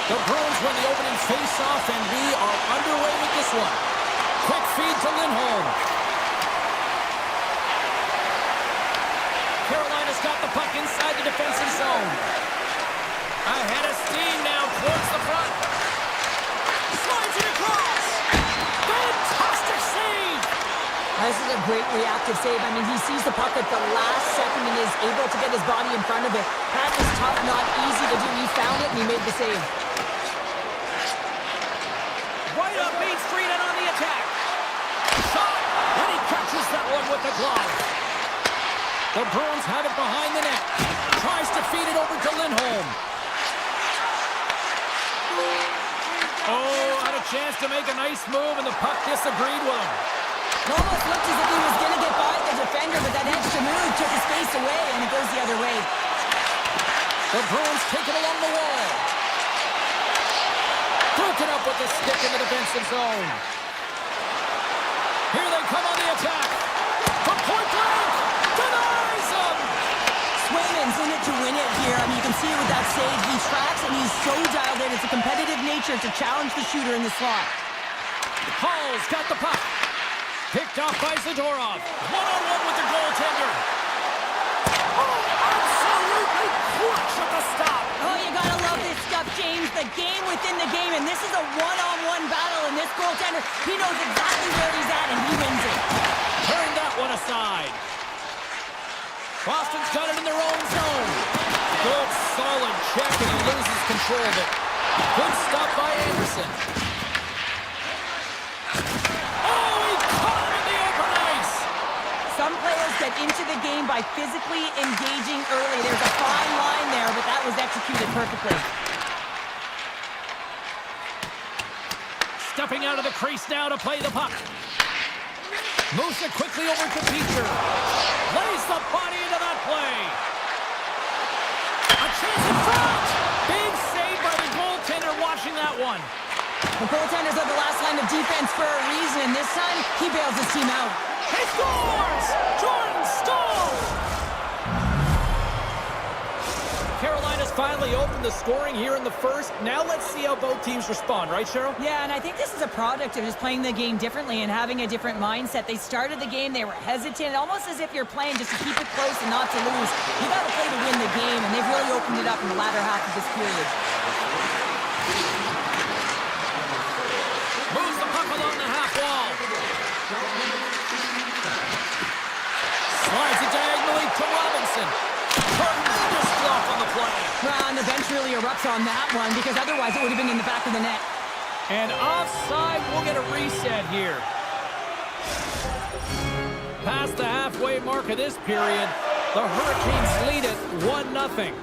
The Bruins win the opening face-off, and we are underway with this one. Quick feed to Lindholm. Carolina's got the puck inside the defensive zone. Ahead of steam now towards the front. Slides it across. Fantastic save. This is a great reactive save. I mean, he sees the puck at the last second and is able to get his body in front of it. That is tough, not easy to do. He found it and he made the save. Right up Main Street and on the attack. Shot, and he catches that one with the glove. The Bruins have it behind the net. Tries to feed it over to Lindholm. Oh, had a chance to make a nice move, and the puck disagreed with him. It almost looked as if he was going to get by the defender, but that extra move took his face away, and it goes the other way. The Bruins take it along the wall. Broken up with the stick in the defensive zone. Here they come on the attack. From point blank, denies him. Swayman's in it to win it here. I mean, you can see it with that save. He tracks, and he's so dialed in. It's a competitive nature to challenge the shooter in the slot. Hall's got the puck. Picked off by Zadorov. One-on-one with the goaltender. Oh, absolutely clutch at the stop. Oh, you gotta love this stuff, James. The game within the game, and this is a one-on-one battle, and this goaltender, he knows exactly where he's at, and he wins it. Turned that one aside. Boston's got it in their own zone. Good, solid check, and he loses control of it. Good stop by Anderson. Some players get into the game by physically engaging early. There's a fine line there, but that was executed perfectly. Stepping out of the crease now to play the puck. Moves it quickly over to Beecher. Lays the body into that play. A chance in front. Big save by the goaltender watching that one. The goaltenders are the last line of defense for a reason. This time, he bails his team out. He scores! Jordan Staal! Carolina's finally opened the scoring here in the first. Now let's see how both teams respond, right, Cheryl? Yeah, and I think this is a product of just playing the game differently and having a different mindset. They started the game, they were hesitant, almost as if you're playing just to keep it close and not to lose. You got to play to win the game, and they've really opened it up in the latter half of this period. Moves the puck along the half wall. Slides it diagonally to Robinson. Tremendous block on the play. Well, and the bench really erupts on that one because otherwise it would have been in the back of the net. And offside, we'll get a reset here. Past the halfway mark of this period, the Hurricanes lead it 1-0.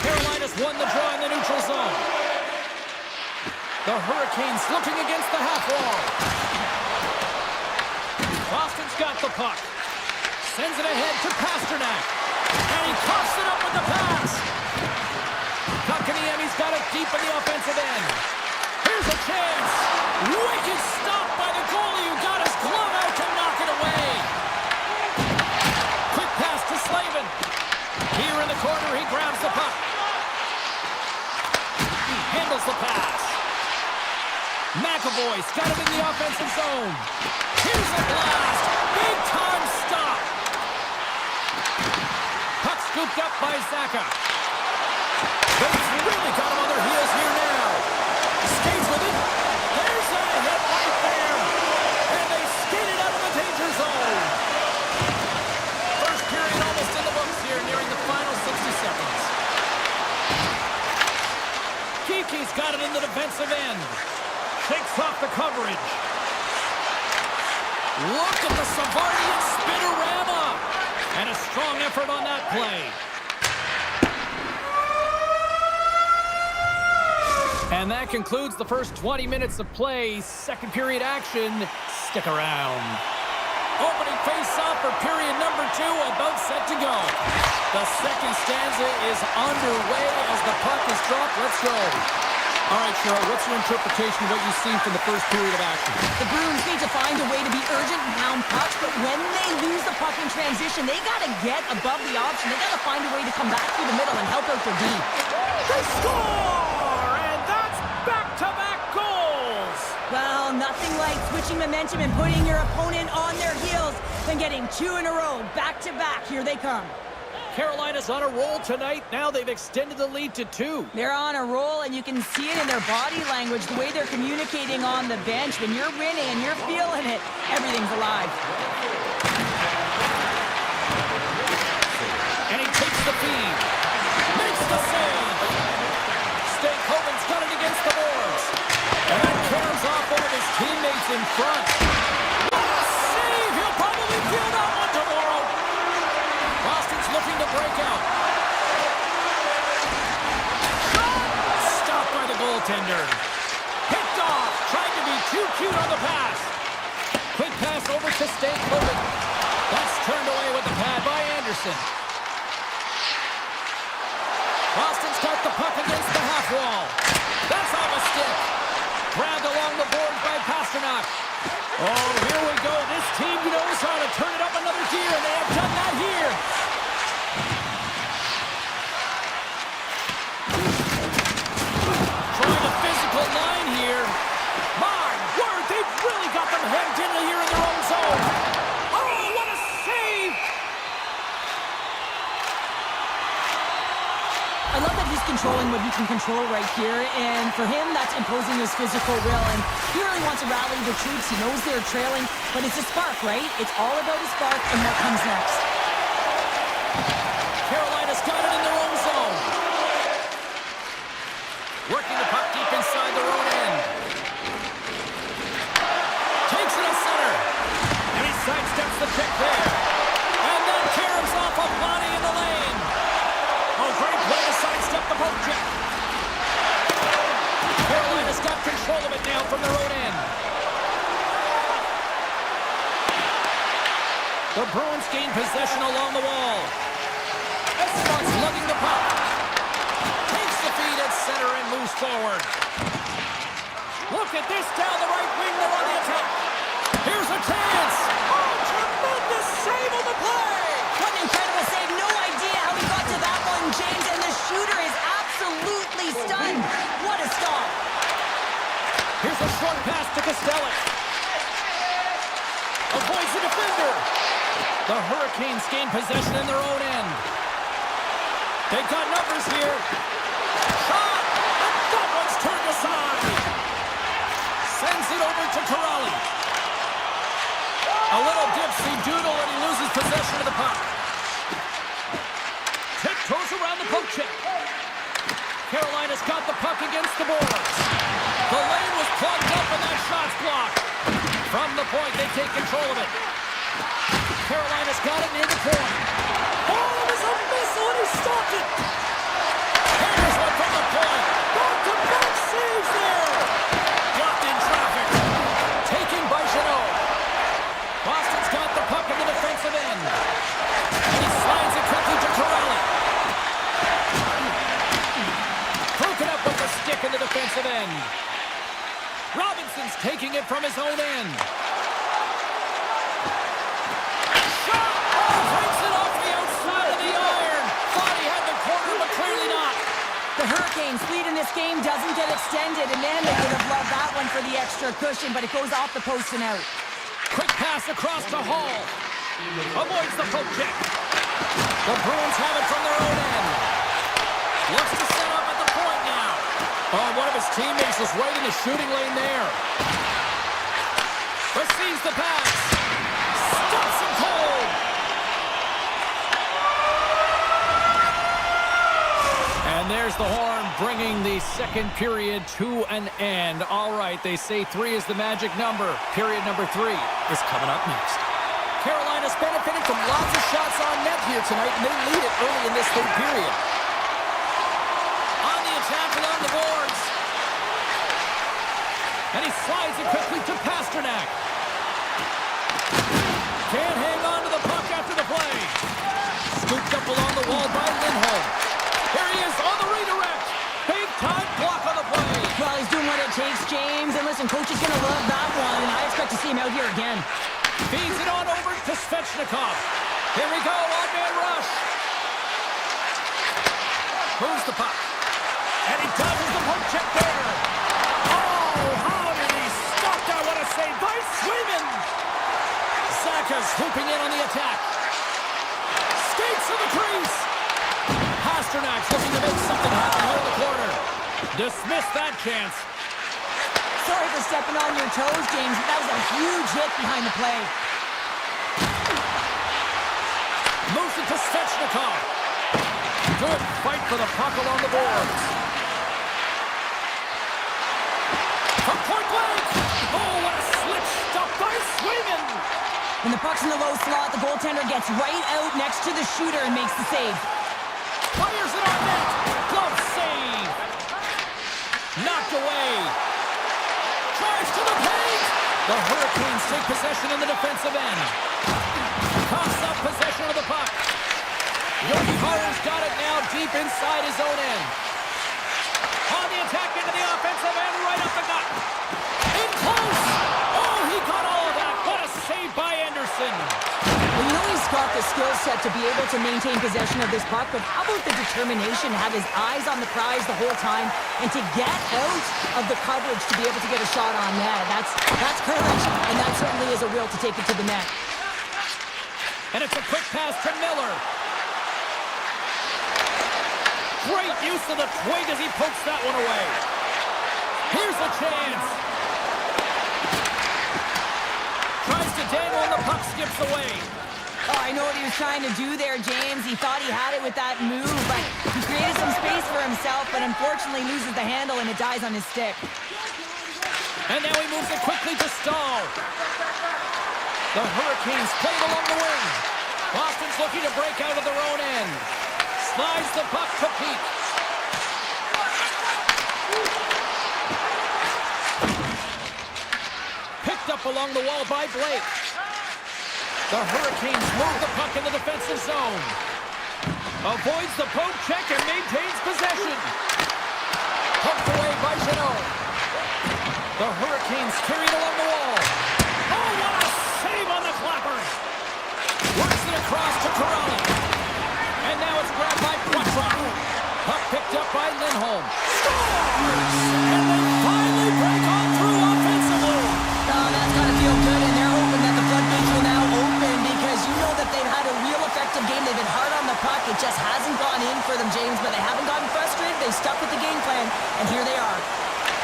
Carolina's won the draw in the neutral zone. The Hurricanes looking against the half wall. Boston's got the puck. Sends it ahead to Pasternak. And he coughs it up with the pass. Kotkaniemi's got it deep in the offensive end. Here's a chance. Wicked stop by the goalie who got his glove out to knock it away. Quick pass to Slavin. Here in the corner, he grabs the puck. He handles the pass. McAvoy's got it in the offensive zone. Here's a blast. Big time stop. Puck scooped up by Zaka. They've really got him on their heels here now. Skates with it. There's a hit right there. And they skated out of the danger zone. First period almost in the books here, nearing the final 60 seconds. Kiki's got it in the defensive end. Takes off the coverage. Look at the Savardian spinorama. And a strong effort on that play. And that concludes the first 20 minutes of play. Second period action. Stick around. Opening face-off for period number 2, about set to go. The second stanza is underway as the puck is dropped. Let's go. All right, Cheryl, what's your interpretation of what you've seen from the first period of action? The Bruins need to find a way to be urgent and pound pucks, but when they lose the puck in transition, they got to get above the option. They got to find a way to come back through the middle and help out their D. They score! And that's back-to-back goals! Well, nothing like switching momentum and putting your opponent on their heels than getting two in a row, back-to-back. Here they come. Carolina's on a roll tonight. Now they've extended the lead to 2. They're on a roll, and you can see it in their body language, the way they're communicating on the bench. When you're winning and you're feeling it, everything's alive. And he takes the feed. Makes the save. Stankoven's got it against the boards. And caroms off one of his teammates in front. What a save! He'll probably feel that one tomorrow. Boston's looking to break out. Shot! Stopped by the goaltender. Picked off. Trying to be too cute on the pass. Quick pass over to Stankoven. That's turned away with the pad by Anderson. Boston's got the puck against the half wall. That's off a stick. Grabbed along the boards by Pasternak. Oh, here we go. This team knows how to turn it up another gear, and they have done that here. Trying a physical line here. My word, they've really got them hemmed in here in their own zone. Oh, what a save! I love that he's controlling what he can control right here, and for him, that's imposing his physical will, and he really wants to rally the troops. He knows they're trailing, but it's a spark, right? It's all about a spark and what comes next. Carolina's got it in their own zone. Working the puck deep inside their own end. Takes it to center. And he sidesteps the pick there. And then caroms off a body in the lane. Oh, great play to sidestep the poke check. Carolina's got control of it now from their own end. The Bruins gain possession along the wall. Espont's lugging the puck. Takes the feed at center and moves forward. Look at this down the right wing. They're on the attack. Here's a chance. Oh, tremendous save on the play. What an incredible save. No idea how he got to that one, James, and the shooter is absolutely stunned. What a stop. Here's a short pass to Costello. Avoids the defender. The Hurricanes gain possession in their own end. They've got numbers here. Shot! And that one's turned aside. Sends it over to Corrali. A little dipsy doodle and he loses possession of the puck. Tiptoes around the poke check. Carolina's got the puck against the boards. The lane was plugged up and that shot's blocked. From the point, they take control of it. Carolina's got it near the corner. Oh, it was a missile and he stopped it. Here's one from the point. Back-to-back saves there. Blocked in traffic. Taken by Jeannot. Boston's got the puck in the defensive end. And he slides it quickly to Corrali. Broken up with the stick in the defensive end. Robinson's taking it from his own end. The Hurricanes' lead in this game doesn't get extended, and then they would have loved that one for the extra cushion, but it goes off the post and out. Quick pass across to Hall. Avoids the poke check. The Bruins have it from their own end. Looks to set up at the point now. Oh, one of his teammates is right in the shooting lane there. Receives the pass. Stops him cold. And there's the horn, bringing the second period to an end. All right, they say 3 is the magic number. Period number 3 is coming up next. Carolina's benefited from lots of shots on net here tonight, and they lead it early in this third period. On the attack along the boards. And he slides it quickly to Pasternak. Can't hang on to the puck after the play. Scooped up along the wall by Lindholm. Here he is on the redirect. Big time block on the play. Well, he's doing what it takes, James. And listen, coach is going to love that one, and I expect to see him out here again. Feeds it on over to Svechnikov. Here we go, one-man rush. Moves the puck. check there. Oh, how did he stop that? What a save by Swayman. Saka's hooping in on the attack. Skates to the crease. Pasternak's looking to make something happen here in the corner. Dismissed that chance. Sorry for stepping on your toes, James, but that was a huge hit behind the play. Moves it to Svechnikov. Good fight for the puck along the boards. From point blank. Oh, what a slip stop by Swayman. When the puck's in the low slot, the goaltender gets right out next to the shooter and makes the save. Fires it on net. Glove save. Knocked away. Drives to the paint. The Hurricanes take possession in the defensive end. Coughs up possession of the puck. Yogi Haru's got it now deep inside his own end. On the attack into the offensive end, right up the gut. In close. Oh, he got all of that. What a save by Anderson. Well, you know he's got the skill set to be able to maintain possession of this puck, but how about the determination, have his eyes on the prize the whole time, and to get out of the coverage to be able to get a shot on net. That's courage, and that certainly is a will to take it to the net. And it's a quick pass to Miller. Great use of the twig as he pokes that one away. Here's a chance. Tries to dangle and the puck skips away. Oh, I know what he was trying to do there, James. He thought he had it with that move, but he created some space for himself, but unfortunately loses the handle and it dies on his stick. And now he moves it quickly to Stahl. The Hurricanes played along the wing. Boston's looking to break out of their own end. Slides the puck to Peak. Picked up along the wall by Blake. The Hurricanes move the puck in the defensive zone. Avoids the poke check and maintains possession. Poked away by Janot. The Hurricanes carried along the wall. Oh, what a save on the clappers. Works it across to Corrali. And now it's grabbed by Quattrop. Puck picked up by Lindholm. Scores! And they finally break on through offensively. Oh, that's got to feel good, and they're hoping that the floodgates will now open because you know that they've had a real effective game. They've been hard on the puck. It just hasn't gone in for them, James, but they haven't gotten frustrated. They've stuck with the game plan, and here they are.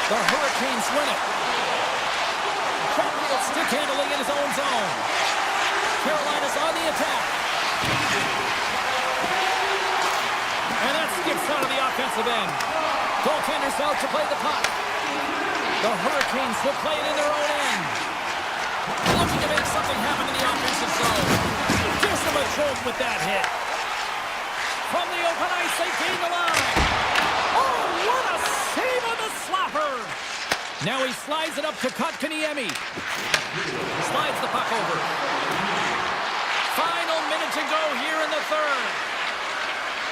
The Hurricanes win it. Chatfield stick handling in his own zone. Carolina's on the attack. And that skips out of the offensive end. Goaltender's out to play the puck. The Hurricanes will play it in their own end. Looking to make something happen in the offensive zone. Gives them a jolt with that hit. From the open ice, they gain the line. Oh, what a save on the slapper. Now he slides it up to Kotkaniemi. Slides the puck over. Final minute to go here in the third.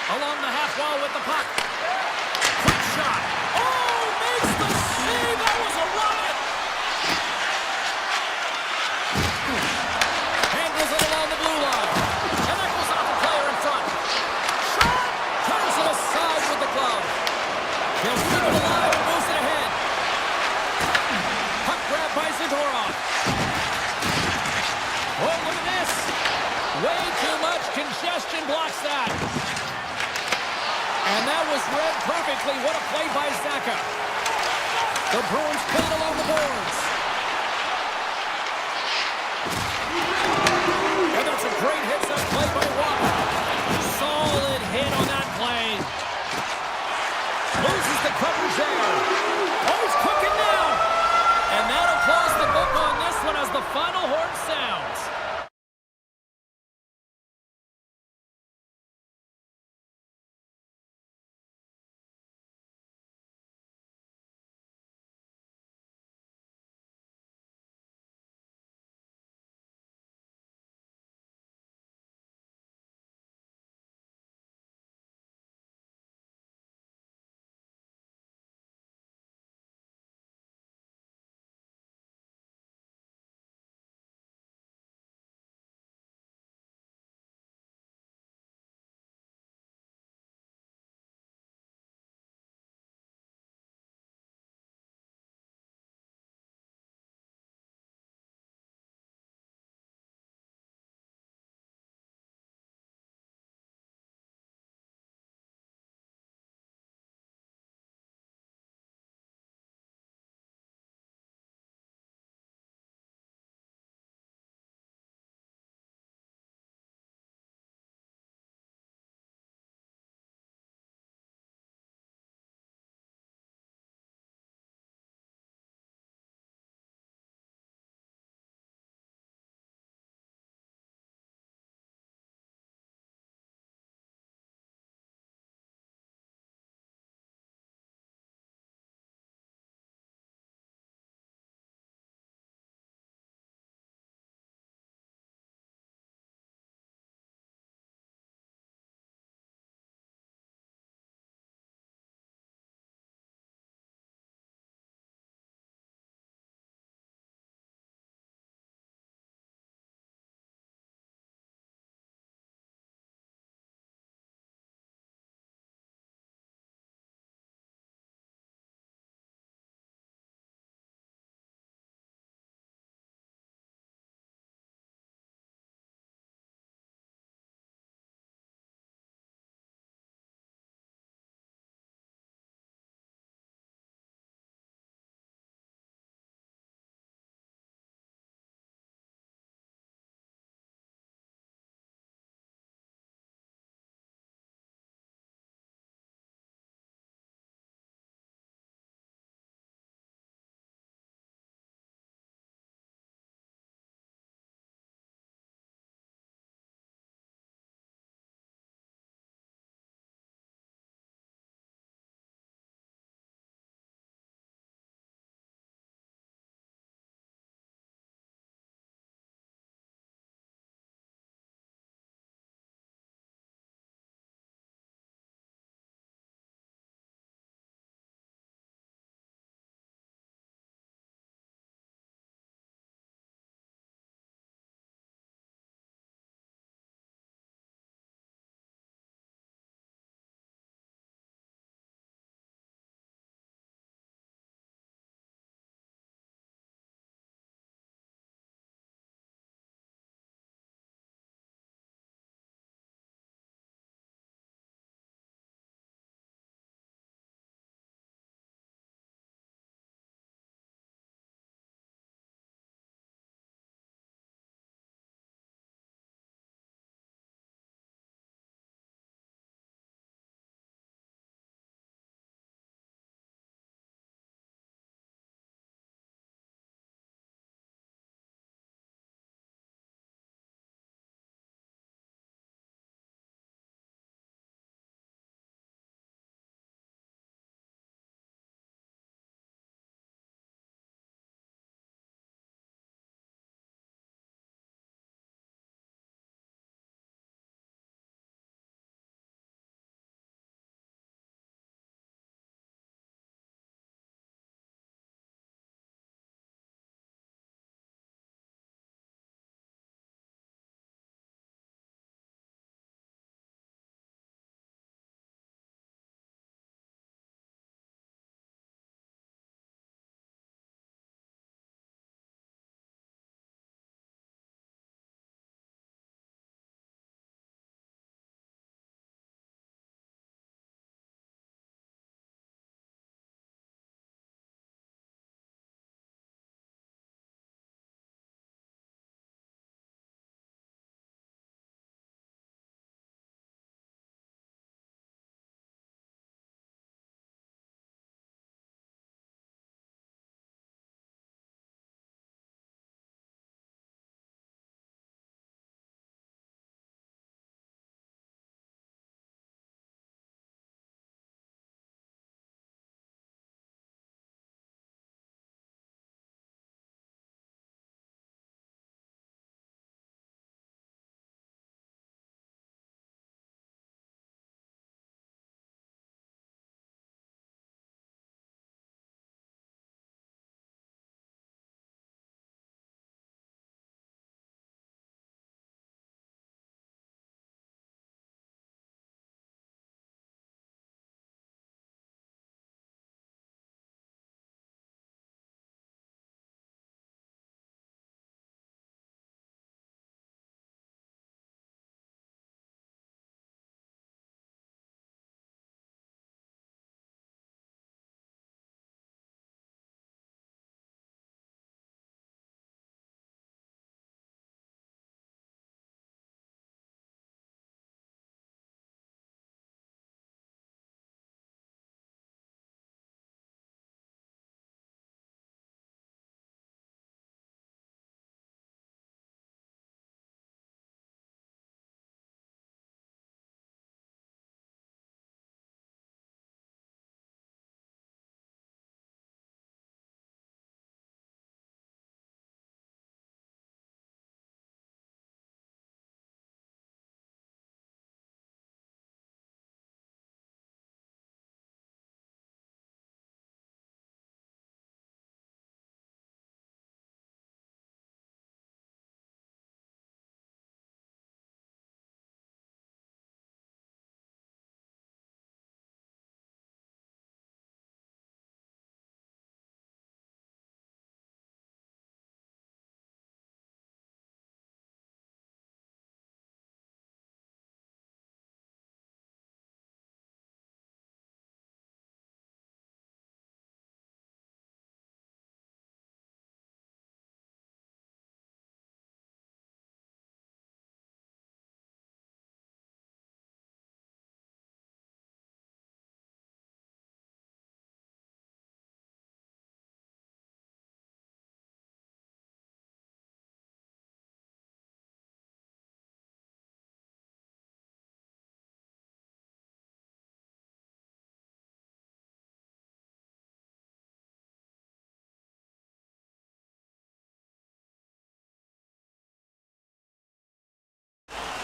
Along the half wall with the puck. Quick shot. Oh, makes the save. That was a rocket. Handles it along the blue line. And that goes off the player in front. Shot. Turns it aside with the glove. He'll keep it alive and moves it ahead. Puck grab by Zadorov. Oh, look at this. Way too much congestion blocks that. And that was read perfectly. What a play by Zacha. The Bruins played along the boards. And that's a great hits-up play by Walker. Solid hit on that play. Loses the coverage there. Oh, he's cooking now. And that'll close the book on this one as the final horn sounds.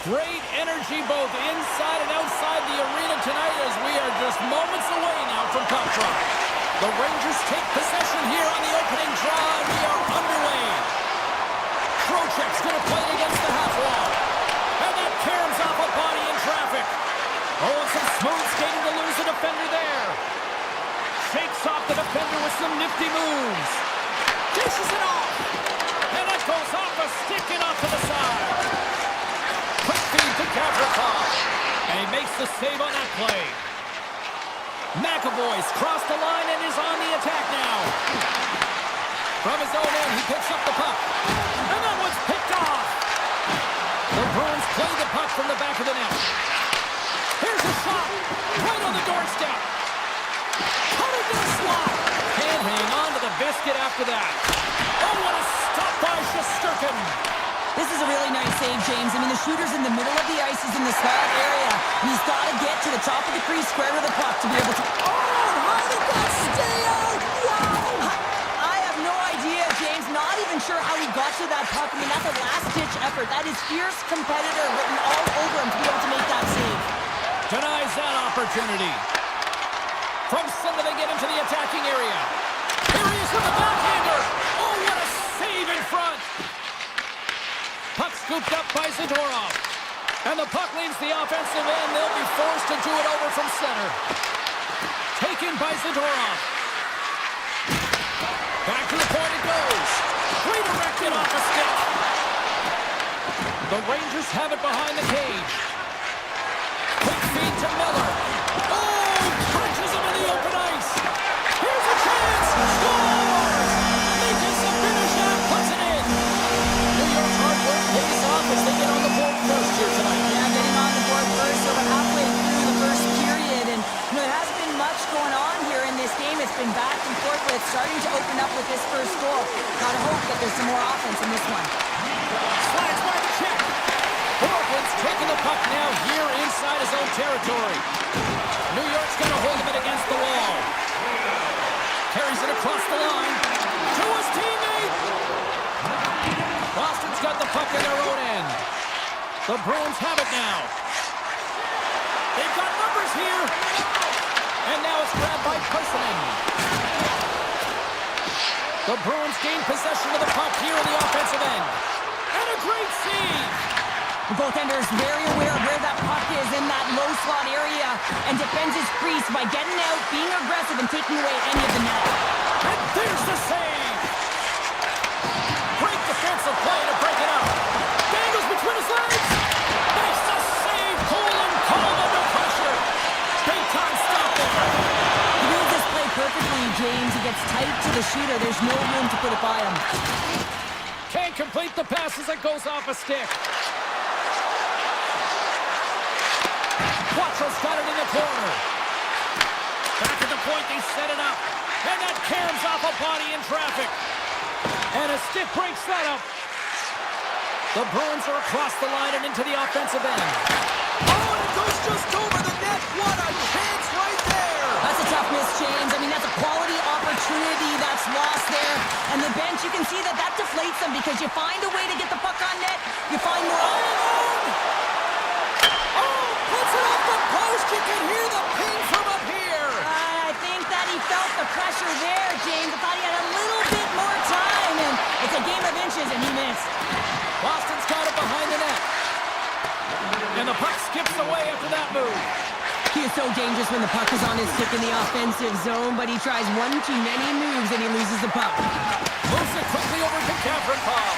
Great energy both inside and outside the arena tonight as we are just moments away now from puck drop. The Rangers take possession here on the opening draw, and we are underway. Trocheck's going to play it against the half wall. And that caroms off a body in traffic. Oh, and some smooth skating to lose a defender there. Shakes off the defender with some nifty moves. Dishes it off. And that goes off a stick and off to the side. Quick feed to Gavrikov. And he makes the save on that play. McAvoy's crossed the line and is on the attack now. From his own end, he picks up the puck. And that one's picked off. The Bruins play the puck from the back of the net. Here's a shot. Right on the doorstep. Cut it to the slot. Can't hang on to the biscuit after that. Oh, what a stop by Shesterkin. This is a really nice save, James. I mean, the shooter's in the middle of the ice. He's in the slot area. And he's got to get to the top of the crease square with the puck to be able to... Oh, how did that stay out? Wow! I have no idea, James. Not even sure how he got to that puck. I mean, that's a last-ditch effort. That is fierce competitor written all over him to be able to make that save. Denies that opportunity. From center, they get into the attacking area. Here he is with the backhander. Oh, what a save in front. Puck scooped up by Zadorov. And the puck leaves the offensive end. They'll be forced to do it over from center. Taken by Zadorov. Back to the point it goes. Redirected off a stick. The Rangers have it behind the cage. Quick feed to Miller. Oh, punches him in the open ice. Here's a chance. Scores! Makes a finish and puts it in. New York's hard work pays off as they get on the board first here tonight. Yeah, getting on the board first, so we're halfway through the first period. And there hasn't been much going on here in this game. It's been back and forth, but it's starting to open up with this first goal. Gotta hope that there's some more offense in this one. Slides by the check. Portland's taking the puck now here inside his own territory. New York's going to hold him against the wall. Carries it across the line to his teammate. Boston's got the puck in their own end. The Bruins have it now. They've got numbers here. And now it's grabbed by Pursunin. The Bruins gain possession of the puck here in the offensive end. And a great save. The goaltender's very aware of where that puck is in that low slot area and defends his crease by getting out, being aggressive, and taking away any of the net. And there's the save! Great defensive play to break it up. Dangles between his legs. Makes the save. Cool and calm under pressure. Big time stop there. He reads this play perfectly, James. He gets tight to the shooter. There's no room to put it by him. Can't complete the pass as it goes off a stick. Quattro's got it in the corner. Back at the point, they set it up. And that caroms off a body in traffic. And a stick breaks that up. The Bruins are across the line and into the offensive end. Oh, and it goes just over the net. What a chance right there. That's a tough miss, James. I mean, that's a quality opportunity that's lost there. And the bench, you can see that that deflates them because you find a way to get the puck on net. You find more... Puts it off the post. You can hear the ping from up here. I think that he felt the pressure there, James. I thought he had a little bit more time, and it's a game of inches, and he missed. Boston's got it behind the net. And the puck skips away after that move. He is so dangerous when the puck is on his stick in the offensive zone, but he tries one too many moves, and he loses the puck. Moves it quickly over to Gavrikov.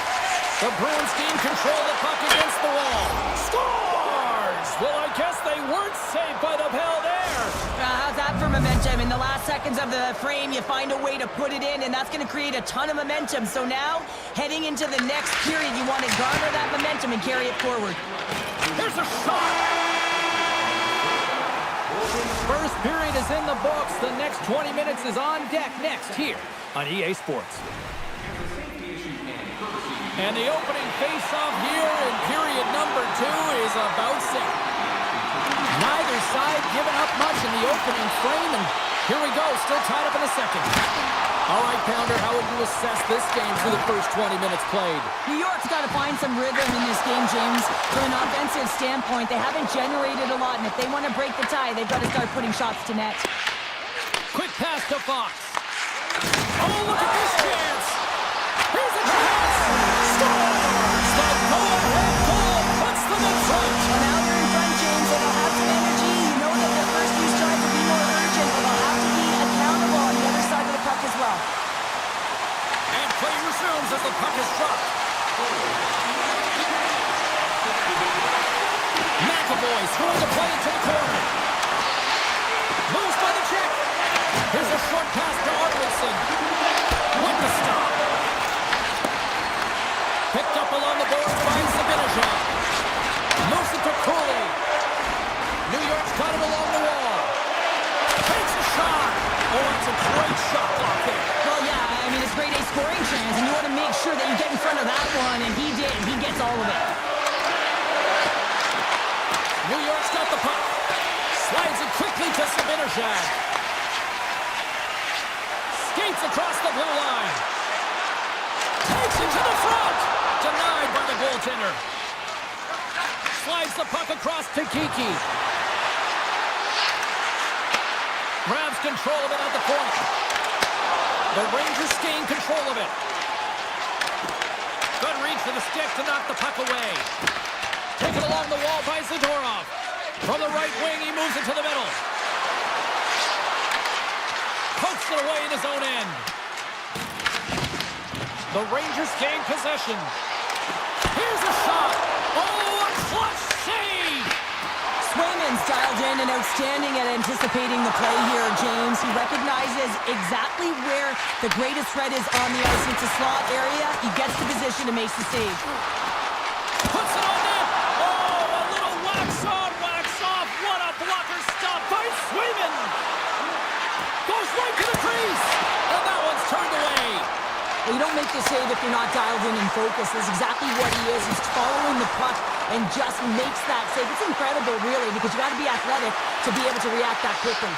The Bruins gain control of the puck against the wall. Scores! Well, I guess they weren't saved by the bell there. How's that for momentum? In the last seconds of the frame, you find a way to put it in, and that's going to create a ton of momentum. So now, heading into the next period, you want to garner that momentum and carry it forward. Here's a shot! First period is in the books. The next 20 minutes is on deck next here on EA Sports. And the opening face-off here in period number 2 is about set. Neither side giving up much in the opening frame, and here we go, still tied up in the second. All right, Pounder, how would you assess this game through the first 20 minutes played? New York's got to find some rhythm in this game, James. From an offensive standpoint, they haven't generated a lot, and if they want to break the tie, they've got to start putting shots to net. Quick pass to Fox. Oh, look at this chance! Here's a chance! Scores! The go-ahead goal puts them in front! Well, now they're in front, James, and they'll have some energy. You know that their first few strides will be more urgent, but they'll have to be accountable on the other side of the puck as well. And play resumes as the puck is dropped. McAvoy throwing the play into the corner. Moves by the check. Here's a short pass to Arvidsson. With the stop. Picked up along the boards by Zibanejad. Moves it to Cooley. New York's got it along the wall. Takes a shot. Oh, it's a great shot block there. Well, yeah, I mean, it's grade A scoring chance, and you want to make sure that you get in front of that one, and he did, and he gets all of it. New York's got the puck. Slides it quickly to Zibanejad. Skates across the blue line. Takes it to the front. Denied by the goaltender. Slides the puck across to Kiki. Grabs control of it at the point. The Rangers gain control of it. Good reach for the stick to knock the puck away. Taken along the wall by Zadorov. From the right wing, he moves it to the middle. Pokes it away in his own end. The Rangers gain possession. Here's a shot. Oh, a clutch save! Swayman's dialed in and outstanding at anticipating the play here, James. He recognizes exactly where the greatest threat is on the ice. It's a slot area. He gets the position and makes the save. Puts it on net. Oh, a little wax on, wax off. What a blocker stop by Swayman. Goes right to the crease. And that one's turned away. Well, you don't make the save if you're not dialed in and focused. That's exactly what he is. He's following the puck and just makes that save. It's incredible, really, because you got to be athletic to be able to react that quickly.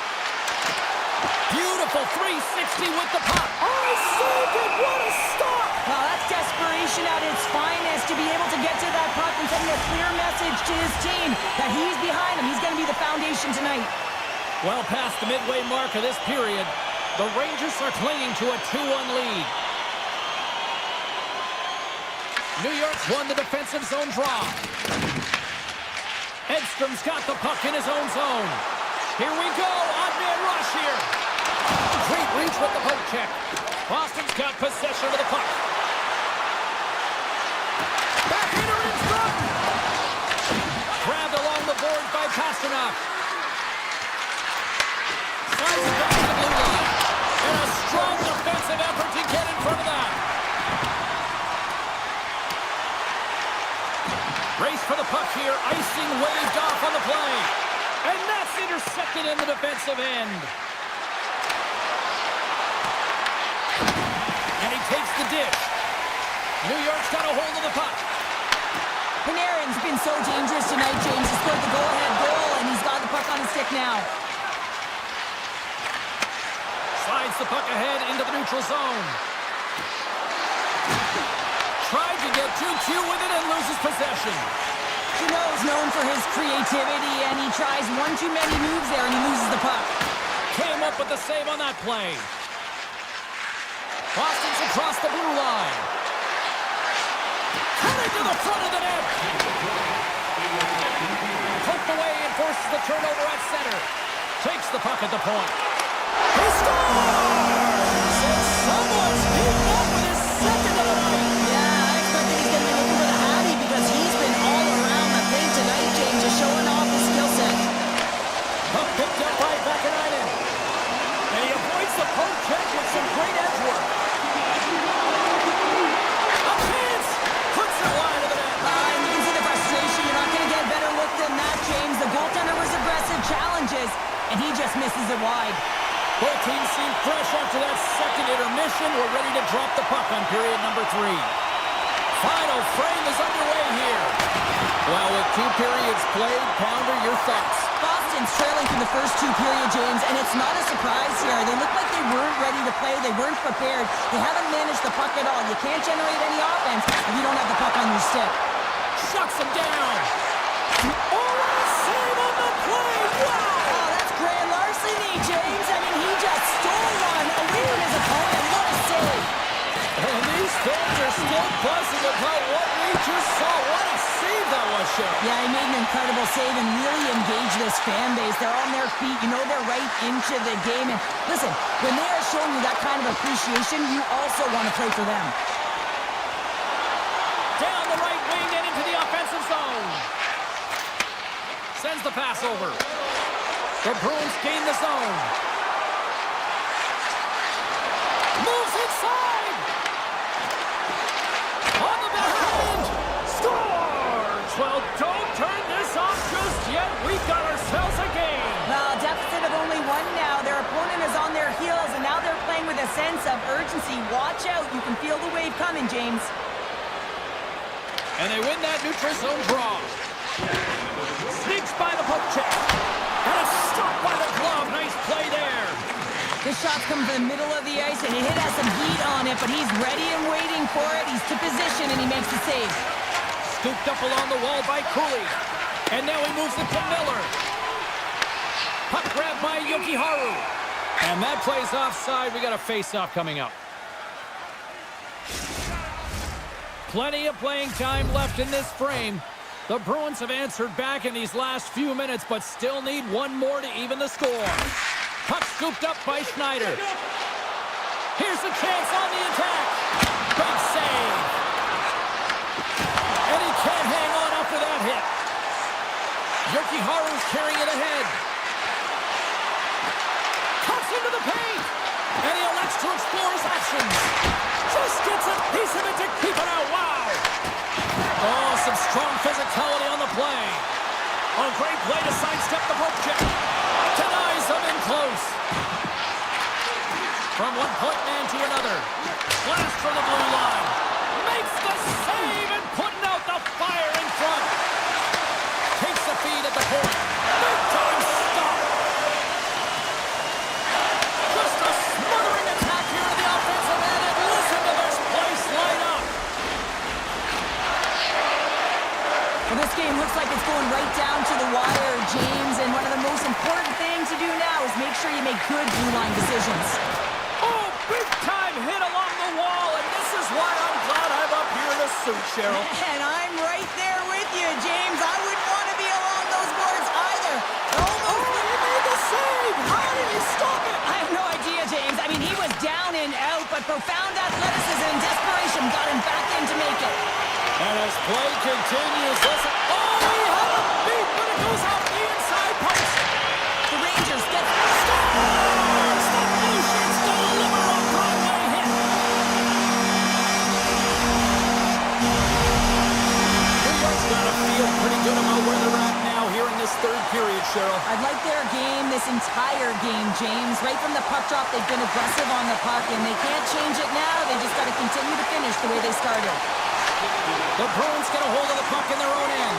Beautiful 360 with the puck. Oh, he saved it! What a stop! Well, that's desperation at its finest to be able to get to that puck and send a clear message to his team that he's behind him. He's going to be the foundation tonight. Well past the midway mark of this period, the Rangers are clinging to a 2-1 lead. New York's won the defensive zone draw. Edstrom's got the puck in his own zone. Here we go, odd-man rush here. Great reach with the poke check. Boston's got possession of the puck. Backhander in front. Grabbed along the board by Pasternak. Slides it back to the blue line. And a strong defensive effort to get in front of that. Race for the puck here. Icing waved off on the play. And that's intercepted in the defensive end. And he takes the dish. New York's got a hold of the puck. Panarin's been so dangerous tonight, James. He scored the go-ahead goal, and he's got the puck on his stick now. Slides the puck ahead into the neutral zone. Tried to get too cute with it and loses possession. Jeannot's known for his creativity, and he tries one too many moves there, and he loses the puck. Came up with the save on that play. Boston's across the blue line. Cutting to the front of the net. Poked away and forces the turnover at center. Takes the puck at the point. He scores! And someone's keeping up with his second of the night. Yeah, I expect that he's going to be looking for the Hattie because he's been all around the thing tonight, James, just showing off his skill set. Puck picked up by Vakanainen. And he avoids the poke check with some great edge work. A chance! Puts it wide of the net. And you can see the frustration. You're not going to get a better look than that, James. The goaltender was aggressive, challenges, and he just misses it wide. Both teams seem fresh after that second intermission. We're ready to drop the puck on period number 3. Final frame is underway here. Well, with 2 periods played, Pounder, your thoughts? Boston Dragons trailing through the first two period, James, and it's not a surprise here. They look like they weren't ready to play. They weren't prepared. They haven't managed the puck at all. You can't generate any offense if you don't have the puck on your stick. Shuts him down. Oh, save on the play. Wow. Oh, that's grand larceny, James. I mean, he just stole one away from his opponent. What a save. And these fans are still buzzing about what we just saw. What a save that was, Shane. Yeah, he made an incredible save and really engaged this fan base. They're on their feet. You know they're right into the game. And listen, when they are showing you that kind of appreciation, you also want to play for them. Down the right wing and into the offensive zone. Sends the pass over. The Bruins gain the zone. Moves inside. On the backhand. Scores! Well, don't turn this off just yet. We've got ourselves a game. Well, deficit of only one now. Their opponent is on their heels, and now they're playing with a sense of urgency. Watch out. You can feel the wave coming, James. And they win that neutral zone draw. Sneaks by the poke check. And a stop by the glove. Nice play there. This shot's coming from the middle of the ice, and it has some heat on it, but he's ready and waiting for it. He's to position, and he makes the save. Scooped up along the wall by Cooley. And now he moves it to Miller. Puck grabbed by Yokiharu. And that plays offside. We got a face-off coming up. Plenty of playing time left in this frame. The Bruins have answered back in these last few minutes, but still need one more to even the score. Puck scooped up by Schneider. Here's a chance on the attack. Big save. And he can't hang on after that hit. Yokiharu's carrying it ahead. Cuts into the paint. And he elects to explore his options. Just gets a piece of it to keep it out. Wow. Oh, some strong physicality on the play. A great play to sidestep the poke check. Denies him in close. From one point man to another. Blast from the blue line. Makes the save and putting out the fire in front. Takes the feed at the point. Big time stop. Just a smothering attack here in the offensive end. And listen to this place light up. Well, this game looks like it's going right down to the wire, James, and one of the most important things to do now is make sure you make good blue line decisions. Oh, big time hit along the wall, and this is why I'm glad I'm up here in a suit, Cheryl. And I'm right there with you, James. I wouldn't want to be along those boards either. Almost. Oh, he made the save! How did he stop it? I have no idea, James. I mean, he was down and out, but profound athleticism and desperation got him back in to make it. And as play continues, listen. Oh, he had a beat, but it goes off the inside post. The Rangers get Stars! The Blue Shirts deliver a Broadway hit. New York's got to feel pretty good about where they're at now here in this third period, Cheryl. I'd like their game this entire game, James. Right from the puck drop, they've been aggressive on the puck, and they can't change it now. They just got to continue to finish the way they started. The Bruins get a hold of the puck in their own end.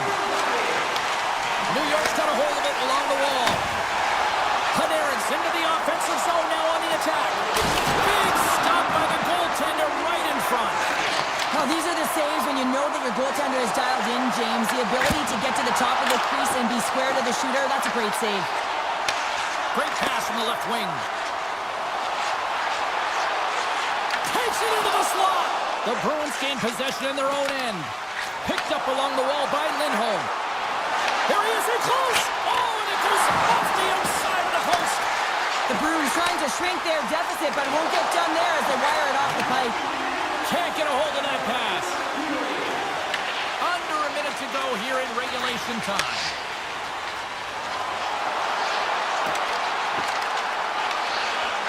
New York's got a hold of it along the wall. Panarin's into the offensive zone now on the attack. Big stop by the goaltender right in front. Well, these are the saves when you know that your goaltender is dialed in, James. The ability to get to the top of the crease and be square to the shooter, that's a great save. Great pass from the left wing. Takes it into the slot. The Bruins gain possession in their own end. Picked up along the wall by Lindholm. Here he is in close. Oh, and it goes off the outside of the post. The Bruins trying to shrink their deficit, but it won't get done there as they wire it off the pipe. Can't get a hold of that pass. Under a minute to go here in regulation time.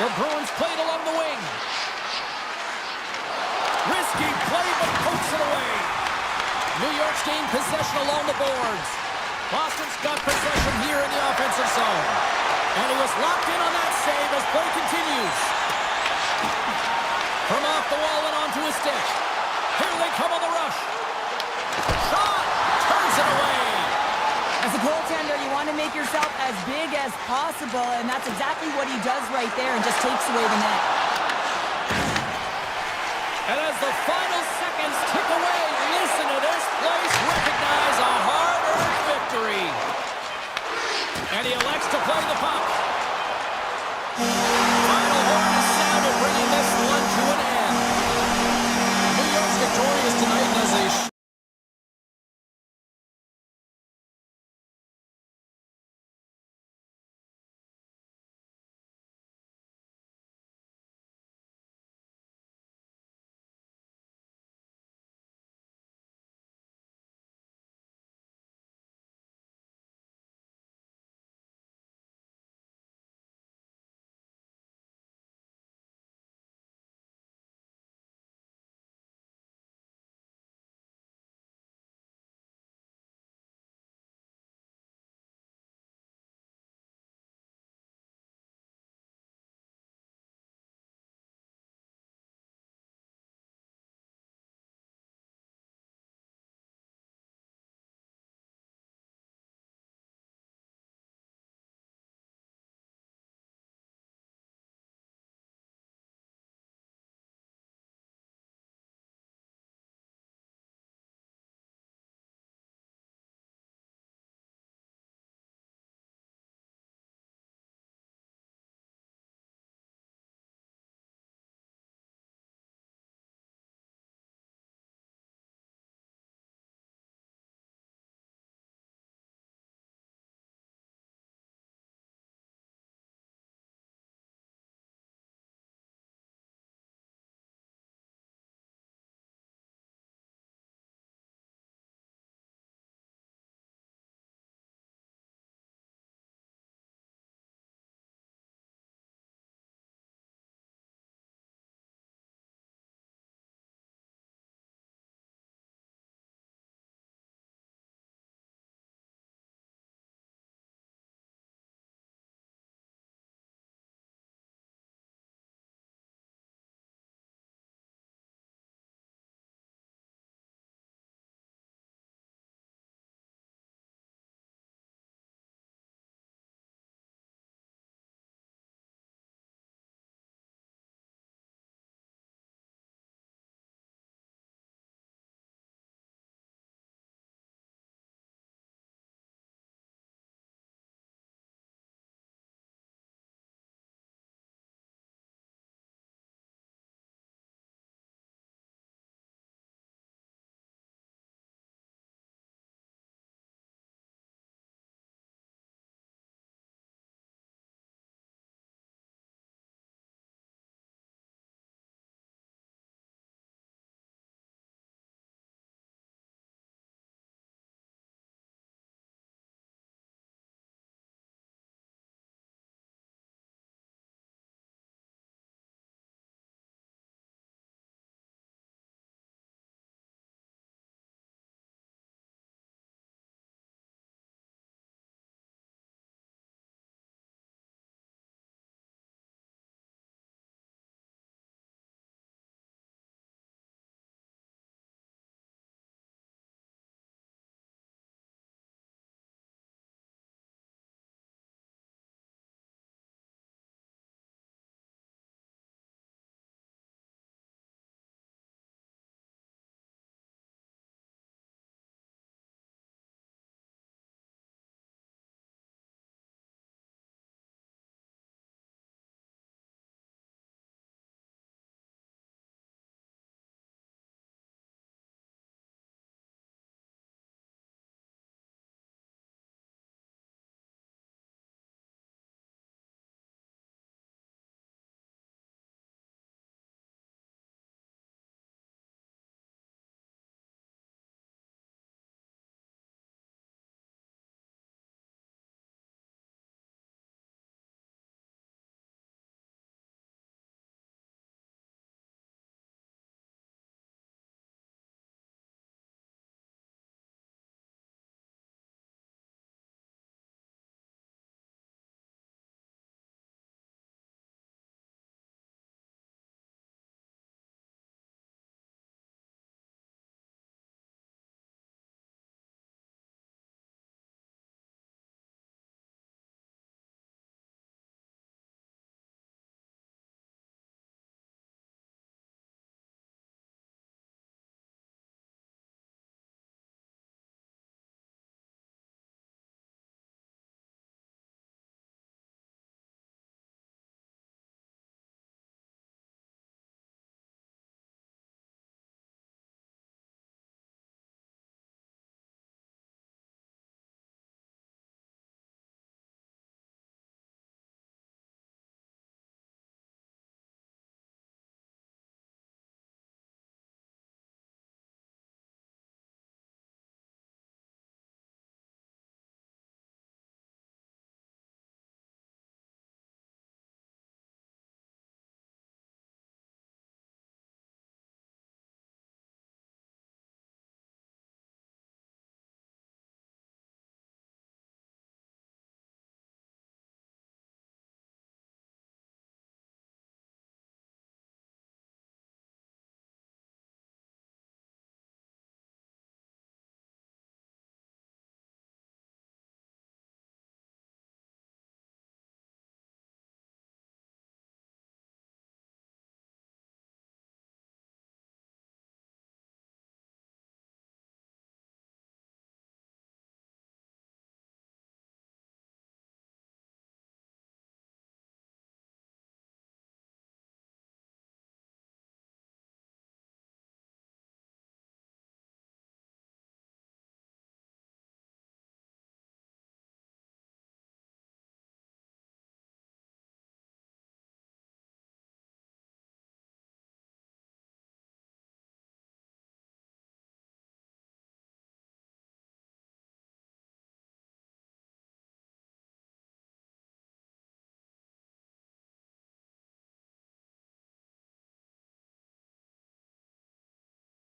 The Bruins played along the wing. Risky play, but pokes it away. New York's gained possession along the boards. Boston's got possession here in the offensive zone. And he was locked in on that save as play continues. From off the wall and onto his stick. Here they come on the rush. Shot! Turns it away. As the goaltender, you want to make yourself as big as possible, and that's exactly what he does right there and just takes away the net. And as the final seconds tick away, listen to this place recognize a hard-earned victory. And he elects to play the puck. Final horn is sounded, bringing this one to an end. New York's victorious tonight as they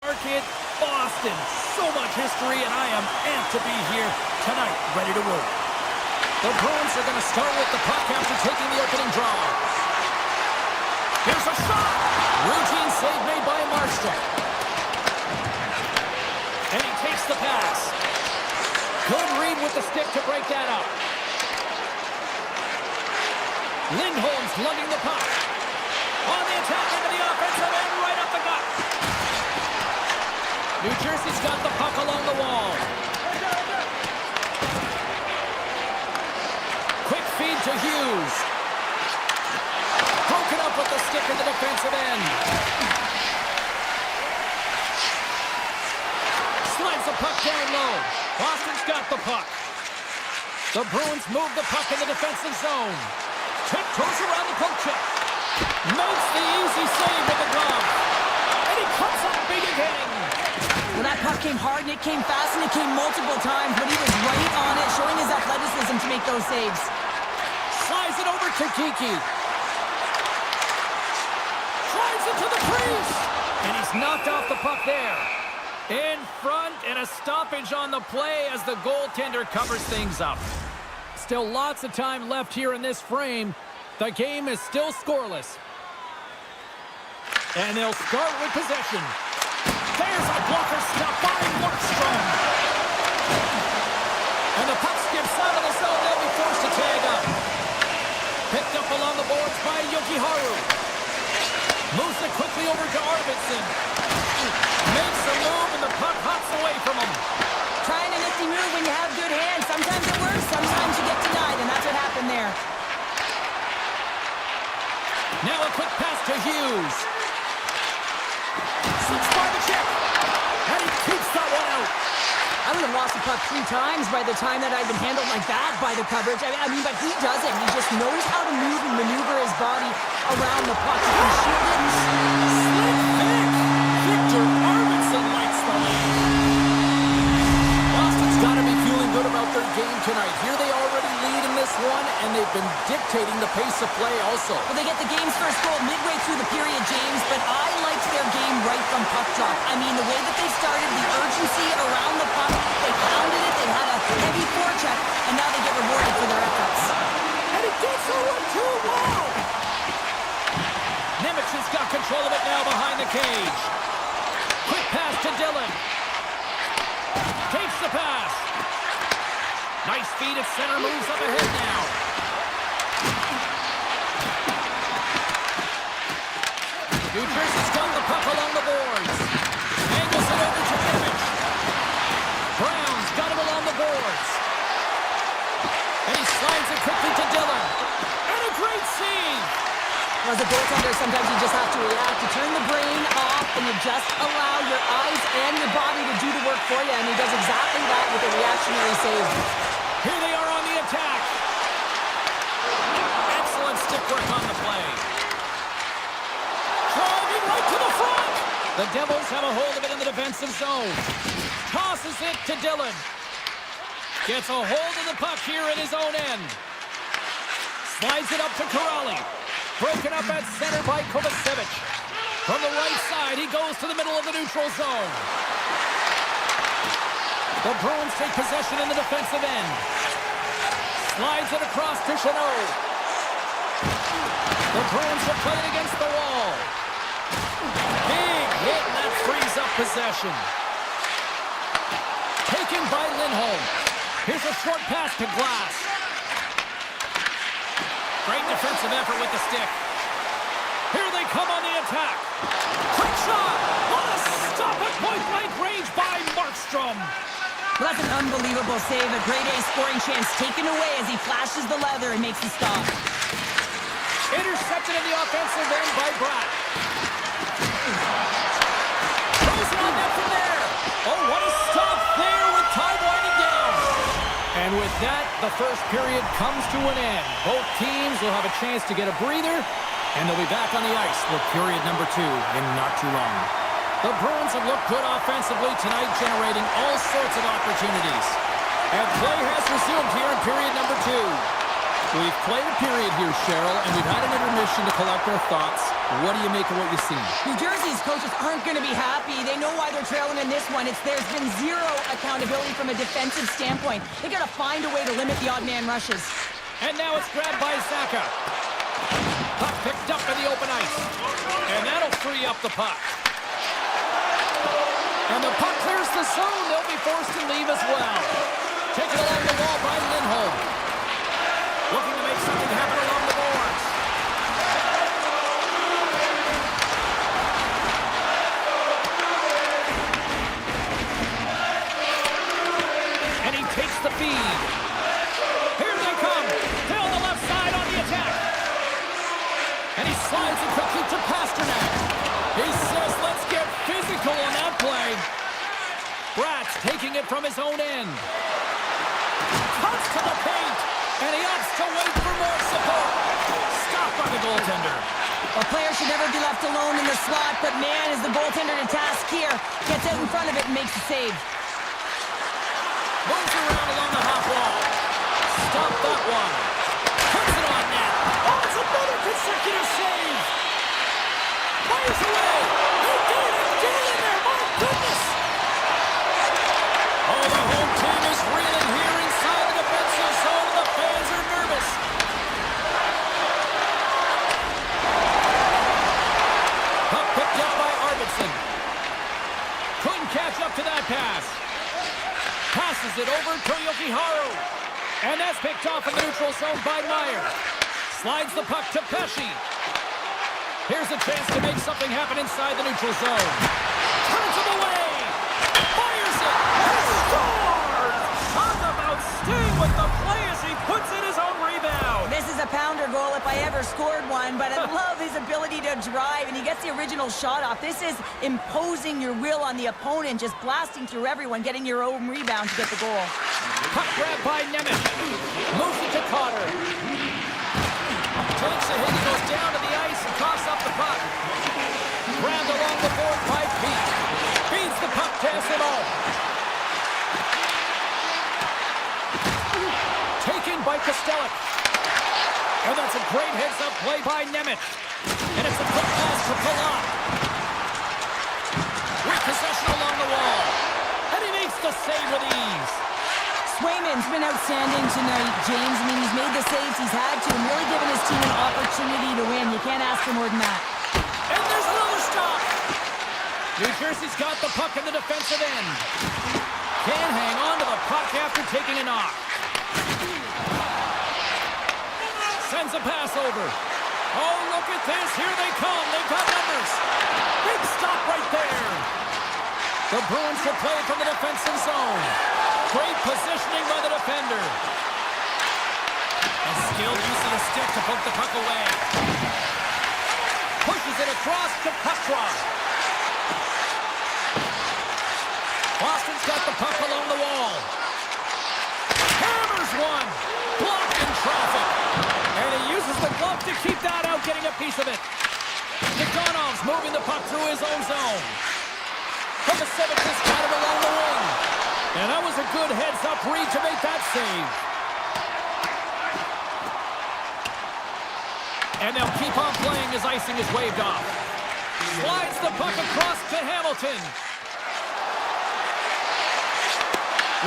Market, Boston. So much history, and I am amped to be here tonight, ready to roll. The Bruins are going to start with the puck after taking the opening draw. Here's a shot! Routine save made by Markstrom. And he takes the pass. Good read with the stick to break that up. Lindholm's lugging the puck. On the attack into the offensive end, right up the gut. New Jersey's got the puck along the wall. Quick feed to Hughes. Broken up with the stick in the defensive end. Slides the puck down low. Boston's got the puck. The Bruins move the puck in the defensive zone. Tiptoes around the poke check. Makes the easy save with the glove. And he comes up big again. Well, that puck came hard and it came fast and it came multiple times, but he was right on it, showing his athleticism to make those saves. Slides it over to Kiki. Drives it to the crease. And he's knocked off the puck there. In front, and a stoppage on the play as the goaltender covers things up. Still lots of time left here in this frame. The game is still scoreless. And they'll start with possession. There's a blocker stop by Markstrom. And the puck skips out of the zone. They'll be forced to tag up. Picked up along the boards by Yokiharu. Moves it quickly over to Arvidsson. Makes a move and the puck hops away from him. Trying a nifty move when you have good hands. Sometimes it works, sometimes you get denied, and that's what happened there. Now a quick pass to Hughes. Slips by the check. And he keeps that one out. I would have lost the puck 3 times by the time that I'd been handled like that by the coverage. I mean, but he doesn't. He just knows how to move and maneuver his body around the puck. He can shoot it. Slick Vic. Victor Arvidsson lights the lead. Boston's got to be feeling good about their game tonight. Here they already lead in this one, and they've been dictating the pace of play also. Well, they get the game's first goal midway through the period, James, but I liked their game right from puck drop. I mean, the way that they started, the urgency around the puck, they pounded it, they had a heavy forecheck, and now they get rewarded for their efforts. And he gets a 1-2. Wow! Nemec has got control of it now behind the cage. Quick pass to Dillon. Takes the pass. Nice feed at center, moves up ahead now. New Jersey's got the puck along the boards. Angles it over to Nemec. Brown's got him along the boards. And he slides it quickly to Dillon. And a great save. As a goaltender, sometimes you just have to react. You turn the brain off and you just allow your eyes and your body to do the work for you. And he does exactly that with a reactionary save. Here they are on the attack. Excellent stick work on the play. Driving right to the front. The Devils have a hold of it in the defensive zone. Tosses it to Dillon. Gets a hold of the puck here in his own end. Slides it up to Corrali. Broken up at center by Kovacevic. From the right side, he goes to the middle of the neutral zone. The Bruins take possession in the defensive end. Slides it across to Chanot. The Bruins are playing against the wall. Big hit, and that frees up possession. Taken by Lindholm. Here's a short pass to Glass. Great defensive effort with the stick. Here they come on the attack. Quick shot. What a stop at point-blank range by Markstrom. Well, that's an unbelievable save. A grade A scoring chance taken away as he flashes the leather and makes the stop. Intercepted in the offensive end by Bratt. Throws it on net from there. Oh, what a stop there with time winding down. And with that, the first period comes to an end. Both teams will have a chance to get a breather, and they'll be back on the ice with period number 2 in not too long. The Bruins have looked good offensively tonight, generating all sorts of opportunities. And play has resumed here in period number 2. We've played a period here, Cheryl, and we've had an intermission to collect our thoughts. What do you make of what you've seen? New Jersey's coaches aren't going to be happy. They know why they're trailing in this one. There's been zero accountability from a defensive standpoint. They got to find a way to limit the odd man rushes. And now it's grabbed by Zaka. Puck picked up in the open ice. And that'll free up the puck. And the puck clears the zone. They'll be forced to leave as well. Taken along the wall by Lindholm. Looking to make something happen along the boards. And he takes the feed. Here they come. Down the left side on the attack. And he slides it quickly to Pasternak. He says, let's get physical on that play. Bratz taking it from his own end. Cuts to the paint. And he opts to wait for more support. Stopped by the goaltender. A player should never be left alone in the slot, but man, is the goaltender to task here. Gets out in front of it and makes the save. Moves around along the half wall. Stopped that one. Puts it on net. Oh, it's another consecutive save. Fires away. He did it. Get in there. My goodness. Oh, the home team is reeling here inside the defensive zone. The fans are nervous. Puck picked up by Arvidsson. Couldn't catch up to that pass. Passes it over to Yokiharu. And that's picked off in the neutral zone by Meyer. Slides the puck to Pesci. Here's a chance to make something happen inside the neutral zone. Turns it away. Fires it. He scores! Talk about staying with the play as he puts in his own rebound. This is a pounder goal if I ever scored one, but I love his ability to drive, and he gets the original shot off. This is imposing your will on the opponent, just blasting through everyone, getting your own rebound to get the goal. Puck grab by Nemeth. Moves it to Cotter. Takes a hit, he goes down to the ice and coughs up the puck. Grabbed along the board by Pete. Feeds the puck to Esimo. Taken by Kostelic. And that's a great heads-up play by Nemeth. And it's a quick pass to Palat. With possession along the wall. And he makes the save with ease. Swayman's been outstanding tonight, James. I mean, he's made the saves he's had to and really given his team an opportunity to win. You can't ask for more than that. And there's another stop. New Jersey's got the puck in the defensive end. Can't hang on to the puck after taking a knock. Sends a pass over. Oh, look at this. Here they come. They've got numbers. Big stop right there. The Bruins will play it from the defensive zone. Great positioning by the defender. A skilled use of the stick to poke the puck away. Pushes it across to Petrov. Boston's got the puck along the wall. Hammers one. Blocked in traffic. And he uses the glove to keep that out, getting a piece of it. Nikonov moving the puck through his own zone. Kovacevic has got it along the wing. And that was a good heads-up read to make that save. And they'll keep on playing as icing is waved off. Slides the puck across to Hamilton.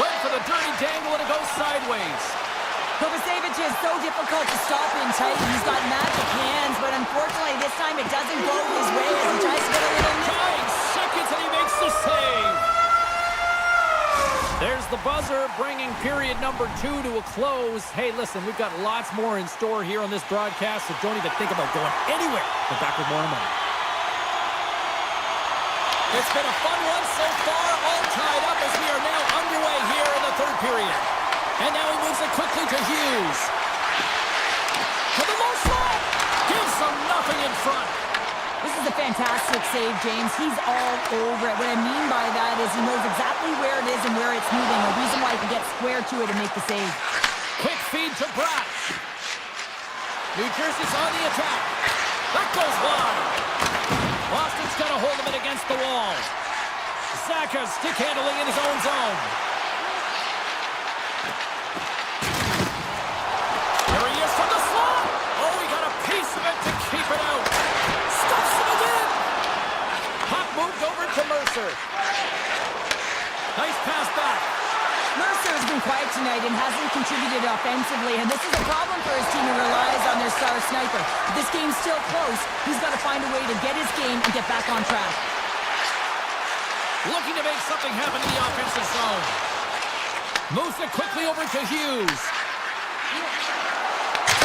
Went for the dirty dangle and it goes sideways. Kovacevic is so difficult to stop in tight. He's got magic hands, but unfortunately this time it doesn't go his way as he tries to get a little nip. 9 seconds and he makes the save. There's the buzzer, bringing period number 2 to a close. Hey, listen, we've got lots more in store here on this broadcast, so don't even think about going anywhere. We're back with more in a moment. It's been a fun one so far, all tied up as we are now underway here in the third period. And now he moves it quickly to Hughes. To the low slot. Gives them nothing in front. This is a fantastic save, James. He's all over it. What I mean by that is he knows exactly where it is and where it's moving. A reason why he can get square to it and make the save. Quick feed to Bratt. New Jersey's on the attack. That goes wide. Boston's got a hold of it against the wall. Zaka stick handling in his own zone. There he is to Mercer. Nice pass back. Mercer has been quiet tonight and hasn't contributed offensively, and this is a problem for his team who relies on their star sniper. If this game's still close, he's got to find a way to get his game and get back on track. Looking to make something happen in the offensive zone. Moves it quickly over to Hughes.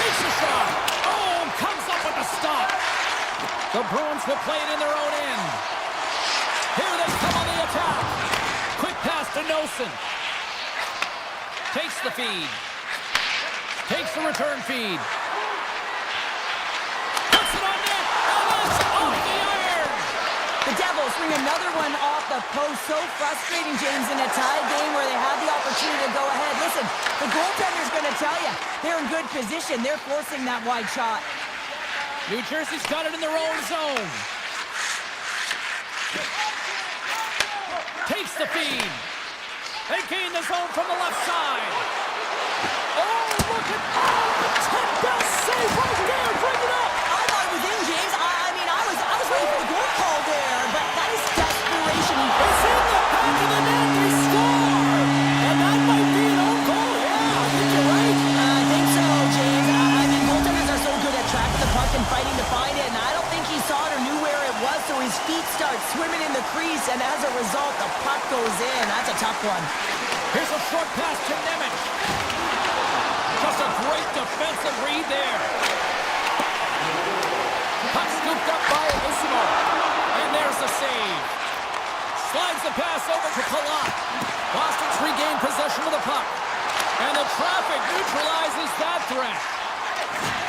Takes a shot. Oh, comes up with a stop. The Bruins will play it in their own end. Here they come on the attack. Quick pass to Nosen. Takes the feed. Takes the return feed. Puts it on net. And that's off the iron. The Devils bring another one off the post. So frustrating, James, in a tie game where they have the opportunity to go ahead. Listen, the goaltender's going to tell you they're in good position. They're forcing that wide shot. New Jersey's got it in their own zone. Takes the feed. They gain the zone from the left side. Oh, look at the 10-bell save right there. Bring it up. I thought it was in, James. I was ready for the goal call there, but that is desperation. It's in the back of the net. They score. And that might be an own goal. Yeah, I think you're right. I think so, James. Goaltenders are so good at tracking the puck and fighting to find it, and I don't think he saw it or knew where it was, so his feet start swimming in the crease, and as a result, the puck goes in. That's a tough one. Here's a short pass to Nemec. Just a great defensive read there. Puck scooped up by Isimo. And there's the save. Slides the pass over to Palat. Boston's regained possession of the puck. And the traffic neutralizes that threat.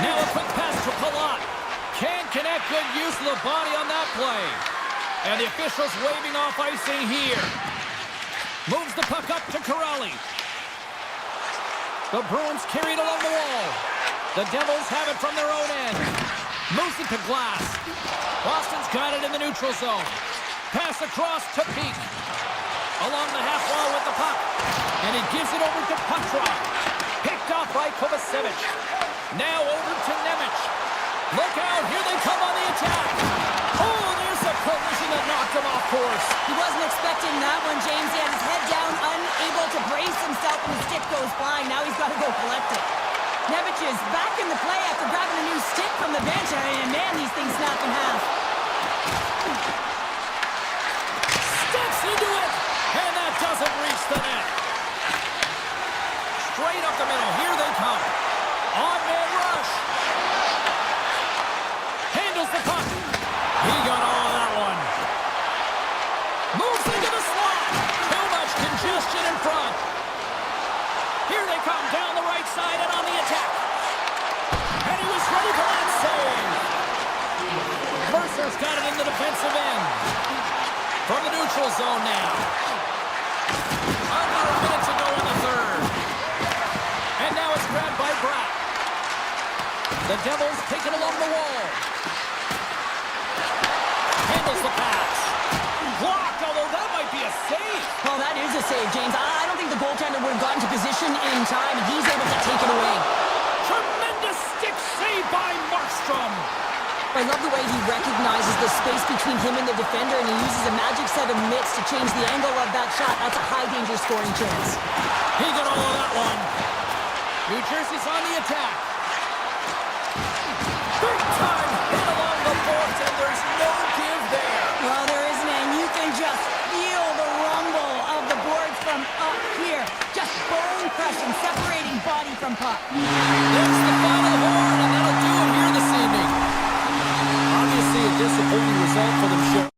Now a quick pass to Palat. Can't connect. Good use of the body on that play. And the officials waving off icing here. Moves the puck up to Corrali. The Bruins carry it along the wall. The Devils have it from their own end. Moves it to Glass. Boston's got it in the neutral zone. Pass across to Peak. Along the half wall with the puck. And he gives it over to Petrov. Picked off by Kovacevic. Now over to Nemec. Look out, here they come on the attack. Oh, there's a collision that knocked him off course. He wasn't expecting that one, James. He had his head down, unable to brace himself, and the stick goes flying. Now he's got to go collect it. Nemec is back in the play after grabbing a new stick from the bench, and man, these things snap in half. Steps into it, and that doesn't reach the net. Straight up the middle, here they come. On-man rush. Handles the puck. He got all of that one. Moves into the slot. Too much congestion in front. Here they come down the right side and on the attack. And he was ready for that save. Mercer's got it in the defensive end. From the neutral zone now. Under a minute to go in the third. And now it's grabbed by Bratt. The Devils take it along the wall. Handles the pass. Blocked, although that might be a save. Well, that is a save, James. I don't think the goaltender would have gotten to position in time, and he's able to take it away. Tremendous stick save by Markstrom. I love the way he recognizes the space between him and the defender, and he uses a magic set of mitts to change the angle of that shot. That's a high-danger scoring chance. He got all of that one. New Jersey's on the attack. Big time hit along the boards, and there's no give there. Well, there isn't, and you can just feel the rumble of the boards from up here. Just bone-crushing, separating body from puck. There's the final horn, and that'll do it here this evening. Obviously a disappointing result for them.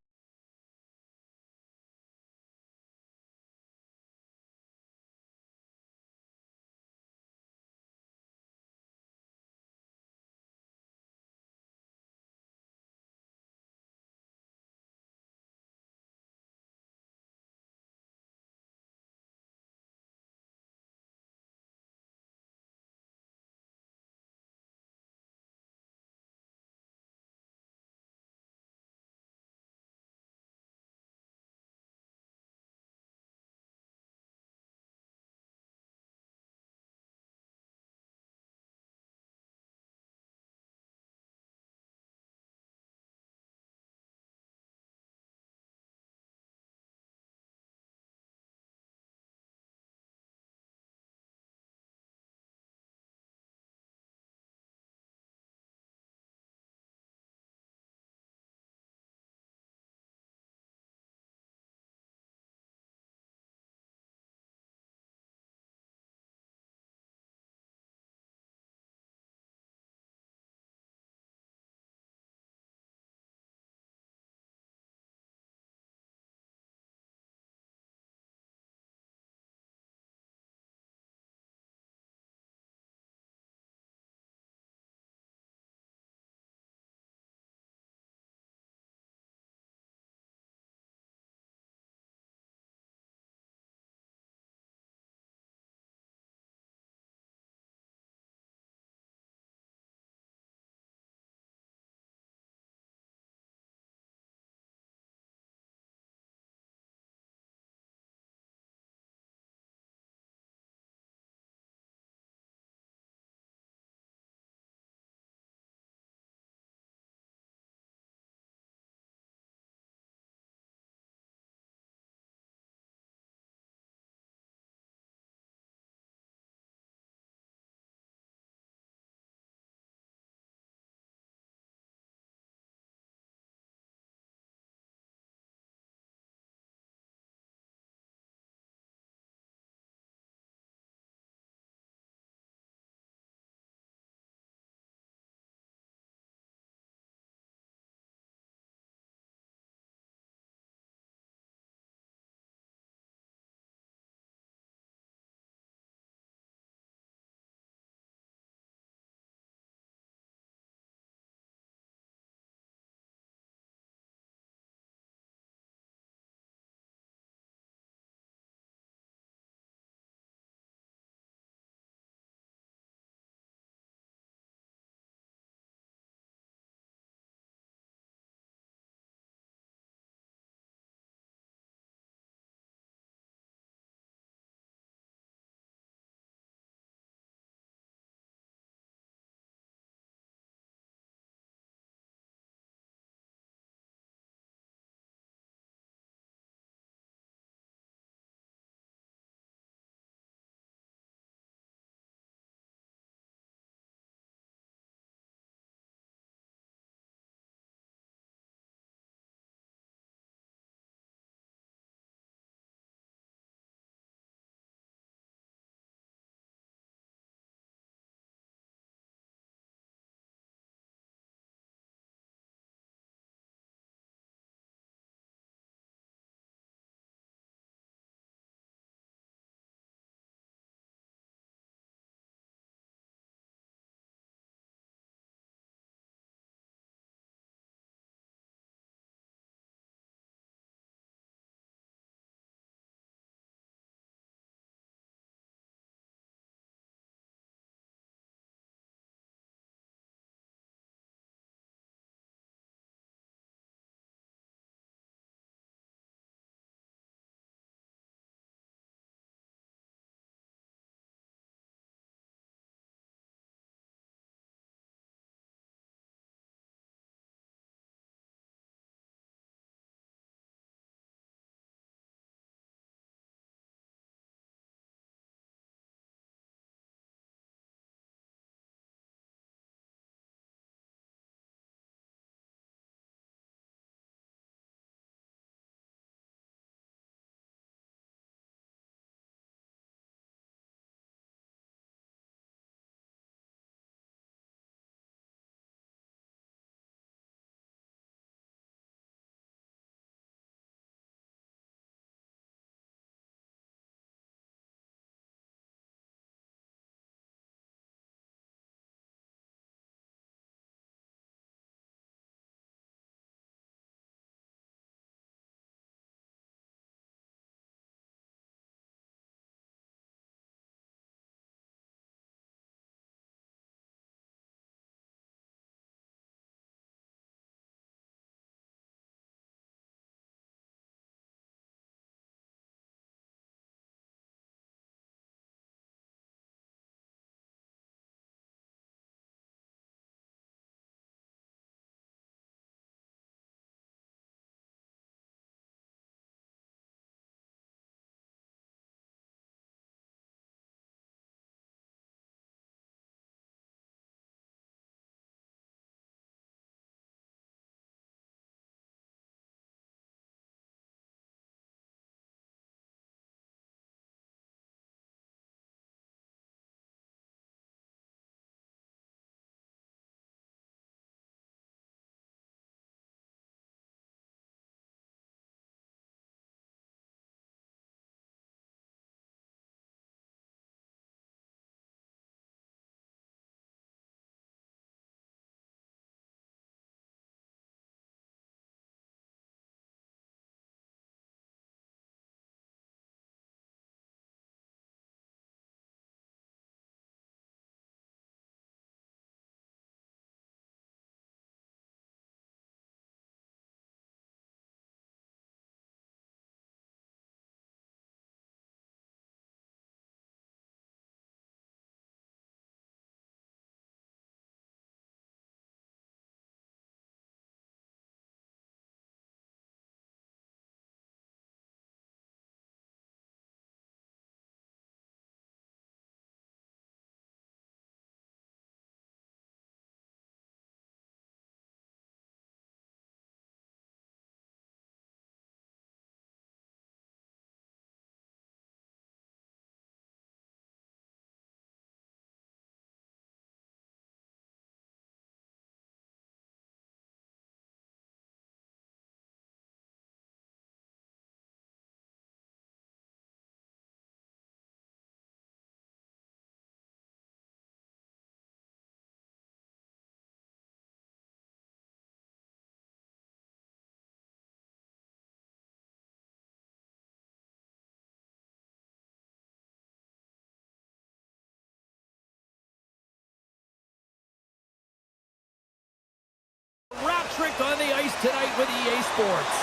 hat-trick on the ice tonight with EA Sports.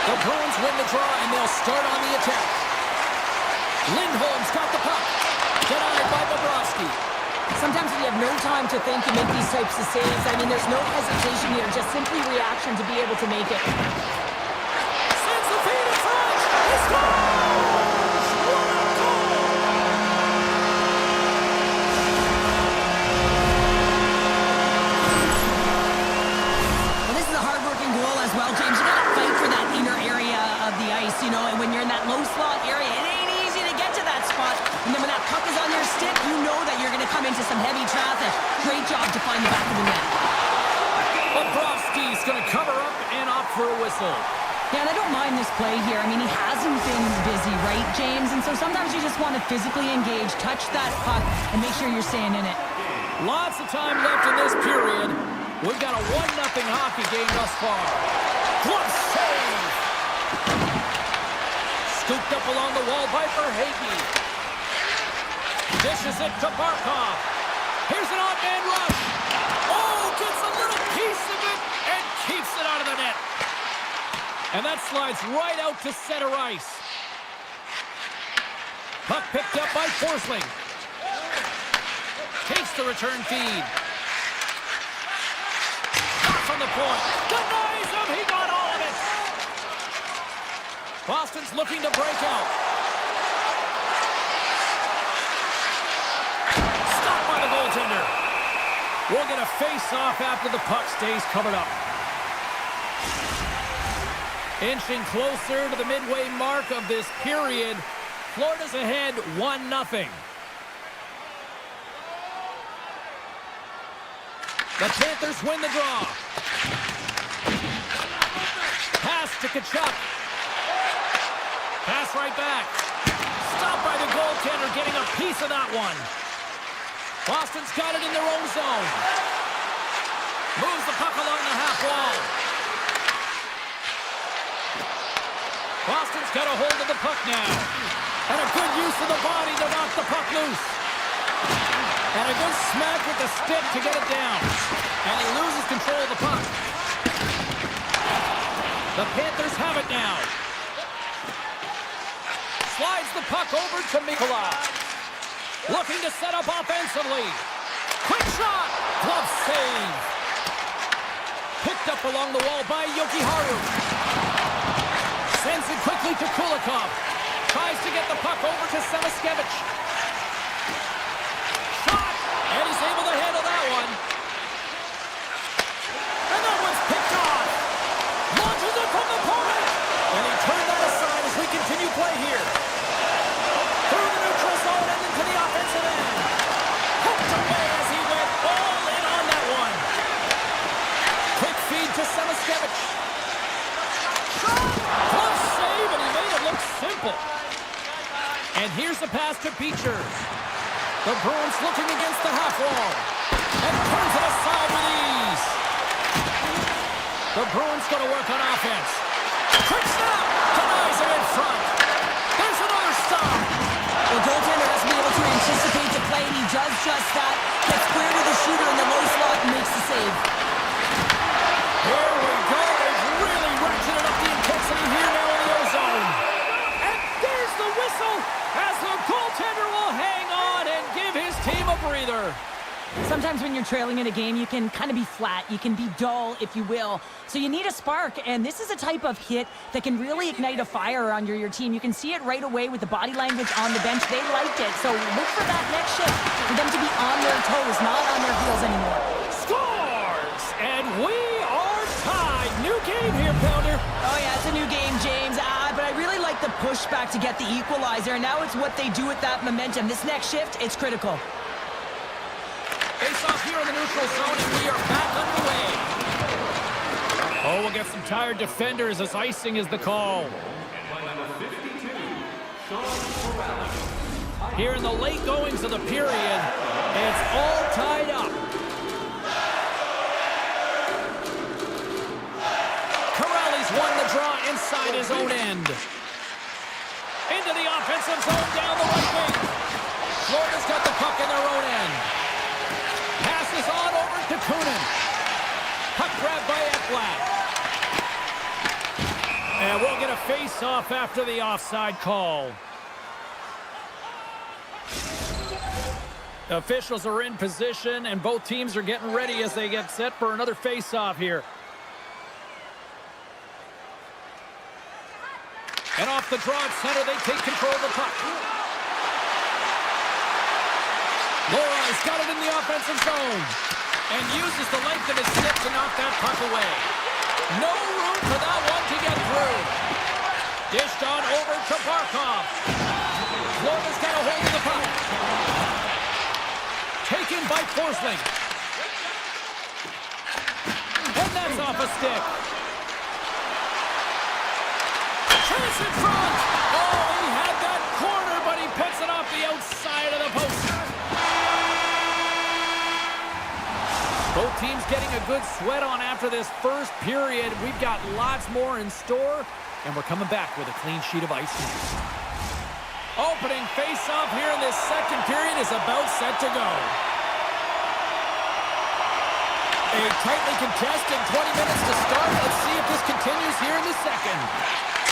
The Bruins win the draw, and they'll start on the attack. Lindholm's got the puck. Denied by Bobrovsky. Sometimes when you have no time to think and make these types of saves, I mean, there's no hesitation here, just simply reaction to be able to make it. Sends the feed in front. He scores! What a goal! Well, this is a hard-working goal as well, James. You gotta fight for that inner area of the ice, you know, and when you're in that low slot area, it ain't easy to get to that spot. And then when that puck is on your stick, you know that you're going to come into some heavy traffic. Great job to find the back of the net. Bobrovsky's going to cover up and opt for a whistle. Yeah, and I don't mind this play here. I mean, he hasn't been busy, right, James? And so sometimes you just want to physically engage, touch that puck, and make sure you're staying in it. Lots of time left in this period. We've got a 1-0 hockey game thus far. Glove save! Scooped up along the wall by Verhaeghe. Dishes it to Barkov. Here's an odd-man rush. Oh, gets a little piece of it and keeps it out of the net. And that slides right out to center ice. Puck picked up by Forsling. Takes the return feed. Off on the point. Denies him. He got all of it. Boston's looking to break out. Stopped by the goaltender. We'll get a face-off after the puck stays covered up. Inching closer to the midway mark of this period. Florida's ahead 1-0. The Panthers win the draw. Pass to Tkachuk. Pass right back. Stopped by the goaltender, getting a piece of that one. Boston's got it in their own zone. Moves the puck along the half wall. Boston's got a hold of the puck now. And a good use of the body to knock the puck loose. And a good smack with the stick to get it down. And he loses control of the puck. The Panthers have it now. Slides the puck over to Mikula. Looking to set up offensively. Quick shot. Glove save. Picked up along the wall by Jokiharju. Sends it quickly to Kulikov. Tries to get the puck over to Samaskevich. Shot. And he's able to handle that one. And that one's picked off. Launches it from the point. And he turned that aside as we continue play here. Through the neutral zone and into the offensive end. Hooked away as he went all in on that one. Quick feed to Samaskevich. Shot. Glove save, and he made it look simple. And here's the pass to Beecher. The Bruins looking against the half wall. And turns it aside with ease. The Bruins going to work on offense. Quick snap. Denies it in front. There's another stop. The goaltender has to be able to anticipate the play, and he does just that. Gets clear to the shooter in the low slot and makes the save. Here we go. They've really ratcheted up the intensity here now in the ozone. And there's the whistle as the goaltender will hang on and give his team a breather. Sometimes when you're trailing in a game, you can kind of be flat. You can be dull, if you will. So you need a spark, and this is a type of hit that can really ignite a fire under your team. You can see it right away with the body language on the bench. They liked it, so look for that next shift, for them to be on their toes, not on their heels anymore. Scores! And we are tied. New game here, Pounder. Oh, yeah, it's a new game, James. But I really like the pushback to get the equalizer, and now it's what they do with that momentum. This next shift, it's critical. Face off here in the neutral zone, and we are back underway. Oh, we'll get some tired defenders as icing is the call. Here in the late goings of the period, it's all tied up. Corrales won the draw inside his own end. Into the offensive zone down the right wing. Florida's got the puck in their own end. face-off after the offside call. Officials are in position, and both teams are getting ready as they get set for another face-off here. And off the draw at center, they take control of the puck. Laura's got it in the offensive zone and uses the length of his stick to knock that puck away. No room for that one to get through. Dished on over to Barkov. Florida's got a hold of the puck. Taken by Forsling. And that's off a stick. Chance in front. Oh, he had that corner, but he puts it off the outside of the post. Both teams getting a good sweat on after this first period. We've got lots more in store, and we're coming back with a clean sheet of ice. Opening face-off here in this second period is about set to go. A tightly contested 20 minutes to start. Let's see if this continues here in the second.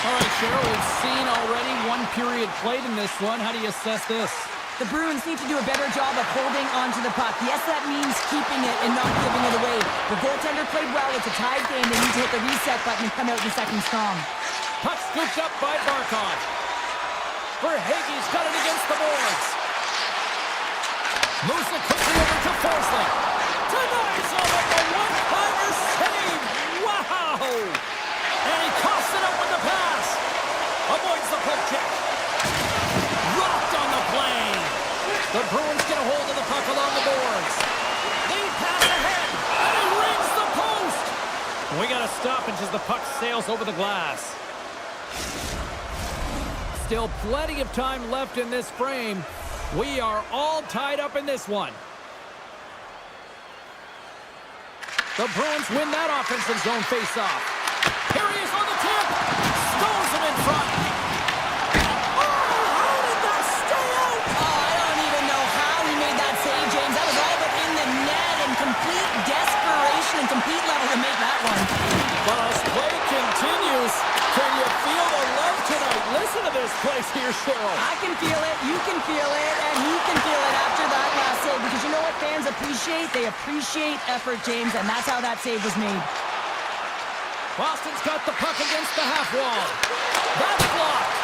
All right, Cheryl, we've seen already one period played in this one. How do you assess this? The Bruins need to do a better job of holding onto the puck. Yes, that means keeping it and not giving it away. The goaltender played well. It's a tied game. They need to hit the reset button and come out in the second strong. Puck scooped up by Barkov. Verhaeghe's got it against the boards. Moves it quickly over to Forsling. Denies him with the one-timer save. Wow! And he coughs it up with the pass. Avoids the poke check. Rocked on the play. The Bruins get a hold of the puck along the boards. Lead pass ahead. And he rings the post. We got a stoppage as the puck sails over the glass. Still plenty of time left in this frame. We are all tied up in this one. The Bruins win that offensive zone face-off. Here he is on the tip. Stones him in front. Oh, how did that stay out? Oh, I don't even know how he made that save, James. That was all but in the net and complete desperation and complete level to make that one. But as play continues, can you feel the love tonight? Listen to this place here, Cheryl. I can feel it, you can feel it, and he can feel it after that last save. Because you know what fans appreciate? They appreciate effort, James, and that's how that save was made. Boston's got the puck against the half wall. That's blocked.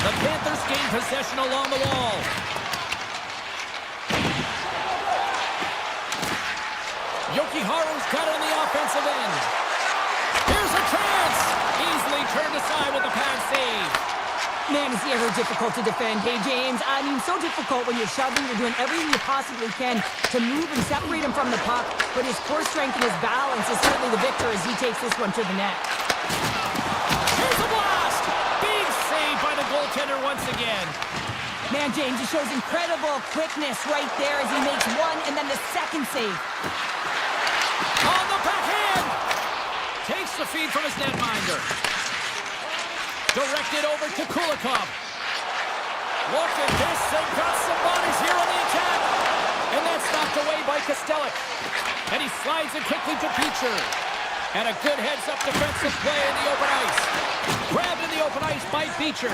The Panthers gain possession along the wall. Jokiharu's got it on the offensive end. Here's a chance. Easily turned aside with a pad save. Man, is he ever difficult to defend. Hey, James, I mean, so difficult when you're shoving, you're doing everything you possibly can to move and separate him from the puck, but his core strength and his balance is certainly the victor as he takes this one to the net. Here's a blast! Big save by the goaltender once again. Man, James, he shows incredible quickness right there as he makes one and then the second save. On the backhand! Takes the feed from his netminder. Directed over to Kulikov. Look at this. They've got some bodies here on the attack. And that's knocked away by Kostelic. And he slides it quickly to Beecher. And a good heads-up defensive play in the open ice. Grabbed in the open ice by Beecher.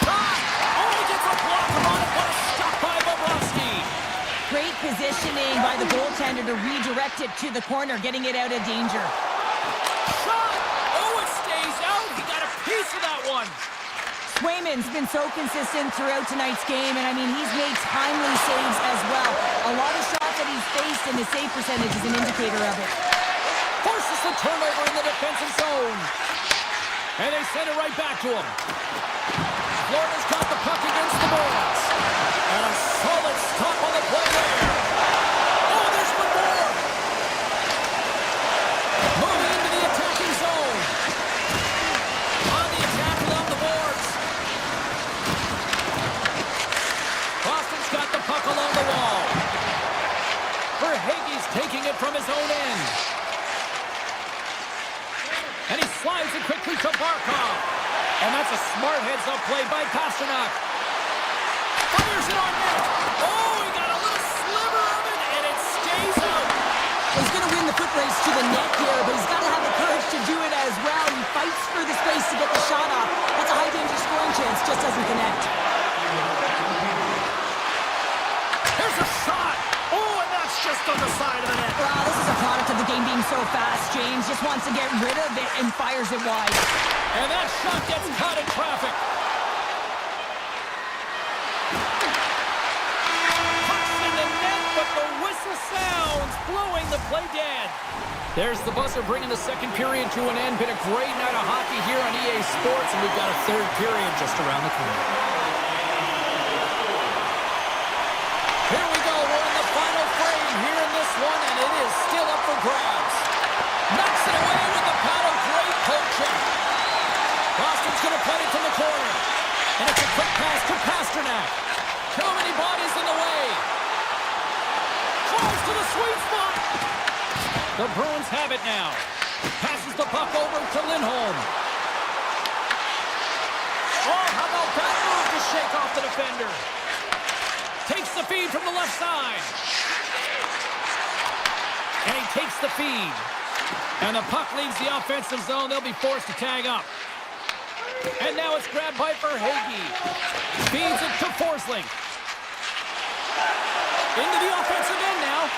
Shot! Oh, he gets a blocker on it. What a stop by Bobrovsky. Great positioning by the goaltender to redirect it to the corner, getting it out of danger. Shot! Oh, it stays out. He got a piece of that one. Swayman's been so consistent throughout tonight's game, and I mean, he's made timely saves as well. A lot of shots that he's faced, and the save percentage is an indicator of it. Forces the turnover in the defensive zone. And they send it right back to him. Florida's got the puck against the boards. And a solid stop on the play there. Oh, there's one more. Moving into the attacking zone. On the attack along the boards. Boston's got the puck along the wall. Verhaeghe's taking it from his own end. And he slides it quickly to Barkov. And that's a smart heads-up play by Pasternak. Fires it on net. Oh, he got a little sliver of it, and it stays out. He's going to win the race to the net here, but he's got to have the courage to do it as well. He fights for the space to get the shot off. That's a high-danger scoring chance, just doesn't connect. Here's a shot! Oh, and that's just on the side of the net. Wow, this is a product of the game being so fast. James just wants to get rid of it and fires it wide. And that shot gets caught in traffic. Pucks in the net, but the whistle sounds, blowing the play dead. There's the buzzer bringing the second period to an end. Been a great night of hockey here on EA Sports, and we've got a third period just around the corner. Here we go. We're in the final frame here in this one, and it is still up for grabs. Knocks it away with the paddle. Great poke check. Boston's going to play it from the corner. And it's a quick pass to Pasternak. Too many bodies in the way. Tries to the sweet spot. The Bruins have it now. Passes the puck over to Lindholm. Oh, how about that move to shake off the defender? Takes the feed from the left side. And he takes the feed. And the puck leaves the offensive zone. They'll be forced to tag up. And now it's grabbed by Verhaeghe. Feeds it to Forsling. Into the offensive end now.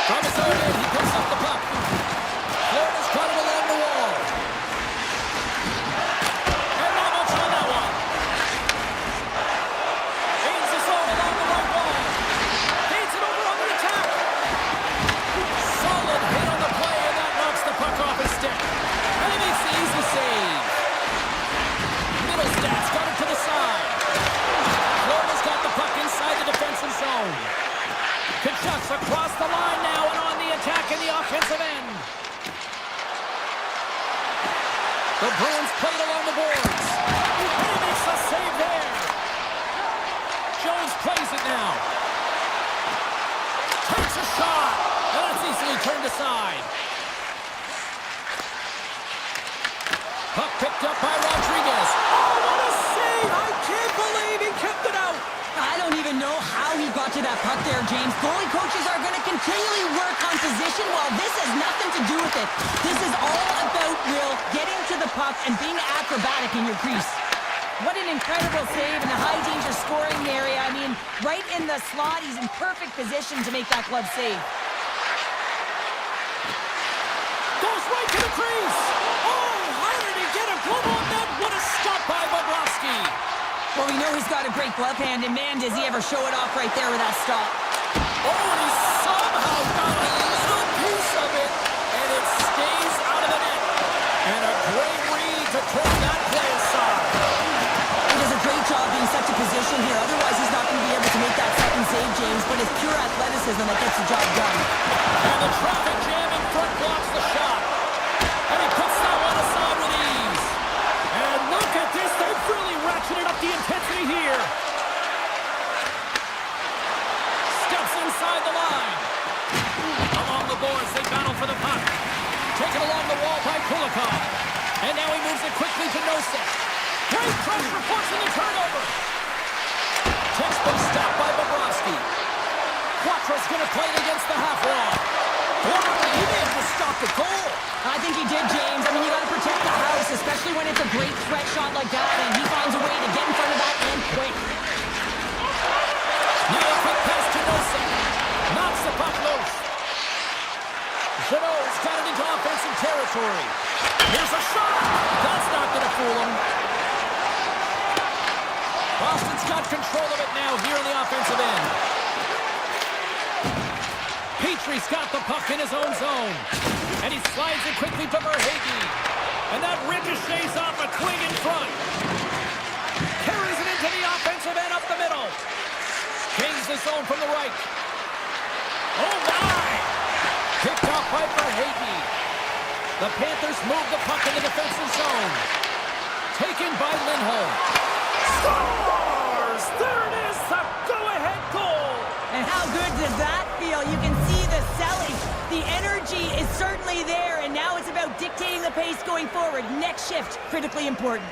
From his own end, he picks up the puck. Florida's got it along the wall. And not much on that one. Aims the zone along the right wall. Feeds it over on the attack. Solid hit on the play, and that knocks the puck off his stick. And he makes the easy save. Middlestats got it to the side. Florida's got the puck inside the defensive zone. Kachuk's across the line now and on the attack in the offensive end. The Bruins played along the boards. And he makes a save there. Jones plays it now. Takes a shot. And that's easily turned aside. Puck picked up by Rodriguez. Oh, what a save! I can't believe he kept it out. I don't even know how he got to that puck there, James. Goalie coaches are going to continually work on position while this has nothing to do with it. This is all about, Will, getting to the puck and being acrobatic in your crease. What an incredible save in a high-danger scoring area. I mean, right in the slot, he's in perfect position to make that glove save. Goes right to the crease. Oh, how did he get a glove on that? What a stop by Bobrovsky. Well, we know he's got a great glove hand, and man, does he ever show it off right there with that stop. Oh, and he somehow got a little piece of it, and it stays out of the net. And a great read to turn that play aside. He does a great job being such a position here. Otherwise, he's not going to be able to make that second save, James, but it's pure athleticism that gets the job done. And the traffic jam in front blocks the shot. And he puts that one aside with ease. And look at this, they've really ratcheted up the intensity here. Steps inside the line. Along the boards, they battle for the puck. Taken along the wall by Kulikov. And now he moves it quickly to Nosek. Great pressure forcing the turnover. Textbook stop by Bobrovsky. Quattro's going to play it against the half wall. He may have just stopped the goal. I think he did, James. I mean, you got to protect the house, especially when it's a great threat shot like that, and he finds a way to get in front of that and quick. Now a quick pass to Nosek. Knocks the puck loose. Jeannot's got it into offensive territory. Here's a shot. That's not going to fool him. Boston's got control of it now here in the offensive end. Petrie's got the puck in his own zone. And he slides it quickly to Verhaeghe. And that ricochets off a twig in front. Carries it into the offensive end up the middle. Gains the zone from the right. Oh my! Picked off by Verhaeghe. The Panthers move the puck in the defensive zone. Taken by Lindholm. Scores! There it is, the go-ahead goal! And how good does that feel? You can see the selling. The energy is certainly there, and now it's about dictating the pace going forward. Next shift, critically important.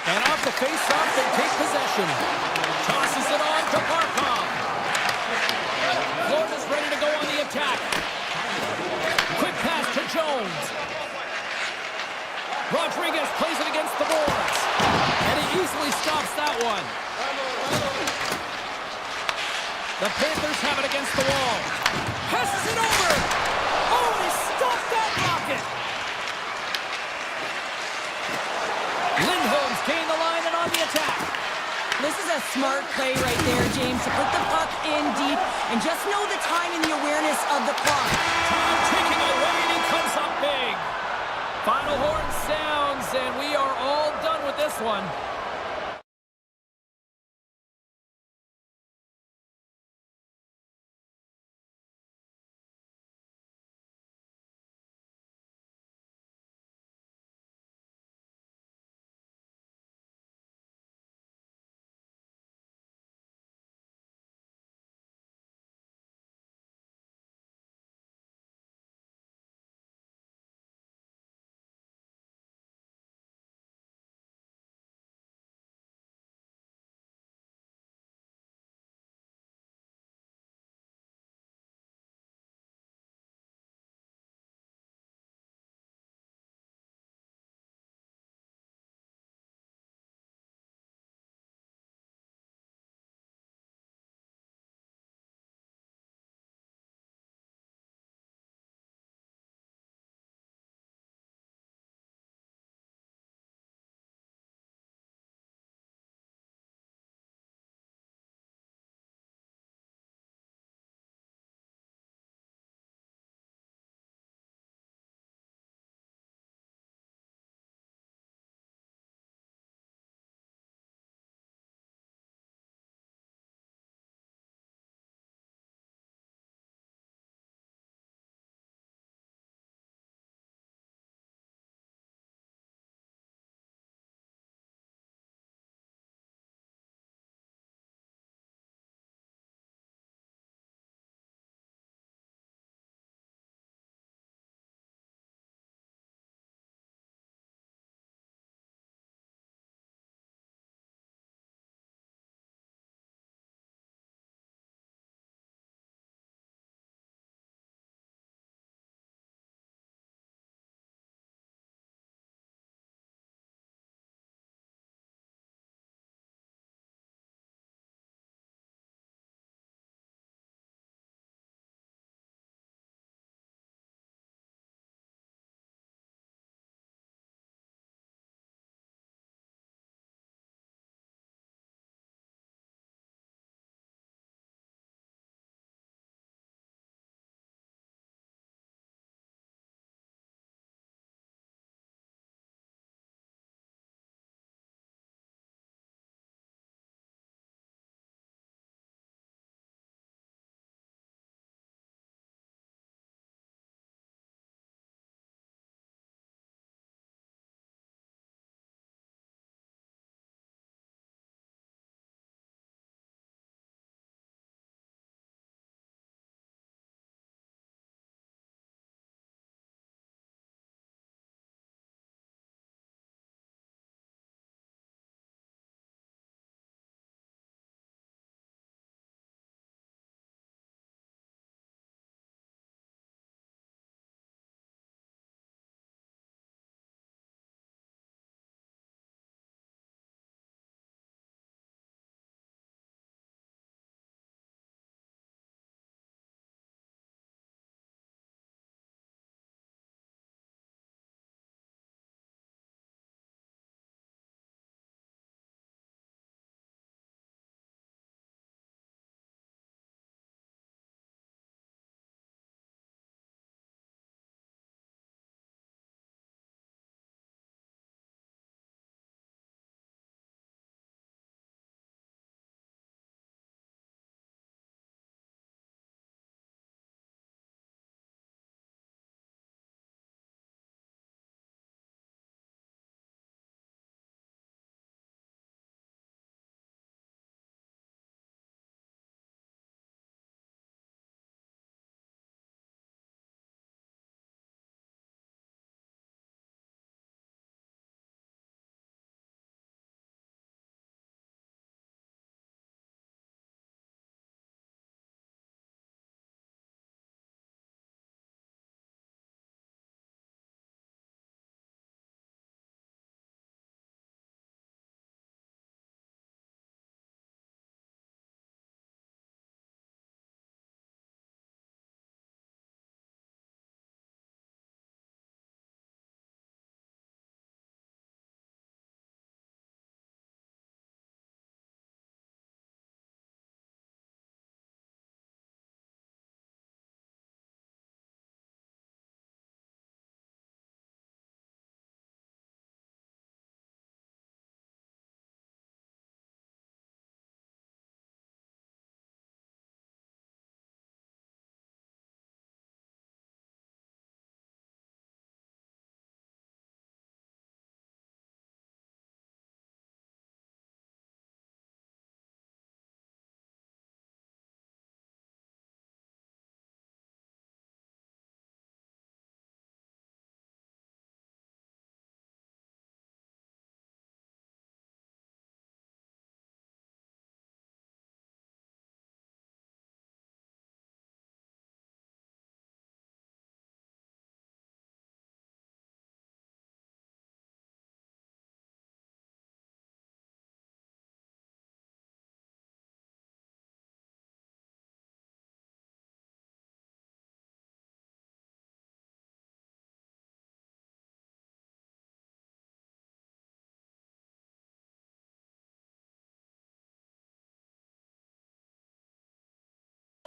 And off the face-off, they take possession. Tosses it on to Barkov. ready to go on the attack. Quick pass to Jones. Rodriguez plays it against the boards. And he easily stops that one. The Panthers have it against the wall. Passes it over. Oh, he stopped that rocket. Lindholm's gained the line and on the attack. This is a smart play right there, James, to put the puck in deep and just know the time and the awareness of the clock. Time ticking away and he comes up big. Final horn sounds and we are all done with this one.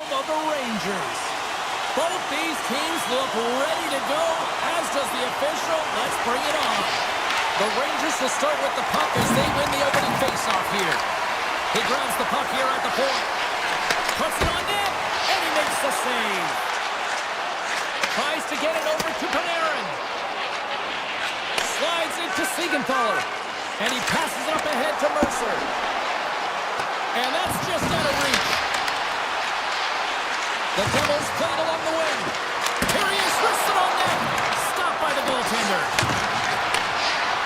Of the Rangers. Both these teams look ready to go, as does the official. Let's bring it on. The Rangers will start with the puck as they win the opening faceoff here. He grabs the puck here at the point. Puts it on net, and he makes the save. Tries to get it over to Panarin. Slides it to Siegenthaler. And he passes it up ahead to Mercer. And that's just out of reach. The Devils played along the wing. Here he is, wristed on net. Stopped by the goaltender.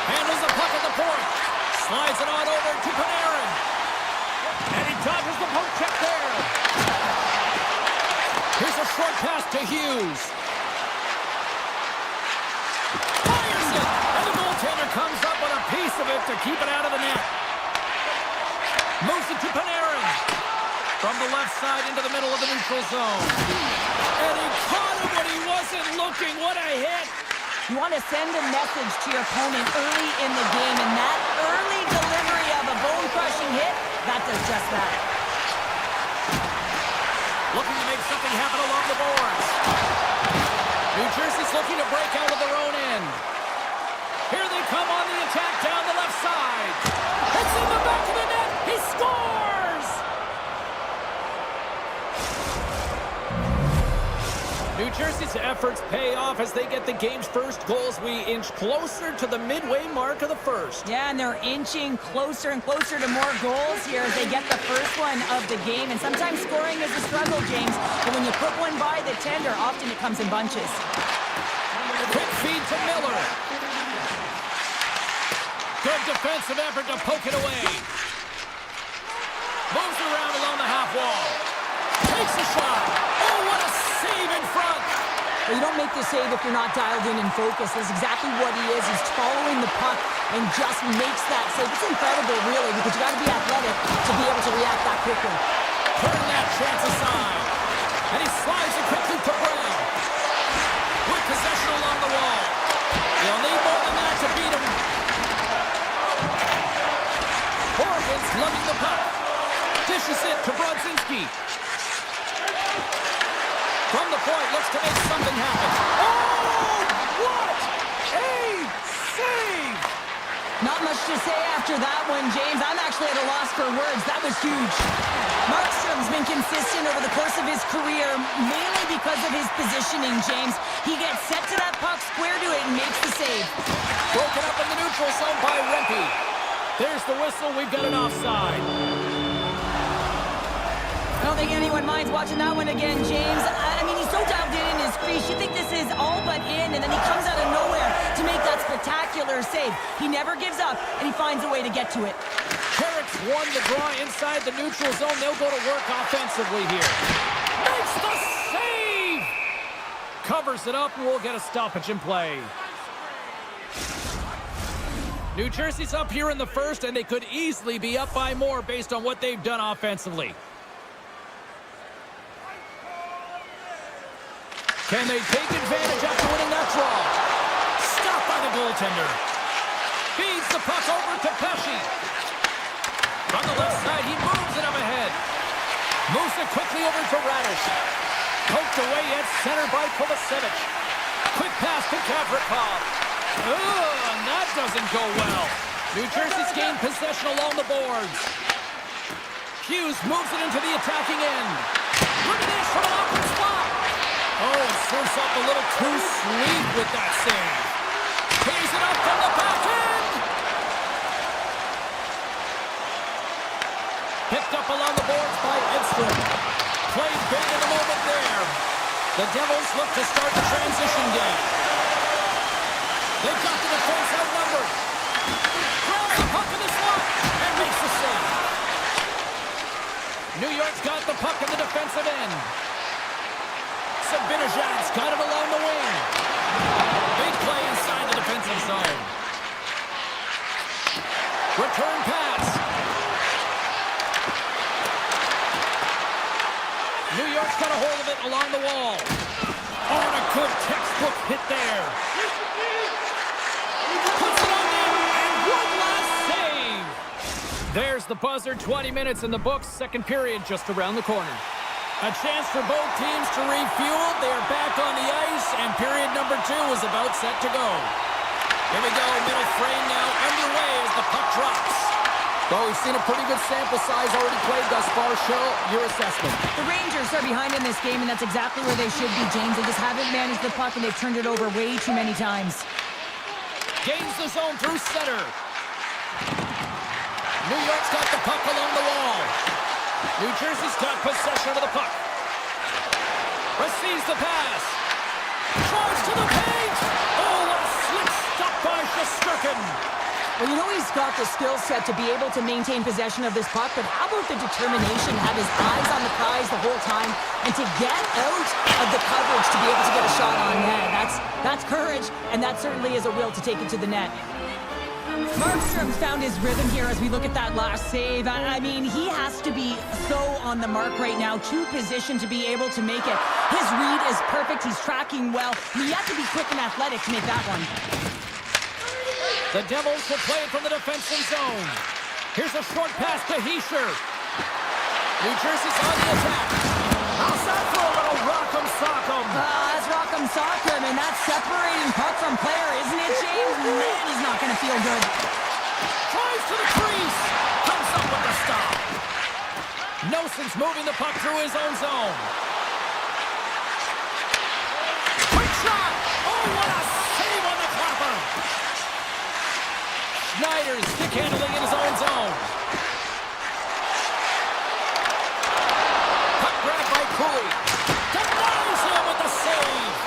Handles the puck at the point. Slides it on over to Panarin. And he dodges the poke check there. Here's a short pass to Hughes. Fires it. And the goaltender comes up with a piece of it to keep it out of the net. Moves it to Panarin. From the left side into the middle of the neutral zone. And he caught him when he wasn't looking. What a hit. You want to send a message to your opponent early in the game, and that early delivery of a bone-crushing hit, that does just that. Looking to make something happen along the boards. New Jersey's looking to break out of their own end. Here they come on the attack down the left side. It's in the back of the net. He scores! New Jersey's efforts pay off as they get the game's first goals. We inch closer to the midway mark of the first. Yeah, and they're inching closer and closer to more goals here as they get the first one of the game. And sometimes scoring is a struggle, James. But when you put one by the tender, often it comes in bunches. Quick feed to Miller. Good defensive effort to poke it away. Moves around along the half wall. Takes a shot. Oh, what a save in front. Well, you don't make the save if you're not dialed in and focused. That's exactly what he is. He's following the puck and just makes that save. It's incredible, really, because you got to be athletic to be able to react that quickly. Turn that chance aside. And he slides it quickly to Brown. With possession along the wall. He'll need more than that to beat him. Horgan's lugging the puck. Dishes it to Brodzinski. From the point, looks to make something happen. Oh, what a save! Not much to say after that one, James. I'm actually at a loss for words. That was huge. Markstrom's been consistent over the course of his career, mainly because of his positioning, James. He gets set to that puck, square to it, and makes the save. Broken up in the neutral zone by Rempe. There's the whistle. We've got an offside. I don't think anyone minds watching that one again, James. I mean, he's so dialed in his crease. You think this is all but in, and then he comes out of nowhere to make that spectacular save. He never gives up, and he finds a way to get to it. Carrick's won the draw inside the neutral zone. They'll go to work offensively here. Makes the save! Covers it up, and we'll get a stoppage in play. New Jersey's up here in the first, and they could easily be up by more based on what they've done offensively. Can they take advantage after winning that draw? Stopped by the goaltender. Feeds the puck over to Pesci. On the left side, he moves it up ahead. Moves it quickly over to Radish. Poked away at center by Kovacevic. Quick pass to Gavrikov. And that doesn't go well. New Jersey's gained possession along the boards. Hughes moves it into the attacking end. British from an awkward spot. Oh, and serves up a little too sweet with that save. Pays it up from the back end. Picked up along the boards by Edstrom. Played big in the moment there. The Devils look to start the transition game. They've got the defense outnumbered. Grabs the puck in the slot and makes the save. New York's got the puck in the defensive end. Sabinajad's got it along the wing. Big play inside the defensive zone. Return pass. New York's got a hold of it along the wall. Oh, and a good textbook hit there. Puts it on there, and one last save. There's the buzzer. 20 minutes in the books. Second period just around the corner. A chance for both teams to refuel. They are back on the ice, and period number 2 is about set to go. Here we go, middle frame now underway as the puck drops. Well, we've seen a pretty good sample size already played thus far. Cheryl, your assessment. The Rangers are behind in this game, and that's exactly where they should be, James. They just haven't managed the puck, and they've turned it over way too many times. Gains the zone through center. New York's got the puck along the wall. New Jersey's got possession of the puck. Receives the pass. Charge to the paint. Oh, what a slick stop by Shesterkin. Well, you know he's got the skill set to be able to maintain possession of this puck, but how about the determination, have his eyes on the prize the whole time, and to get out of the coverage to be able to get a shot on net. That's courage, and that certainly is a will to take it to the net. Markstrom's found his rhythm here as we look at that last save. I mean, he has to be so on the mark right now, too positioned to be able to make it. His read is perfect. He's tracking well. He has to be quick and athletic to make that one. The Devils will play it from the defensive zone. Here's a short pass to Hischier. New Jersey's on the attack. How's that for a little rock'em sock'em? That's rock'em sock'em, and that's separating puck from player, isn't it, James? Man, he's not going to feel good. Tries to the crease. Comes up with the stop. Nelson's moving the puck through his own zone. Quick shot. Oh, what a save on the clapper. Schneider's stick handling in his own zone. Puck grabbed by Cooley. Denies him with the save.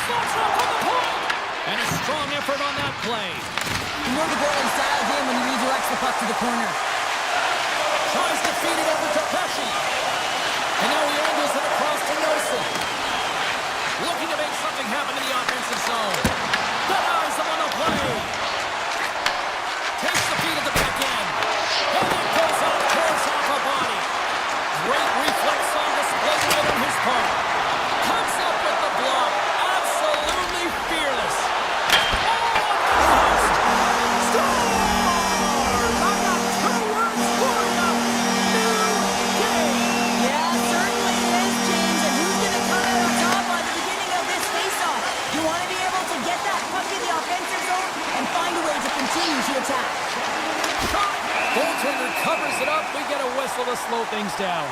Slots up on the point. And a strong effort on that play. You know the goalie styles in when he redirects the puck to the corner. Tries to feed it over to Pesci. And now he angles it across to Nelson. Looking to make something happen in the offensive zone. Denies him on the play. Takes the feed at the back end. And then goes out towards half a body. Great reflex on display on his part. Comes up with the block. Absolutely fearless. Oh, scores! I got 2 words for you. New game. Yeah, certainly is, James. And who's going to come out on top at the beginning of this faceoff? You want to be able to get that puck in the offensive zone and find a way to continue to attack. Shot. Goaltender covers it up. We get a whistle to slow things down.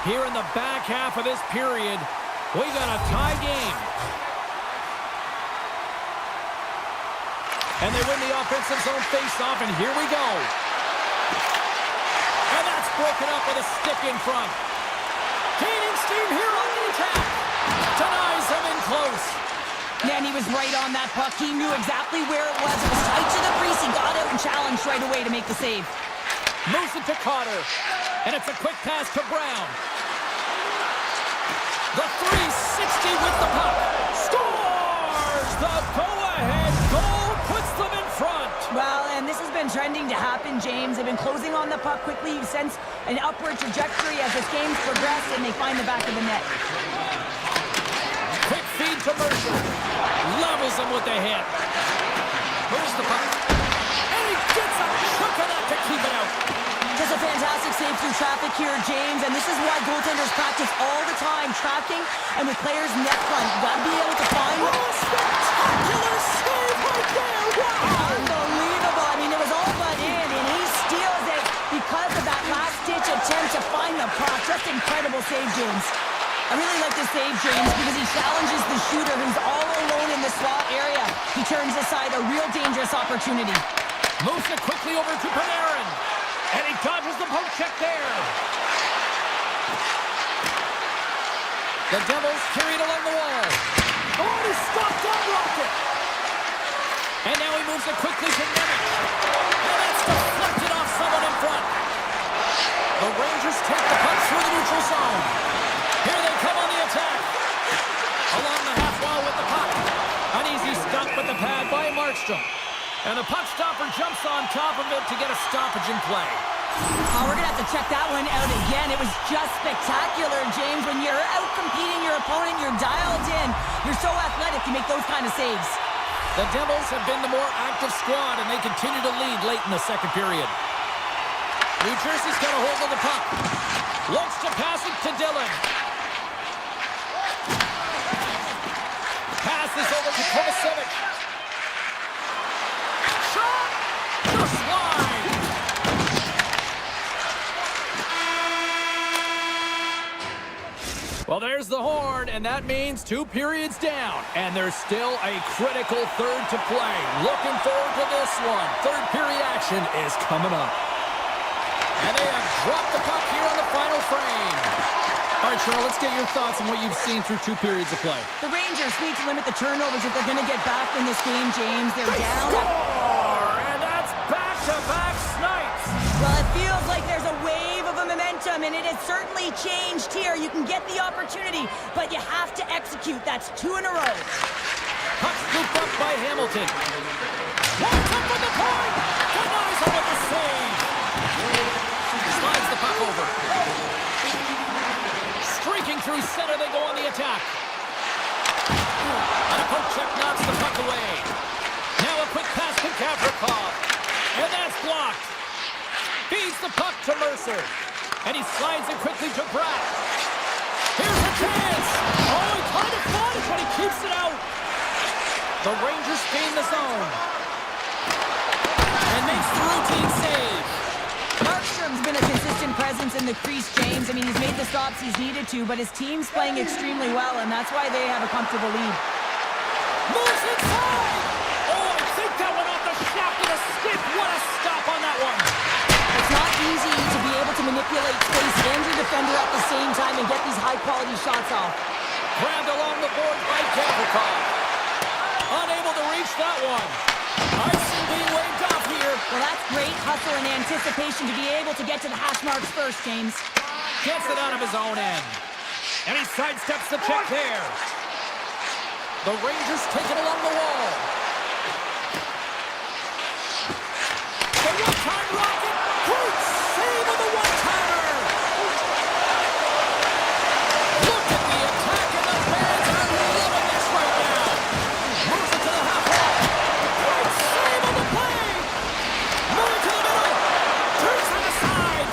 Here in the back half of this period, we got a tie game. And they win the offensive zone face-off, and here we go. And that's broken up with a stick in front. Gaining steam here on the attack. Denies him in close. Man, he was right on that puck. He knew exactly where it was. It was tight to the crease. He got out and challenged right away to make the save. Moves it to Cotter. And it's a quick pass to Brown. The 360 with the puck. Scores! The go-ahead goal puts them in front. Well, and this has been trending to happen, James. They've been closing on the puck quickly. You sense an upward trajectory as this game's progressed, and they find the back of the net. Quick feed to Mercer. Levels him with the hit. Moves the puck. And he gets a chunk of that to keep it out. Just a fantastic save through traffic here, James, and this is why goaltenders practice all the time, tracking and with players net front. You gotta be able to find them. Oh, spectacular save right there! Wow! Unbelievable. I mean, it was all but in, and he steals it because of that last-ditch attempt to find the puck. Just incredible save, James. I really like this save, James, because he challenges the shooter who's all alone in the slot area. He turns aside a real dangerous opportunity. Moves it quickly over to Panarin. And he dodges the poke check there. The Devils carry it along the wall. Oh, he stopped on Rocket. And now he moves it quickly to Nemec. And that's deflected off someone in front. The Rangers take the puck through the neutral zone. Here they come on the attack. Along the half wall with the puck. An easy stop with the pad by Markstrom. And the puck stopper jumps on top of it to get a stoppage in play. Oh, we're going to have to check that one out again. It was just spectacular, James. When you're out-competing your opponent, you're dialed in. You're so athletic, you make those kind of saves. The Devils have been the more active squad, and they continue to lead late in the second period. New Jersey's got a hold of the puck. Looks to pass it to Dillon. Passes over to Kovacevic. Shot! Just wide! Well, there's the horn, and that means 2 periods down. And there's still a critical third to play. Looking forward to this one. Third period action is coming up. And they have dropped the puck here on the final frame. All right, Cheryl, let's get your thoughts on what you've seen through 2 periods of play. The Rangers need to limit the turnovers if they're going to get back in this game, James. They're down. Score! And that's back-to-back snipes. Well, it feels like there's a wave of a momentum, and it has certainly changed here. You can get the opportunity, but you have to execute. That's 2 in a row. Puck scooped up by Hamilton. Walks up with the point. Denies him with the save. Slides the puck over. Streaking through center, they go on the attack. And a poke check knocks the puck away. Now a quick pass to Gavrikov. And that's blocked. Feeds the puck to Mercer. And he slides it quickly to Bratt. Here's a chance. Oh, he kind of fought it, but he keeps it out. The Rangers gain the zone. And makes the routine save. Markstrom's been a consistent presence in the crease, James. I mean, he's made the stops he's needed to, but his team's playing extremely well, and that's why they have a comfortable lead. Moves inside! Oh, I think that went off the shaft with a stick. What a stop on that one. It's not easy to be able to manipulate space and your defender at the same time and get these high-quality shots off. Grabbed along the board by Gavrikov. Unable to reach that one. Icing being waved off here. Well, that's great hustle and anticipation to be able to get to the hash marks first, James. Gets it out of his own end. And he sidesteps the check there. The Rangers take it along the wall. The one-time rocket. Great save of the one-timer. Look at the attack, and the fans are loving this right now. Moves it to the half wall. Great save of the play. Moving to the middle. Turns on the side.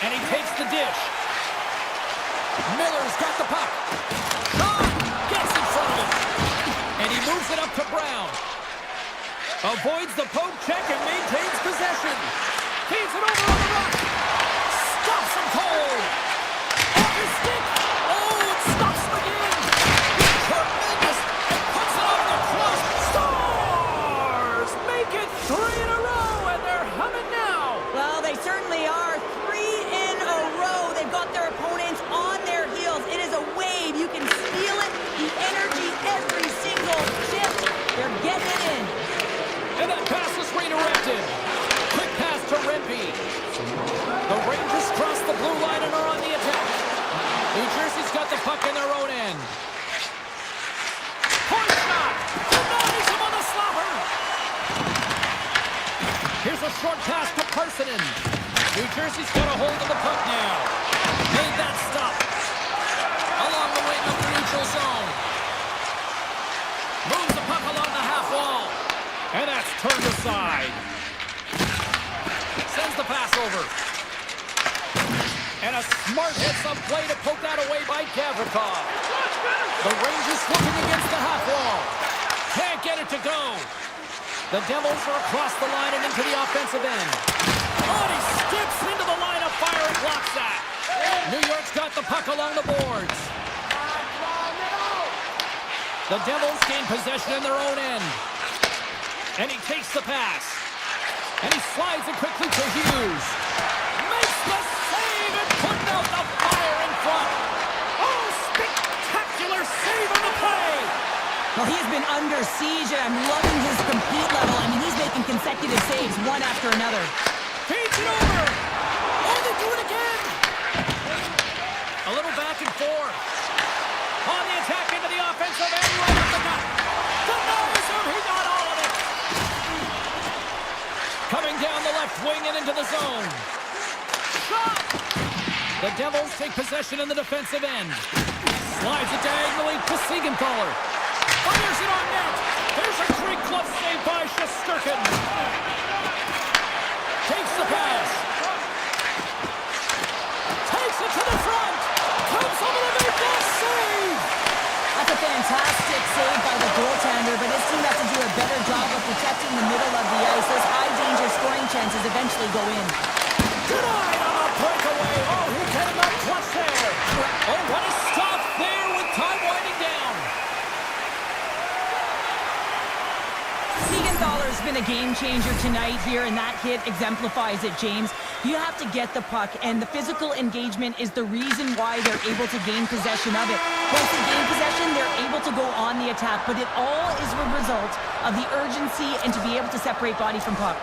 And he takes the dish. Miller's got the puck. Shaw gets in front of him. And he moves it up to Brown. Avoids the poke check and maintains possession. Feeds it over on the rush. Stops him cold. Off his stick. Oh, it stops him again. Tremendous. And puts it over the cross. Stars make it 3 in a row, and they're humming now. Well, they certainly are. 3 in a row. They've got their opponents on their heels. It is a wave. You can feel it. The energy every single shift. They're getting it in. And that pass is redirected. Quick pass to Rempe. The Rangers cross the blue line and are on the attack. New Jersey's got the puck in their own end. Point shot! Denies him on the slapper! Here's a short pass to Parsonen. New Jersey's got a hold of the puck now. Made that stop. Along the wing of the neutral zone. Moves the puck along the half wall. And that's turned aside. Sends the pass over. And a smart heads-up play to poke that away by Gavrikov. The Rangers looking against the half wall. Can't get it to go. The Devils are across the line and into the offensive end. Oh, and he skips into the line of fire and blocks that. New York's got the puck along the boards. The Devils gain possession in their own end. And he takes the pass. And he slides it quickly to Hughes. Makes the save and putting out the fire in front. Oh, spectacular save on the play. Well, he has been under siege, and I'm loving his compete level. I mean, he's making consecutive saves, one after another. Feeds it over. Oh, they do it again. A little back and forth. On the attack into the offensive end, right up the gut. Denies him, he got all of it. Coming down the left wing and into the zone. Shot! The Devils take possession in the defensive end. Slides it diagonally to Siegenthaler. Fires it on net. There's a great glove save by Shesterkin. Takes the pass. Takes it to the front. Comes over to make that save. That's a fantastic save by the goaltender, but his team has to do a better job of protecting the middle of the ice. Those high-danger scoring chances eventually go in. Denied on a breakaway. Oh, he came up clutch there. Oh, what a stop there with time winding down. Siegenthaler's been a game changer tonight here, and that hit exemplifies it, James. You have to get the puck, and the physical engagement is the reason why they're able to gain possession of it. Once they gain possession, they're able to go on the attack, but it all is a result of the urgency and to be able to separate body from puck.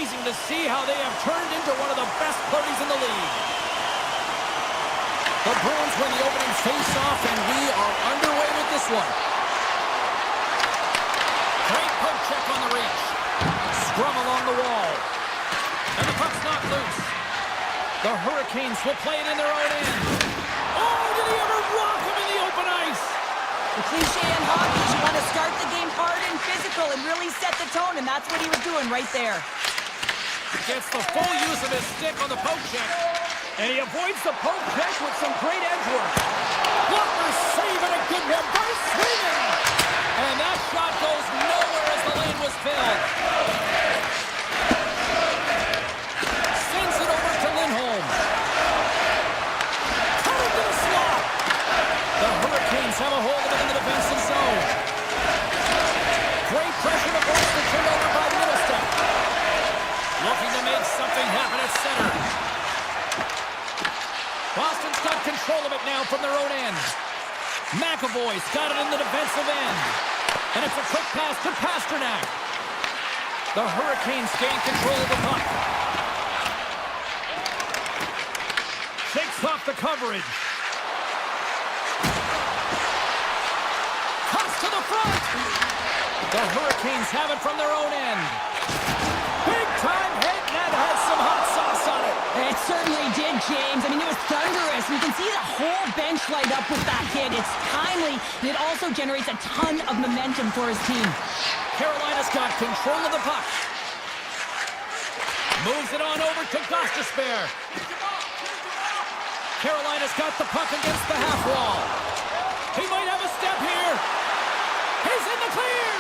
amazing to see how they have turned into one of the best parties in the league. The Bruins win the opening face-off, and we are underway with this one. Great poke check on the reach. Scrum along the wall. And the puck's not loose. The Hurricanes will play it in their own end. Oh, did he ever rock him in the open ice? The cliche in hockey is you want to start the game hard and physical and really set the tone, and that's what he was doing right there. Gets the full use of his stick on the poke check. And he avoids the poke check with some great edge work. Blocker save and a good reverse swinging. And that shot goes nowhere as the lane was filled. Sends it over to Lindholm. Coming to the slot. The Hurricanes have a hold of it in the defensive zone. Great pressure to force the turnover by the middle step. Looking to make something happen at center. Boston's got control of it now from their own end. McAvoy's got it in the defensive end. And it's a quick pass to Pasternak. The Hurricanes gain control of the puck. Shakes off the coverage. Cuts to the front. The Hurricanes have it from their own end. Big time hit, and that has some hot sauce on it. It certainly did, James. I mean, it was thunderous. You can see the whole bench light up with that hit. It's timely, and it also generates a ton of momentum for his team. Carolina's got control of the puck. Moves it on over to Gostisbehere. Carolina's got the puck against the half wall. He might have a step here. He's in the clear.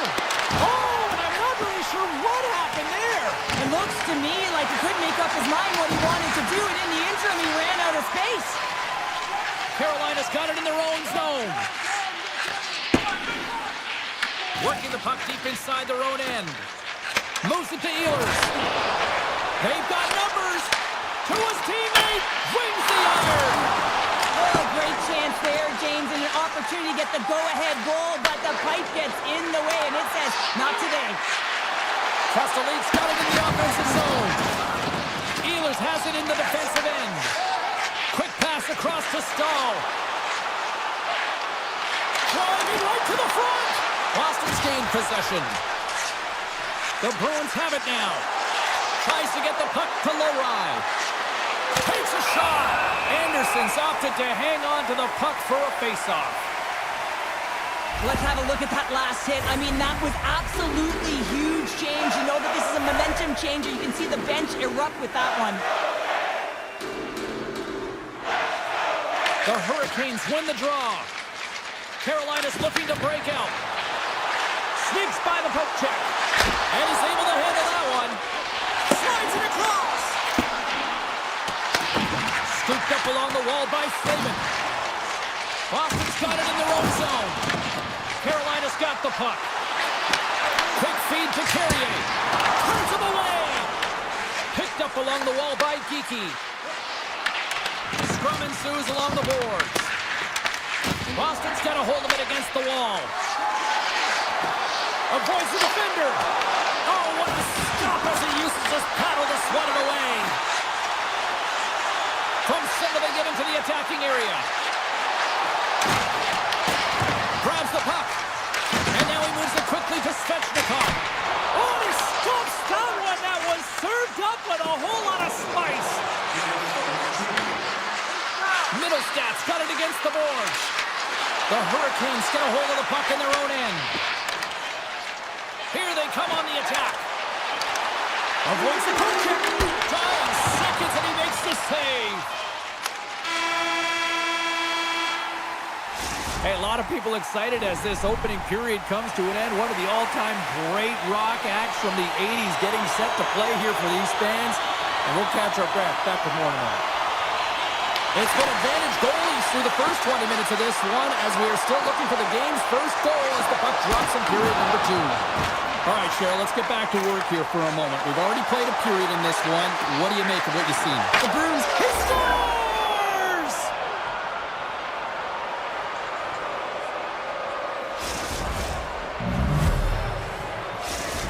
Oh, and I'm not really sure what happened there. It looks to me like he couldn't make up his mind what he wanted to do, and in the interim, he ran out of space. Carolina's got it in their own zone. Working the puck deep inside their own end. Moves it to Ehlers. They've got numbers. To his teammate. Wins the iron. Oh, great chance there, James, and an opportunity to get the go-ahead goal, but the pipe gets in the way, and it says, not today. Castelline's got it in the offensive zone. Ehlers has it in the defensive end. Quick pass across to Stahl. Driving right to the front. Boston's gained possession. The Bruins have it now. Tries to get the puck to Lowry. Takes a shot. Anderson's opted to hang on to the puck for a faceoff. Let's have a look at that last hit. I mean, that was absolutely huge, James. You know that this is a momentum changer. You can see the bench erupt with that one. The Hurricanes win the draw. Carolina's looking to break out. Sneaks by the poke check. And he's able to handle that one. Slides it across. Scooped up along the wall by Slavin. Boston's got it in their own zone. Carolina's got the puck. Quick feed to Carrier. Turns him away. Picked up along the wall by Geekie. Scrum ensues along the boards. Boston's got a hold of it against the wall. Avoids the defender. Oh, what a stop as he uses his paddle to swat it away. From center they get into the attacking area. Grabs the puck. And now he moves it quickly to Svechnikov. Oh, he scoops that one. That was served up with a whole lot of spice. Middlestats got it against the boards. The Hurricanes get a hold of the puck in their own end. Here they come on the attack. Avoids the puck check. 5 seconds and he makes the save. Hey, a lot of people excited as this opening period comes to an end. One of the all-time great rock acts from the 80s getting set to play here for these fans. And we'll catch our breath. Back with more tonight. It's been advantage goalies through the first 20 minutes of this one as we are still looking for the game's first goal as the puck drops in period number 2. All right, Cheryl, let's get back to work here for a moment. We've already played a period in this one. What do you make of what you've seen? The Bruins, he scores!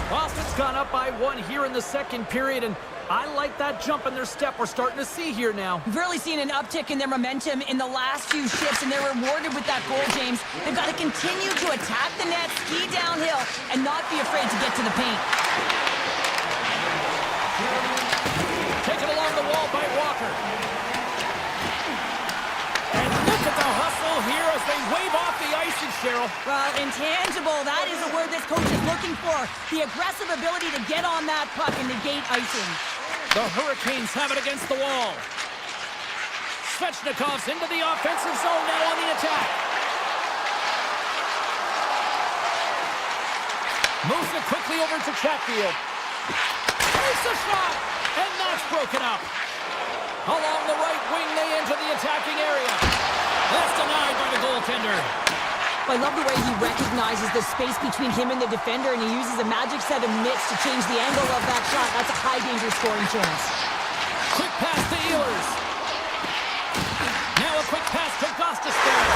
Boston's gone up by 1 here in the second period, and I like that jump in their step we're starting to see here now. We've really seen an uptick in their momentum in the last few shifts, and they're rewarded with that goal, James. They've got to continue to attack the net, ski downhill, and not be afraid to get to the paint. Taken along the wall by Walker. And look at the hustle here as they wave off the icing, Cheryl. Well, intangible, that is a word this coach is looking for. The aggressive ability to get on that puck and negate icing. The Hurricanes have it against the wall. Svechnikov's into the offensive zone now on the attack. Moves it quickly over to Chatfield. Takes a shot, and that's broken up. Along the right wing, they enter the attacking area. That's denied by the goaltender. I love the way he recognizes the space between him and the defender, and he uses a magic set of mitts to change the angle of that shot. That's a high-danger scoring chance. Quick pass to Ehlers. Now a quick pass to Gostisbehere.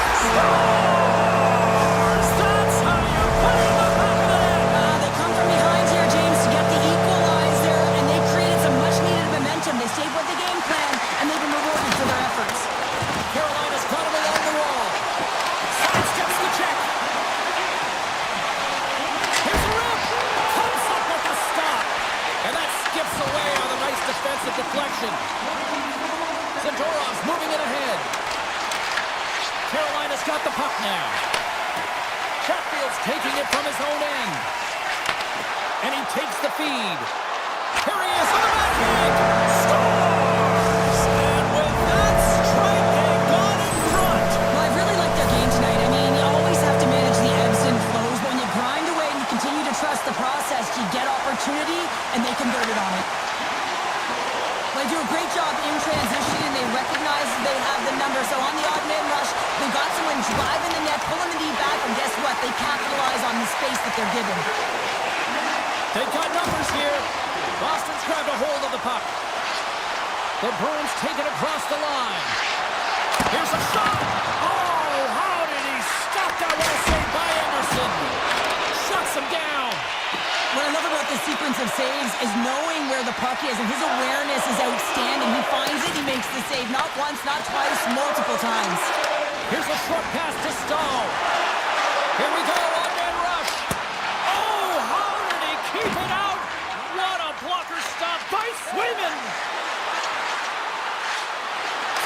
That's how you put it in the back of the net. They come from behind here, James, to get the equalizer, and they created some much-needed momentum. They stayed with the game plan, and they've been rewarded for their efforts. Carolina's caught him along the wall. Sidesteps the check. Here's a rip. Comes up with the stop. And that skips away on a nice defensive deflection. Zadorov's moving it ahead. Carolina's got the puck now. Chatfield's taking it from his own end. And he takes the feed. Here he is on the backhand. Scores! And with that strike, they got in front. Well, I really like their game tonight. I mean, you always have to manage the ebbs and flows. But when you grind away and you continue to trust the process, you get opportunity, and they converted on it. They do a great job in transition, and they recognize they have the number. So on the odd man rush, they got someone driving the net, pulling the knee back, and guess what? They capitalize on the space that they're given. They've got numbers here. Boston's grabbed a hold of the puck. The Bruins take it across the line. Here's a shot. Oh, how did he stop that? Well saved by Emerson. Shuts him down. What I love about this sequence of saves is knowing where the puck is, and his awareness is outstanding. He finds it, he makes the save, not once, not twice, multiple times. Here's a short pass to Stahl. Here we go, one-man rush. Oh, how did he keep it out? What a blocker stop by Swayman.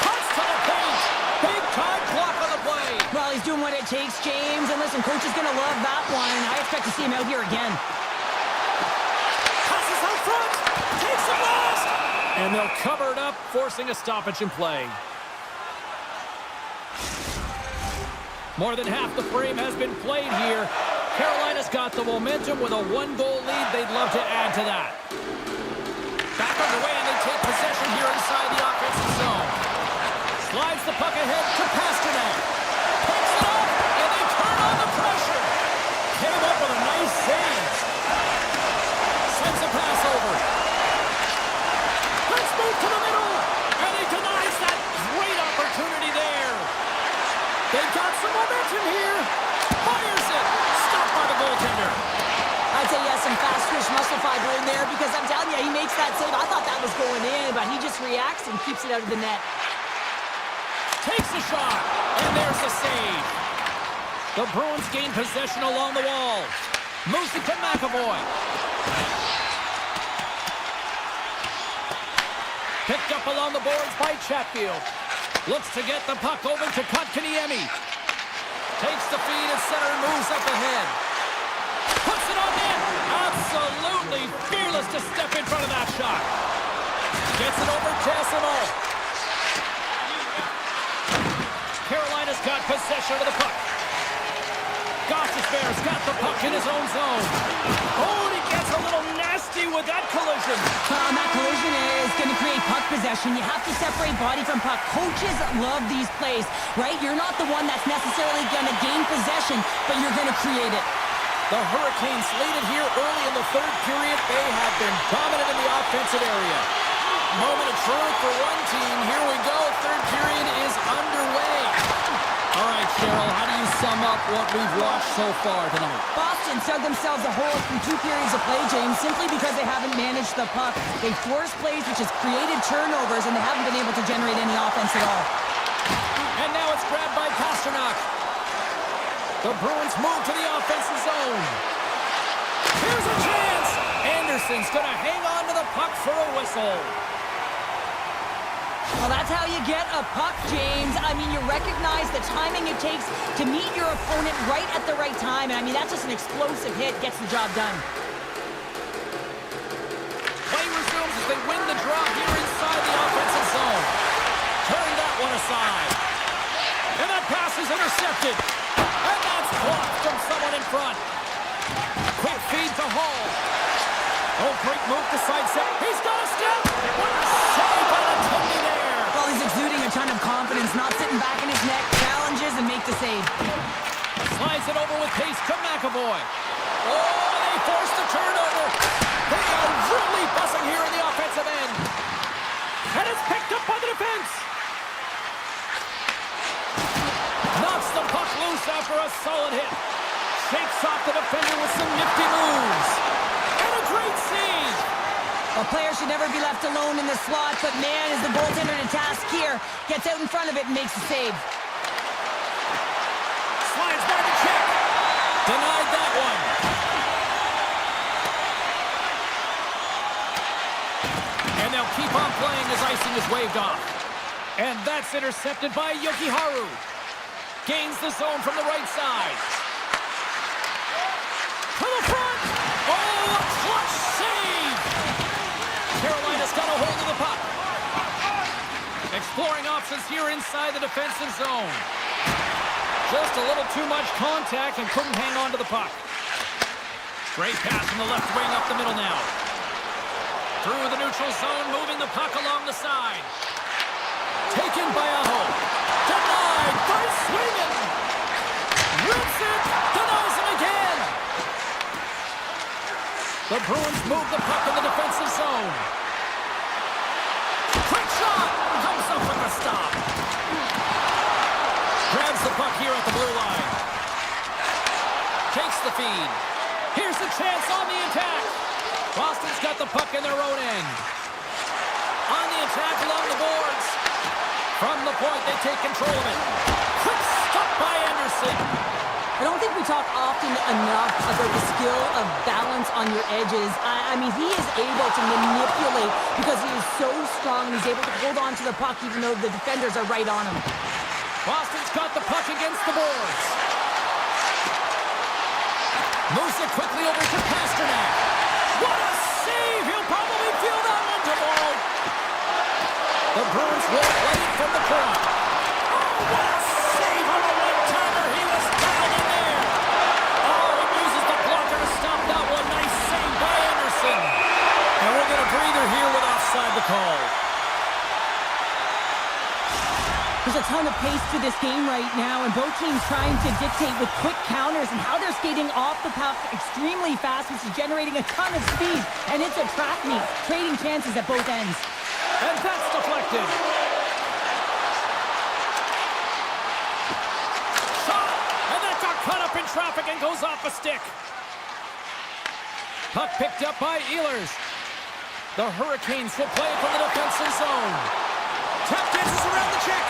Cuts to the paint. Big time block on the play. Well, he's doing what it takes, James, and listen, coach is going to love that one. I expect to see him out here again. Passes out front. Takes a blast. And they'll cover it up, forcing a stoppage in play. More than half the frame has been played here. Carolina's got the momentum with a 1-goal lead. They'd love to add to that. Back underway, and they take possession here inside the offensive zone. Slides the puck ahead to Pasternak. Picks it up, and they turn on the pressure. Came up with a nice save. Sends a pass over. Let's move to the middle, and he denies that great opportunity there. They've got some momentum here. Fires it. Stopped by the goaltender. I'd say yes, some fast twitch muscle fiber in there, because I'm telling you, he makes that save. I thought that was going in, but he just reacts and keeps it out of the net. Takes a shot, and there's the save. The Bruins gain possession along the wall. Moves it to McAvoy. Picked up along the boards by Chatfield. Looks to get the puck over to Kotkaniemi. Takes the feed and center and moves up ahead. Puts it on net. Absolutely fearless to step in front of that shot. Gets it over to Esimo. Carolina's got possession of the puck. Gostisbehere's got the puck in his own zone. Oh, and he gets a little nasty with that collision. That collision is going to create puck possession. You have to separate body from puck. Coaches love these plays, right? You're not the one that's necessarily going to gain possession, but you're going to create it. The Hurricanes lead it here early in the third period. They have been dominant in the offensive area. Moment of truth for one team. Here we go. Third period is underway. All right, Cheryl, how do you sum up up what we've watched so far tonight. Boston dug themselves a hole through 2 periods of play, James, simply because they haven't managed the puck. They forced plays, which has created turnovers, and they haven't been able to generate any offense at all. And now it's grabbed by Pasternak. The Bruins move to the offensive zone. Here's a chance! Anderson's going to hang on to the puck for a whistle. Well, that's how you get a puck, James. I mean, you recognize the timing it takes to meet your opponent right at the right time. And I mean, that's just an explosive hit, gets the job done. Play resumes as they win the draw here inside the offensive zone. Turn that one aside. And that pass is intercepted. And that's blocked from someone in front. Quick feed to Hall. Oh, great move to sidestep. He's got a step. What a save by the Tony there. Well, he's exuding a ton of confidence, not sitting back in his neck, challenges and make the save. Slides it over with pace to McAvoy. Oh, they forced the turnover. They are really buzzing here in the offensive end. And it's picked up by the defense. Knocks the puck loose after a solid hit. Shakes off the defender with some nifty moves. And a great save. A player should never be left alone in the slot, but man, is the goaltender to task here. Gets out in front of it and makes the save. Slides by the check. Denied that one. And they'll keep on playing as icing is waved off. And that's intercepted by Yokiharu. Gains the zone from the right side. To the front. Oh, a clutch save. Carolina's got a hold of the puck. Exploring options here inside the defensive zone. Just a little too much contact and couldn't hang on to the puck. Great pass from the left wing up the middle now. Through the neutral zone, moving the puck along the side. Taken by Aho. Denied by Sweden. Rips it. Denies him again. The Bruins move the puck in the defensive zone. Quick shot. Comes up with a stop. Grabs the puck here at the blue line. Takes the feed. Here's the chance on the attack. Boston's got the puck in their own end. On the attack along the boards. From the point, they take control of it. Quick stop by Anderson. I don't think we talk often enough about the skill of balance on your edges. I mean, he is able to manipulate because he is so strong. He's able to hold on to the puck even though the defenders are right on him. Boston's got the puck against the boards. Moves it quickly over to Pasternak. What a save! He'll probably feel that one tomorrow. The Bruins will play it from the point. Oh, what a save on a one-timer. He was down in there. Oh, he uses the blocker to stop that one. Nice save by Anderson. And we'll get a breather here with offside the call. There's a ton of pace to this game right now, and both teams trying to dictate with quick counters and how they're skating off the puck extremely fast, which is generating a ton of speed. And it's a track meet, trading chances at both ends. And that's deflected. Shot! And that got caught up in traffic and goes off a stick. Puck picked up by Ehlers. The Hurricanes will play from the defensive zone. Tap dances around the check.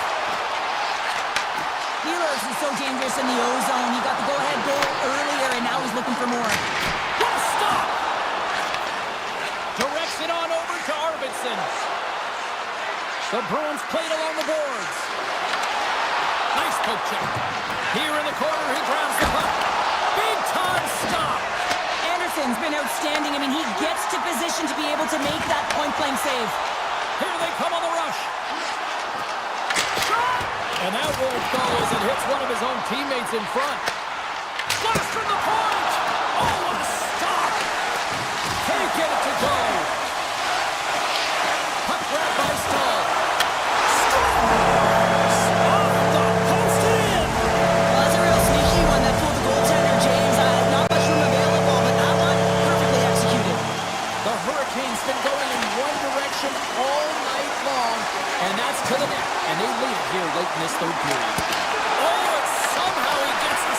Ehlers is so dangerous in the O-zone. He got the go-ahead goal earlier, and now he's looking for more. What a stop! Directs it on over to Arvidsson. The Bruins played along the boards. Nice poke check. Here in the corner, he grabs the puck. Big time stop. Anderson's been outstanding. I mean, he gets to position to be able to make that point-blank save. Here they come on the rush. Shot! And that won't go as it hits one of his own teammates in front. Blast from the point! Oh, what a stop! Can't get it to go. Puck grab by Stahl. Scores! Off the post in! Well, that's a real sneaky one that fooled the goaltender, James. Not much room available, but that one perfectly executed. The Hurricanes been going in one direction all night long, and that's to the net. And they lead it here late in this third period. Oh, and somehow he gets a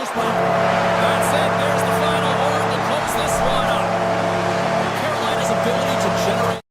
first one. That's it. There's the final horn to close this one up. Carolina's ability to generate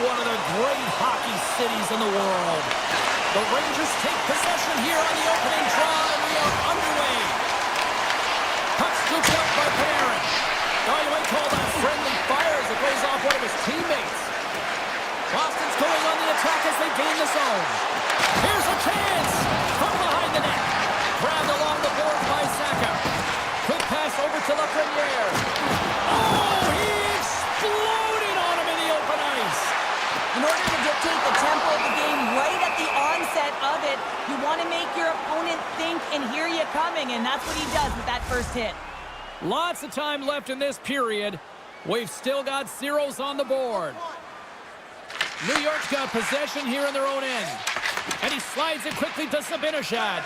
one of the great hockey cities in the world. The Rangers take possession here on the opening draw, and we are underway. Puck scooped up by Barron. Oh, you might call that friendly fire as it goes off one of his teammates. Boston's going on the attack as they gain the zone. Here's a chance from behind the net. Grabbed along the boards by Saka. Quick pass over to Lafreniere. Oh, he exploded on him in the open ice. In order to dictate the tempo of the game right at the onset of it, you want to make your opponent think and hear you coming, and that's what he does with that first hit. Lots of time left in this period. We've still got zeros on the board. New York's got possession here in their own end. And he slides it quickly to Zibanejad.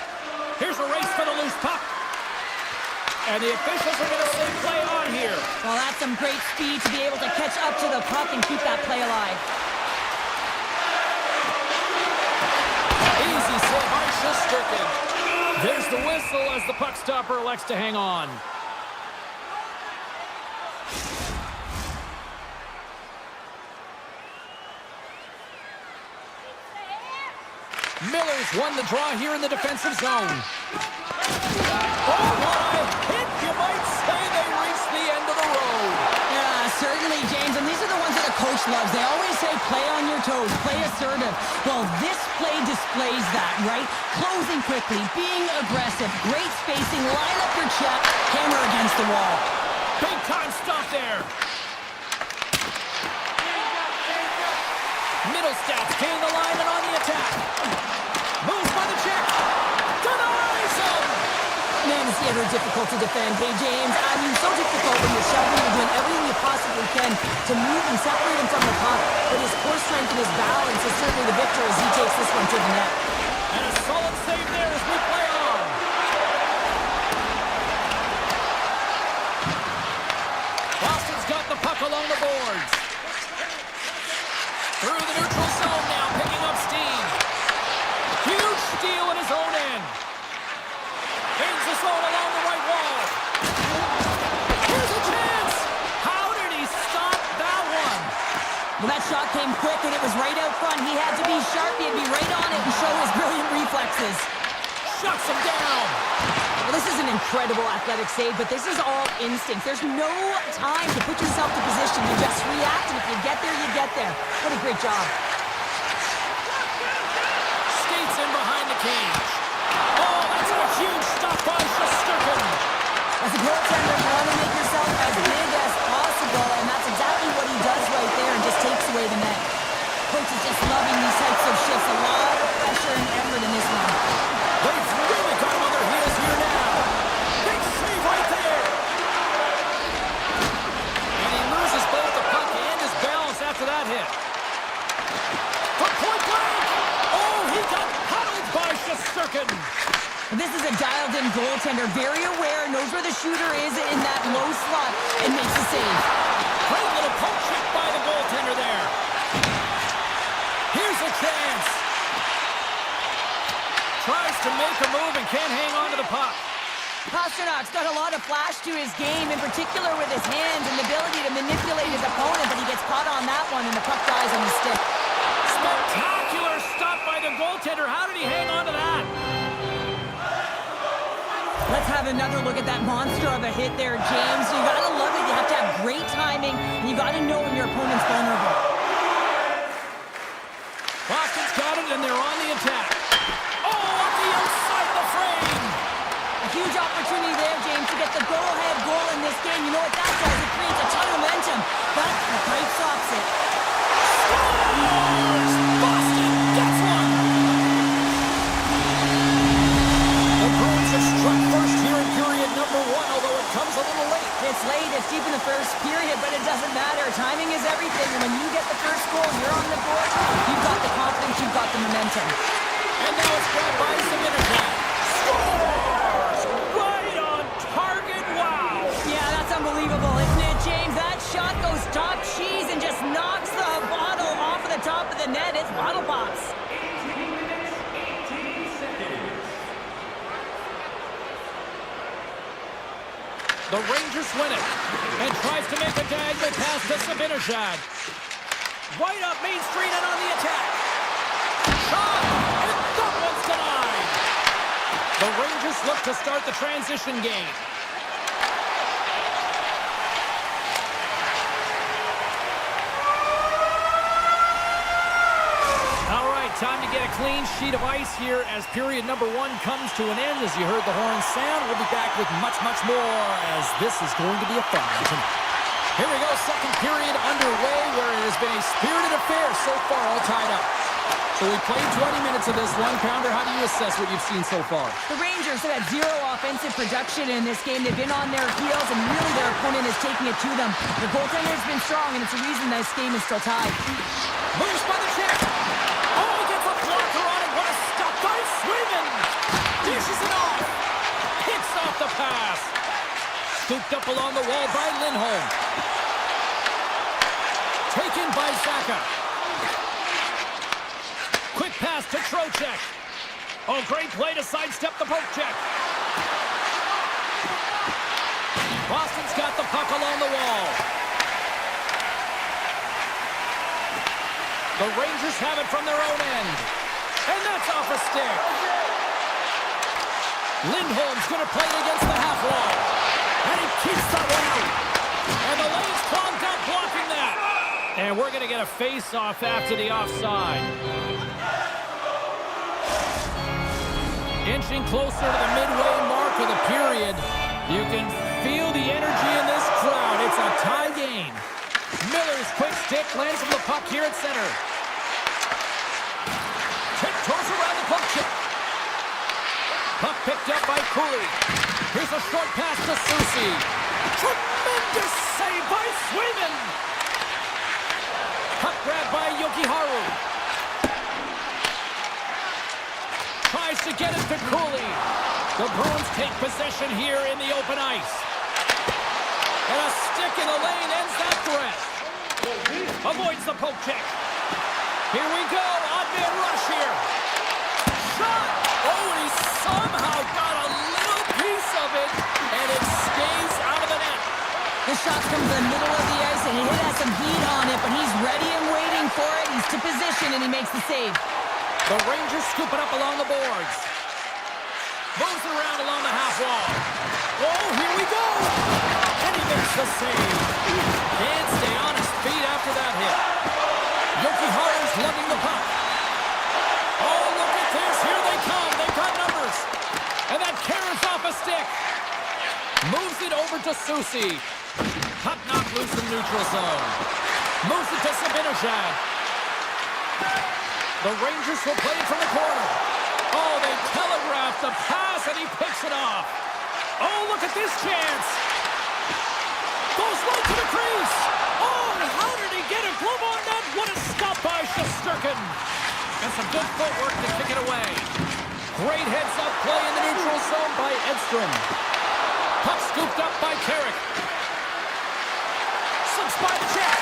Here's a race for the loose puck. And the officials are going to say play on here. Well, that's some great speed to be able to catch up to the puck and keep that play alive. Easy save by Shesterkin. There's the whistle as the puck stopper elects to hang on. Miller's won the draw here in the defensive zone. Oh, what a hit! You might say they reached the end of the road. Yeah, certainly, James. And these are the ones that a coach loves. They always say play on your toes, play assertive. Well, this play displays that, right? Closing quickly, being aggressive, great spacing, line up your check, hammer against the wall. Big time stop there. Middlestats gain the line and on the attack. Moves by the check. Denies him. Man, it's ever difficult to defend. Hey, James, I mean, so difficult when you're shoving, you're doing everything you possibly can to move and separate him from the puck. But his core strength and his balance is certainly the victor as he takes this one to the net. And a solid save there as we play on. Boston's got the puck along the boards. Through the neutral zone now, picking up steam. Huge steal in his own end. Gains the zone along the right wall. Here's a chance. How did he stop that one? Well, that shot came quick, and it was right out front. He had to be sharp. He had to be right on it and show his brilliant reflexes. Shuts him down. Well, this is an incredible athletic save, but this is all instinct. There's no time to put yourself to position. You just react, and if you get there, you get there. What a great job. Skates in behind the cage. Oh, that's a huge stop by Shesterkin. As a goaltender, you want to make yourself as big as possible, and that's exactly what he does right there and just takes away the net. Coach is just loving these types of shifts. A lot of pressure and effort in this one. They've really got him on their heels here now. Big save right there. And he loses both the puck and his balance after that hit. From point blank. Oh, he got huddled by Shesterkin. This is a dialed-in goaltender, very aware, knows where the shooter is in that low slot, and makes the save. Great little poke check by the goaltender there. Here's a chance. Tries to make a move and can't hang on to the puck. Pasternak's got a lot of flash to his game, in particular with his hands and the ability to manipulate his opponent, but he gets caught on that one, and the puck dies on his stick. Spectacular stop by the goaltender. How did he hang on to that? Let's have another look at that monster of a hit there, James. You gotta love it. You have to have great timing, and you gotta know when your opponent's vulnerable. Boston's got it, and they're on the attack. Oh, up the outside of the frame. A huge opportunity there, James, to get the go-ahead goal in this game. You know what that does? It creates a ton of momentum, but the pipe stops it. Scores! Boston gets one. The Bruins have struck first here in period number one, although it comes a little late. It's late, it's deep in the first period, but it doesn't matter. Timing is everything. When you get the first goal, you're on the board. You've got the confidence, you've got the momentum. And now it's grabbed by Zibanejad. Scores! Right on target, wow! Yeah, that's unbelievable, isn't it, James? That shot goes top cheese and just knocks the bottle off of the top of the net. It's bottle pops. The Rangers win it and tries to make a diagonal pass to Zibanejad. right up Main Street and on the attack. Shot, and that one's denied. The Rangers look to start the transition game. All right, time to get a clean sheet of ice here as period number 1 comes to an end. As you heard the horn sound, we'll be back with much, much more as this is going to be a fun one tonight. Here we go, second period underway where it has been a spirited affair so far, all tied up. So we played 20 minutes of this one. Pounder, how do you assess what you've seen so far? The Rangers have had zero offensive production in this game. They've been on their heels, and really their opponent is taking it to them. The goaltender has been strong, and it's a reason this game is still tied. Moves by the check. Oh, he gets a blocker on it. What a stop by Sweden. Dishes it off. Picks off the pass. Scooped up along the wall by Lindholm. Taken by Zaka. Quick pass to Trocheck. Oh, great play to sidestep the poke check. Boston's got the puck along the wall. The Rangers have it from their own end. And that's off a stick. Lindholm's going to play it against the half wall. And he keeps that one out. And the lane's clogged up blocking that. And we're going to get a face-off after the offside. Inching closer to the midway mark of the period. You can feel the energy in this crowd. It's a tie game. Miller's quick stick lands from the puck here at center. Tiptoes around the puck chip. Puck picked up by Cooley. Here's a short pass to Susi. Tremendous save by Sweden. Puck grab by Yokiharu. Tries to get it to Cooley. The Bruins take possession here in the open ice. And a stick in the lane ends that threat. Avoids the poke check. Here we go. Odd man rush here. Shot. Oh, and he somehow got a little piece of it. And it stays out of the net. The shot comes in the middle of the ice, and he has some heat on it, but he's ready and waiting for it. He's to position, and he makes the save. The Rangers scoop it up along the boards. Moves it around along the half wall. Oh, here we go. And he makes the save. Can't stay on his feet after that hit. Yokiharu's lugging the puck. Oh, look at this. Here they come. They've got numbers. And that carries off a stick. Moves it over to Susi. Puck knocked loose in neutral zone. Moves it to Sabinishad. The Rangers will play it from the corner. Oh, they telegraph the pass, and he picks it off. Oh, look at this chance. Goes right to the crease. Oh, how did he get a glove on that? What a stop by Shesterkin. And some good footwork to kick it away. Great heads-up play in the neutral zone by Edstrom. Puck scooped up by Carrick. Slips by the check.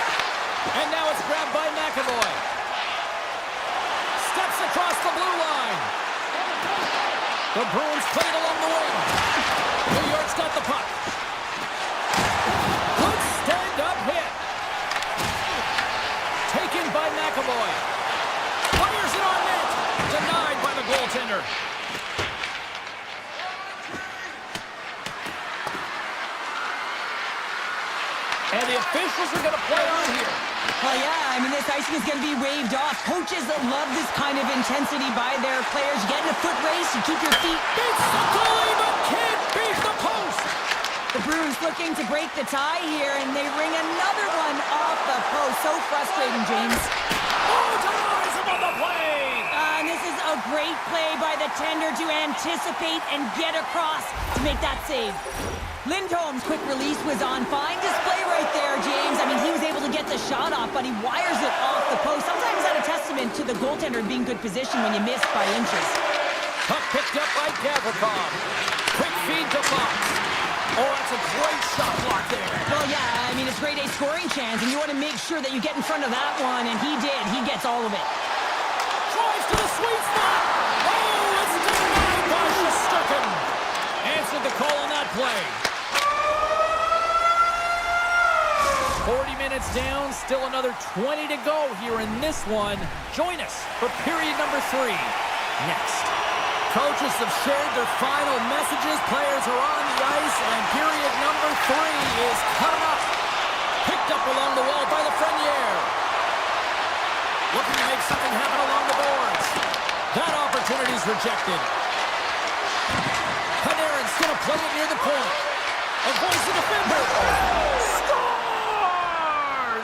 And now it's grabbed by McAvoy. Steps across the blue line. The Bruins play it along the wing. New York's got the puck. Good stand-up hit. Taken by McAvoy. Fires it on net. Denied by the goaltender. And the officials are going to play on here. Well, yeah, I mean, this icing is going to be waved off. Coaches that love this kind of intensity by their players. You get in a foot race, you keep your feet. Beats the goalie, but can't beat the post. The Bruins looking to break the tie here, and they ring another one off the post. So frustrating, James. Oh, denies him on the play. And this is a great play by the tender to anticipate and get across to make that save. Lindholm's quick release was on fine display right there, James. I mean, he was able to get the shot off, but he wires it off the post. Sometimes that's a testament to the goaltender being good position when you miss by inches. Puck picked up by Gavrikov. Quick feed to Fox. Oh, that's a great shot block there. Well, yeah, I mean, it's grade A scoring chance, and you want to make sure that you get in front of that one, and he did. He gets all of it. Drives to the sweet spot. Oh, it's denied by Shesterkin. Answered the call on that play. 40 minutes minutes down, still another 20 to go here in this one. Join us for period number 3 next. Coaches have shared their final messages. Players are on the ice, and period number 3 is coming up. Picked up along the wall by Lafreniere. Looking to make something happen along the boards. That opportunity's rejected. Panarin's going to play it near the point. Avoids the defender. Scores!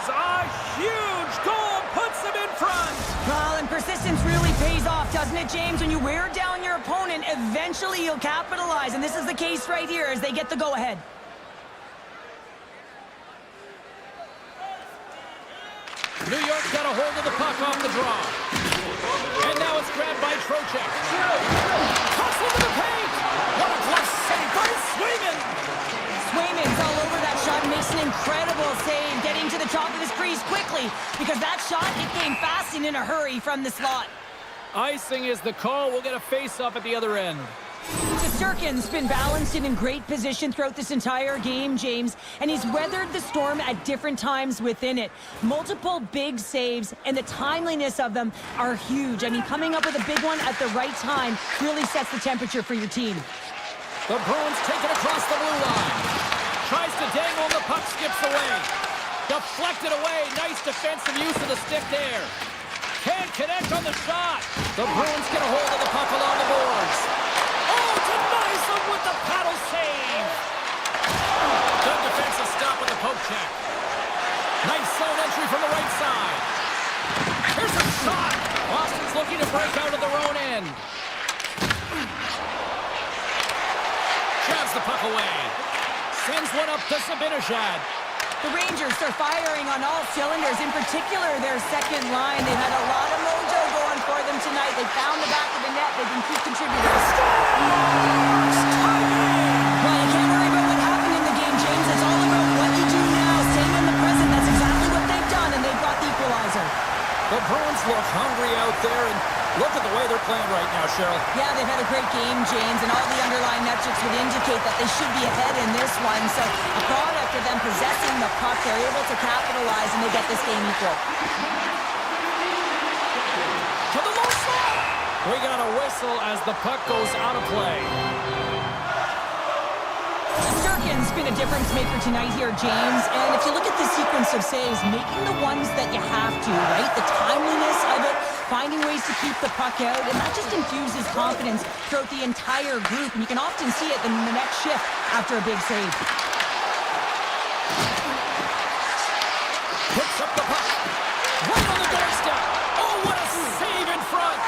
A huge goal puts them in front. Well, and persistence really pays off, doesn't it, James? When you wear down your opponent, eventually you'll capitalize. And this is the case right here as they get the go-ahead. New York's got a hold of the puck off the draw. And now it's grabbed by Trocheck. Toss into the paint. What a glove save by Swayman. Swayman's all over that shot and makes an incredible save, getting to the top of his crease quickly, because that shot, it came fast and in a hurry from the slot. Icing is the call. We'll get a face-up at the other end. Shesterkin's been balanced and in great position throughout this entire game, James, and he's weathered the storm at different times within it. Multiple big saves, and the timeliness of them are huge. I mean, coming up with a big one at the right time really sets the temperature for your team. The Bruins take it across the blue line. Tries to dangle, and the puck skips away. Deflected away. Nice defensive use of the stick there. Can't connect on the shot. The Bruins get a hold of the puck along the boards. Oh, denies them with the paddle save. Good defensive stop with the poke check. Nice zone entry from the right side. Here's a shot. Boston's looking to break out of their own end. Grabs the puck away. Sends one up to Zibanejad. The Rangers are firing on all cylinders, in particular their second line. They've had a lot of mojo going for them tonight. They found the back of the net. They've been key contributors. Well, you can't worry about what happened in the game, James. It's all about what you do now, staying in the present. That's exactly what they've done, and they've got the equalizer. The Bruins look hungry out there, and look at the way they're playing right now, Cheryl. Yeah, they've had a great game, James, and all the underlying metrics would indicate that they should be ahead in this one. So a product of them possessing the puck, they're able to capitalize, and they get this game equal. To the low slot! We got a whistle as the puck goes out of play. Shesterkin's been a difference maker tonight here, James. And if you look at the sequence of saves, making the ones that you have to, right? The timeliness of it, finding ways to keep the puck out, and that just infuses confidence throughout the entire group. And you can often see it in the next shift after a big save. Picks up the puck. Right on the doorstep. Oh, what a save in front.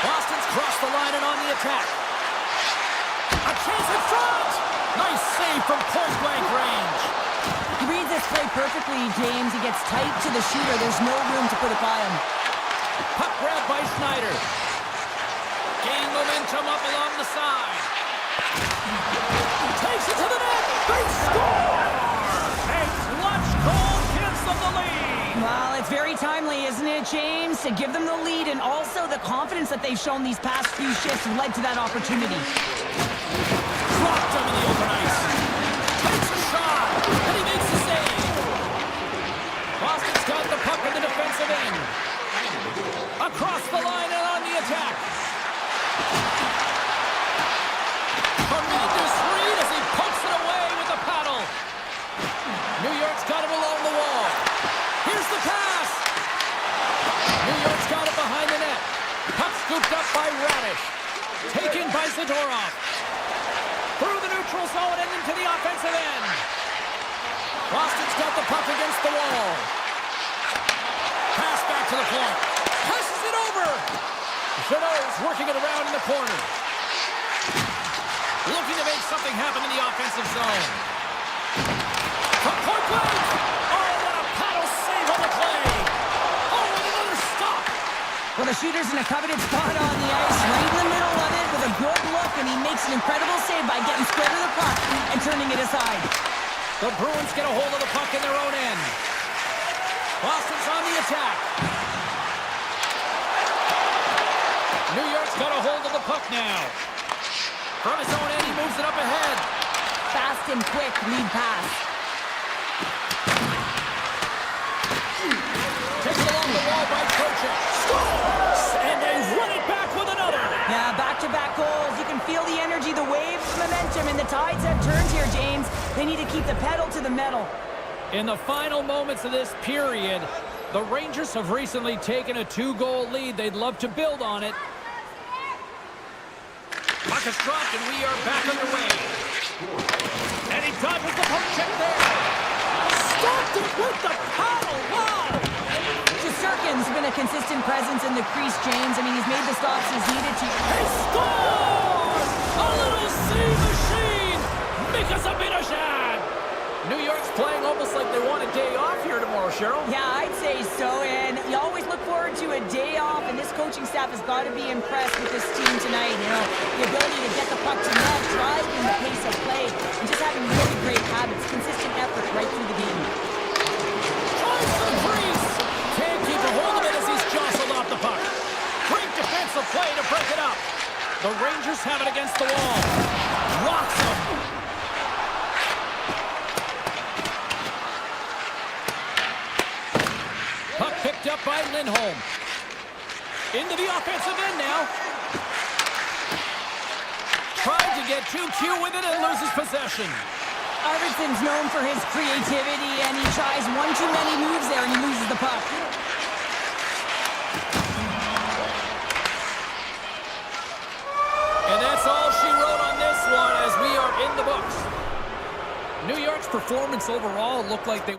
Boston's crossed the line and on the attack. A chance in front. Nice save from point-blank range. He reads this play perfectly, James. He gets tight to the shooter. There's no room to put it by him. Puck grabbed by Schneider. Gain momentum up along the side. Takes it to the net. They score! A clutch goal gives them the lead. Well, it's very timely, isn't it, James? To give them the lead, and also the confidence that they've shown these past few shifts led to that opportunity. Dropped him in the open ice. Takes a shot, and he makes the save. Boston's got the puck in the defensive end. Across the line and on the attack. Tremendous read as he pokes it away with the paddle. New York's got it along the wall. Here's the pass. New York's got it behind the net. Puck scooped up by Radish. Taken by Zadorov. Through the neutral zone and into the offensive end. Boston's got the puck against the wall. Pass back to the point. Passes it over. Jeannot's working it around in the corner. Looking to make something happen in the offensive zone. From point blank. Oh, what a paddle save on the play. Oh, and another stop. Well, the shooter's in a coveted spot on the ice, right in the middle of it with a good look, and he makes an incredible save by getting square to the puck and turning it aside. The Bruins get a hold of the puck in their own end. Boston's on the attack. New York's got a hold of the puck now. From his own end, he moves it up ahead. Fast and quick lead pass. by Trocheck. Scores! And they run it back with another. Yeah, back-to-back goals. You can feel the energy, the waves, momentum, and the tides have turned here, James. They need to keep the pedal to the metal. In the final moments of this period, the Rangers have recently taken a 2-goal lead. They'd love to build on it. Puck is dropped, and we are back underway. And he dodges the poke check there. Stopped it with the paddle. Wow! Shesterkin's been a consistent presence in the crease, James. I mean, he's made the stops he's needed to. He scores! A little sea machine! Mika Sabinashan! New York's playing almost like they want a day off here tomorrow, Cheryl. Yeah, I'd say so, and you always look forward to a day off, and this coaching staff has got to be impressed with this team tonight. You know, the ability to get the puck to net, driving the pace of play, and just having really great habits, consistent effort right through the game. Tries for the crease! Can't keep a hold of it as he's jostled off the puck. Great defensive play to break it up. The Rangers have it against the wall. Rocks him. Puck picked up by Lindholm. Into the offensive end now. Trying to get too cute with it and loses possession. Arvidsson's known for his creativity, and he tries one too many moves there, and he loses the puck. And that's all she wrote on this one as we are in the books. New York's performance overall looked like they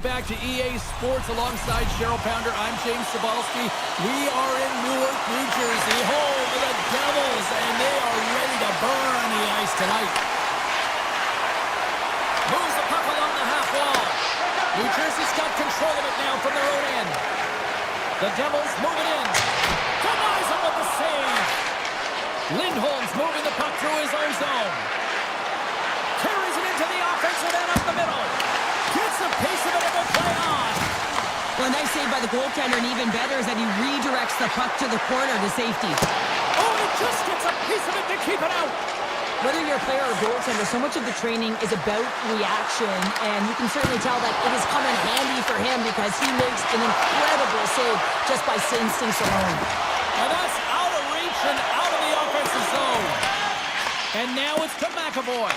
back to EA Sports alongside Cheryl Pounder. I'm James Cybulski. We are in Newark, New Jersey, home of the Devils, and they are ready to burn the ice tonight. Moves the puck along the half wall. New Jersey's got control of it now from their own end. The Devils move it in. Denies him with the save. Lindholm's moving the puck through his own zone. Carries it into the offensive end up the middle. Gets a piece of it and will play on. Well, a nice save by the goaltender, and even better is that he redirects the puck to the corner to safety. Oh, and it just gets a piece of it to keep it out. Whether you're a player or goaltender, so much of the training is about reaction, and you can certainly tell that it has come in handy for him because he makes an incredible save just by instincts alone. And that's out of reach and out of the offensive zone. And now it's to McAvoy.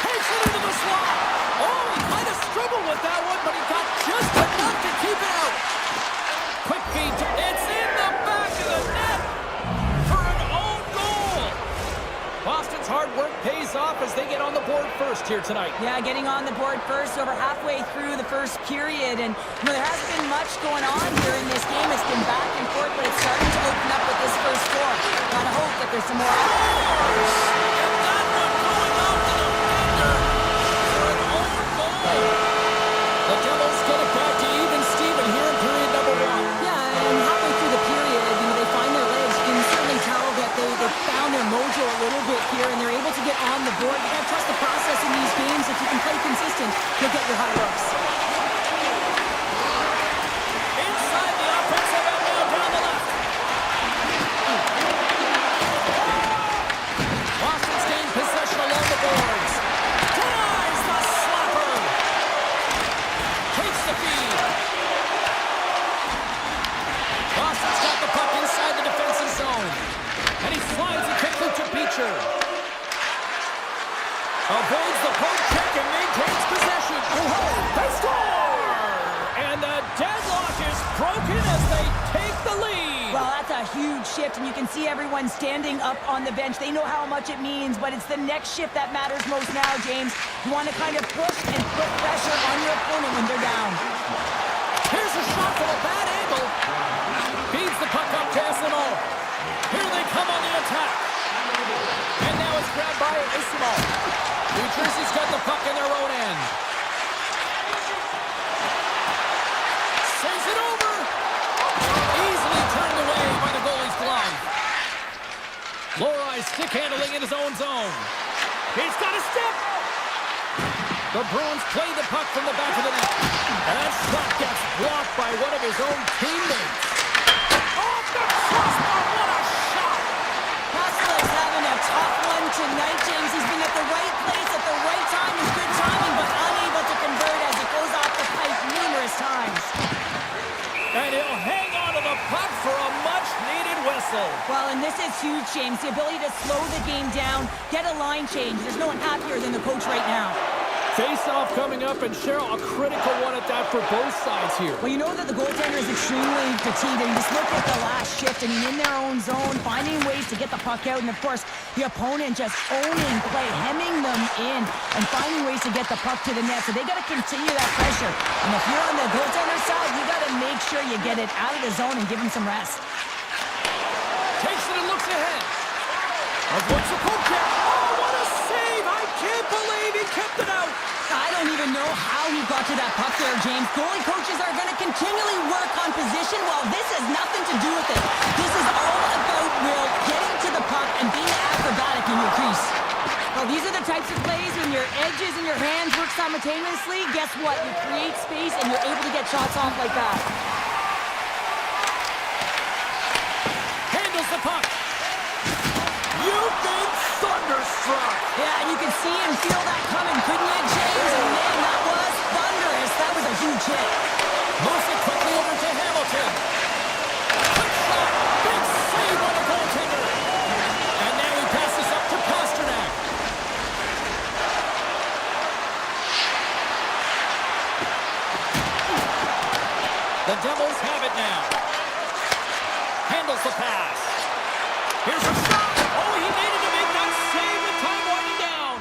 Takes it into the slot. Oh, he kind of struggled with that one, but he got just enough to keep it out. Quick feed. It's in the back of the net for an own goal. Boston's hard work pays off as they get on the board first here tonight. Yeah, getting on the board first over halfway through the first period. And there hasn't been much going on here in this game. It's been back and forth, but it's starting to open up with this first score. Gotta hope that there's some more. And that one going off to the defender for an own goal. The Devils get it back to even Steven here in period number one. Yeah, and halfway through the period, they find their legs. You can certainly tell that they found their mojo a little bit here, and they're able to get on the board. You gotta trust the process in these games. If you can play consistent, you'll get your high looks. Inside the offensive end now down the left. Boston's gained possession along the boards. Denies the slapper. Takes the feed. Boston's got the puck inside the defensive zone. And he slides it quickly to Beecher. Avoids the poke check and maintains possession. They score! And the deadlock is broken as they take the lead. Well, that's a huge shift, and you can see everyone standing up on the bench. They know how much it means, but it's the next shift that matters most now, James. You want to kind of push and put pressure on your opponent when they're down. Here's a shot from a bad angle. Feeds the puck up to Esimo. Here they come on the attack. And now it's grabbed by Esimo. New Jersey's got the puck in their own end. Sends it over. Easily turned away by the goalie's glove. Lohrei stick handling in his own zone. He's got a step. The Bruins play the puck from the back of the net. And that shot gets blocked by one of his own teammates. Off the crossbar, what a shot! Hassel is having a tough one tonight, James. He's been at the right place at the right time. He's good timing, but unable to convert as it goes off the pipe numerous times. And he'll hang on to the puck for a much-needed whistle. Well, and this is huge, James. The ability to slow the game down, get a line change. There's no one happier than the coach right now. Face-off coming up, and Cheryl, a critical one at that for both sides here. Well, you know that the goaltender is extremely fatigued, and you just look at the last shift, and in their own zone, finding ways to get the puck out, and of course, the opponent just owning play, hemming them in, and finding ways to get the puck to the net. So they got to continue that pressure. And if you're on the goaltender side, you got to make sure you get it out of the zone and give him some rest. Takes it and looks ahead. Avoids the poke check. Oh, what a save! I can't believe he kept it out. I don't even know how he got to that puck there, James. Goalie coaches are going to continually work on position. Well, this has nothing to do with it. This is all about Will getting to the puck and being acrobatic in your crease. Well, these are the types of plays when your edges and your hands work simultaneously. Guess what? You create space and you're able to get shots off like that. Handles the puck. You've been thunderstruck. Yeah, and you can see and feel that coming, couldn't you, James? And man, that was thunderous. That was a huge hit. Moves it quickly over to Hamilton. Quick shot. Big save on the goaltender. And now he passes up to Pasternak. The Devils have it now. Handles the pass. Here's a shot. Oh, he needed to make that save with time winding down.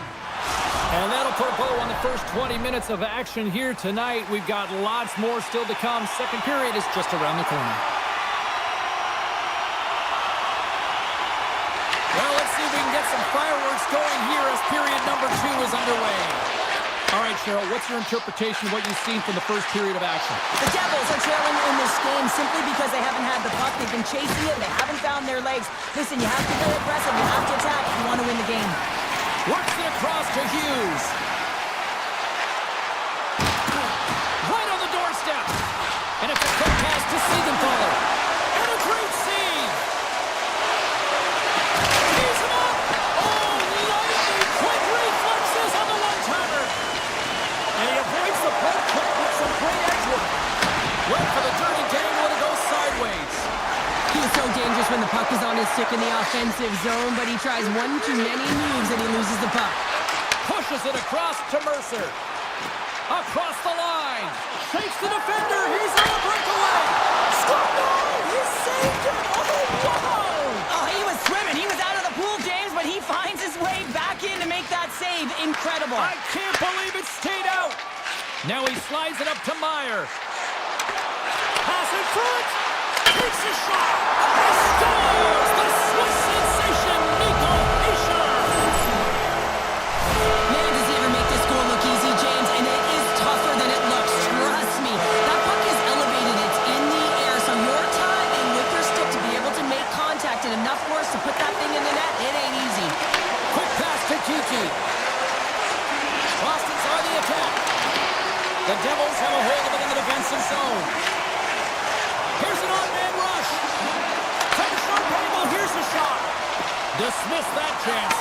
And that'll put Oh, on the first 20 minutes of action here tonight, we've got lots more still to come. Second period is just around the corner. Well, let's see if we can get some fireworks going here as period number 2 is underway. All right, Cheryl, what's your interpretation of what you've seen from the first period of action? The Devils are trailing in this game simply because they haven't had the puck. They've been chasing it. They haven't found their legs. Listen, you have to play aggressive. You have to attack if you want to win the game. Works it across to Hughes. Right on the doorstep. And it's a quick pass to Siegenthaler. And a great save. He's him up. Oh, lightning quick reflexes on the one-timer. And he avoids the puck with some great edge work. Went for the dirty dangle and it goes sideways. He is so dangerous when the puck is on his stick in the offensive zone, but he tries one too many moves and he loses the puck. Pushes it across to Mercer. Across the line. Takes the defender. He's on a breakaway. Scored! No! He saved it! Oh, wow! Oh, he was swimming. He was out of the pool, James, but he finds his way back in to make that save. Incredible. I can't believe it stayed out. Now he slides it up to Meyer. Pass in front. Takes a shot. He scores! The Swiss sensation, Nico Hischier. Man, does he ever make this goal look easy, James, and it is tougher than it looks. Trust me. That puck is elevated. It's in the air, so your time and with your stick to be able to make contact and enough force to put that thing in the net, it ain't easy. Quick pass to Kiki. Boston's on the attack. The Devils have a hold of it in the defensive zone. Here's an on-man rush. Take a short angle. Here's a shot. Dismiss that chance.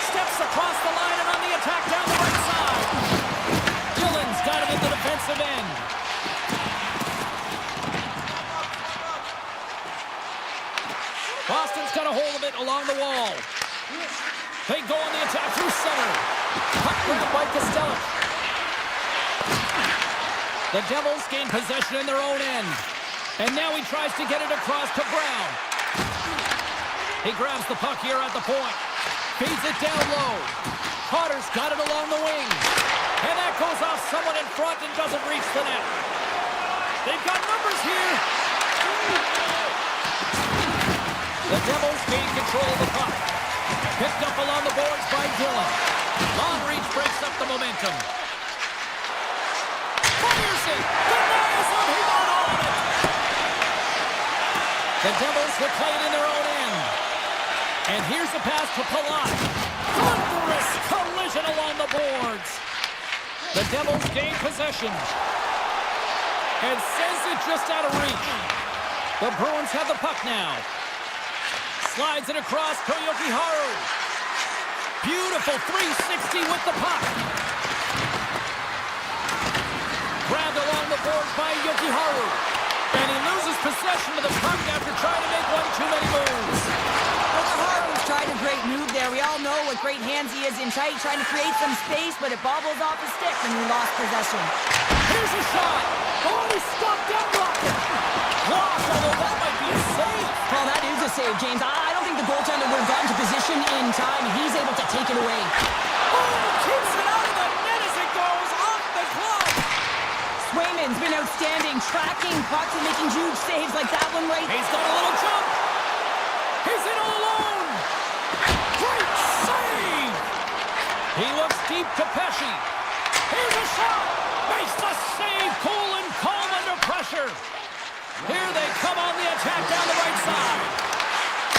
Steps across the line and on the attack down the right side. Dillon's got it in the defensive end. Boston's got a hold of it along the wall. They go on the attack through center. Puck grabbed by Costello. The Devils gain possession in their own end. And now he tries to get it across to Brown. He grabs the puck here at the point. Feeds it down low. Potter's got it along the wing. And that goes off someone in front and doesn't reach the net. They've got numbers here. The Devils gain control of the puck. Picked up along the boards by Dillon. Long reach breaks up the momentum. Fires it! Denies him! He got all of it! The Devils will play it in their own end. And here's a pass to Palat. Thunderous collision along the boards. The Devils gain possession. And sends it just out of reach. The Bruins have the puck now. Slides it across to Yokiharu. Beautiful 360 with the puck. Grabbed along the boards by Yokiharu. And he loses possession of the puck after trying to make one too many moves. Yokiharu's tried a great move there. We all know what great hands he is in tight, trying to create some space, but it bobbles off his stick and he lost possession. Here's a shot. Oh, he stopped that rocket. Blocked, although that might be a save. Well, that is a save, James. I don't think the goaltender would have gotten to position in time. He's able to take it away. Oh, keeps it out of the net as it goes off the glove. Swayman's been outstanding, tracking pucks and making huge saves like that one right. He's got a little jump. He's in all alone. Great save. He looks deep to Pesci. Here's a shot. Makes the save. Cool and calm under pressure. Here they come on the attack down the right side.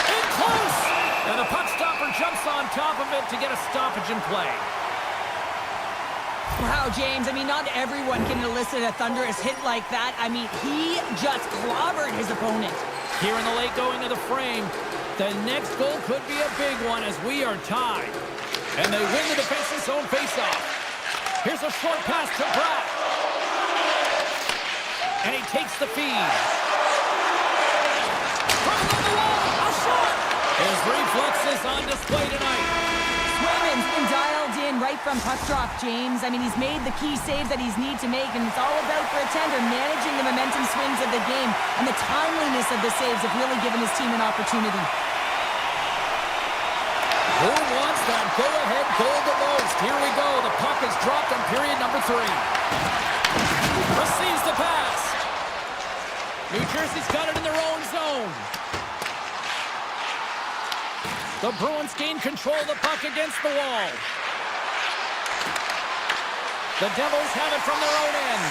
In close. And the puck stopper jumps on top of it to get a stoppage in play. Wow, James, I mean, not everyone can elicit a thunderous hit like that. I mean, he just clobbered his opponent. Here in the late going of the frame, the next goal could be a big one as we are tied. And they win the defensive zone faceoff. Here's a short pass to Pratt. And he takes the feed. From the wall, a shot! His reflexes on display tonight. Swayman's been dialed in right from puck drop, James. I mean, he's made the key saves that he's need to make, and it's all about for a tender managing the momentum swings of the game, and the timeliness of the saves have really given his team an opportunity. Who wants that go-ahead goal the most? Here we go. The puck is dropped on period number 3. Receives the pass. New Jersey's got it in their own zone. The Bruins gain control of the puck against the wall. The Devils have it from their own end.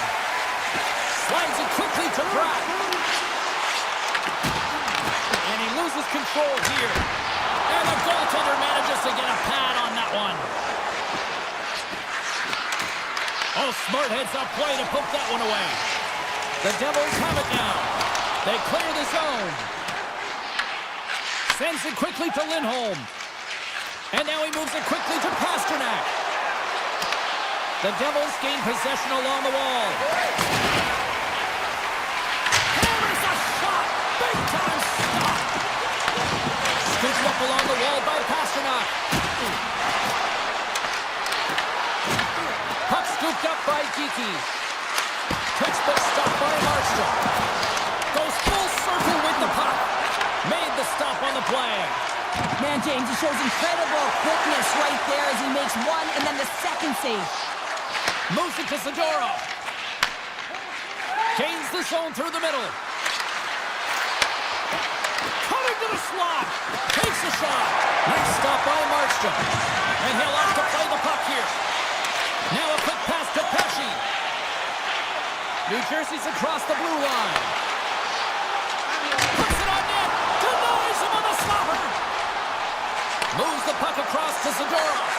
Slides it quickly to Pratt. And he loses control here. And the goaltender manages to get a pad on that one. Oh, smart heads-up play to poke that one away. The Devils have it now. They clear the zone. Sends it quickly to Lindholm. And now he moves it quickly to Pasternak. The Devils gain possession along the wall. Hammers a shot. Big time stop. Scooped up along the wall by Pasternak. Puck scooped up by Kiki. Textbook stop by Markstrom. Goes full circle with the puck. Made the stop on the play. Man, James, he shows incredible quickness right there as he makes one and then the second save. Moves it to Zadorov. Gains the zone through the middle. Cutting to the slot. Takes a shot. Nice stop by Markstrom. And he'll have to play the puck here. Now a quick pass to Pesci. New Jersey's across the blue line. Puts it on net. Denies him on the stopper. Moves the puck across to Zadorov.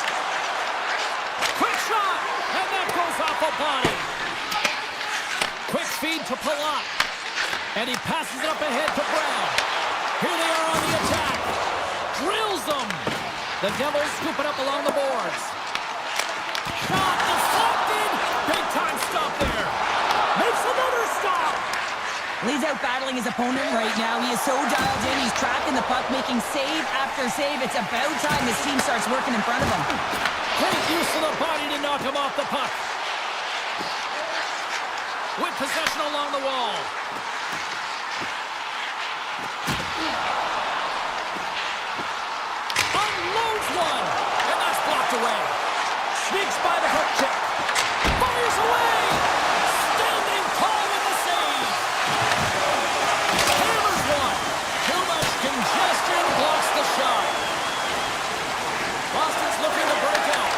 Quick shot. And that goes off a body. Quick feed to Palat. And he passes it up ahead to Brown. Here they are on the attack. Drills them. The Devils scoop it up along the boards. Shot deflected. Big time stop there. Makes another stop. He's out battling his opponent right now. He is so dialed in. He's tracking the puck, making save after save. It's about time his team starts working in front of him. Great use of the body to knock him off the puck. With possession along the wall. Unloads one. And that's blocked away. Sneaks by the hook check. Fires away. Standing tall with the save. Hammers one. Too much congestion blocks the shot. Boston's looking to break out.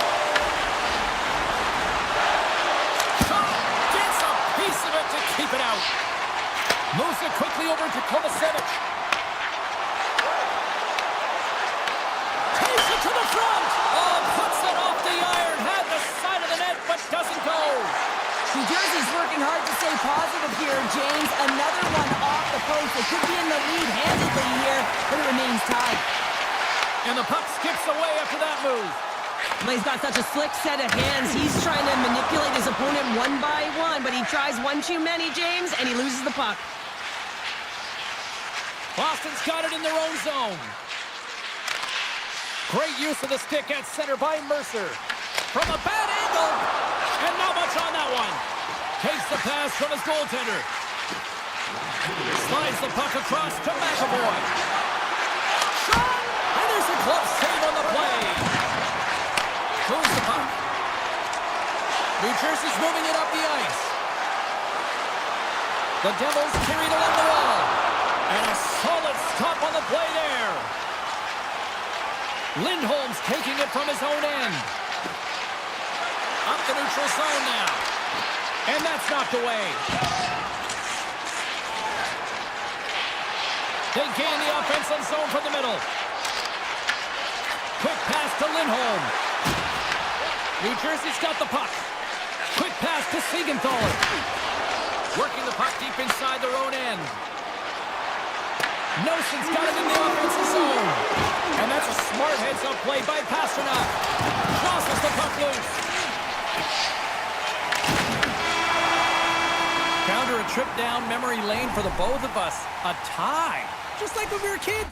Shot. Gets a piece of it to keep it out. Moves it quickly over to Kovacevic. Takes it to the front. Oh, puts it off the iron. Had the side of the net, but doesn't go. New Jersey's working hard to stay positive here, James. Another one off the post. They could be in the lead handedly here, but it remains tied. And the puck skips away after that move. Well, he's got such a slick set of hands. He's trying to manipulate his opponent one by one, but he tries one too many, James, and he loses the puck. Boston's got it in their own zone. Great use of the stick at center by Mercer. From a bad angle. And not much on that one. Takes the pass from his goaltender. Slides the puck across to McAvoy. Shot! And there's a glove save on the play. Moves the puck. New Jersey's moving it up the ice. The Devils carried along the wall. And a solid stop on the play there. Lindholm's taking it from his own end. Up the neutral zone now. And that's knocked away. They gain the offensive zone from the middle. Quick pass to Lindholm. New Jersey's got the puck. Quick pass to Siegenthaler. Working the puck deep inside their own end. Nelson's got it in the offensive zone. And that's a smart heads-up play by Pasternak. Crosses the puck loose. Counter a trip down memory lane for the both of us. A tie. Just like when we were kids.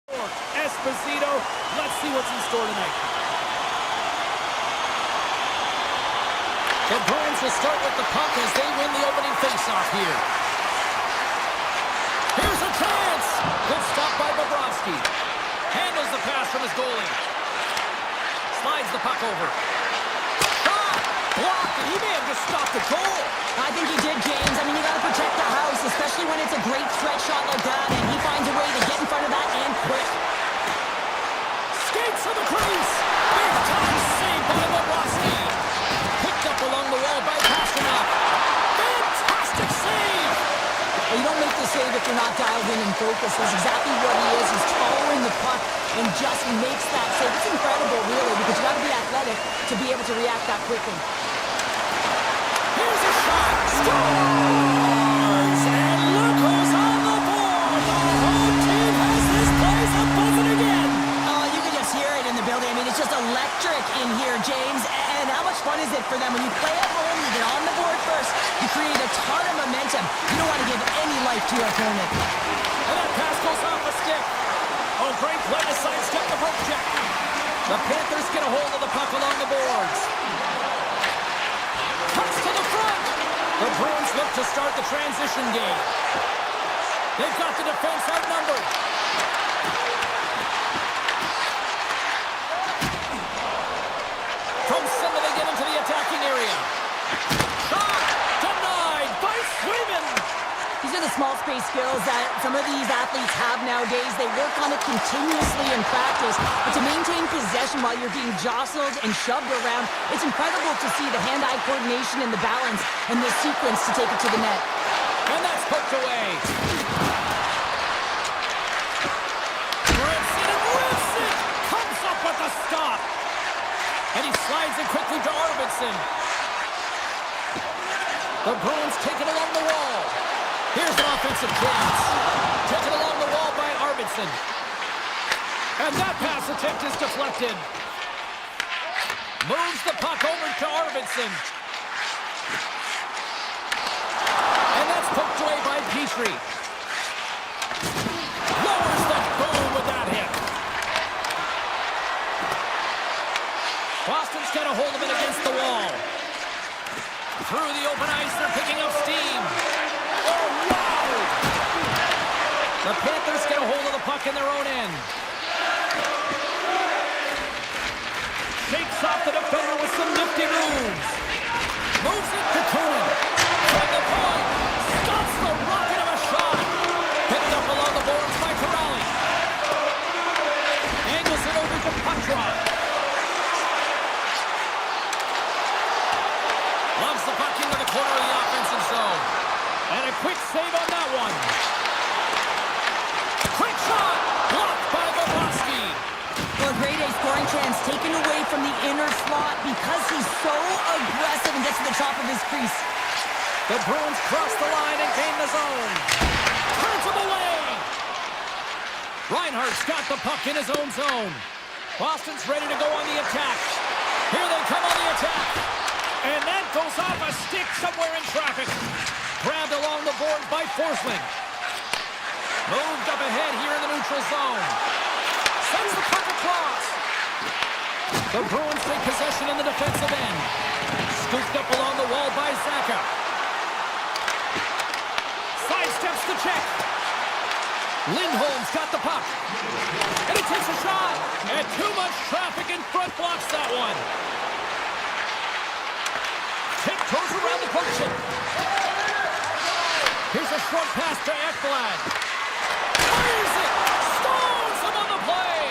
Esposito, let's see what's in store tonight. The Bruins will start with the puck as they win the opening faceoff here. Here's a chance! Good stop by Bobrovsky. Handles the pass from his goalie. Slides the puck over. Shot! Blocked, and he may have just stopped the goal. I think he did, James. I mean, you got to protect the house, especially when it's a great threat shot like that, and he finds a way to get in front of that and quick. Skates to the crease. Big time save by Bobrovsky. Picked up along the wall by Pasternak. Fantastic save! Well, you don't make the save if you're not dialed in and focused. That's exactly what he is. He's following the puck and just makes that save. It's incredible, really, because you got to be athletic to be able to react that quickly. Here's a shot. Scores! And look who's on the board. The home team has this place a buzzing again. Oh, you can just hear it in the building. I mean, it's just electric in here, James. And how much fun is it for them when you play at home, you get on the board first, you create a ton of momentum. You don't want to give any life to your opponent. And that pass goes off the stick. Oh, great play to sidestep the poke check. The Panthers get a hold of the puck along the boards. Cuts to the front. The Bruins look to start the transition game. They've got the defense outnumbered. From center they get into the attacking area. Shot! Denied by Swayman! These are the small space skills that some of these athletes have nowadays. They work on it continuously in practice. But to maintain possession while you're being jostled and shoved around, it's incredible to see the hand-eye coordination and the balance and the sequence to take it to the net. And that's poked away. Rips it! Comes up with the stop! And he slides it quickly to Arvidsson. The Bruins take it along the wall. Here's an offensive chance. Taken along the wall by Arvidsson. And that pass attempt is deflected. Moves the puck over to Arvidsson. And that's poked away by Petrie. Lowers the boom with that hit. Boston's got a hold of it against the wall. Through the open ice, they're picking up steam. Oh, wow! The Panthers get a hold of the puck in their own end. Shakes off the defender with some nifty moves. Moves it to Cohen. From the point. Stops the rocket of a shot. Picked up along the boards by Corrali. Angles it over to Petrov. Loves the puck into the corner of the offensive zone. And a quick save on that one. Quick shot! Blocked by Bobrovsky. Well, a great A scoring chance taken away from the inner slot because he's so aggressive and gets to the top of his crease. The Bruins cross the line and gain the zone. Turns him away. Reinhardt's got the puck in his own zone. Boston's ready to go on the attack. Here they come on the attack. And that goes off a stick somewhere in traffic. Grabbed along the board by Forsling. Moved up ahead here in the neutral zone. Sends the puck across. The Bruins take possession in the defensive end. Scooped up along the wall by Zaka. Sidesteps the check. Lindholm's got the puck. And he takes a shot. And too much traffic in front blocks that one. Tiptoes around the poke check. Here's a short pass to Ekblad. Fires it! Stones him on the play!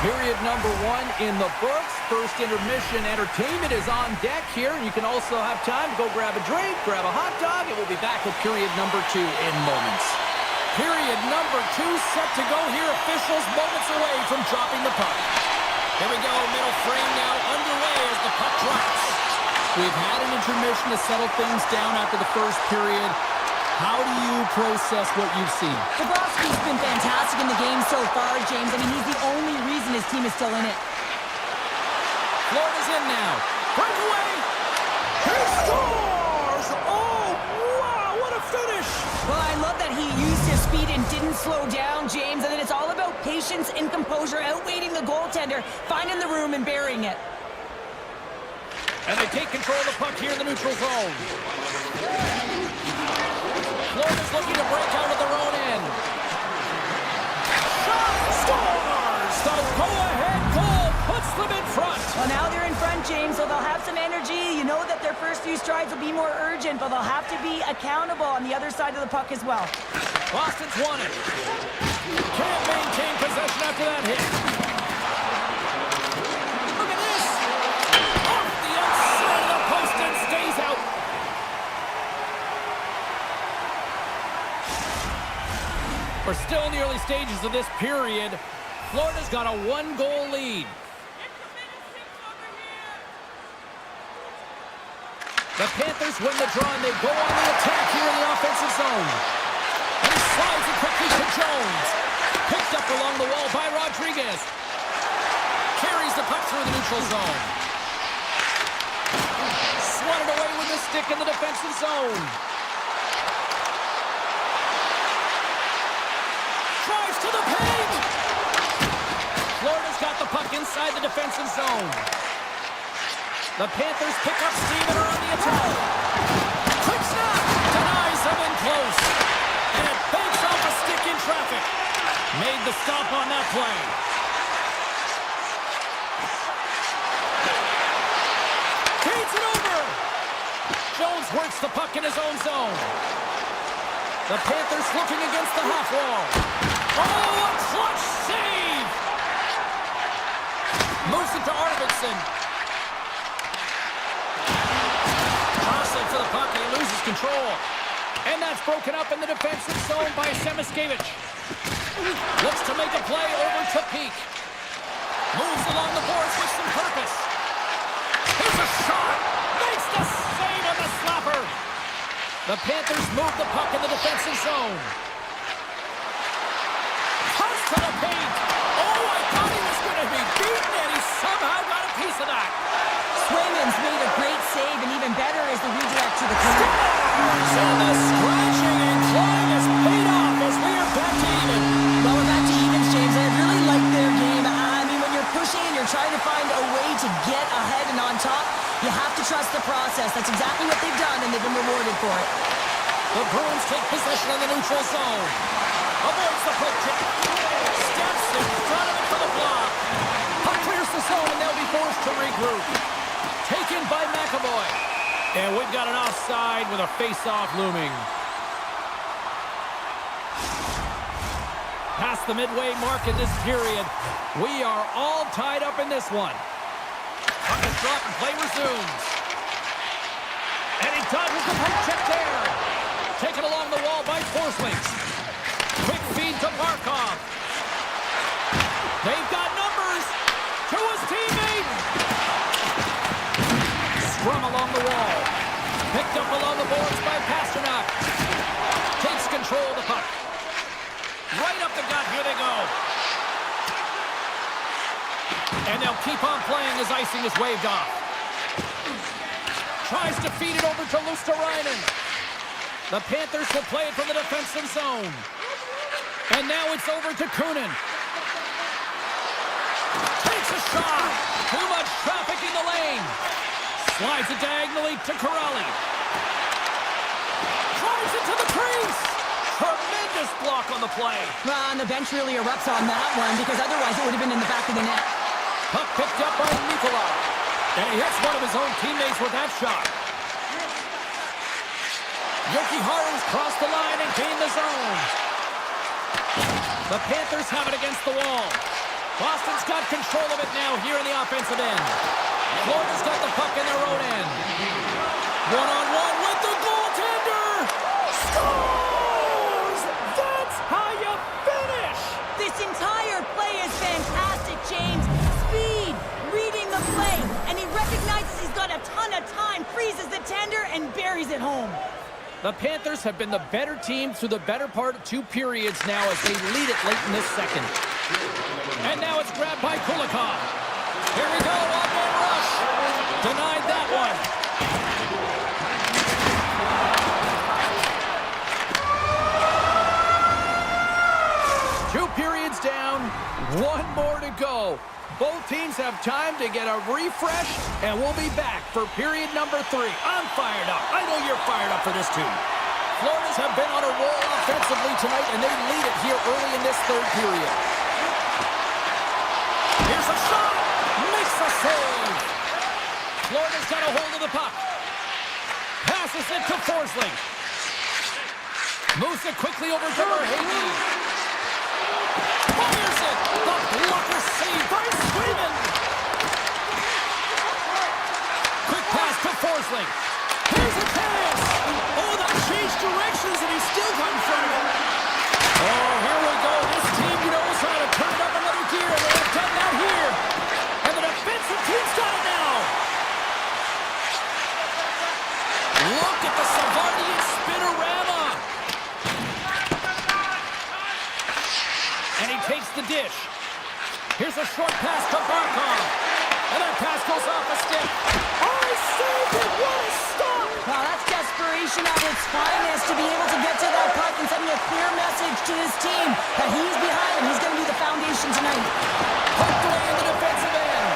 Period number 1 in the books. First intermission entertainment is on deck here. You can also have time to go grab a drink, grab a hot dog, and we'll be back with period number 2 in moments. Period number 2 set to go here. Officials moments away from dropping the puck. Here we go, middle frame now underway as the puck drops. We've had an intermission to settle things down after the first period. How do you process what you've seen? Bobrovsky's been fantastic in the game so far, James. I mean, he's the only reason his team is still in it. Florida's in now. Breakaway! He scores! Oh, wow, what a finish! Well, I love that he used his speed and didn't slow down, James, and then it's all about patience and composure, outweighing the goaltender, finding the room and burying it. And they take control of the puck here in the neutral zone. Florida's looking to break out of their own end. Shot scores! The go-ahead goal puts them in front. Well, now they're in front, James, so they'll have some energy. You know that their first few strides will be more urgent, but they'll have to be accountable on the other side of the puck as well. Boston's won it. Can't maintain possession after that hit. Look at this. Off the outside of the post and stays out. We're still in the early stages of this period. Florida's got a one-goal lead. The Panthers win the draw, and they go on the attack here in the offensive zone. And he slides it quickly to Jones. Picked up along the wall by Rodriguez. Carries the puck through the neutral zone. Swatted away with the stick in the defensive zone. Drives to the paint. Florida's got the puck inside the defensive zone. The Panthers pick up steam and are on the attack. Quick snap! Denies them in close. And it banks off a stick in traffic. Made the stop on that play. Feeds it over. Jones works the puck in his own zone. The Panthers looking against the half wall. Oh, a clutch save! Moves it to Arvidsson. Jostling for the puck, and he loses control. And that's broken up in the defensive zone by Semiskevich. Looks to make a play over to Peak. Moves along the boards with some purpose. Here's a shot. Makes the save on the slapper. The Panthers move the puck in the defensive zone. Toss to the paint. Oh, I thought he was going to be beaten, and he somehow got a piece of that. Swayman's made a great save, and even better is the redirect to the corner. And the scratching and clawing has paid off as we are back to even. Well, we're back to evens, James. I really like their game. I mean, when you're pushing and you're trying to find a way to get ahead and on top, you have to trust the process. That's exactly what they've done, and they've been rewarded for it. The Bruins take possession of the neutral zone. Avoids the poke check. Steps in front of it for the block. Puck clears the zone, and they'll be forced to regroup. Taken by McAvoy. And we've got an offside with a face-off looming. Past the midway mark in this period, we are all tied up in this one. Puck is dropped and play resumes. And he dodges the poke check there. Taken along the wall by Forslinks. Quick feed to Markov. They've got numbers to his teammate. Scrum along the wall. Picked up along the boards by Pasternak. Takes control of the puck. Right up the gut, here they go. And they'll keep on playing as icing is waved off. Tries to feed it over to Luosterainen. The Panthers will play it from the defensive zone. And now it's over to Kunin. Takes a shot. Too much traffic in the lane. Slides it diagonally to Corrali. Drives it to the crease. Tremendous block on the play. Well, and the bench really erupts on that one, because otherwise it would have been in the back of the net. Puck picked up by Nikolai. And he hits one of his own teammates with that shot. Jokiharju's crossed the line and gained the zone. The Panthers have it against the wall. Boston's got control of it now here in the offensive end. Florida's got the puck in their own end. One-on-one with the goaltender. Scores! That's how you finish! This entire play is fantastic, James. Speed, reading the play, and he recognizes he's got a ton of time, freezes the tender, and buries it home. The Panthers have been the better team through the better part of 2 periods now as they lead it late in this second. And now it's grabbed by Kulikov. Here we go, one-man rush. Denied that one. to go. Both teams have time to get a refresh, and we'll be back for period number 3. I'm fired up. I know you're fired up for this too. Florida's have been on a roll offensively tonight, and they lead it here early in this third period. Here's a shot. Makes a save. Florida's got a hold of the puck. Passes it to Forsling. Moves it quickly over to Verhaeghe. Fires it. The blocker saved by Swayman. Quick pass to Forsling. Here's a pass. Oh, that changed directions, and he's still got in front of him. Oh, here we go. This team knows how to turn up another gear, and they have done that here. And the defensive team's got it now. Look at the Savardian spinorama. And he takes the dish. Here's a short pass to Barkov. And that pass goes off a stick. Oh, he saved it. What a stop. Wow, that's desperation at its finest to be able to get to that puck and sending a clear message to his team that he's behind him. He's going to be the foundation tonight. Poked away in the defensive end.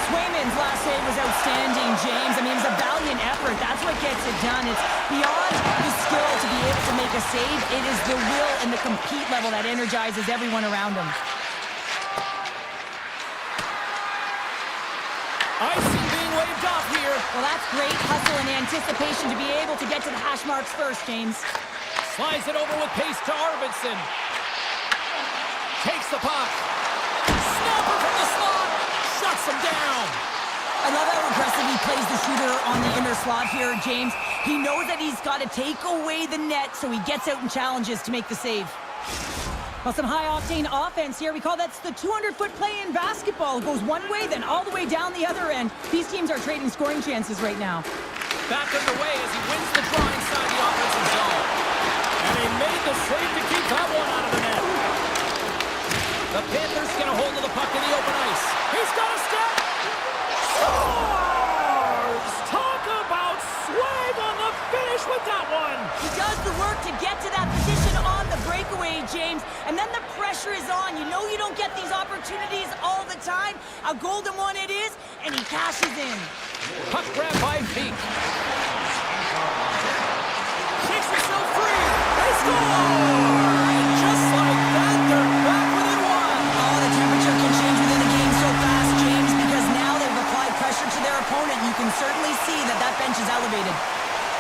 Swayman's last save was outstanding, James. I mean, it was a valiant effort. That's what gets it done. It's beyond the skill to be able to make a save. It is the will and the compete level that energizes everyone around him. Icing being waved off here. Well, that's great hustle and anticipation to be able to get to the hash marks first, James. Slides it over with pace to Arvidsson. Takes the puck. Snapper from the slot. Shuts him down. I love how aggressive he plays the shooter on the inner slot here, James. He knows that he's got to take away the net, so he gets out and challenges to make the save. Well, some high-octane offense here. We call that's the 200-foot play in basketball. It goes one way, then all the way down the other end. These teams are trading scoring chances right now. Back underway as he wins the draw inside the offensive zone. And he made the save to keep that one out of the net. The Panthers get a hold of the puck in the open ice. He's got a step. Scores! Talk about swag on the finish with that one. He does the work to get to that position on the breakaway, James. And then the pressure is on. You know you don't get these opportunities all the time. A golden one it is, and he cashes in. Puck grab by Peak. Shakes himself free. They score! And just like that, they're back within one. Oh, the temperature can change within the game so fast, James, because now they've applied pressure to their opponent. You can certainly see that that bench is elevated.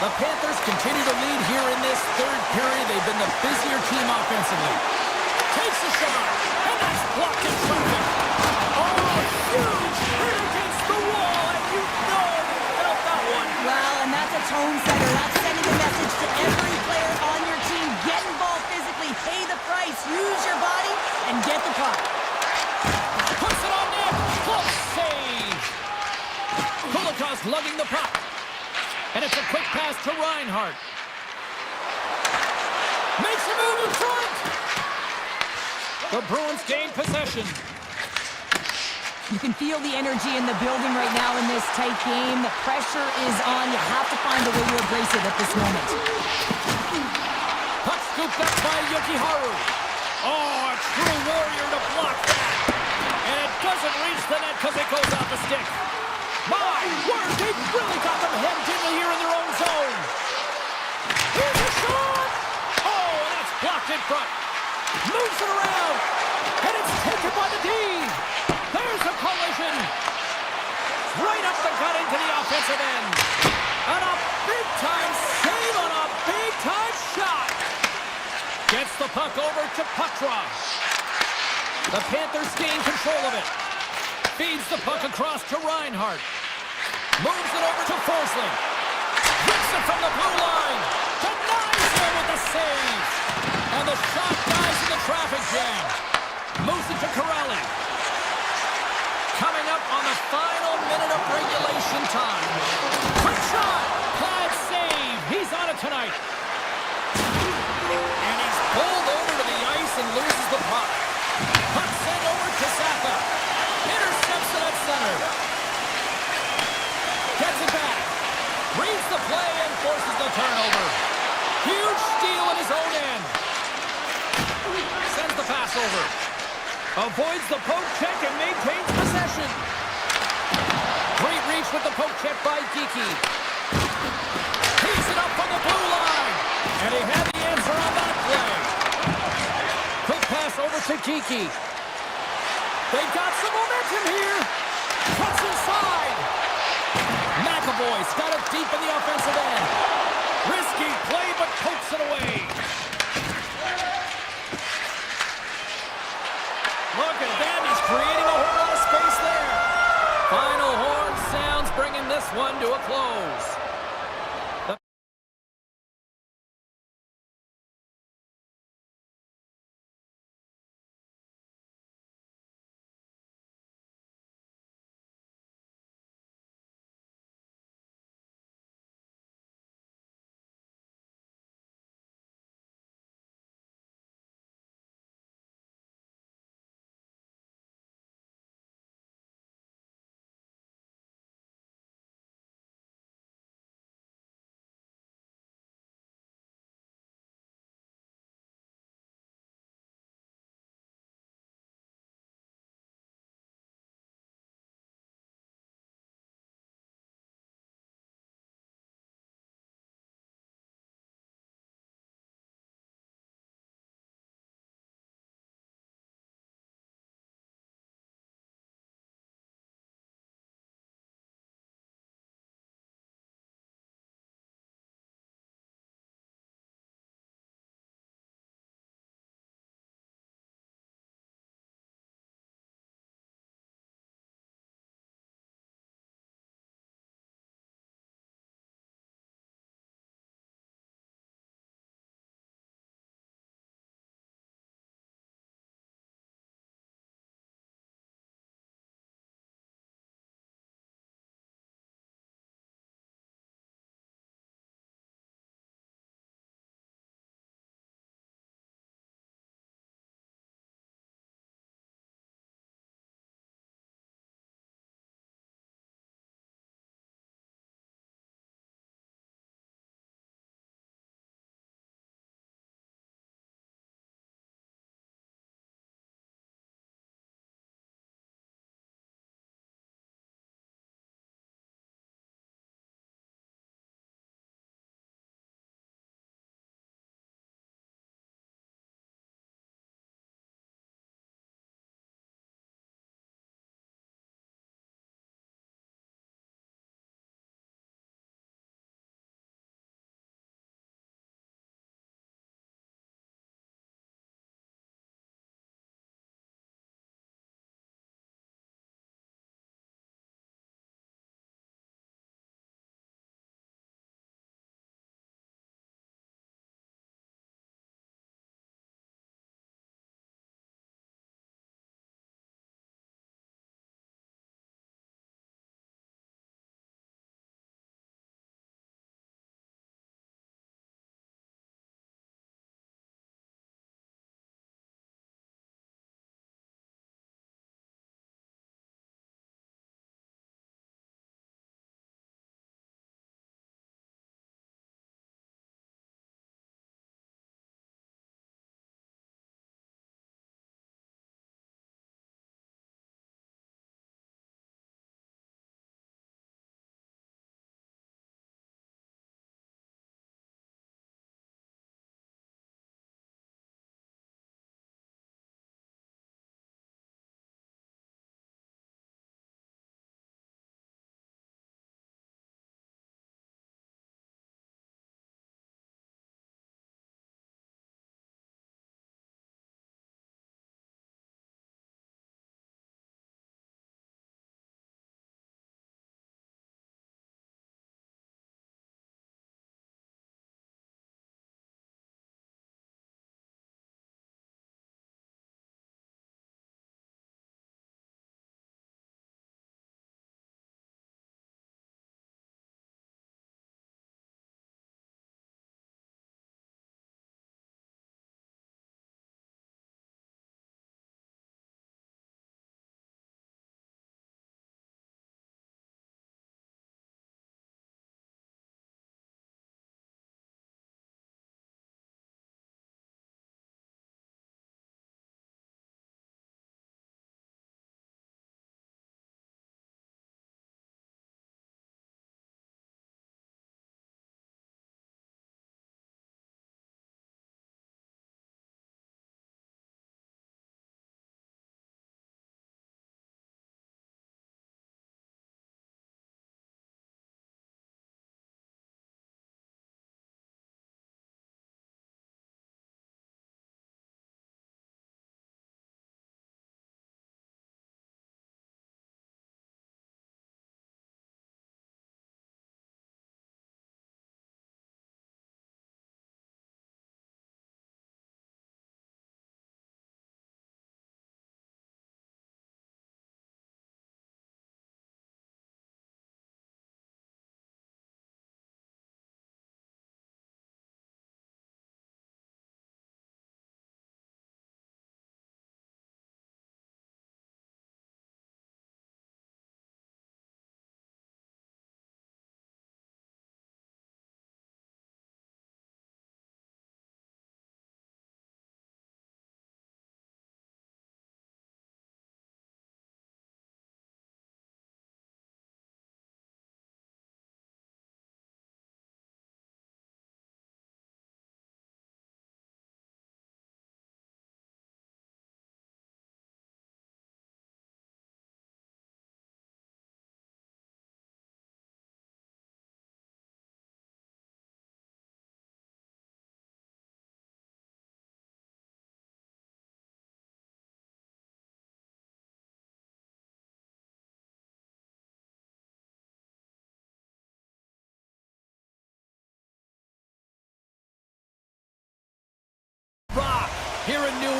The Panthers continue to lead here in this third period. They've been the busier team offensively. Takes a shot, and that's blocked in traffic. Oh, huge hit against the wall, and you know they felt that one. Well, and that's a tone setter. That's sending a message to every player on your team. Get involved physically, pay the price, use your body, and get the puck. Puts it on net. Close save. Kulikov's lugging the puck. And it's a quick pass to Reinhart. Makes a move in front. The Bruins gain possession. You can feel the energy in the building right now in this tight game. The pressure is on. You have to find a way to embrace it at this moment. Puck scooped up by Yokiharu. Oh, a true warrior to block that. And it doesn't reach the net because it goes off the stick. My word, they've really got them hemmed in here in their own zone. Here's a shot. Oh, and that's blocked in front. Moves it around. And it's taken by the D. There's a collision. Right up the gut into the offensive end. And a big-time save on a big-time shot. Gets the puck over to Putra. The Panthers gain control of it. Feeds the puck across to Reinhart. Moves it over to Forsling. Rips it from the blue line. Denies him with the save. And the shot dies in the traffic jam. Moves it to Corelli. Coming up on the final minute of regulation time. Quick shot. Glad save. He's on it tonight. And he's pulled over to the ice and loses the puck. Puck sent over to Saka. Intercepts it at center. Gets it back. Reads the play and forces the turnover. Huge steal in his own end. Sends the pass over. Avoids the poke check and maintains possession. Great reach with the poke check by Geeky. He's it up from the blue line. And he had the answer on that play. Quick pass over to Geeky. They've got some momentum here. Cuts inside. McAvoy's got it deep in the offensive end. Risky play, but pokes it away. Look at that. He's creating a whole lot of space there. Final horn sounds, bringing this one to a close.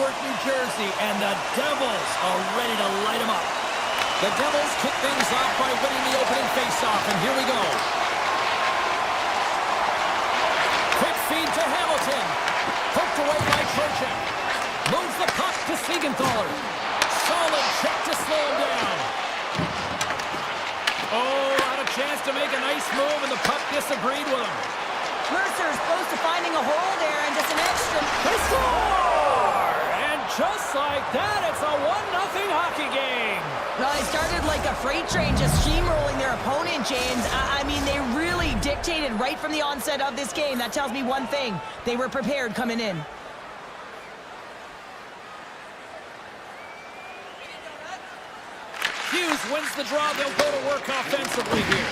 Newark, New Jersey, and the Devils are ready to light them up. The Devils kick things off by winning the opening faceoff, and here we go. Quick feed to Hamilton. Poked away by Trocheck. Moves the puck to Siegenthaler. Solid check to slow him down. Oh, had a chance to make a nice move, and the puck disagreed with him. Mercer's close to finding a hole there, and just an extra. They score! And just like that, it's a 1-0 hockey game. Well, they started like a freight train, just steamrolling their opponent, James. I mean, they really dictated right from the onset of this game. That tells me one thing. They were prepared coming in. Hughes wins the draw. They'll go to work offensively here.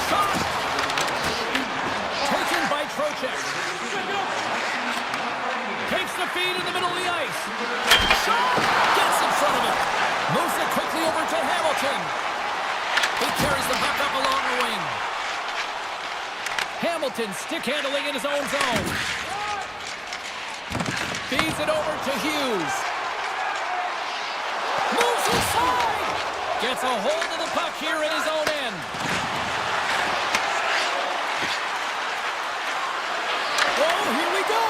Shot! Taken by Trocheck. Takes the feed in the middle of the ice. Shot! Gets in front of it. Moves it quickly over to Hamilton. He carries the puck up along the wing. Hamilton stick handling in his own zone. Feeds it over to Hughes. Moves inside! Gets a hold of the puck here in his own end. Oh, here we go!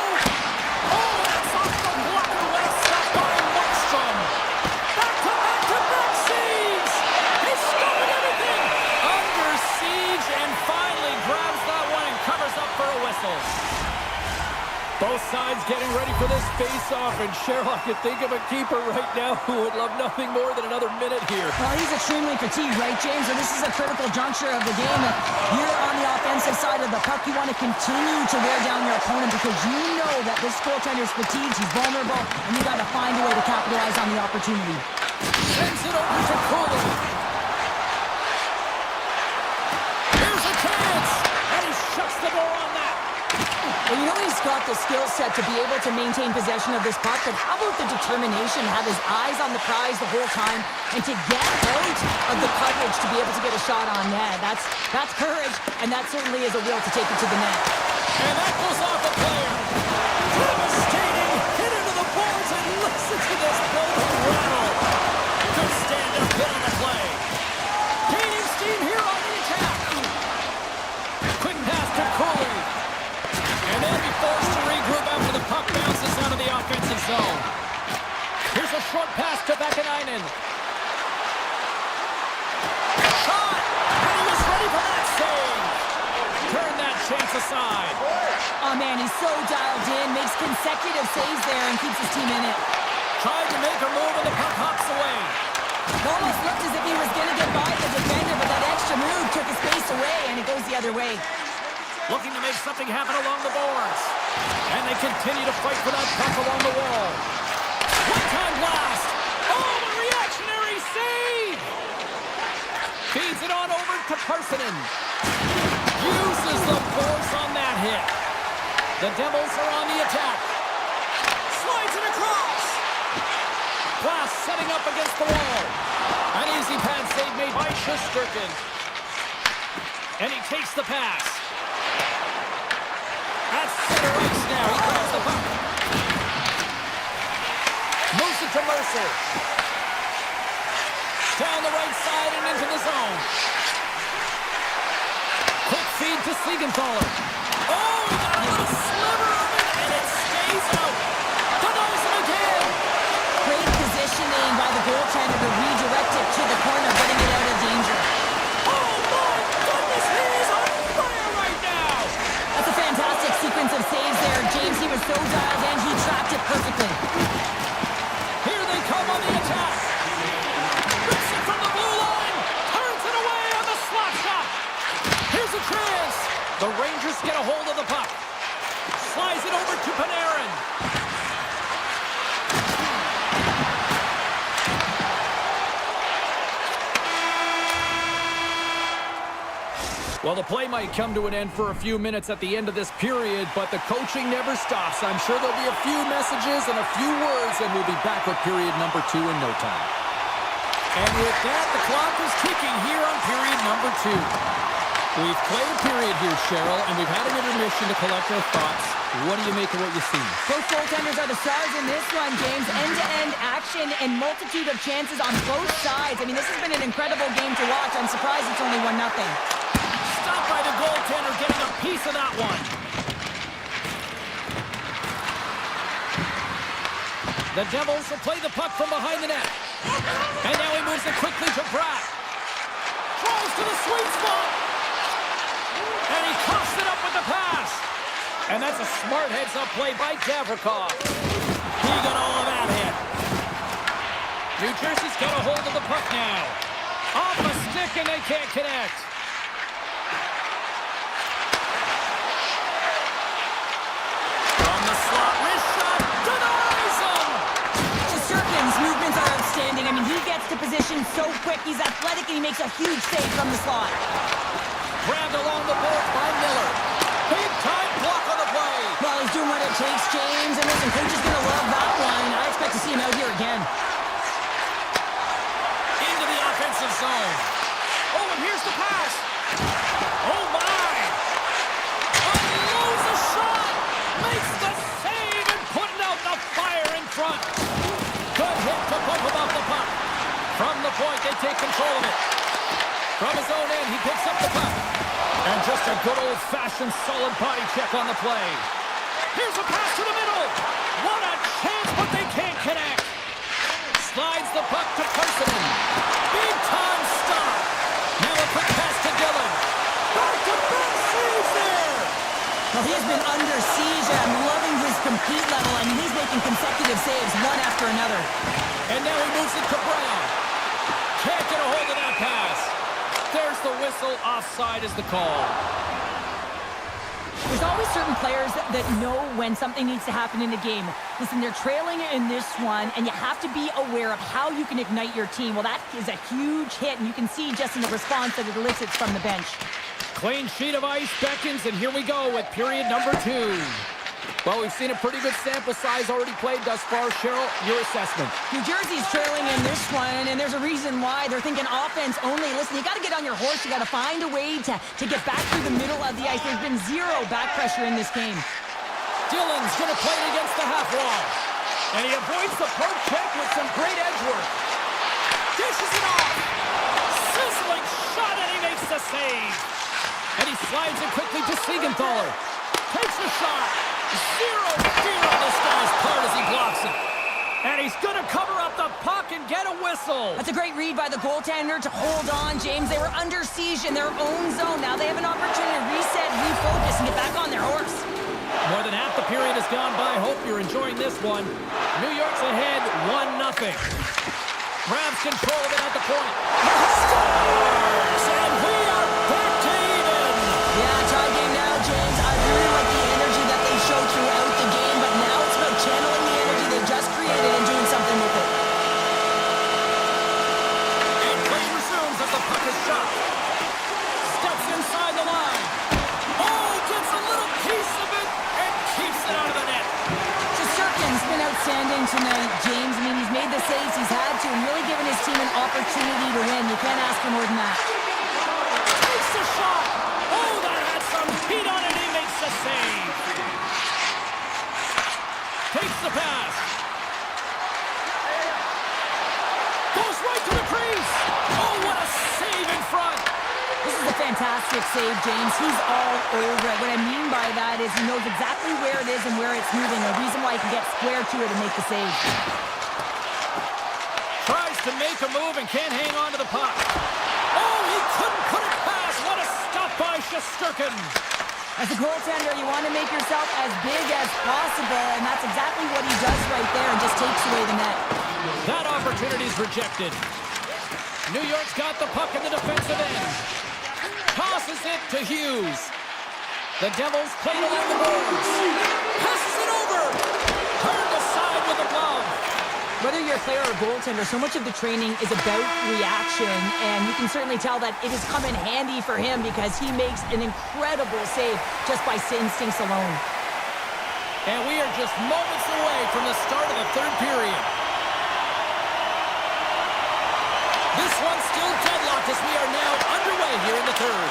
Oh, that's off the blocker. Well stopped by Markstrom. Back-to-back-to-back saves! He's stopping everything! Under siege and finally grabs that one and covers up for a whistle. Both sides getting ready for this face-off, and Cheryl, I can think of a keeper right now who would love nothing more than another minute here. Well, he's extremely fatigued, right, James? And this is a critical juncture of the game. You're on the offensive side of the puck. You want to continue to wear down your opponent because you know that this goaltender's fatigued, he's vulnerable, and you got to find a way to capitalize on the opportunity. Sends it over to Cooley. Here's a chance, and he shuts the door on that. Well, you know he's got the skill set to be able to maintain possession of this puck, but how about the determination, have his eyes on the prize the whole time, and to get out of the coverage to be able to get a shot on net. That's courage, and that certainly is a will to take it to the net. And that goes off a player. Devastating hit into the boards, and listen to this building rattle. Good stand-up hit on the play. Gaining steam here on the attack. Quick pass to Cooley. And they'll be forced to regroup after the puck bounces out of the offensive zone. Here's a short pass to Vakanainen. Shot! And he was ready for that save. Turn that chance aside. Oh, man, he's so dialed in, makes consecutive saves there and keeps his team in it. Tried to make a move and the puck hops away. It almost looked as if he was going to get by the defender, but that extra move took his pace away, and it goes the other way. Looking to make something happen along the boards. And they continue to fight for that puck along the wall. One-time blast. Oh, a reactionary save! Feeds it on over to Parsonen. Uses the force on that hit. The Devils are on the attack. Slides it across. Glass setting up against the wall. An easy pad save made by Shesterkin. And he takes the pass. At center ice now. He grabs the puck. Moves it to Mercer. Down the right side and into the zone. Quick feed to Siegenthaler. Oh, he got a little sliver of it, and it stays out. Denies him again. Great positioning by the goaltender to redirect it to the corner, getting it out of danger. Oh, my goodness, he is on fire right now. That's a fantastic sequence of saves there. James, he was so dialed in, he tracked it perfectly. Here they come on the attack. Rips it from the blue line. Turns it away on the slot shot. Here's a chance. The Rangers get a hold of the puck. Slides it over to Panarin. Well, the play might come to an end for a few minutes at the end of this period, but the coaching never stops. I'm sure there'll be a few messages and a few words, and we'll be back with period number 2 in no time. And with that, the clock is ticking here on period number 2. We've played a period here, Cheryl, and we've had an intermission to collect our thoughts. What do you make of what you see? Both goaltenders are the stars in this one, James. End-to-end action and multitude of chances on both sides. I mean, this has been an incredible game to watch. I'm surprised it's only 1-0. Stopped by the goaltender, getting a piece of that one. The Devils will play the puck from behind the net. And now he moves it quickly to Bratt. Throws to the sweet spot. And he coughs it up with the pass. And that's a smart heads-up play by Gavrikov. He got all of that hit. New Jersey's got a hold of the puck now. Off a stick and they can't connect. From the slot, wrist shot, denies him! Shesterkin's movements are outstanding. I mean, he gets to position so quick. He's athletic and he makes a huge save from the slot. Grabbed along the boards by Miller. Big time block on the play. Well, he's doing what it takes, James. And listen, coach is going to love that one. I expect to see him out here again. Into the offensive zone. Oh, and here's the pass. Oh, my. Unloads a shot. Makes the save and putting out the fire in front. Good hit to bump him off the puck. From the point, they take control of it. From his own end, he picks up the puck. And just a good old-fashioned solid body check on the play. Here's a pass to the middle. What a chance, but they can't connect. Slides the puck to Parsonen. Big time stop. Now a quick pass to Dillon. Back-to-back saves there. Well, he's been under siege. I'm loving his compete level. I mean, he's making consecutive saves one after another. And now he moves it to Brown. Can't get a hold of that pass. There's the whistle. Offside is the call. There's always certain players that know when something needs to happen in a game. Listen, they're trailing in this one, and you have to be aware of how you can ignite your team. Well, that is a huge hit, and you can see just in the response that it elicits from the bench. Clean sheet of ice beckons, and here we go with period number 2. Well, we've seen a pretty good sample size already played thus far. Cheryl, your assessment. New Jersey's trailing in this one, and there's a reason why. They're thinking offense only. Listen, you got to get on your horse. You got to find a way to get back through the middle of the ice. There's been zero back pressure in this game. Dillon's going to play it against the half wall. And he avoids the poke check with some great edge work. Dishes it off. Sizzling shot, and he makes the save. And he slides it quickly to Siegenthaler. Takes the shot. Zero fear on this guy's part as he blocks it. And he's going to cover up the puck and get a whistle. That's a great read by the goaltender to hold on, James. They were under siege in their own zone. Now they have an opportunity to reset, refocus, and get back on their horse. More than half the period has gone by. Hope you're enjoying this one. New York's ahead 1-0. Grabs control of it at the point. Scores! And we are back to even. Yeah, tie game now, James. I really like the energy that they show throughout the game, but now it's about channeling the energy they just created and doing something with it. And play resumes as the puck is shot. Steps inside the line. Oh, gets a little piece of it and keeps it out of the net. Shesterkin's been outstanding tonight, James. I mean, he's made the saves he's had to and really given his team an opportunity to win. You can't ask for more than that. Takes the shot. Oh, that had some heat on it. He makes the save. Takes the pass. Goes right to the crease. Oh, what a save in front. This is a fantastic save, James. He's all over it. What I mean by that is he knows exactly where it is and where it's moving. A reason why he can get square to it and make the save. Tries to make a move and can't hang on to the puck. Oh, he couldn't put it past. What a stop by Shesterkin. As a goaltender, you want to make yourself as big as possible, and that's exactly what he does right there and just takes away the net. That opportunity's rejected. New York's got the puck in the defensive end. Tosses it to Hughes. The Devils play it along the boards. Passes it over. Turned aside with a glove. Whether you're a player or a goaltender, so much of the training is about reaction, and you can certainly tell that it has come in handy for him because he makes an incredible save just by instincts alone. And we are just moments away from the start of the third period. This one's still deadlocked as we are now underway here in the third.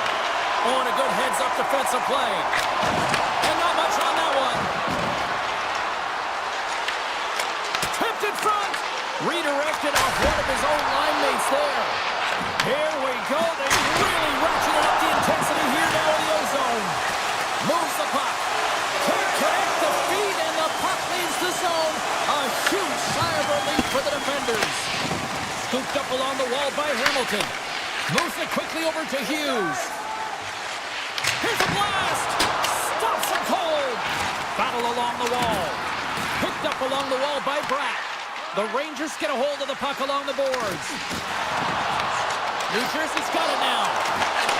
Oh, and a good heads-up defensive play. And not much on that one. in front. Redirected off one of his own line mates there. Here we go. They really ratcheted up the intensity here now in the O-zone. Moves the puck. Can't connect the feet, and the puck leaves the zone. A huge sigh of relief for the defenders. Scooped up along the wall by Hamilton. Moves it quickly over to Hughes. Here's a blast. Stops it cold. Battle along the wall. Picked up along the wall by Bratt. The Rangers get a hold of the puck along the boards. New Jersey's got it now.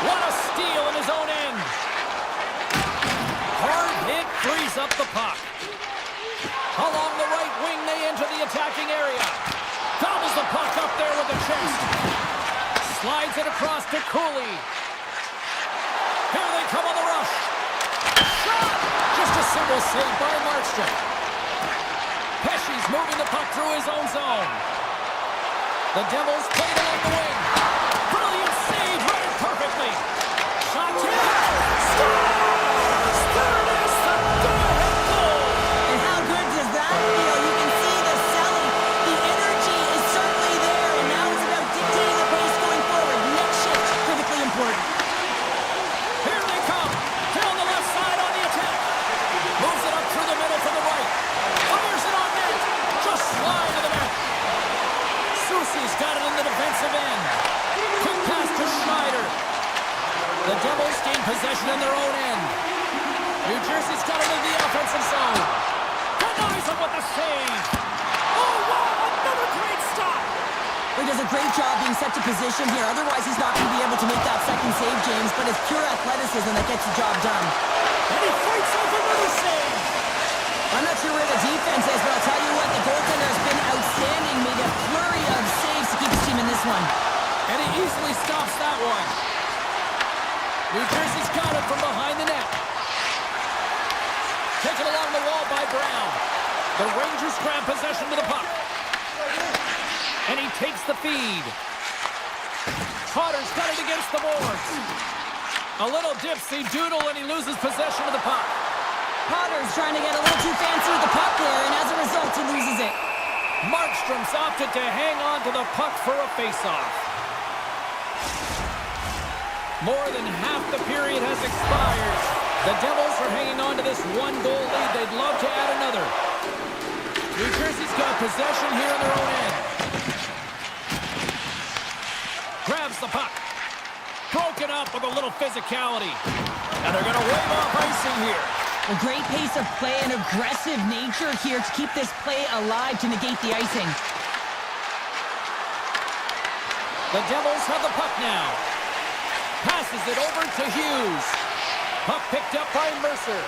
What a steal in his own end. Hard hit frees up the puck. Along the right wing, they enter the attacking area. Gobbles the puck up there with the chest. Slides it across to Cooley. Here they come on the rush. Shot! Just a single save by Markstrom. Pesci's moving the puck through his own zone. The Devils played along the wing. Brilliant save, read it perfectly. Shot to the net. Scores! There it is, the go-ahead goal. And how good does that feel? You can see the selling. The energy is certainly there, and now it's about dictating the pace going forward. Next shift, critically important. Here they come. Hit on the left side on the attack. Moves it up through the middle from the right. Fires it on net. Just slide to the net. Soucy's got it in the defensive end. Quick pass to Schneider. The Devils gain possession in their own end. New Jersey's got it in the offensive zone. Denies him with the save. Oh, wow, another great stop. He does a great job being set to position here. Otherwise, he's not going to be able to make that second save, James. But it's pure athleticism that gets the job done. And he fights off another save. I'm not sure where the defense is, but I'll tell you what, the goaltender has been outstanding. Made a flurry of saves to keep his team in this one. And he easily stops that one. New Jersey's got it from behind the net. Taken along the wall by Brown. The Rangers grab possession to the puck. And he takes the feed. Potter's got it against the boards. A little dipsy doodle, and he loses possession of the puck. Potter's trying to get a little too fancy with the puck there, and as a result, he loses it. Markstrom's opted to hang on to the puck for a face-off. More than half the period has expired. The Devils are hanging on to this one-goal lead. They'd love to add another. New Jersey's got possession here in their own end. Grabs the puck. Broken up with a little physicality. And they're going to wave off icing here. A great pace of play and aggressive nature here to keep this play alive to negate the icing. The Devils have the puck now. Passes it over to Hughes. Puck picked up by Mercer.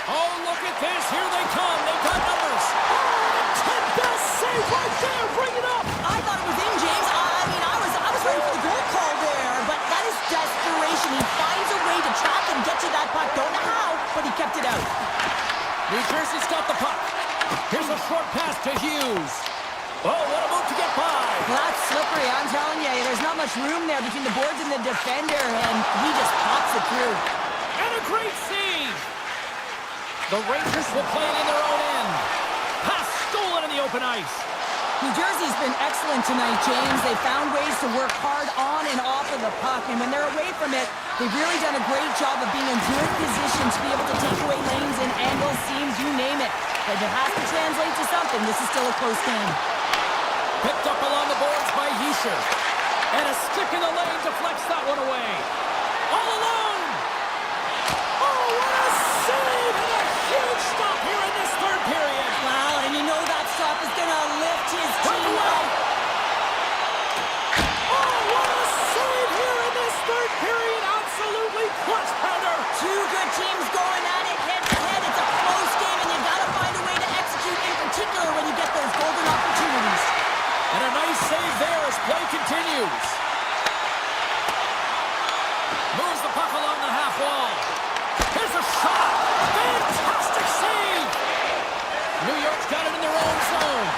Oh, look at this. Here they come. They've got numbers. Oh, 10 best save right there. Bring it up. I thought it was in, James. I was ready for the goal call there, but that is desperation. He finds a way to track and get to that puck. Don't know how, but he kept it out. New Jersey's got the puck. Here's a short pass to Hughes. Oh, what a move to get by. Well, that's slippery, I'm telling you. There's not much room there between the boards and the defender, and he just pops it through. And a great save. The Rangers will play it in their own end. Pass stolen in the open ice. New Jersey's been excellent tonight, James. They found ways to work hard on and off of the puck, and when they're away from it, they've really done a great job of being in good position to be able to take away lanes and angles, seams, you name it. But if it has to translate to something, this is still a close game. Picked up along the boards by Hischer. And a stick in the lane deflects that one away. All alone! Oh, what a save! And a huge stop here in this third period. Wow, and you know that stop is going to lift his team up. Oh, what a save here in this third period. Absolutely clutch header. Two good teams going at it head-to-head. It's a close game, and you've got to find a way to execute, in particular when you get those golden opportunities. And a nice save there as play continues. Moves the puck along the half wall. Here's a shot. Fantastic save. New York's got it in their own zone.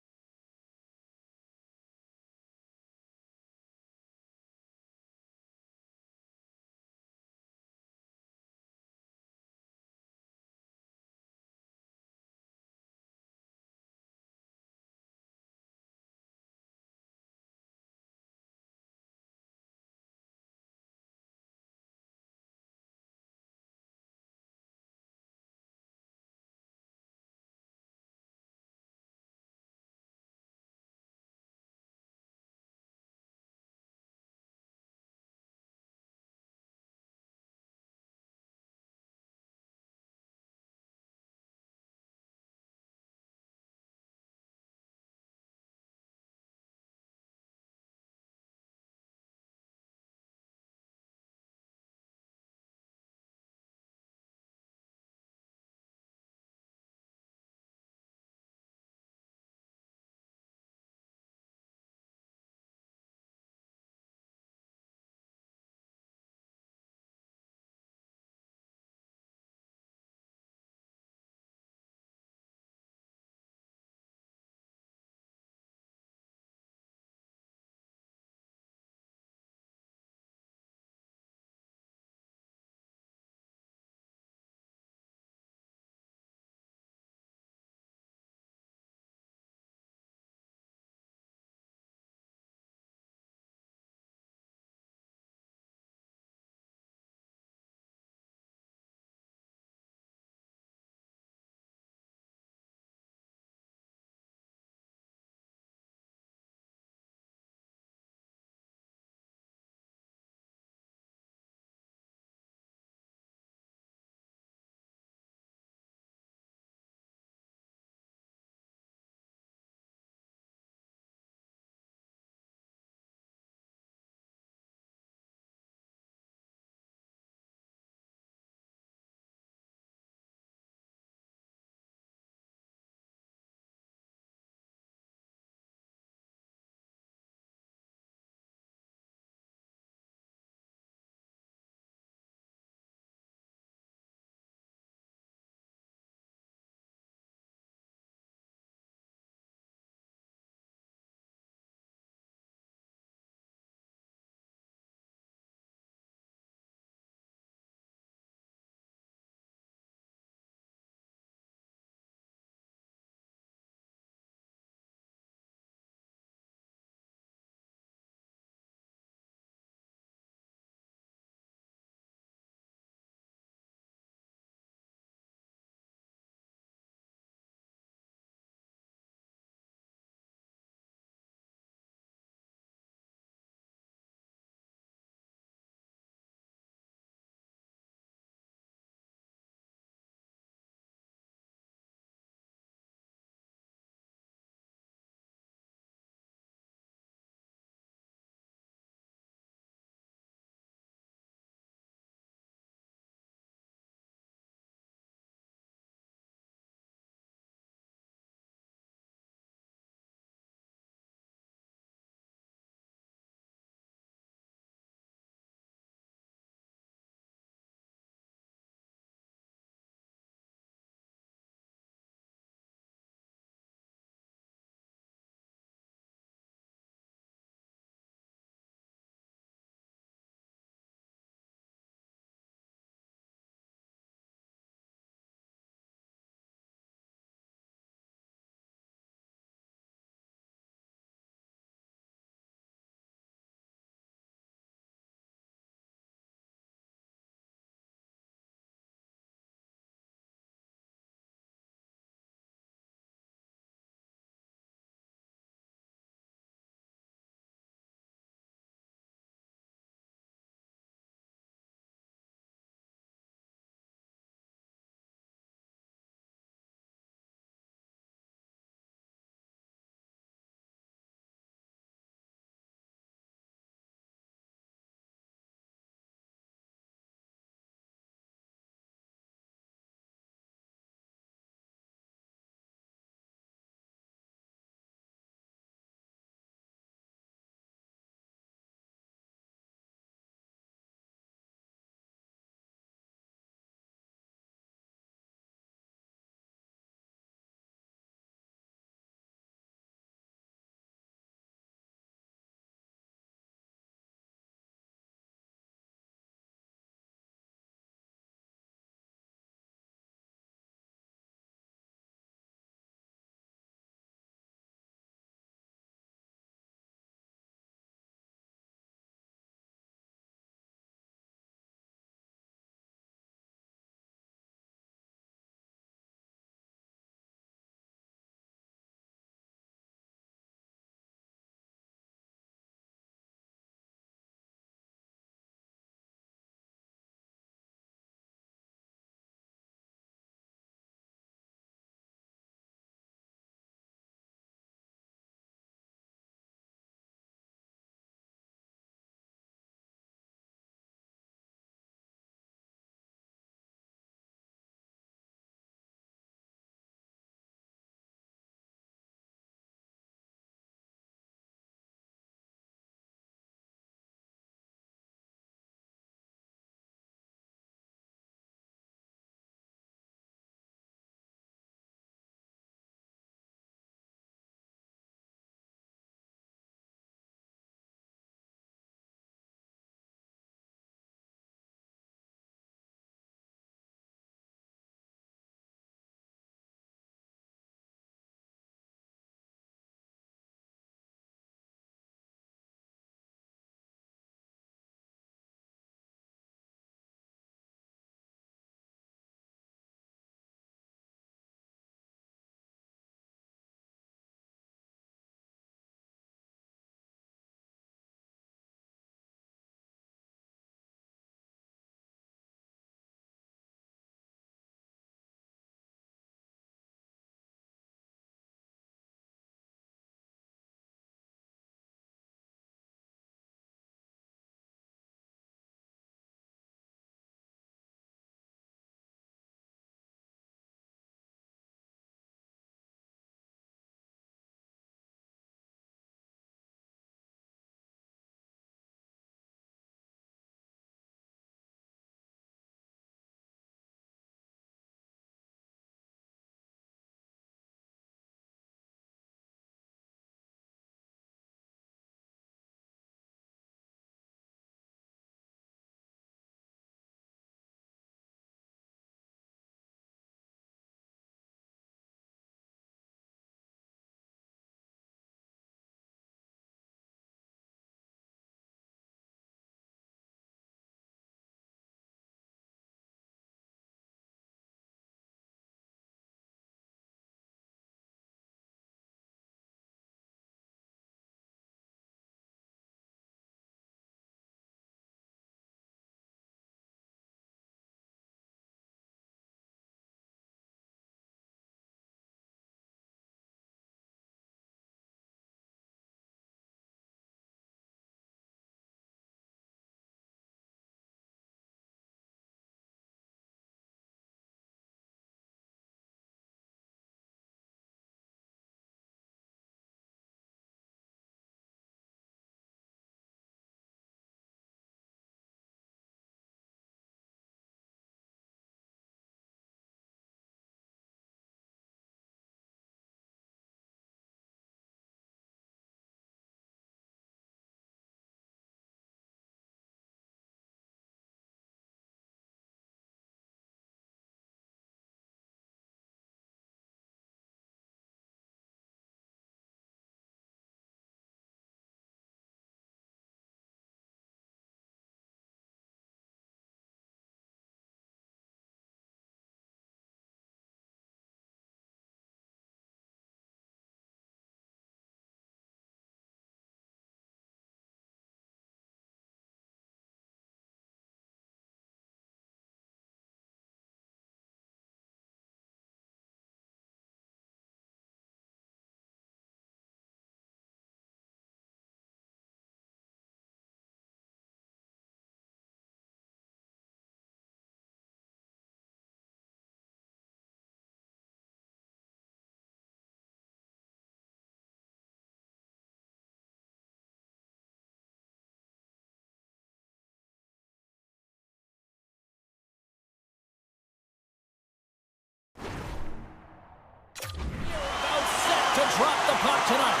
puck tonight.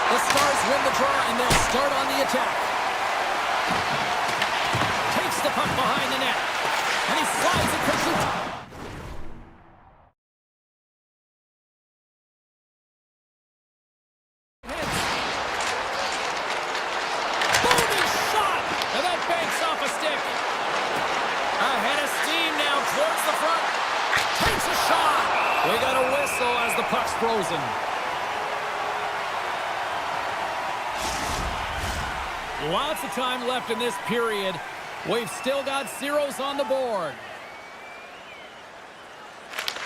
The Stars win the draw, and they'll start on the attack. Takes the puck behind the net, and he slides it quickly. Booming shot, and that banks off a stick. Ahead of steam now towards the front. Takes a shot. We got a whistle as the puck's frozen. Lots of time left in this period. We've still got zeros on the board.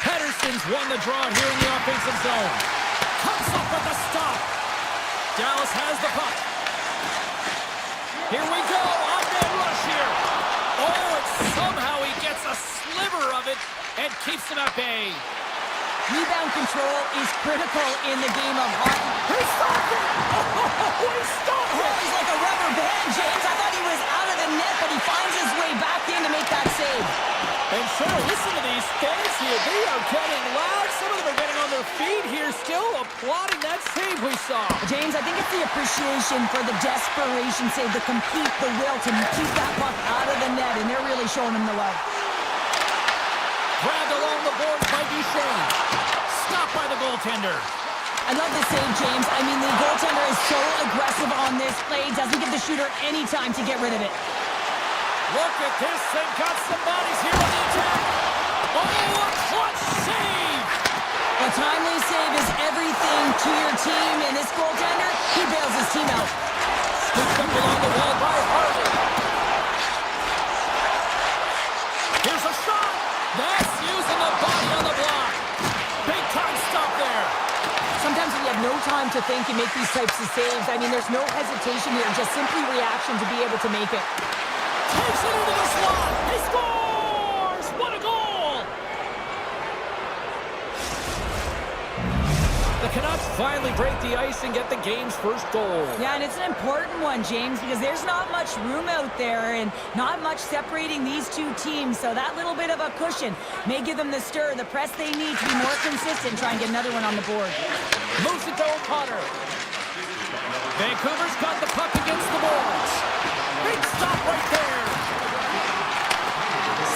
Pedersen's won the draw here in the offensive zone. Comes up with the stop. Dallas has the puck. Here we go. On-man rush here. Oh, and somehow he gets a sliver of it and keeps him at bay. Rebound control is critical in the game of hockey. He stopped it! Oh, he stopped it! He's like a rubber band, James. I thought he was out of the net, but he finds his way back in to make that save. And sure, listen to these fans here. They are getting loud. Some of them are getting on their feet here, still applauding that save we saw. James, I think it's the appreciation for the desperation save, the compete, the will to keep that puck out of the net, and they're really showing him the love. Grabbed along the boards by Bільше. Stopped by the goaltender. I love the save, James. I mean, the goaltender is so aggressive on this play. Doesn't give the shooter any time to get rid of it. Look at this. They've got some bodies here on the attack. Oh, a clutch save. A timely save is everything to your team, and this goaltender, he bails his team out. Scooped up along the wall by Harvey. Here's a shot. That's using the body on the block. Big time stop there. Sometimes when you have no time to think, you make these types of saves. I mean, there's no hesitation here, just simply reaction to be able to make it. Takes it into the slot. He scores! What a goal! The Canucks finally break the ice and get the game's first goal. Yeah, and it's an important one, James, because there's not much room out there and not much separating these two teams. So that little bit of a cushion may give them the stir, the press they need to be more consistent, try and get another one on the board. Moves it to O'Connor. Vancouver's got the puck against the boards. Big stop right there.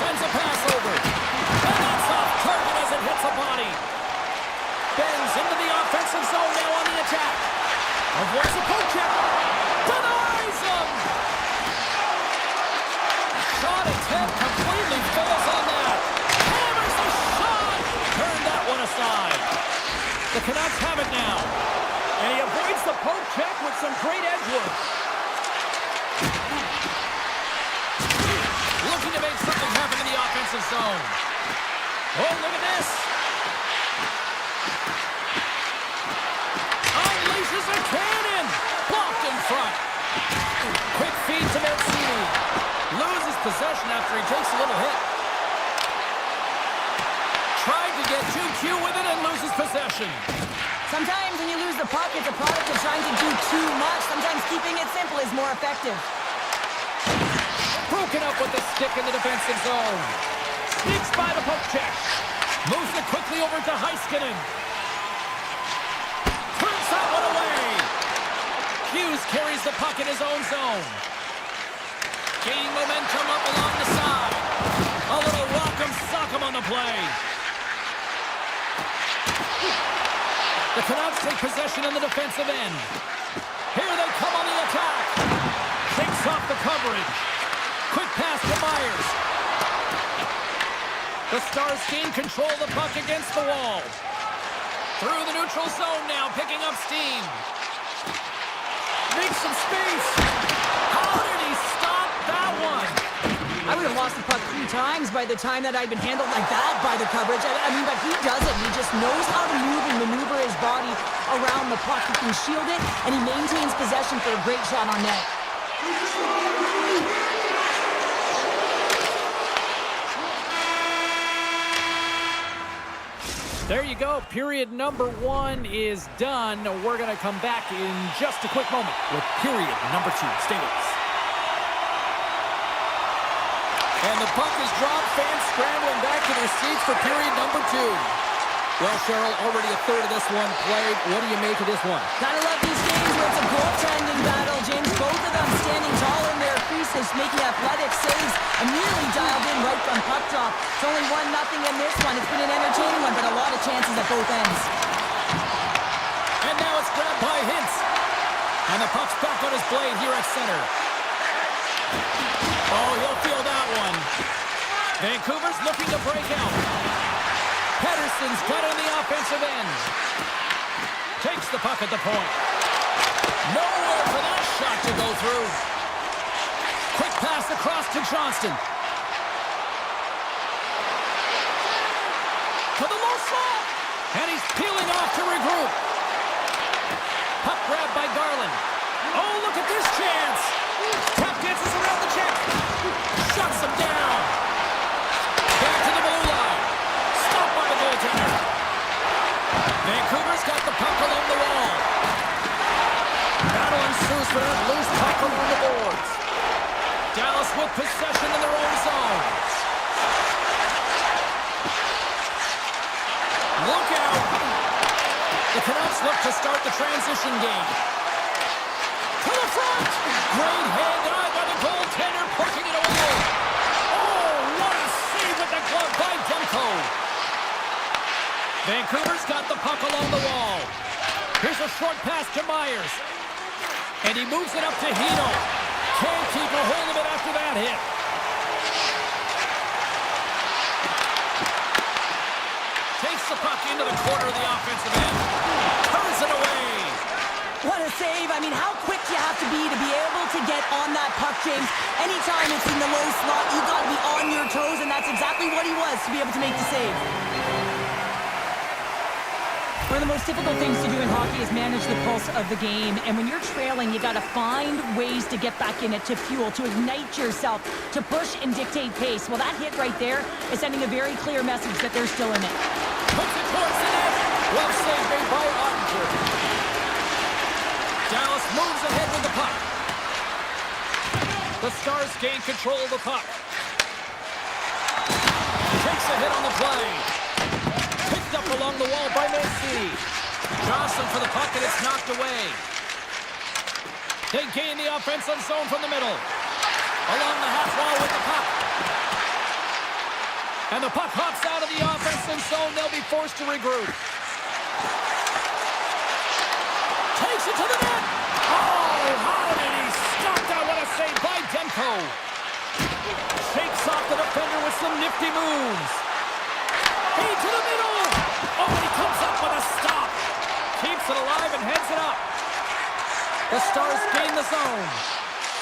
Sends a pass over. And that's off target as it hits a body. Bends into the offensive zone now on the attack. Avoids a poke check. Denies him. Shot attempt completely fails on that. Hammers the shot. Turned that one aside. The Canucks have it now. And he avoids the poke check with some great edge work. Looking to make something happen in the offensive zone. Oh, look at this. Unleashes a cannon. Blocked in front. Quick feed to Mancini. Loses possession after he takes a little hit. Tried to get too cute with it and loses possession. Sometimes when you lose the puck, it's a product of trying to do too much. Sometimes keeping it simple is more effective. Broken up with the stick in the defensive zone. Sneaks by the poke check. Moves it quickly over to Heiskanen. Turns that one away. Hughes carries the puck in his own zone. Gaining momentum up along the side. A little rock'em sock'em on the play. The Canucks take possession in the defensive end. Here they come on the attack. Takes off the coverage. Quick pass to Myers. The Stars gain control of the puck against the wall. Through the neutral zone now, picking up steam. Makes some space. How did he stop that one? I would have lost the puck 3 times by the time that I'd been handled like that by the coverage. I mean, but he does it. He just knows how to move and maneuver his body around the puck. He can shield it, and he maintains possession for a great shot on net. There you go. Period number 1 is done. We're going to come back in just a quick moment with period number 2. Stay with us. And the puck is dropped. Fans scrambling back to the the seats for period number 2. Well, Cheryl, already a third of this one played. What do you make of this one? Gotta love these games where it's a goaltending battle, James. Both of them standing tall in their creases, making athletic saves, and really dialed in right from puck drop. It's only 1-0 in this one. It's been an entertaining one, but a lot of chances at both ends. And now it's grabbed by Hintz. And the puck's back on his blade here at center. Oh, he'll feel that one. Vancouver's looking to break out. Pedersen's got it on the offensive end. Takes the puck at the point. Nowhere for that shot to go through. Quick pass across to Johnston. To the low slot. And he's peeling off to regroup. Puck grab by Garland. Oh, look at this chance. Tap dances around the check. Shuts him down. Back to the blue line. Stopped by the goaltender. Vancouver's got the puck along the wall. Battle ensues for that loose puck along the boards. Dallas with possession in their own zone. Look out. The Canucks look to start the transition game. To the front. Great hand eye by the goaltender, poking it away. Oh, what a save with the glove by Demko. Vancouver's got the puck along the wall. Here's a short pass to Myers. And he moves it up to Hino. Can't keep a hold of it after that hit. Takes the puck into the corner of the offensive end. Turns it away. What a save. I mean, how quick you have to be able to get on that puck, James. Anytime it's in the low slot, you got to be on your toes, and that's exactly what he was to be able to make the save. One of the most difficult things to do in hockey is manage the pulse of the game. And when you're trailing, you got to find ways to get back in it, to fuel, to ignite yourself, to push and dictate pace. Well, that hit right there is sending a very clear message that they're still in it. Puts it towards the net. Well saved made by Ottinger. Dallas moves ahead with the puck. The Stars gain control of the puck. Takes a hit on the play. Picked up along the wall by Mancini. Johnson for the puck, and it's knocked away. They gain the offensive zone from the middle. Along the half wall with the puck. And the puck hops out of the offensive zone. They'll be forced to regroup. Takes it to the net. Oh, how did he stop that? What a save by Demko. Shakes off the defender with some nifty moves. Feed to the middle. Oh, and he comes up with a stop. Keeps it alive and heads it up. The Stars gain the zone.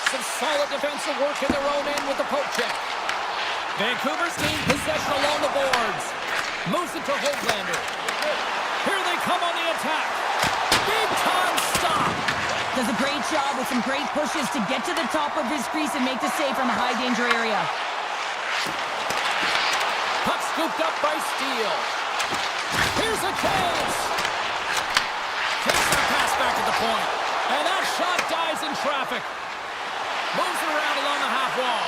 Some solid defensive work in their own end with the poke check. Vancouver's gain possession along the boards. Moves it to Hoglander. Here they come on the attack. Big time stop. Does a great job with some great pushes to get to the top of his crease and make the save from a high danger area. Puck scooped up by Steele. Here's a chance. Takes the pass back at the point. And that shot dies in traffic. Moves it around along the half wall.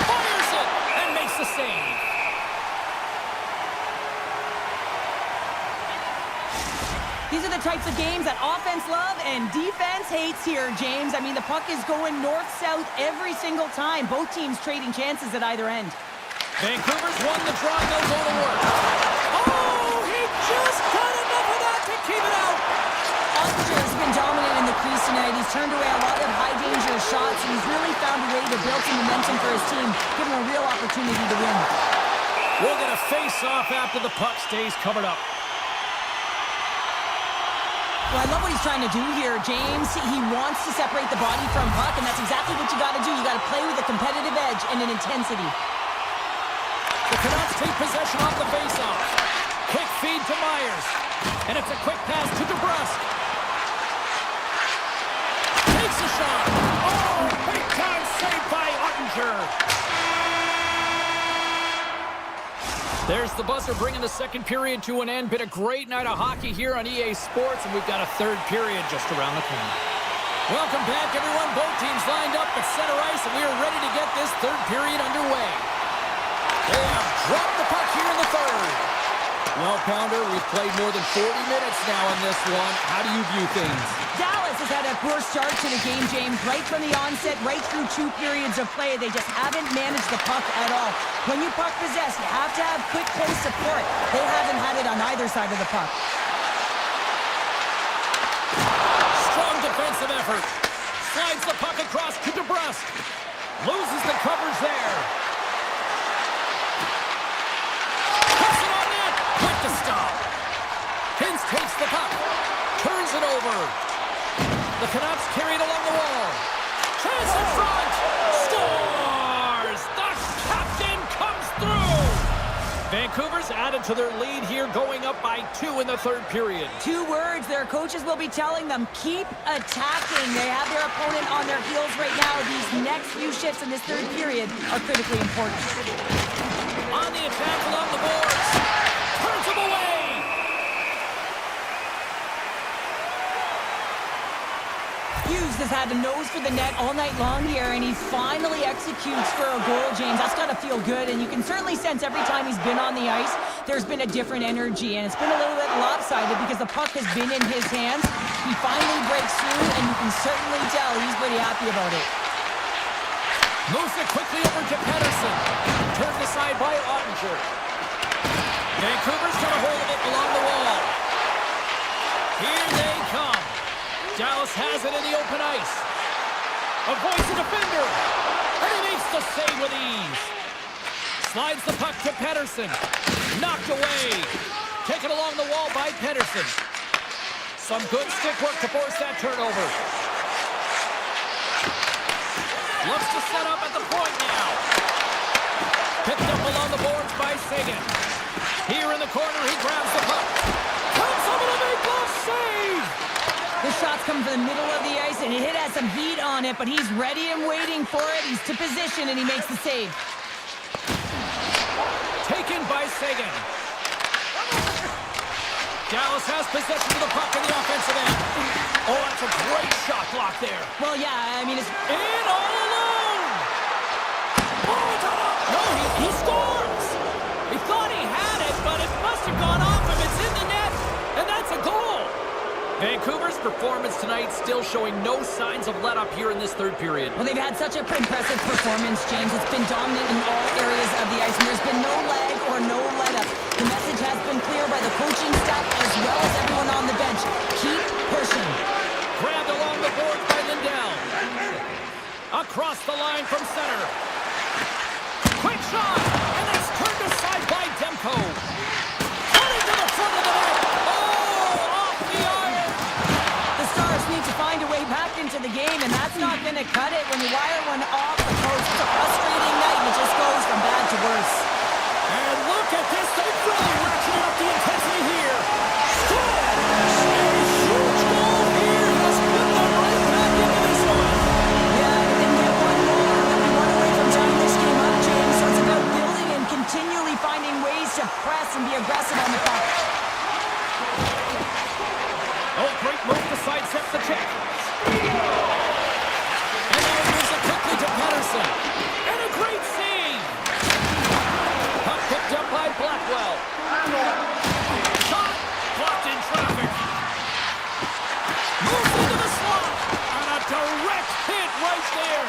Fires it and makes the save. These are the types of games that offense love and defense hates here, James. I mean, the puck is going north-south every single time. Both teams trading chances at either end. Vancouver's won the draw. They'll go to work. Oh, he just got enough of that to keep it out. Ottinger has been dominant in the crease tonight. He's turned away a lot of high-danger shots, and he's really found a way to build some momentum for his team, giving him a real opportunity to win. We'll get a face-off after the puck stays covered up. Well, I love what he's trying to do here, James. He wants to separate the body from puck, and that's exactly what you got to do. You got to play with a competitive edge and an intensity. The Canucks take possession off the face-off. Quick feed to Myers. And it's a quick pass to DeBrusque. Takes a shot. Oh, big time save by Ottinger. There's the buzzer bringing the second period to an end. Been a great night of hockey here on EA Sports, and we've got a third period just around the corner. Welcome back, everyone. Both teams lined up at center ice, and we are ready to get this third period underway. They have drop the puck here in the third. Well, Pounder, we've played more than 40 minutes now in this one. How do you view things? Dallas has had a poor start to the game, James. Right from the onset, right through 2 periods of play, they just haven't managed the puck at all. When you puck possess, you have to have quick play support. They haven't had it on either side of the puck. Strong defensive effort. Slides the puck across to DeBrusque. Loses the coverage there. Puts it on net. Quick to stop. Hintz takes the puck. Turns it over. The Canucks carry it along the wall. Chance in front. Scores! The captain comes through! Vancouver's added to their lead here, going up by 2 in the third period. 2 words their coaches will be telling them: keep attacking. They have their opponent on their heels right now. These next few shifts in this third period are critically important. On the attack along the boards. Turns him away. Hughes has had a nose for the net all night long here, and he finally executes for a goal, James. That's got to feel good, and you can certainly sense every time he's been on the ice, there's been a different energy, and it's been a little bit lopsided because the puck has been in his hands. He finally breaks through, and you can certainly tell he's pretty happy about it. Moves it quickly over to Pedersen. Turned aside by Ottinger. Vancouver's got a hold of it along the wall. Here they come. Dallas has it in the open ice. Avoids the defender. And he makes the save with ease. Slides the puck to Pedersen. Knocked away. Taken along the wall by Pedersen. Some good stick work to force that turnover. Looks to set up at the point now. Picked up along the boards by Seguin. Here in the corner, he grabs the puck. Comes up with a big glove save. The shot's come from the middle of the ice, and it has some heat on it, but he's ready and waiting for it. He's to position, and he makes the save. Taken by Seguin. Dallas has possession of the puck in the offensive end. Oh, that's a great shot block there. Well, yeah, I mean, it's... In all alone! Oh, it's up! No, he scores! He thought he had it, but it must have gone off him. It's in the net, and that's a goal! Vancouver's performance tonight still showing no signs of let-up here in this third period. Well, they've had such an impressive performance, James. It's been dominant in all areas of the ice, and there's been no lag or no let-up. The message has been clear by the coaching staff as well as everyone on the bench. Keep pushing. Grabbed along the board by Lindell. Across the line from center. Quick shot, and it's turned aside by Demko. Running to the front of the net. Need to find a way back into the game, and that's not going to cut it when you wire one off the post. It's a frustrating night, and it just goes from bad to worse. And look at this, they've really ratcheted up the intensity here. Scores! A huge goal here has put them right back into this one. Yeah, they didn't get one more, but we won away from tying this game up, James. So it's about building and continually finding ways to press and be aggressive on the puck. Oh, great move to sidestep the check. And now he moves it quickly to Pedersen. And a great save. Puck picked up by Blackwell. Shot blocked in traffic. Moves into the slot. And a direct hit right there.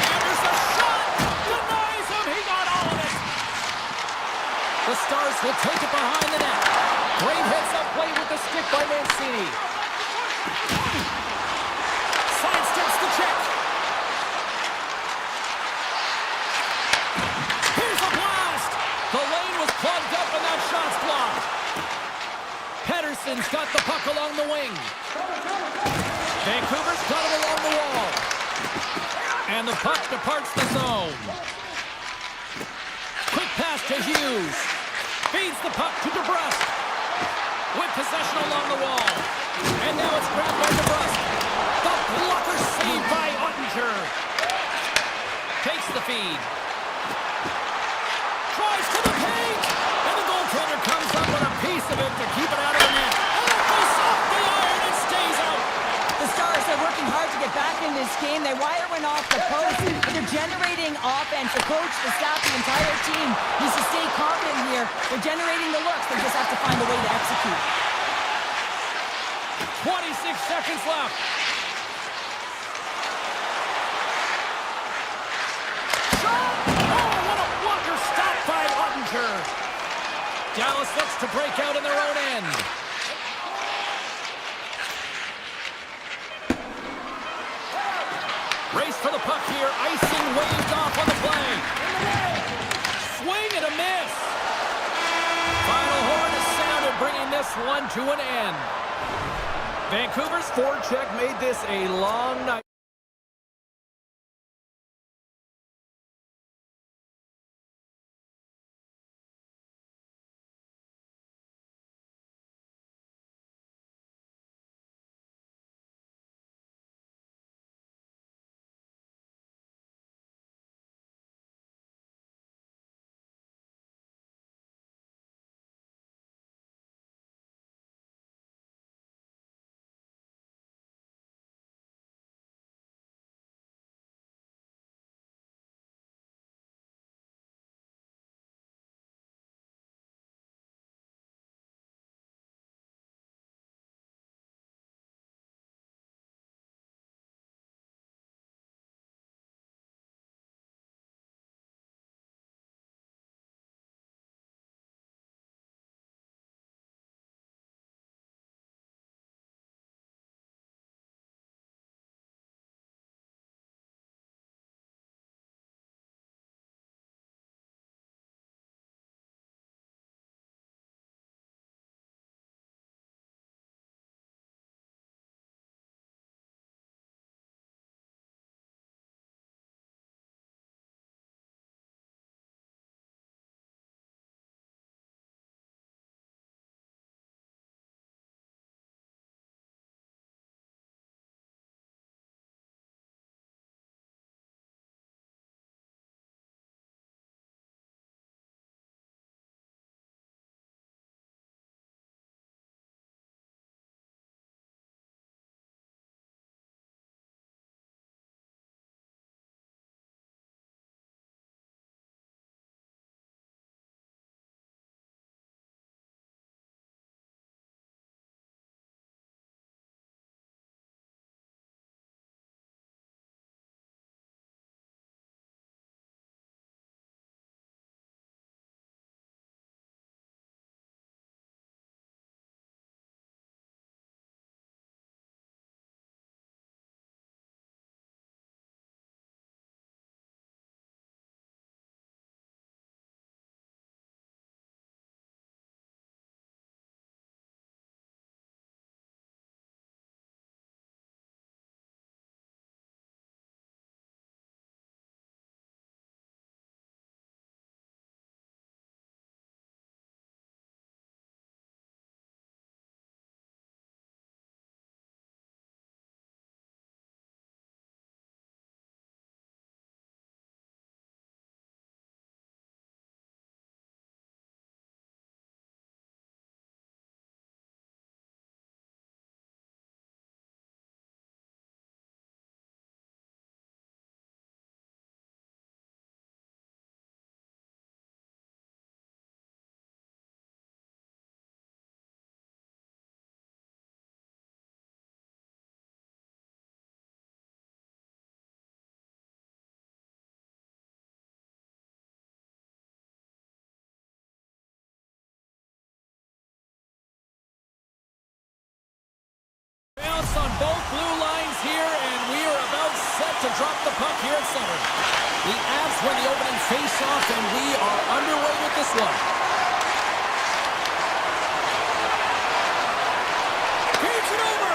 And there's a shot. Denies him. He got all of it. The Stars will take it behind the net. Great heads-up play with the stick by Mancini. Sidesteps the check. Here's a blast. The lane was plugged up and that shot's blocked. Pedersen's got the puck along the wing. Vancouver's got it along the wall. And the puck departs the zone. Quick pass to Hughes. Feeds the puck to DeBrusque. With possession along the wall. And now it's grabbed by DeBrusque. The blocker saved by Ottinger. Takes the feed. Tries to the paint. And the goaltender comes up with a piece of it to keep it out of the net. And it goes off the iron and stays out. The Stars are working hard to get back in this game. They wire one off the post. They're generating offense. The coach, the staff, the entire team needs to stay hockey. 26 seconds left. Shot! Oh, what a blocker stop by Ottinger. Dallas looks to break out in their own end. Race for the puck here. Icing waved off on the play. Swing and a miss. Final horn is sounded, bringing this one to an end. Vancouver's forecheck made this a long night. On both blue lines here, and we are about set to drop the puck here at center. The Avs win the opening face-off, and we are underway with this one. Feeds it over.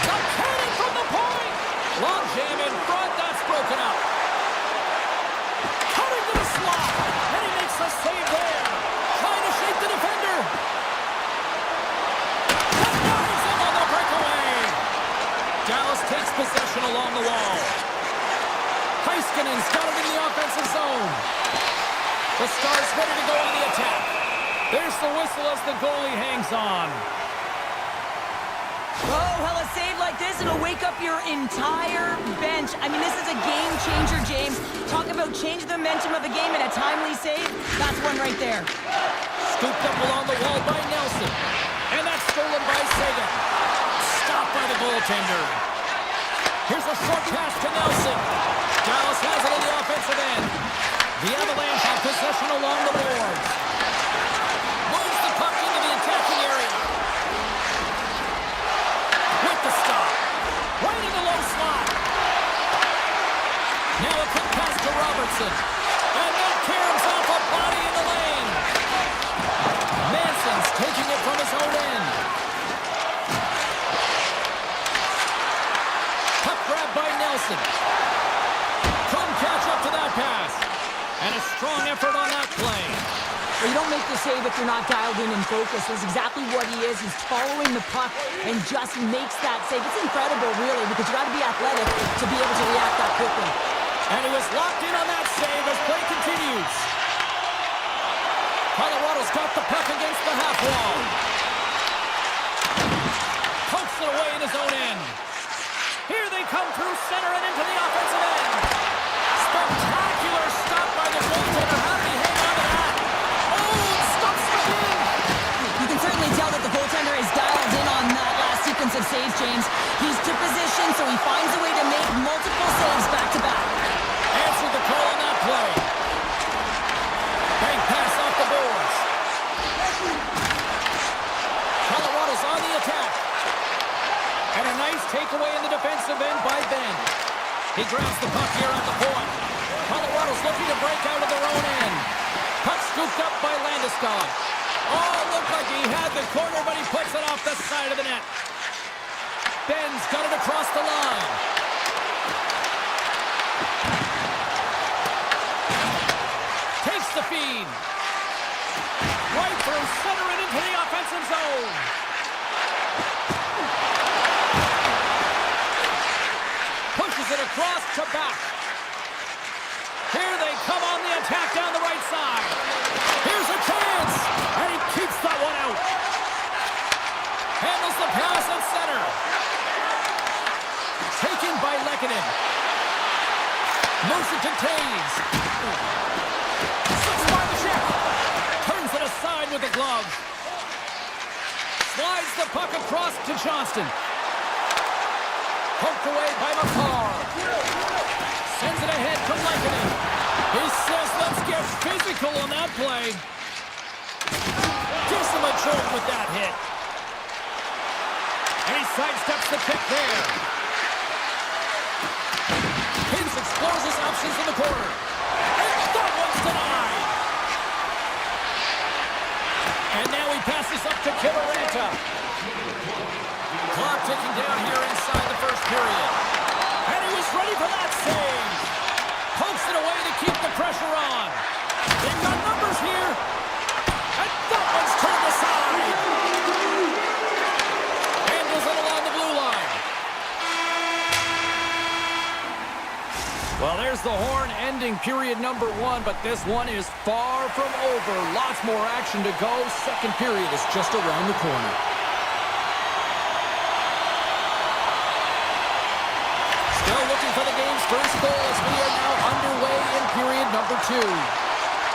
The cannon from the point. Long jam in front. That's broken up. Cutting to the slot, and he makes the save there. Trying to shake the defender. Dallas takes possession along the wall. Heiskanen's got it in the offensive zone. The Stars ready to go on the attack. There's the whistle as the goalie hangs on. Oh, well, a save like this, it'll wake up your entire bench. I mean, this is a game changer, James. Talk about changing the momentum of the game in a timely save. That's one right there. Scooped up along the wall by Nelson. stolen by Sagan. Stopped by the goaltender. Here's a short pass to Nelson. Dallas has it in the offensive end. The Avalanche have possession along the boards. Moves the puck into the attacking area. With the stop. Right in the low slot. Now a quick pass to Robertson. And that caroms off a body in the lane. Manson's taking it from his own end. Puck grab by Nelson. Couldn't catch up to that pass. And a strong effort on that play. Well, you don't make the save if you're not dialed in and focused. That's exactly what he is. He's following the puck and just makes that save. It's incredible, really, because you got to be athletic to be able to react that quickly. And he was locked in on that save as play continues. Colorado's got the puck against the half wall. Pokes it away in his own end. Here they come through center and into the offensive end. Spectacular stop by the goaltender. How did he hang on to that? Oh, stops the in. You can certainly tell that the goaltender is dialed in on that last sequence of saves, James. He's to position, so he finds a way to make multiple saves back-to-back. Answered the call on that play. Bank pass off the boards. Colorado's on the attack. And a nice takeaway in the defensive end by Ben. He grabs the puck here at the point. Colorado's looking to break out of their own end. Puck scooped up by Landeskog. Oh, looked like he had the corner, but he puts it off the side of the net. Ben's got it across the line. Takes the feed. Right through center and into the offensive zone. Pushes it across to back. Here they come on the attack down the right side. Here's a chance. And he keeps that one out. Handles the pass at center. Taken by Lehkonen. Moves it to Taves. Slips by the check. Turns it aside with the glove. Slides the puck across to Johnston. Poked away by McCarr. Sends it ahead to Lehkonen. He says, let's get physical on that play. Gives him a jolt with that hit. And he sidesteps the kick there. Hins explores his options in the corner. And that one's denied. And now he passes up to Kiberanta. Clock ticking down here inside the first period. And he was ready for that save. Pokes it away to keep the pressure on. They've got numbers here. And that one's turned aside. Handles it along the blue line. Well, there's the horn ending period number 1, but this one is far from over. Lots more action to go. Second period is just around the corner. Still looking for the game's first goal as we are now underway in period number 2.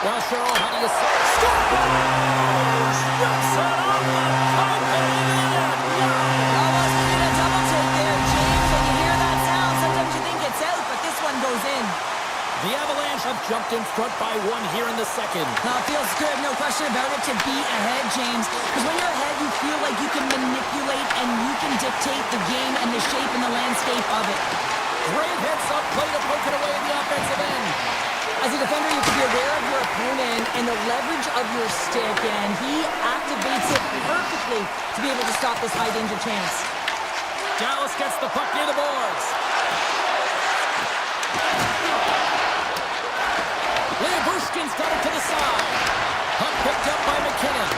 Well, Cheryl, how do you say? Scores! Rips it on the top of the net! Almost needed a double take there, James. When you hear that sound, sometimes you think it's out, but this one goes in. The Avalanche have jumped in front by 1 here in the second. Now, it feels good, no question about it, to be ahead, James. Because when you're ahead, you feel like you can manipulate and you can dictate the game and the shape and the landscape of it. Great hits up play to poke it away in the offensive end. As a defender, you can be aware of your opponent and the leverage of your stick, and he activates it perfectly to be able to stop this high-danger chance. Dallas gets the puck near the boards. Bushkin's got it to the side. Puck picked up by McKinnon.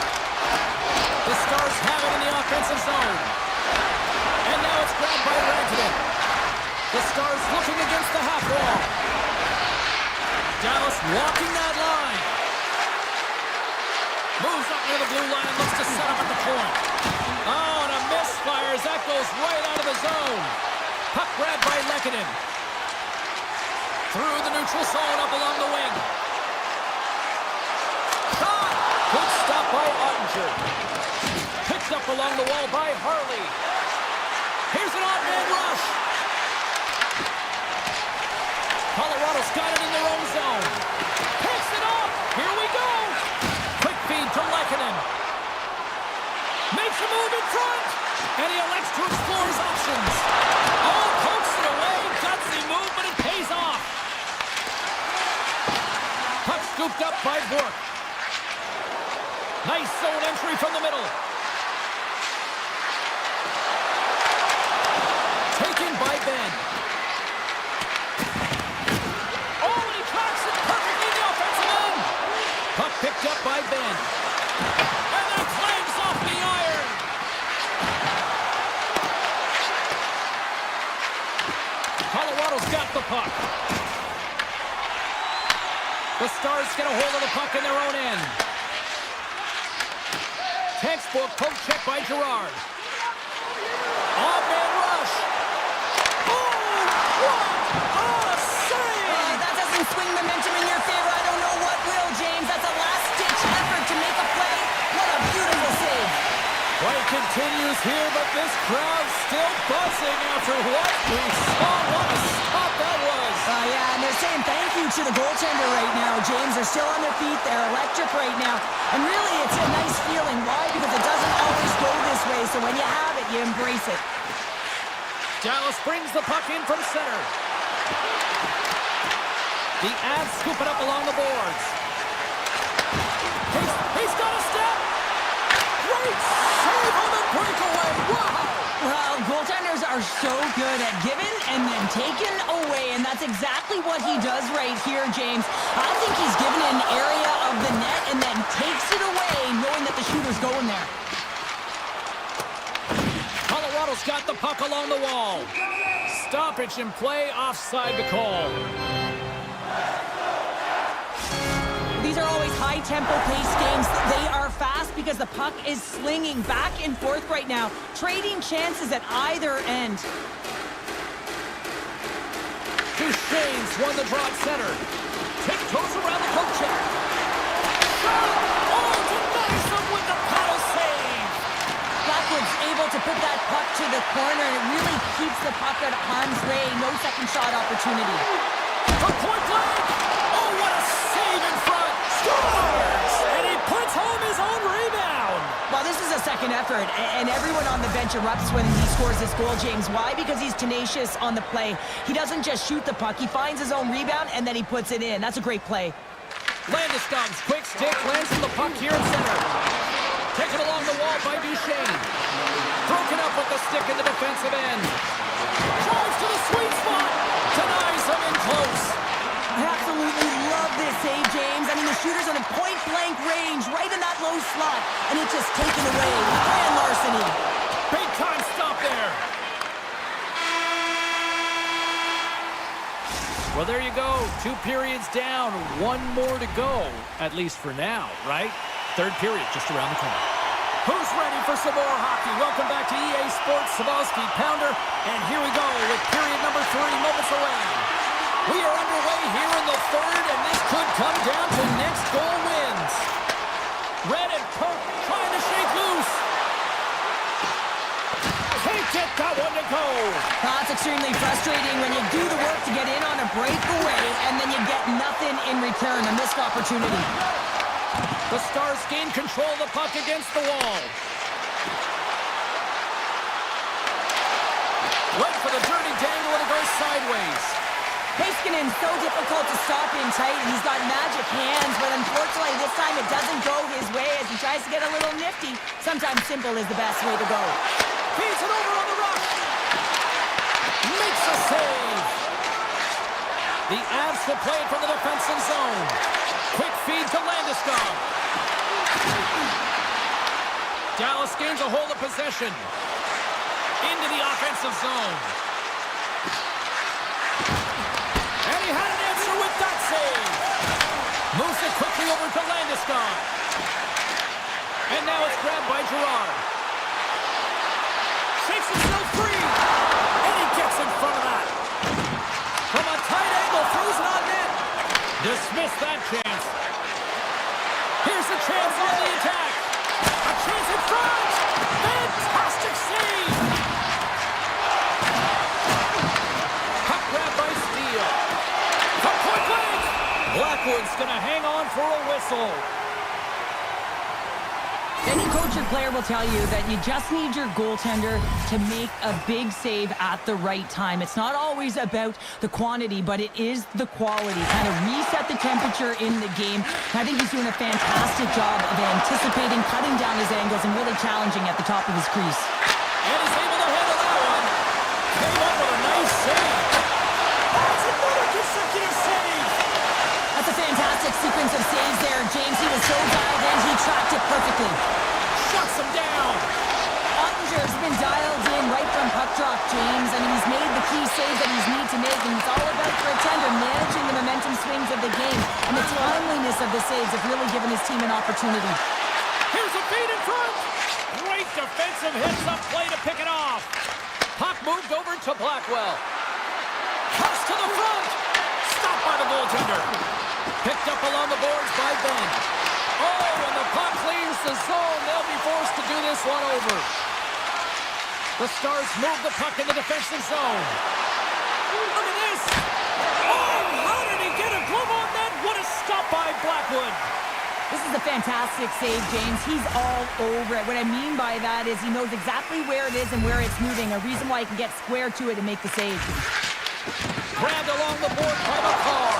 The Stars have it in the offensive zone. And now it's grabbed by Rantanen. The Stars looking against the half wall. Dallas walking that line. Moves up near the blue line and looks to set up at the point. Oh, and a misfire as that goes right out of the zone. Puck grabbed by Lehkonen. Through the neutral zone up along the wing. Shot! Good stop by Ottinger. Picked Picked up along the wall by Harley. Here's an odd man rush. Colorado's got it in their own zone. Picks it up. Here we go. Quick feed to Lehkonen. Makes a move in front. And he elects to explore his options. Oh, pokes it away. Gutsy move, but it pays off. Puck scooped up by Bourque. Nice zone entry from the middle. Taken by Ben. Oh, and he tracks it perfectly in the offensive end. Puck picked up by Ben. And that clangs off the iron. Colorado's got the puck. The Stars get a hold of the puck in their own end. Textbook poke check by Girard. Odd-man rush. Oh, what a save! That doesn't swing momentum in your favor. I don't know what will, James. That's a last-ditch effort to make a play. What a beautiful save. Play continues here, but this crowd's still buzzing after what we saw. What a stop that was. Yeah, and they're saying thank you to the goaltender right now, James. They're still on their feet. They're electric right now. And really, it's a nice feeling. Why? Because it doesn't always go this way. So when you have it, you embrace it. Dallas brings the puck in from center. The Avs scoop it up along the boards. He's got a step. Great save on the breakaway. Wow. Well, goaltenders are so good at giving and then taking away, and that's exactly what he does right here, James. I think he's given an area of the net and then takes it away, knowing that the shooter's going there. Colorado's got the puck along the wall. Stoppage in play, offside the call. These are always high-tempo pace games. They are fast because the puck is slinging back and forth right now, trading chances at either end. Duchesne's won the draw at center. Tiptoes around the poke check. Shot! Oh, denies him with the paddle save! Blackwood's able to put that puck to the corner, and it really keeps the puck out of harm's way. No second shot opportunity. From point blank! Oh, what a save in front! Scores! And he puts home his own rebound! Well, this is a second effort, and everyone on the bench erupts when he scores this goal, James. Why? Because he's tenacious on the play. He doesn't just shoot the puck. He finds his own rebound, and then he puts it in. That's a great play. Landeskog's quick stick lands on the puck here in center. Taken along the wall by Duchesne. Broken up with the stick in the defensive end. Drives to the sweet spot. Denies him in close. I absolutely love this save, James. I mean, the shooter's on a point-blank range, right in that low slot, and it's just taken away. Grand larceny. Big-time stop there. Well, there you go. 2 periods down, 1 more to go, at least for now, right? Third period just around the corner. Who's ready for some more hockey? Welcome back to EA Sports Savalsky Pounder, and here we go with period number 3 moments away. We are underway here in the third, and this could come down to next goal wins. Red and Kirk trying to shake loose. Can't get that one to go. That's extremely frustrating when you do the work to get in on a breakaway, and then you get nothing in return, a missed opportunity. The Stars gain control of the puck against the wall. Went for the dirty dangle, and it goes sideways. Heiskanen's so difficult to stop in tight, and he's got magic hands, but unfortunately this time it doesn't go his way as he tries to get a little nifty. Sometimes simple is the best way to go. Feeds it over on the rush. Makes a save. The Avs will play it from the defensive zone. Quick feed to Landeskog. Dallas gains a hold of possession. Into the offensive zone. And he had an answer with that save. Moves it quickly over to Landeskog. And now it's grabbed by Girard. Shakes himself free. And he gets in front of that. From a tight angle, throws it on net. Dismiss that chance. Here's a chance on the attack. A chance in front. going to hang on for a whistle. Any coach or player will tell you that you just need your goaltender to make a big save at the right time. It's not always about the quantity, but it is the quality. Kind of reset the temperature in the game. I think he's doing a fantastic job of anticipating, cutting down his angles, and really challenging at the top of his crease. And he's able to handle that one. Came up with a nice save. That's another consecutive save. That's a fantastic sequence of saves there, James. He was so dialed in, he tracked it perfectly. Shuts him down. Ottinger's been dialed in right from puck drop, James. I mean, he's made the key saves that he's need to make, and it's all about for a tender managing the momentum swings of the game. And the timeliness of the saves have really given his team an opportunity. Here's a feed in front. Great defensive hits up play to pick it off. Puck moved over to Blackwell. Cuts to the front. Stopped by the goaltender. Picked up along the boards by Ben. Oh, and the puck clears the zone. They'll be forced to do this one over. The Stars move the puck in the defensive zone. Look at this. Oh, how did he get a glove on that? What a stop by Blackwood. This is a fantastic save, James. He's all over it. What I mean by that is he knows exactly where it is and where it's moving. A reason why he can get square to it and make the save. Grabbed along the board by the car.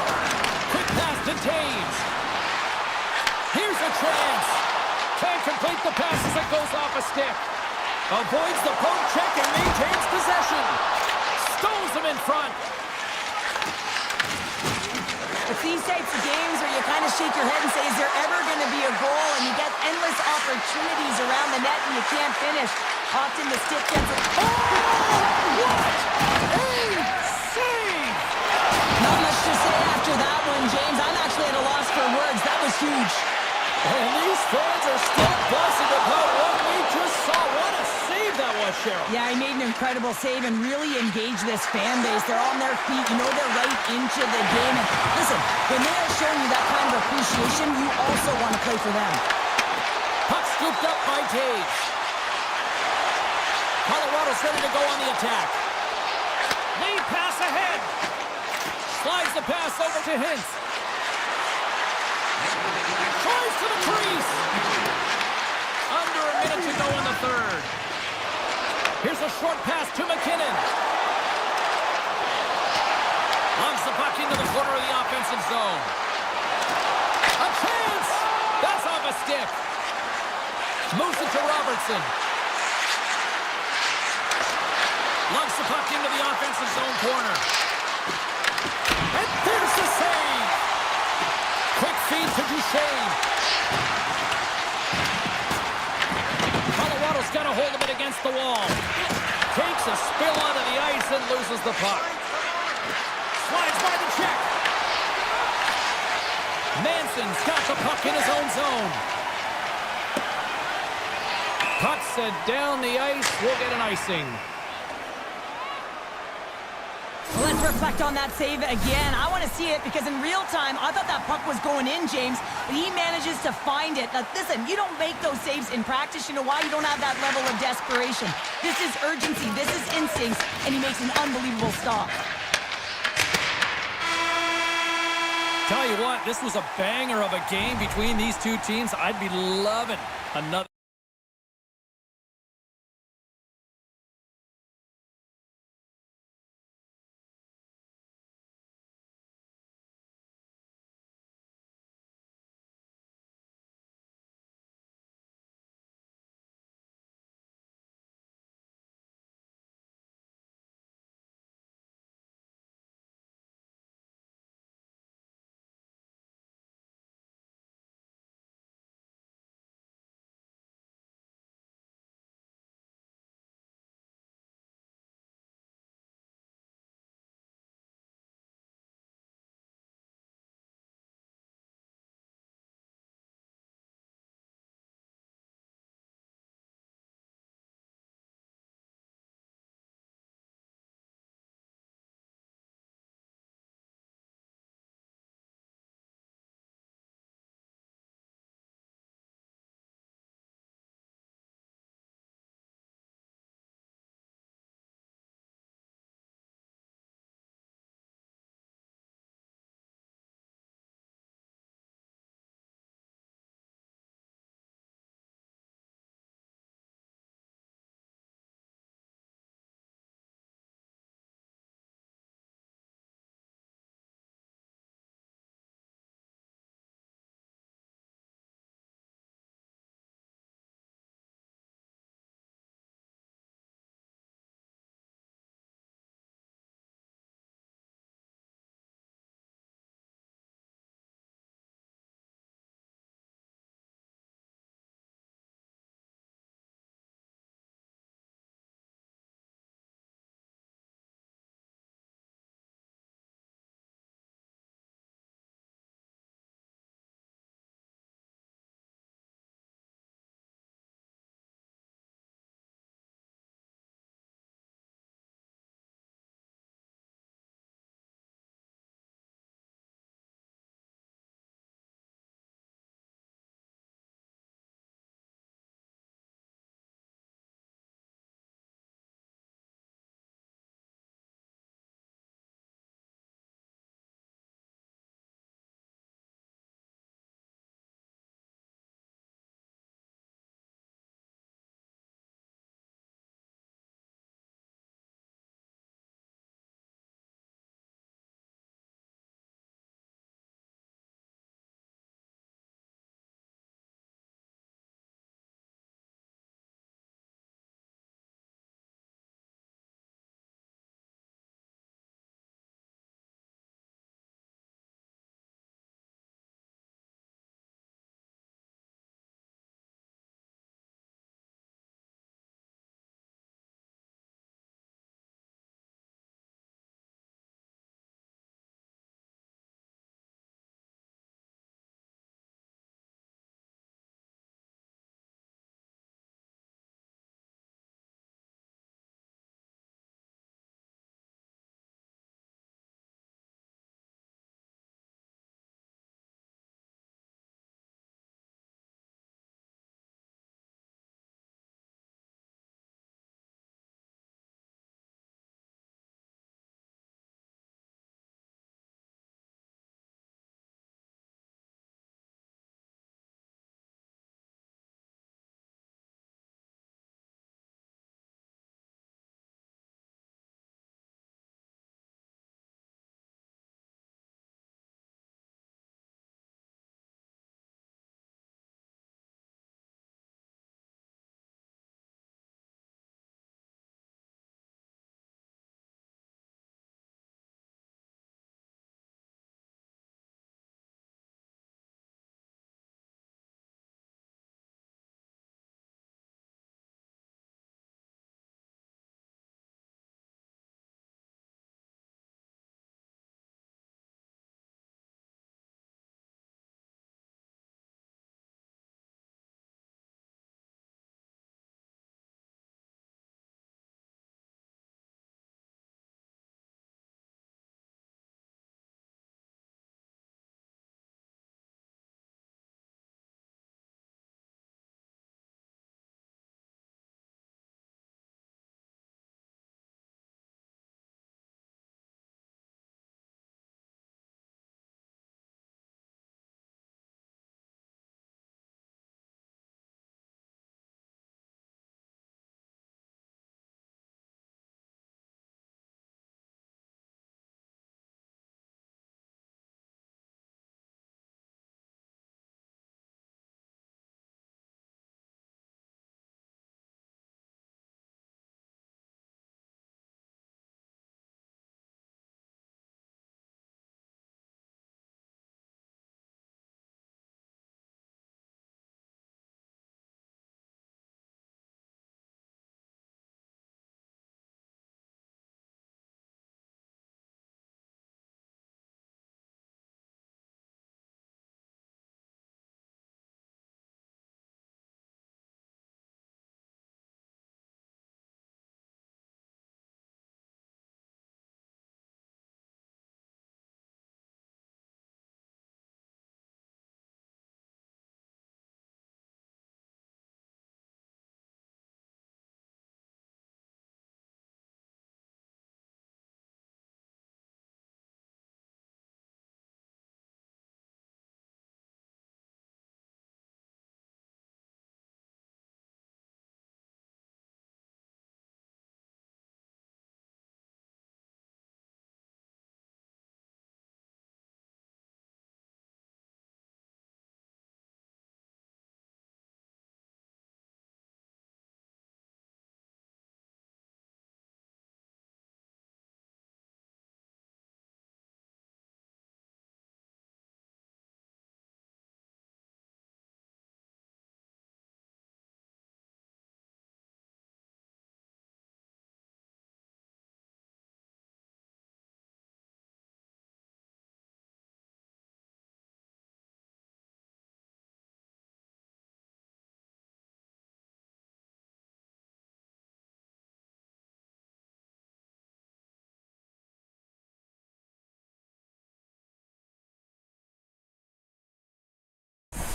Quick pass to Taves. Here's a chance. Can't complete the pass as it goes off a stick. Avoids the poke check and maintains possession. Stones him in front. It's these types of games where you kind of shake your head and say, is there ever going to be a goal? And you get endless opportunities around the net and you can't finish. Often the stick gets it. Oh! What a save! Not much to say after that one, James. I'm actually at a loss for words. That was huge. And these fans are still buzzing about what we just saw. What a save that was, Cheryl. Yeah, he made an incredible save and really engaged this fan base. They're on their feet. You know they're right into the game. And listen, when they are showing you that kind of appreciation, you also want to play for them. Puck scooped up by Taves. Colorado's ready to go on the attack. Lead pass ahead. Slides the pass over to Hintz. Tries to the crease. Under a minute to go in the third. Here's a short pass to McKinnon. Lungs the puck into the corner of the offensive zone. A chance! That's off a stick. Moves it to Robertson. Lungs the puck into the offensive zone corner. And there's the save! Quick feed to Duchesne. Colorado's got a hold of it against the wall. Takes a spill onto the ice and loses the puck. Slides by the check. Manson's got the puck in his own zone. Puck sent down the ice. We'll get an icing. Well, let's reflect on that save again. I want to see it because in real time, I thought that puck was going in, James, but he manages to find it. Now, listen, you don't make those saves in practice. You know why? You don't have that level of desperation. This is urgency. This is instincts, and he makes an unbelievable stop. Tell you what, this was a banger of a game between these two teams. I'd be loving another.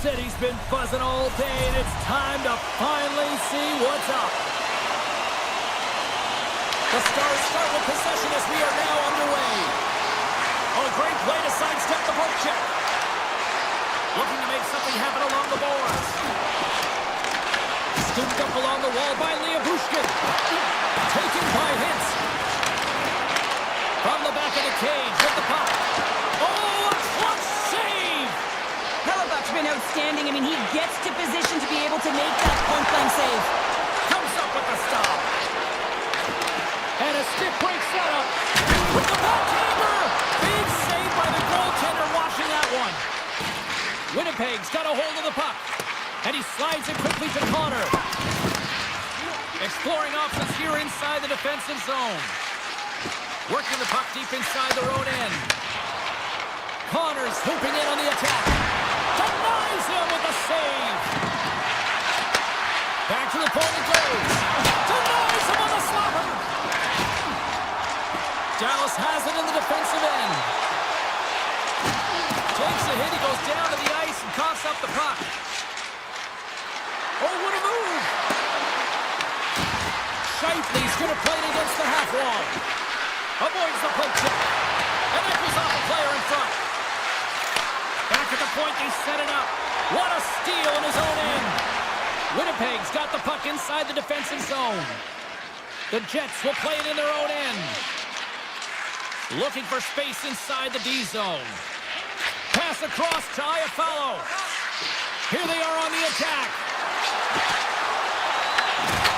City's been buzzing all day, and it's time to finally see what's up. The Stars start with possession as we are now underway. Oh, great play to sidestep the poke check. Looking to make something happen along the boards. Scooped up along the wall by Leah Bushkin. Taken by Hintz. From the back of the cage with the puck. Oh, a clutch save! Hellebuck's been outstanding. I mean, he gets to position to be able to make that point-blank save. Comes up with the stop. And a stick break setup. With the backhander! Big save by the goaltender watching that one. Winnipeg's got a hold of the puck. And he slides it quickly to Connor. Exploring options here inside the defensive zone. Working the puck deep inside their own end. Connor's swooping in on the attack. Denies him with a save. Back to the point it goes. Denies him on the slapper. Dallas has it in the defensive end. Takes a hit, he goes down to the ice and coughs up the puck. Oh, what a move! Shifley's going to play it against the half wall. Avoids the poke check. And that goes off a player in front. Back at the point, they set it up. What a steal in his own end. Winnipeg's got the puck inside the defensive zone. The Jets will play it in their own end. Looking for space inside the D zone. Pass across to Iafallo. Here they are on the attack.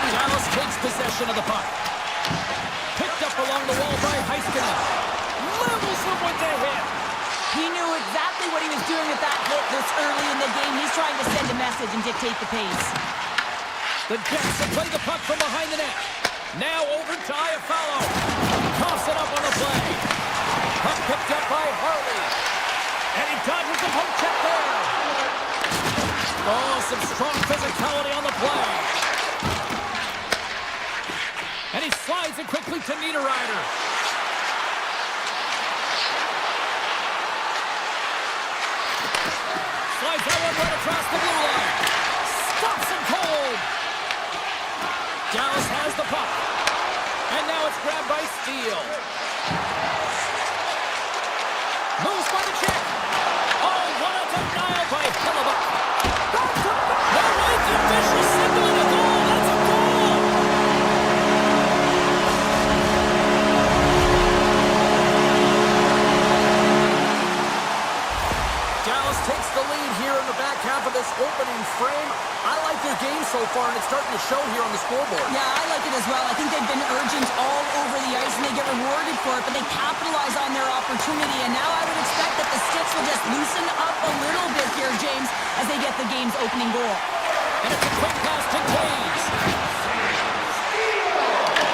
Dallas takes possession of the puck. Picked up along the wall by Heiskanen. Levels him with the hit. He knew exactly what he was doing with that hit this early in the game. He's trying to send a message and dictate the pace. The Jets have played the puck from behind the net. Now over to Iafallo. Toss it up on the play. Puck picked up by Harley. And he dodges the poke check there. Oh, some strong physicality on the play. And he slides it quickly to Niederreiter. Slides that one right across the blue line. Stops him cold. Dallas has the puck. And now it's grabbed by Steele. Moves by the check. Oh, what a denial by Hellebuck. The right official signaling a goal. That's a goal. Dallas takes the lead here in the back half of this opening frame. I like their game so far, and it's starting to show here on the scoreboard. Yeah, I like it as well. I think they've been urgent all over the ice, and they get rewarded for it, but they capitalize on their opportunity, and now I would expect that the sticks will just loosen up a little bit here, James, as they get the game's opening goal. And it's a quick pass to Taves.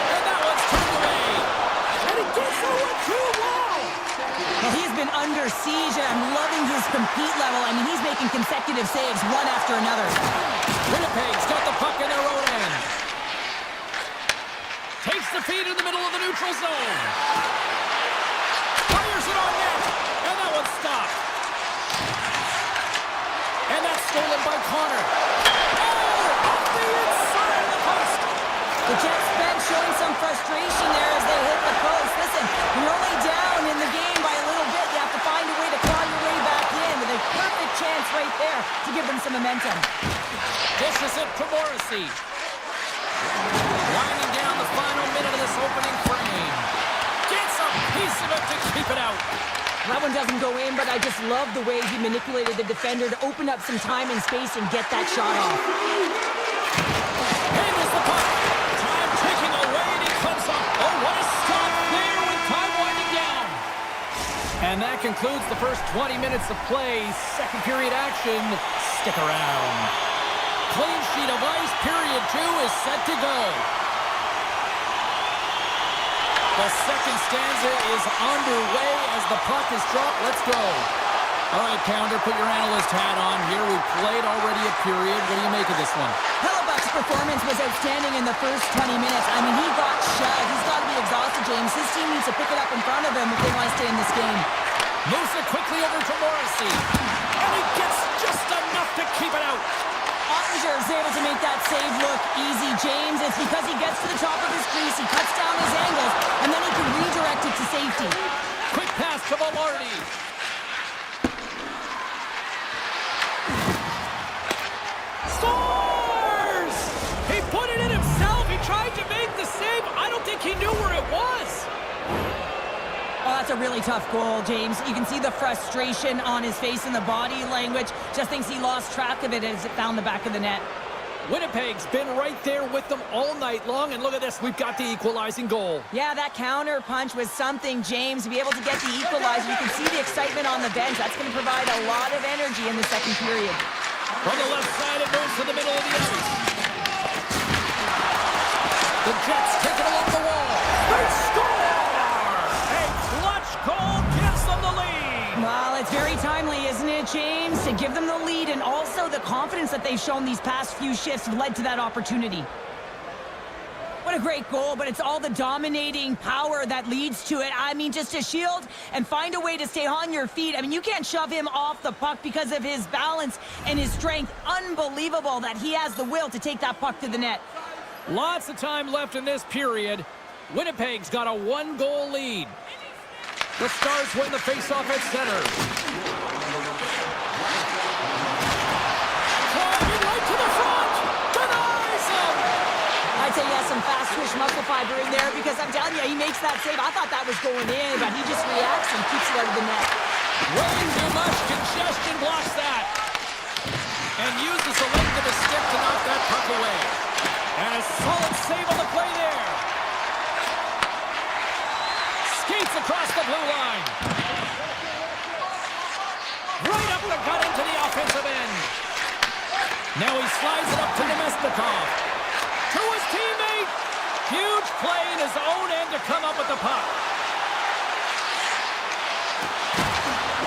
And that one's turned away. And it gets over too low. Well, he's been under siege, and I'm loving his compete level. I mean, he's making consecutive saves one after another. Winnipeg's got the puck in their own end. Takes the feed in the middle of the neutral zone. Fires it on net. And that one's stopped. And that's stolen by Connor. Oh, off the inside of the post. The Jets bench showing some frustration there as they hit the post. Listen, you're only down in the game by a little bit. You have to find a way to claw your way back in with a perfect chance right there to give them some momentum. Dishes it to Morrissey. Winding down the final minute of this opening frame. Gets a piece of it to keep it out. That one doesn't go in, but I just love the way he manipulated the defender to open up some time and space and get that shot off. Handles the puck. Time ticking away, and he comes up. Oh, what a stop there with time winding down. And that concludes the first 20 minutes of play. Second period action. Stick around. Clean sheet of ice. Period 2 is set to go. The second stanza is underway as the puck is dropped. Let's go. All right, Pounder, put your analyst hat on here. We've played already a period. What do you make of this one? Hellebuck's performance was outstanding in the first 20 minutes. I mean, he got shoved. He's got to be exhausted, James. His team needs to pick it up in front of him if they want to stay in this game. Moves it quickly over to Morrissey. And he gets just enough enough to keep it out. Ottinger is able to make that save look easy, James. It's because he gets to the top of his crease, he cuts down his angles, and then he can redirect it to safety. Quick pass to Velarde. Scores! He put it in himself. He tried to make the save. I don't think he knew where it was. Oh, that's a really tough goal, James. You can see the frustration on his face and the body language. Just thinks he lost track of it as it found the back of the net. Winnipeg's been right there with them all night long, and look at this, we've got the equalizing goal. Yeah, that counter punch was something, James. To be able to get the equalizer, you can see the excitement on the bench. That's going to provide a lot of energy in the second period. From the left side, it moves to the middle of the ice. The Jets take it along the wall. They score! A clutch goal gives them the lead. Well, it's very timely, isn't it, James? To give them the lead, and also the confidence that they've shown these past few shifts led to that opportunity. What a great goal, but it's all the dominating power that leads to it. I mean, just to shield and find a way to stay on your feet. I mean, you can't shove him off the puck because of his balance and his strength. Unbelievable that he has the will to take that puck to the net. Lots of time left in this period. Winnipeg's got a one-goal lead. The Stars win the faceoff at center. Driving right to the front. Denies him. I'd say he has some fast twitch muscle fiber in there because I'm telling you, he makes that save. I thought that was going in, but he just reacts and keeps it out of the net. Way too much congestion blocks that. And uses the length of his stick to knock that puck away. And a solid save on the play there. Skates across the blue line. Right up the gut into the offensive end. Now he slides it up to Nemestikov. To his teammate. Huge play in his own end to come up with the puck.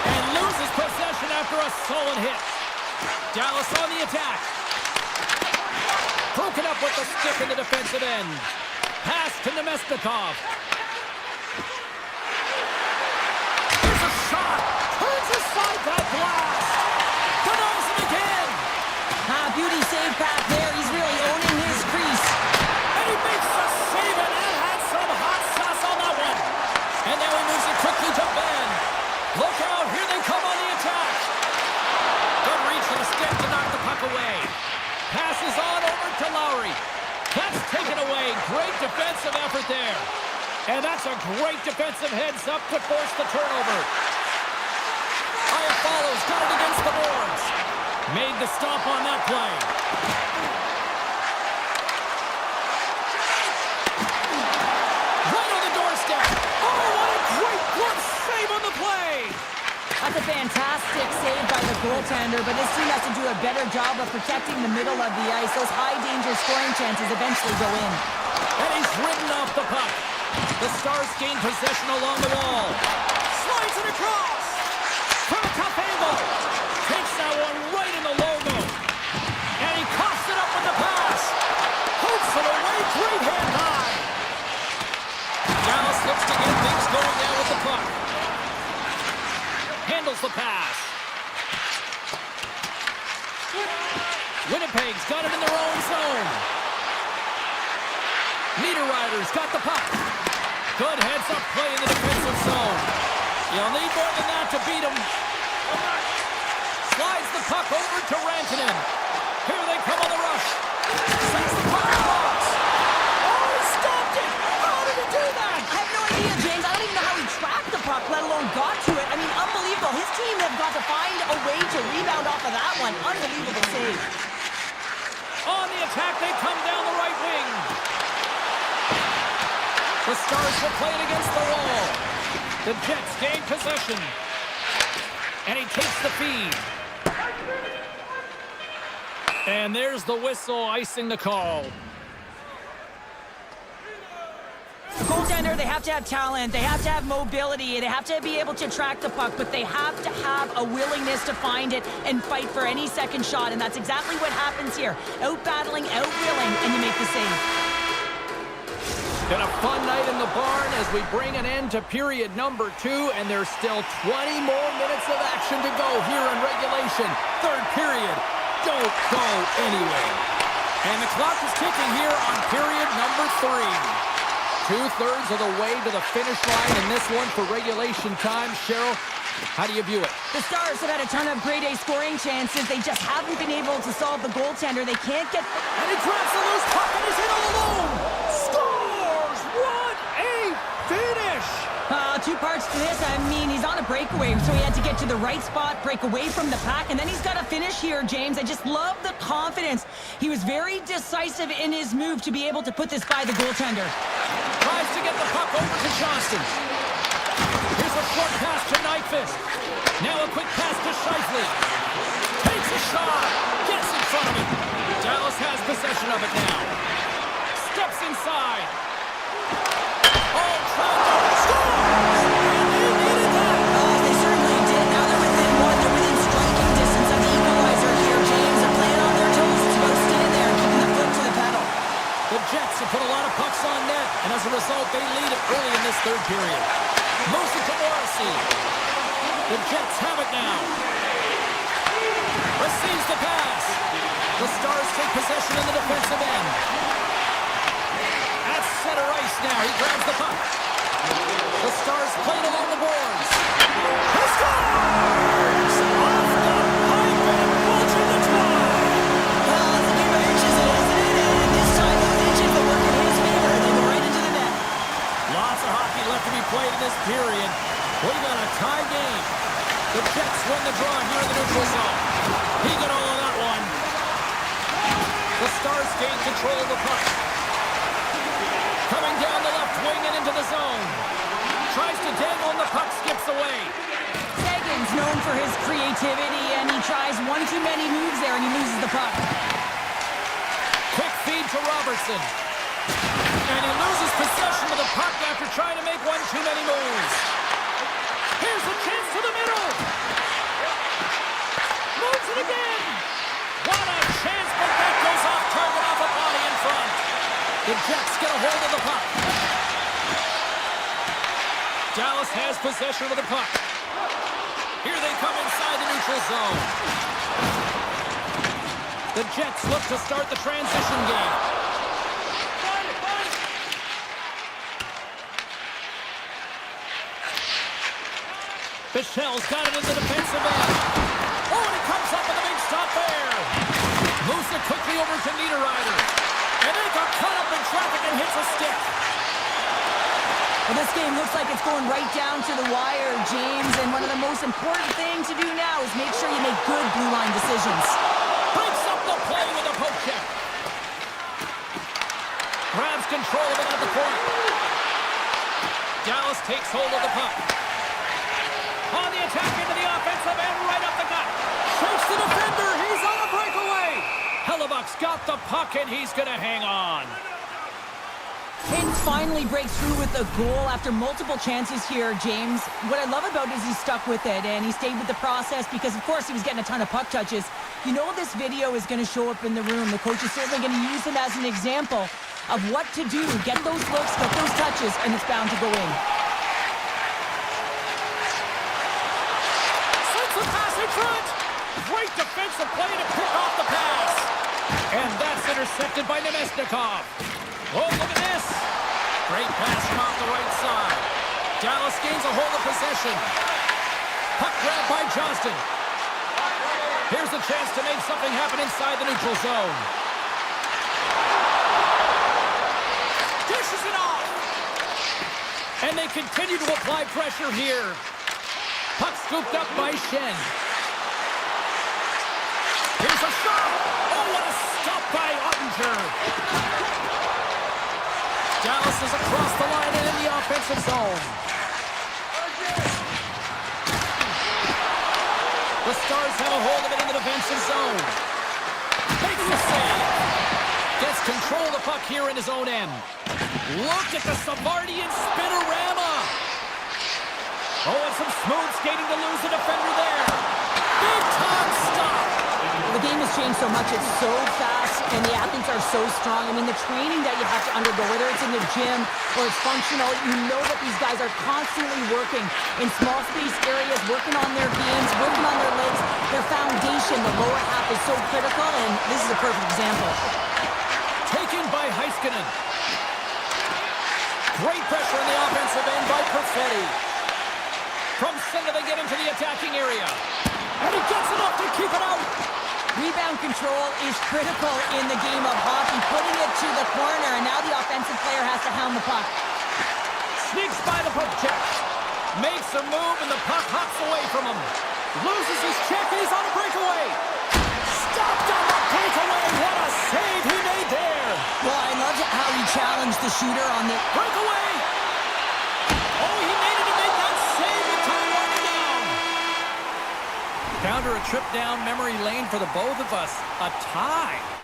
And loses possession after a solid hit. Dallas on the attack. Broken up with the stick in the defensive end. Pass to Nemestikov. There's a shot. Turns aside that blast. Denies him again. Beauty save back there. He's really owning his crease. And he makes the save, and that had some hot sauce on that one. And now he moves it quickly to Ben. Look out. Here they come on the attack. Good reach to the stick to knock the puck away. Passes on over to Lowry. That's taken away. Great defensive effort there. And that's a great defensive heads-up to force the turnover. Follows, got it against the boards. Made the stop on that play. Right on the doorstep. Oh, what a great glove save on the play. That's a fantastic save by the goaltender, but this team has to do a better job of protecting the middle of the ice. Those high-danger scoring chances eventually go in. And he's ridden off the puck. The Stars gain possession along the wall. Slides it across. From a tough angle. Takes that one right in the logo. And he coughs it up with the pass. Hoops it away. Great hand high. Dallas looks to get things going now with the puck. Handles the pass. Winnipeg's got it in their own zone. Niederreiter's got the puck. Good heads-up play in the defensive zone. You'll need more than that to beat him. Slides the puck over to Rantanen. Here they come on the rush. Sends the puck across. Oh, he stopped it! How did he do that? I have no idea, James. I don't even know how he tracked the puck, let alone got to it. I mean, unbelievable. His team have got to find a way to rebound off of that one. Unbelievable save. On the attack, they come down the right wing. The Stars will play it against the wall. The Jets gain possession. And he takes the feed. And there's the whistle icing the call. The goaltender, they have to have talent, they have to have mobility, they have to be able to track the puck, but they have to have a willingness to find it and fight for any second shot, and that's exactly what happens here. Out-battling, out-willing, and you make the save. Been a fun night in the barn as we bring an end to period number 2, and there's still 20 more minutes of action to go here in regulation. Third period. Don't go anywhere. And the clock is ticking here on period number 3. 2/3 of the way to the finish line in this one for regulation time. Cheryl, how do you view it? The Stars have had a ton of grade A scoring chances. They just haven't been able to solve the goaltender. They can't get... And he drops the loose puck and he's in all alone! Scores! What a finish! Two parts to this. I mean, he's on a breakaway, so he had to get to the right spot, break away from the pack, and then he's got to finish here, James. I just love the confidence. He was very decisive in his move to be able to put this by the goaltender. Tries to get the puck over to Johnston. Here's a short pass to Nyquist. Now a quick pass to Scheifele. Takes a shot. Gets in front of it. Dallas has possession of it now. Steps inside. Oh, Trout scores! And they needed that. They certainly did. Now they're within one. They're within striking distance of the equalizer here, James. They're playing on their toes. It's about staying there and keeping the foot to the pedal. The Jets have put a lot of pucks on net, and as a result, they lead it early in this third period. Moves it to Morrissey. The Jets have it now. Receives the pass. The Stars take possession in the defensive end. At center ice now, he grabs the puck. The Stars play it along the boards. He scores! Off the pipe and bulging the twine. It's a game of inches, isn't it? And this time those inches will work in his favor. They go right into the net. Lots of hockey left to be played in this period. We got a tie game. The Jets win the draw here in the neutral zone. He got all of that one. The Stars gain control of the puck. Coming down the left wing and into the zone. Tries to dangle and the puck skips away. Sagan's known for his creativity, and he tries one too many moves there, and he loses the puck. Quick feed to Robertson. And he loses possession of the puck after trying to make one too many moves. Here's a chance to the middle. Moves it again. What a chance, but that goes off target off a body in front. The Jets get a hold of the puck. Dallas has possession of the puck. Here they come inside the neutral zone. The Jets look to start the transition game. Michelle's got it in the defensive end. Oh, and he comes up with a big stop there. Moves it quickly over to Niederreiter. And they got caught up in traffic and hits a stick. Well, this game looks like it's going right down to the wire, James, and one of the most important things to do now is make sure you make good blue line decisions. Breaks up the play with a poke check. Grabs control of it at the point. Dallas takes hold of the puck. On the attack into the offensive end, right up the gut. Shakes the defender, he's on a breakaway. Hellebuck's got the puck and he's going to hang on. Hintz finally breaks through with a goal after multiple chances here, James. What I love about it is he stuck with it and he stayed with the process because, of course, he was getting a ton of puck touches. You know this video is going to show up in the room. The coach is certainly going to use him as an example of what to do. Get those looks, get those touches, and it's bound to go in. Sends the pass in front. Great defensive play to pick off the pass. And that's intercepted by Nemesnikov. Oh, look at this. Great pass from off the right side. Dallas gains a hold of possession. Puck grabbed by Johnston. Here's a chance to make something happen inside the neutral zone. Dishes it off. And they continue to apply pressure here. Puck scooped up by Shen. Here's a shot. Oh, what a stop by Ottinger. Dallas is across the line and in the offensive zone. The Stars have a hold of it in the defensive zone. Makes the save. Gets control of the puck here in his own end. Look at the Savardian spinorama. Oh, and some smooth skating to lose the defender there. Big time stop. The game has changed so much. It's so fast, and the athletes are are so strong. I mean, the training that you have to undergo, whether it's in the gym or it's functional, you know that these guys are constantly working in small space areas, working on their games, working on their legs. Their foundation, the lower half, is so critical, and this is a perfect example. Taken by Heiskanen. Great pressure in the offensive end by Perfetti. From center, they get into the attacking area. And he gets enough to keep it out. Rebound control is critical in the game of hockey, putting it to the corner, and now the offensive player has to hound the puck. Sneaks by the poke check. Makes a move, and the puck hops away from him. Loses his check, and he's on a breakaway. Stopped on the breakaway. What a save he made there. Well, I loved how he challenged the shooter on the breakaway. Oh, he made it to make that save. The time running down. Counter a trip down memory lane for the both of us. A tie.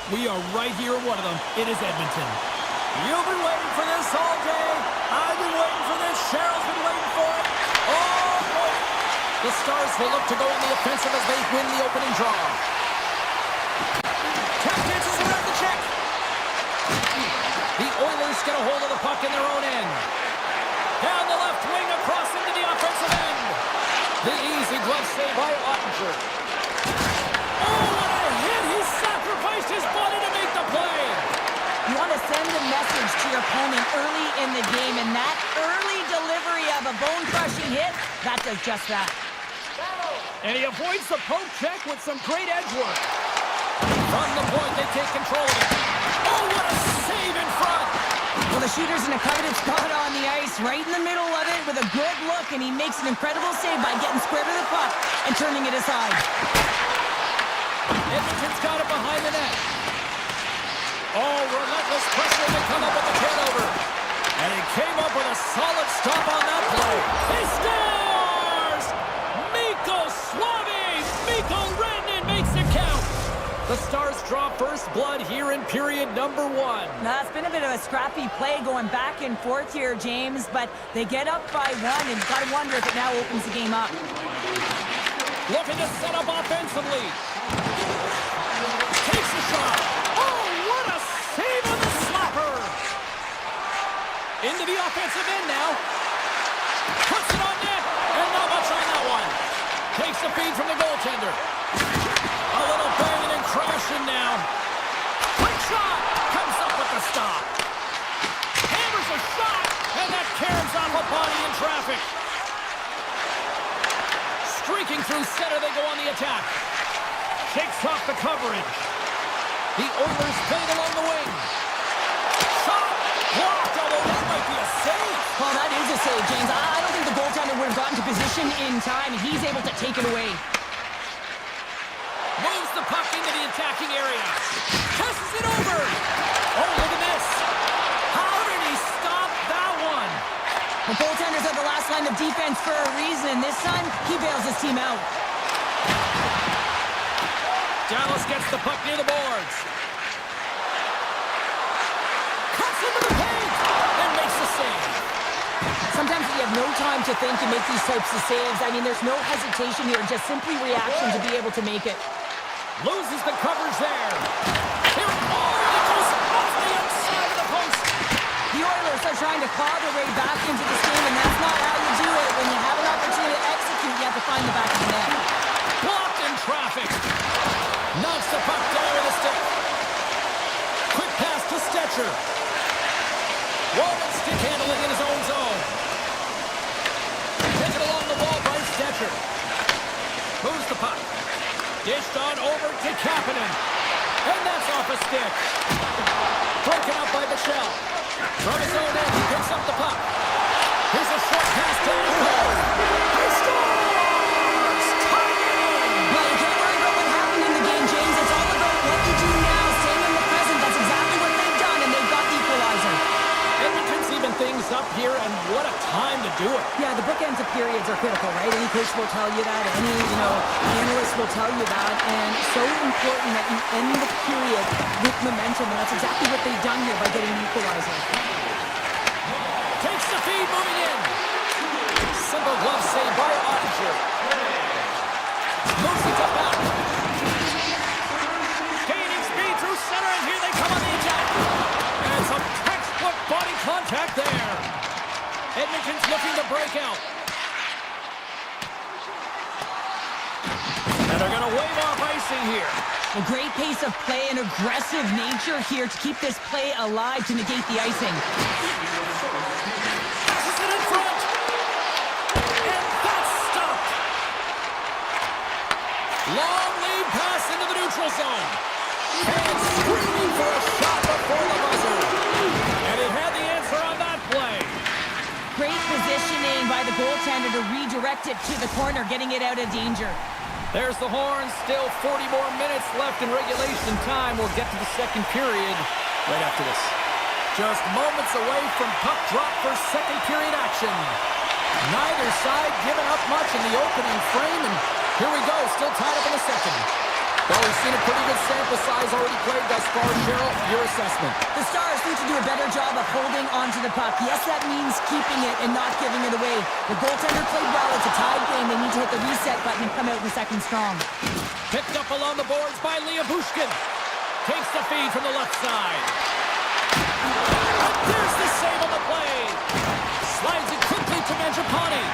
We are right here at one of them. It is Edmonton. You've been waiting for this all day. I've been waiting for this. Cheryl's been waiting for it. Oh, boy. The Stars will look to go on the offensive as they win the opening draw. Tap dances around the check. The Oilers get a hold of the puck in their own end. Down the left wing across into the offensive end. The easy glove save by Ottinger. Oh, what a hit! He sacrificed his body to make the play. You want to send a message to your opponent early in the game, and that early delivery of a bone-crushing hit, that does just that. And he avoids the poke check with some great edge work. From the point, they take control of it. Oh, what a save in front! Well, the shooter's in a coveted spot on the ice, right in the middle of it with a good look, and he makes an incredible save by getting square to the puck and turning it aside. Edmonton's got it behind the net. Oh, relentless pressure, they come up with the turnover. And he came up with a solid stop on that play. He scores! Mikko Suave! Mikko Rantanen makes it count. The Stars draw first blood here in period number 1. Now, it's been a bit of a scrappy play going back and forth here, James, but they get up by 1, and you've got to wonder if it now opens the game up. Looking to set up offensively. Takes a shot. Oh, what a save on the slapper. Into the offensive end now. Puts it on net, and not much on that one. Takes the feed from the goaltender. A little banging and crashing now. Quick shot. Comes up with the stop. Hammers a shot, and that caroms off a body in traffic. Streaking through center, they go on the attack. Shakes off the coverage. The Oilers played along the wing. Shot! Blocked, although that might be a save. Well, that is a save, James. I don't think the goaltender would have gotten to position in time, and he's able to take it away. Moves the puck into the attacking area. Passes it over. Oh, look at this. How did he stop that one? The goaltenders are the last line of defense for a reason. This time, he bails his team out. Dallas gets the puck near the boards. Cuts into the paint and makes the save. Sometimes you have no time to think and make these types of saves. I mean, there's no hesitation here, just simply reaction to be able to make it. Loses the coverage there. Here it goes off the outside of the post. The Oilers are trying to claw their way back into this game, and that's not how you do it. When you have an opportunity to execute, you have to find the back of the net. Blocked in traffic. Knocks the puck down with a stick. Quick pass to Stetcher. Roman stick handling in his own zone. Taken along the wall by Stetcher. Moves the puck. Dished on over to Kapanen. And that's off a stick. Broken up by Michelle. From his own end, he picks up the puck. Here's a short pass down the goal. He scores! Tied in! Well, you can't worry about what happened in the game, James. It's all about what you do now, staying in the present. That's exactly what they've done, and they've got the equalizer. Edmonton's even things up here, and what a time to do it. Yeah, the bookends of periods are critical, right? Any coach will tell you that. Any, analyst will tell you that. And so important that you end the period with momentum, and that's exactly what they've done here by getting the equalizer. Takes the feed, moving in. Simple glove save by Ottinger. Moves it up out. Gaining speed through center, and here they come on the attack. And some textbook body contact there. Edmonton's looking to break out. And they're going to wave off icing here. A great pace of play and aggressive nature here to keep this play alive to negate the icing. Passes it in front. And that's stopped. Long lead pass into the neutral zone. And screaming for a shot before the buzzer. And he had the answer on that play. Great positioning by the goaltender to redirect it to the corner, getting it out of danger. There's the horn. Still 40 more minutes left in regulation time. We'll get to the second period right after this. Just moments away from puck drop for second period action. Neither side giving up much in the opening frame, and here we go, still tied up in the second. Well, we've seen a pretty good sample size already played thus far. Cheryl, your assessment. The Stars need to do a better job of holding onto the puck. Yes, that means keeping it and not giving it away. The goaltender played well. It's a tied game. They need to hit the reset button and come out in the second strong. Picked up along the boards by Leah Bushkin. Takes the feed from the left side. And there's the save on the play. Slides it quickly to Mangiapane.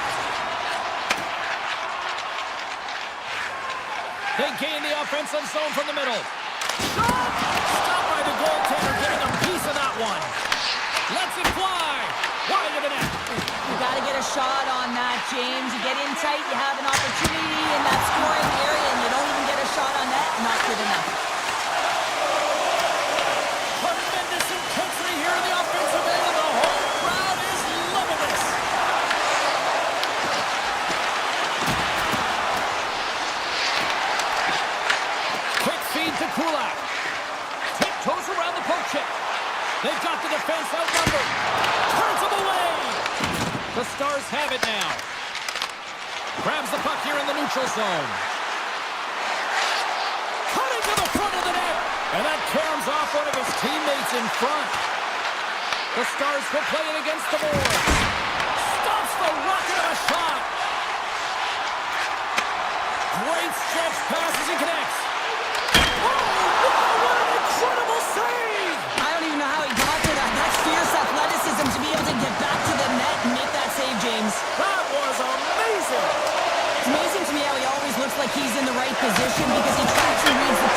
They gain the offensive zone from the middle. Shot! Stopped by the goaltender, getting a piece of that one. Lets it fly. Wide of the net. You got to get a shot on that, James. You get in tight, you have an opportunity in that scoring area, and you don't even get a shot on that. Not good enough. Tremendous intensity here in the offensive end, and the whole crowd is loving this. Quick feed to Kulak. Tiptoes around the poke check. They've got the defense outnumbered. Turns them away. The Stars have it now. Grabs the puck here in the neutral zone. Cutting to the front of the net. And that caroms off one of his teammates in front. The Stars will play it against the boards. Stops the rocket of a shot. Great stretch passes and connects. Oh, wow, what an incredible save! I don't even know how he got to that. That's fierce athleticism to be able to get back to the net and make that save, James. That was amazing! It's amazing to me how he always looks like he's in the right position because he tries to read the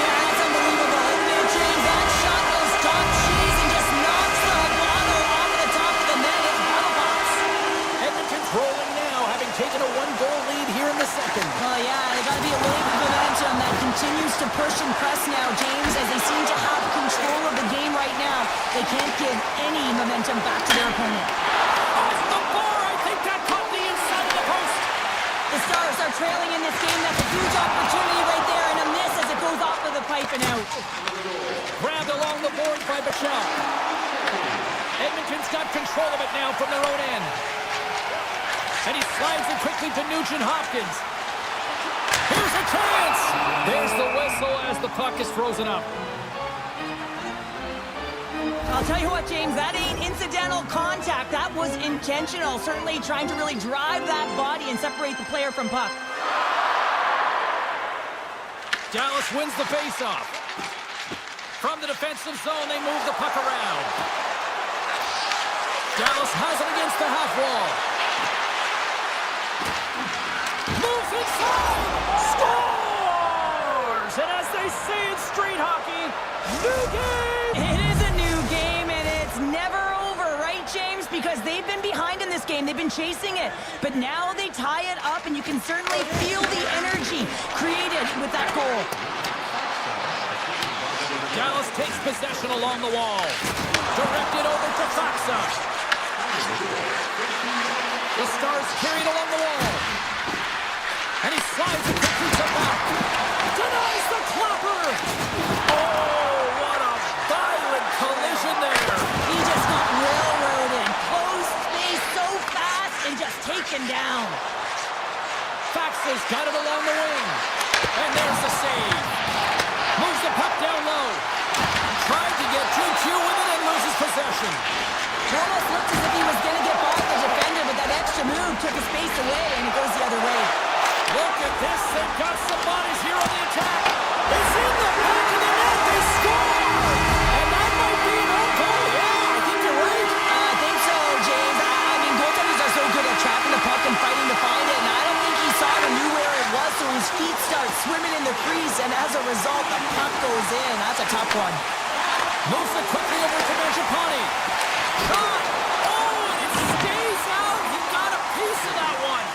Yeah, that's unbelievable, isn't it, James? That shot goes top cheese and just knocks the bottle off the top of the net. It's bottle box. Edmonton's rolling now, having taken a one-goal lead here in the second. Well, yeah, they got to be a wave of momentum that continues to push and press now, James, as they seem to have control of the game right now. They can't give any momentum back to their opponent. Off the bar, I think that caught the inside of the post. The Stars are trailing in this game. That's a huge opportunity right there, and a miss as it goes off of the pipe and out. Grabbed along the board by Bichelle. Edmonton's got control of it now from their own end. And he slides it quickly to Nugent-Hopkins. Here's a chance! There's the whistle as the puck is frozen up. I'll tell you what, James, that ain't incidental contact. That was intentional. Certainly trying to really drive that body and separate the player from puck. Dallas wins the faceoff. From the defensive zone, they move the puck around. Dallas has it against the half wall. Moves inside! Scores! And as they say in street hockey, new game! It is a new game, and it's never over, right, James? Because they've been behind in this game. They've been chasing it. But now they tie it up, and you can certainly feel the energy created with that goal. Dallas takes possession along the wall. Directed over to Faxa. The Stars carried along the wall. And he slides it quickly to back. Denies the clapper. Oh, what a violent collision there. He just got railroaded. Closed space so fast and just taken down. Faxa's got it along the wing. And there's the save. Moves the puck down low. Tried to get 2-2 with it and loses possession. It almost looked as if he was going to get by the defender, but that extra move took his space away, and it goes the other way. Look at this. They've got some bodies here on the attack. It's in the back of the net. They score. And that might be an own goal. Yeah, I think you're right. I think so, James. I mean, goaltenders are so good at tracking the puck and fighting to find it, and I don't think he saw it or knew where it was, so his feet start swimming in the crease, and as a result, the puck goes in. That's a tough one. Moves it quickly over to Mangiapane. Shot. Oh, and it stays out. He got a piece of that one.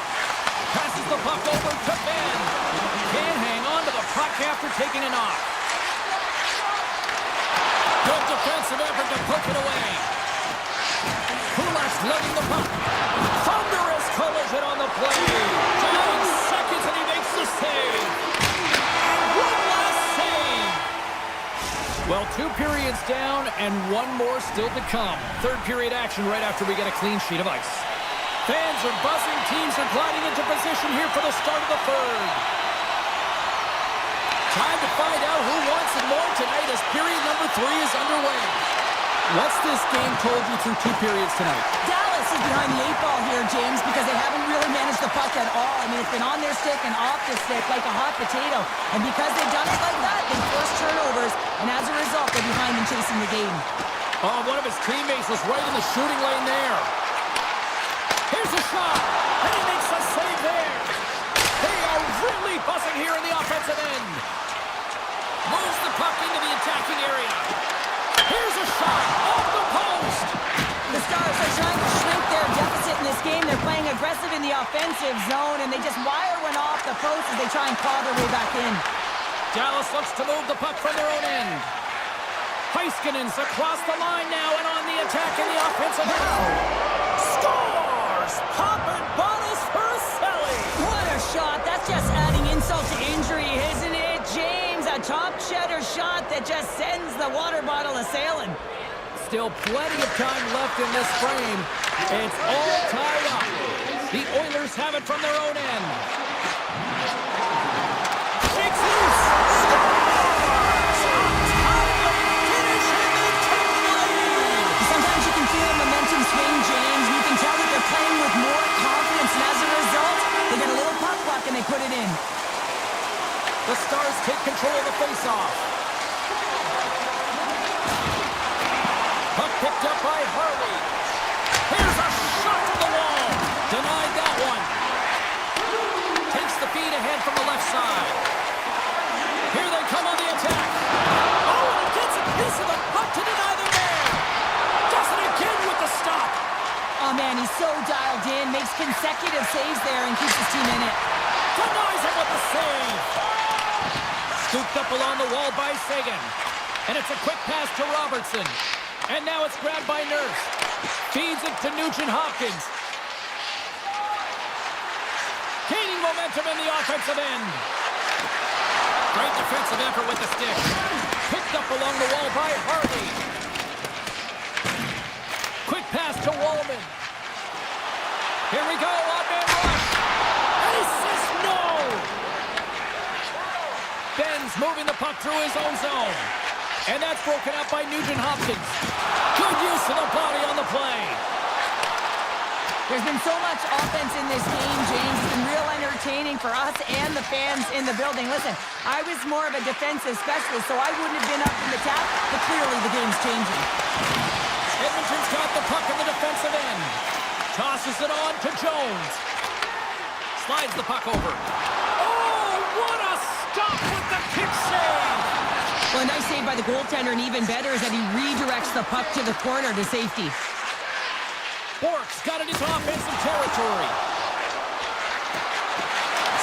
Passes the puck over to Ben. Can't hang on to the puck after taking a knock. Good defensive effort to poke it away. Kulak's lugging the puck. Thunderous collision on the play. 9 seconds and he makes the save. And one last save. Well, 2 periods down and 1 more still to come. Third period action right after we get a clean sheet of ice. Fans are buzzing. Teams are gliding into position here for the start of the third. Time to find out who wants it more tonight as period number 3 is underway. What's this game told you through 2 periods tonight? Dallas is behind the 8 ball here, James, because they haven't really managed the puck at all. I mean, it's been on their stick and off the stick like a hot potato. And because they've done it like that, they've forced turnovers. And as a result, they're behind and chasing the game. Oh, one of his teammates was right in the shooting lane there. Here's a shot, and he makes a save there. They are really buzzing here in the offensive end. Moves the puck into the attacking area. Here's a shot off the post. The Stars are trying to shrink their deficit in this game. They're playing aggressive in the offensive zone, and they just wire one off the post as they try and claw their way back in. Dallas looks to move the puck from their own end. Heiskanen's across the line now and on the attack in the offensive end. Scores! Popping bottles for Selly. What a shot. That's just adding insult to injury, isn't it, James? A top cheddar shot that just sends the water bottle a-sailing. Still plenty of time left in this frame. It's all tied up. The Oilers have it from their own end. Shakes loose. Scores! Finish in the lead. Sometimes you can feel momentum swing, James. You can tell that they're playing with more confidence, and as a result, they get a little puck luck and they put it in. The Stars take control of the faceoff. Puck picked up by Harley. Here's a shot to the wall. Denied that one. Takes the feed ahead from the left side. Here they come on the attack. Oh, and he gets a piece of the puck to deny them there. Does it again with the stop. Oh, man, he's so dialed in, makes consecutive saves there and keeps his team in it. Denies it with the save. Scooped up along the wall by Sagan. And it's a quick pass to Robertson. And now it's grabbed by Nurse. Feeds it to Nugent-Hopkins. Gaining momentum in the offensive end. Great defensive effort with the stick. Picked up along the wall by Harley. Quick pass to Wallman. Here we go, odd-man rush. And he says no! Ben's moving the puck through his own zone. And that's broken up by Nugent-Hopkins. Good use of the body on the play. There's been so much offense in this game, James. It's been real entertaining for us and the fans in the building. Listen, I was more of a defensive specialist, so I wouldn't have been up from the top, but clearly the game's changing. Edmonton's got the puck in the defensive end. Tosses it on to Jones. Slides the puck over. Oh, what a stop with the kick save! Well, a nice save by the goaltender, and even better is that he redirects the puck to the corner to safety. Bork's got it into offensive territory.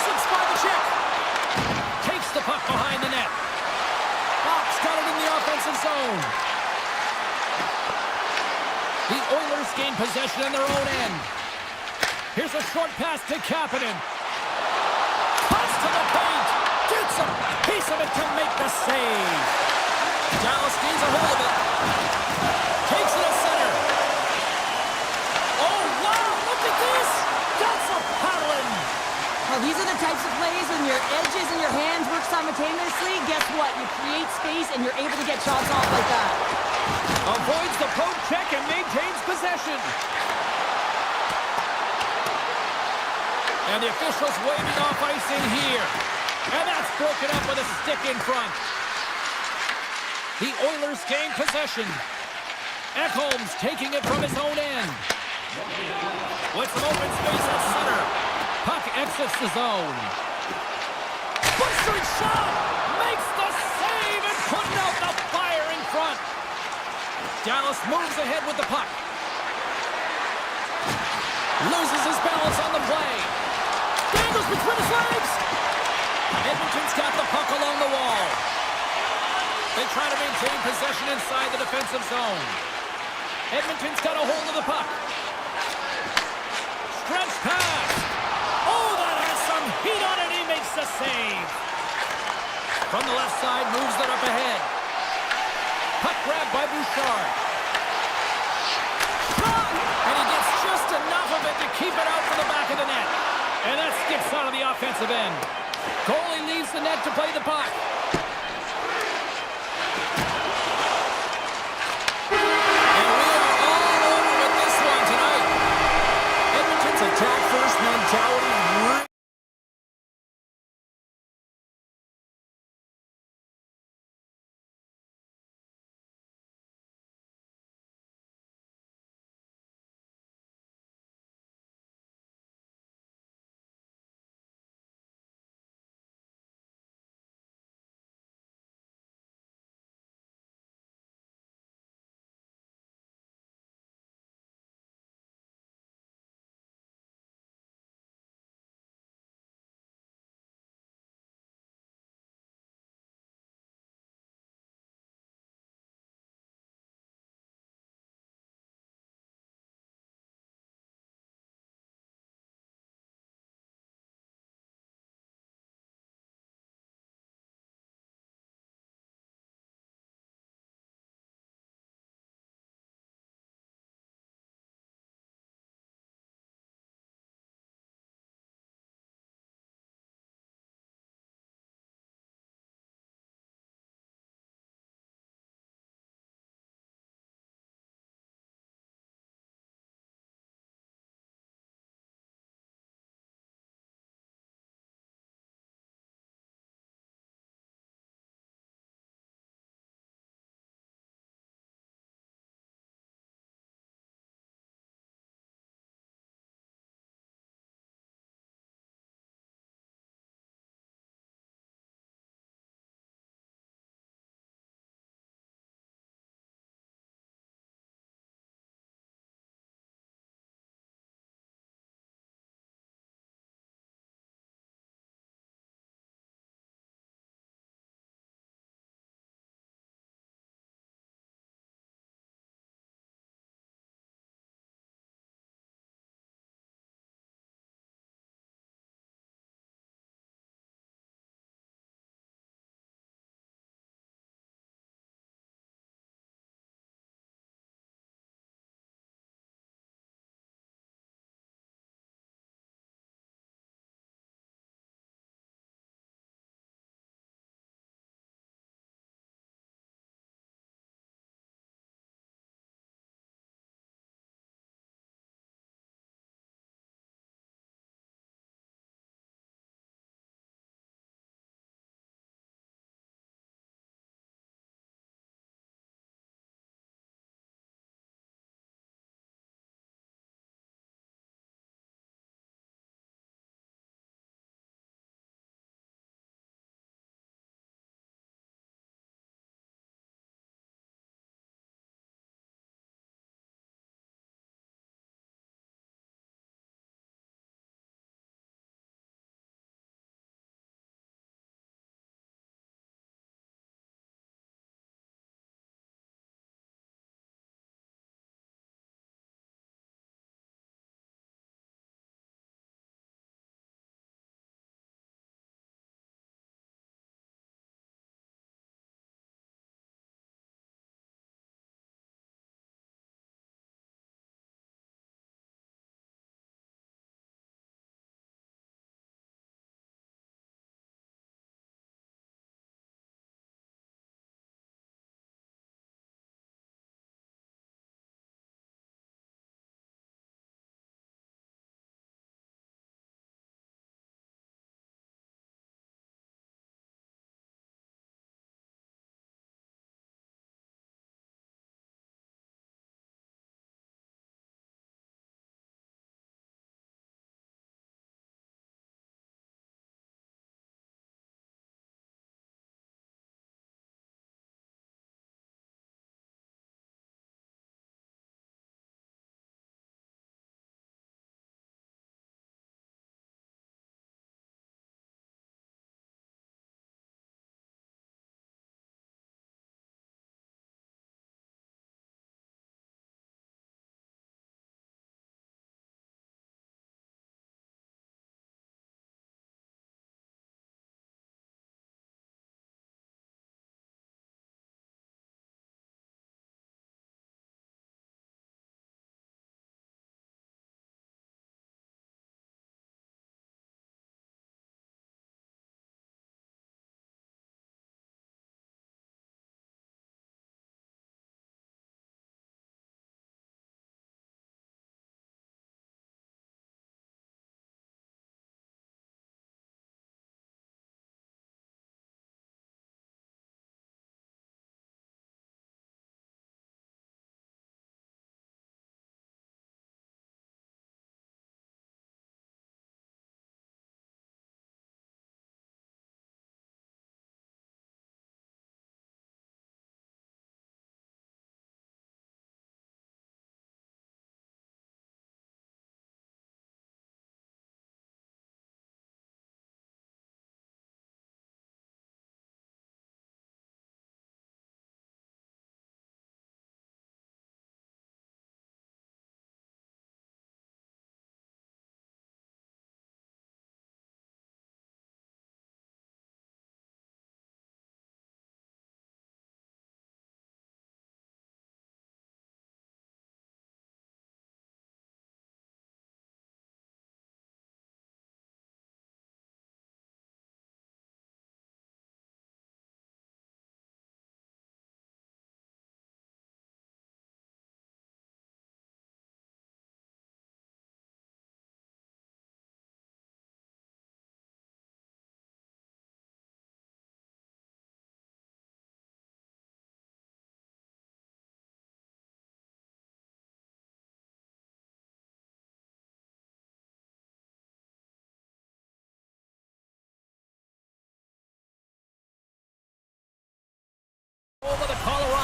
Slips by the check. Takes the puck behind the net. Fox got it in the offensive zone. The Oilers gain possession in their own end. Here's a short pass to Kapanen. Cuts to the paint. Gets a piece of it to make the save. Dallas gains a hold of it. Takes it at center. Oh, wow, look at this. That's a paddling. Well, these are the types of plays when your edges and your hands work simultaneously. Guess what? You create space and you're able to get shots off like that. Avoids the poke check and maintains possession. And the officials waving off icing here. And that's broken up with a stick in front. The Oilers gain possession. Ekholm's taking it from his own end. With some open space at center. Puck exits the zone. Blistering shot! Makes the save and putting out the fire in front. Dallas moves ahead with the puck. Loses his balance on the play. Dangles between his legs. Edmonton's got the puck along the wall. They try to maintain possession inside the defensive zone. Edmonton's got a hold of the puck. Stretch pass. Oh, that has some heat on it. He makes the save. From the left side, moves it up ahead. Puck grabbed by Bouchard. Shot! And he gets just enough of it to keep it out for the back of the net. And that skips out of the offensive end. Goalie leaves the net to play the puck. And we are all over with this one tonight. Edmonton's attack-first mentality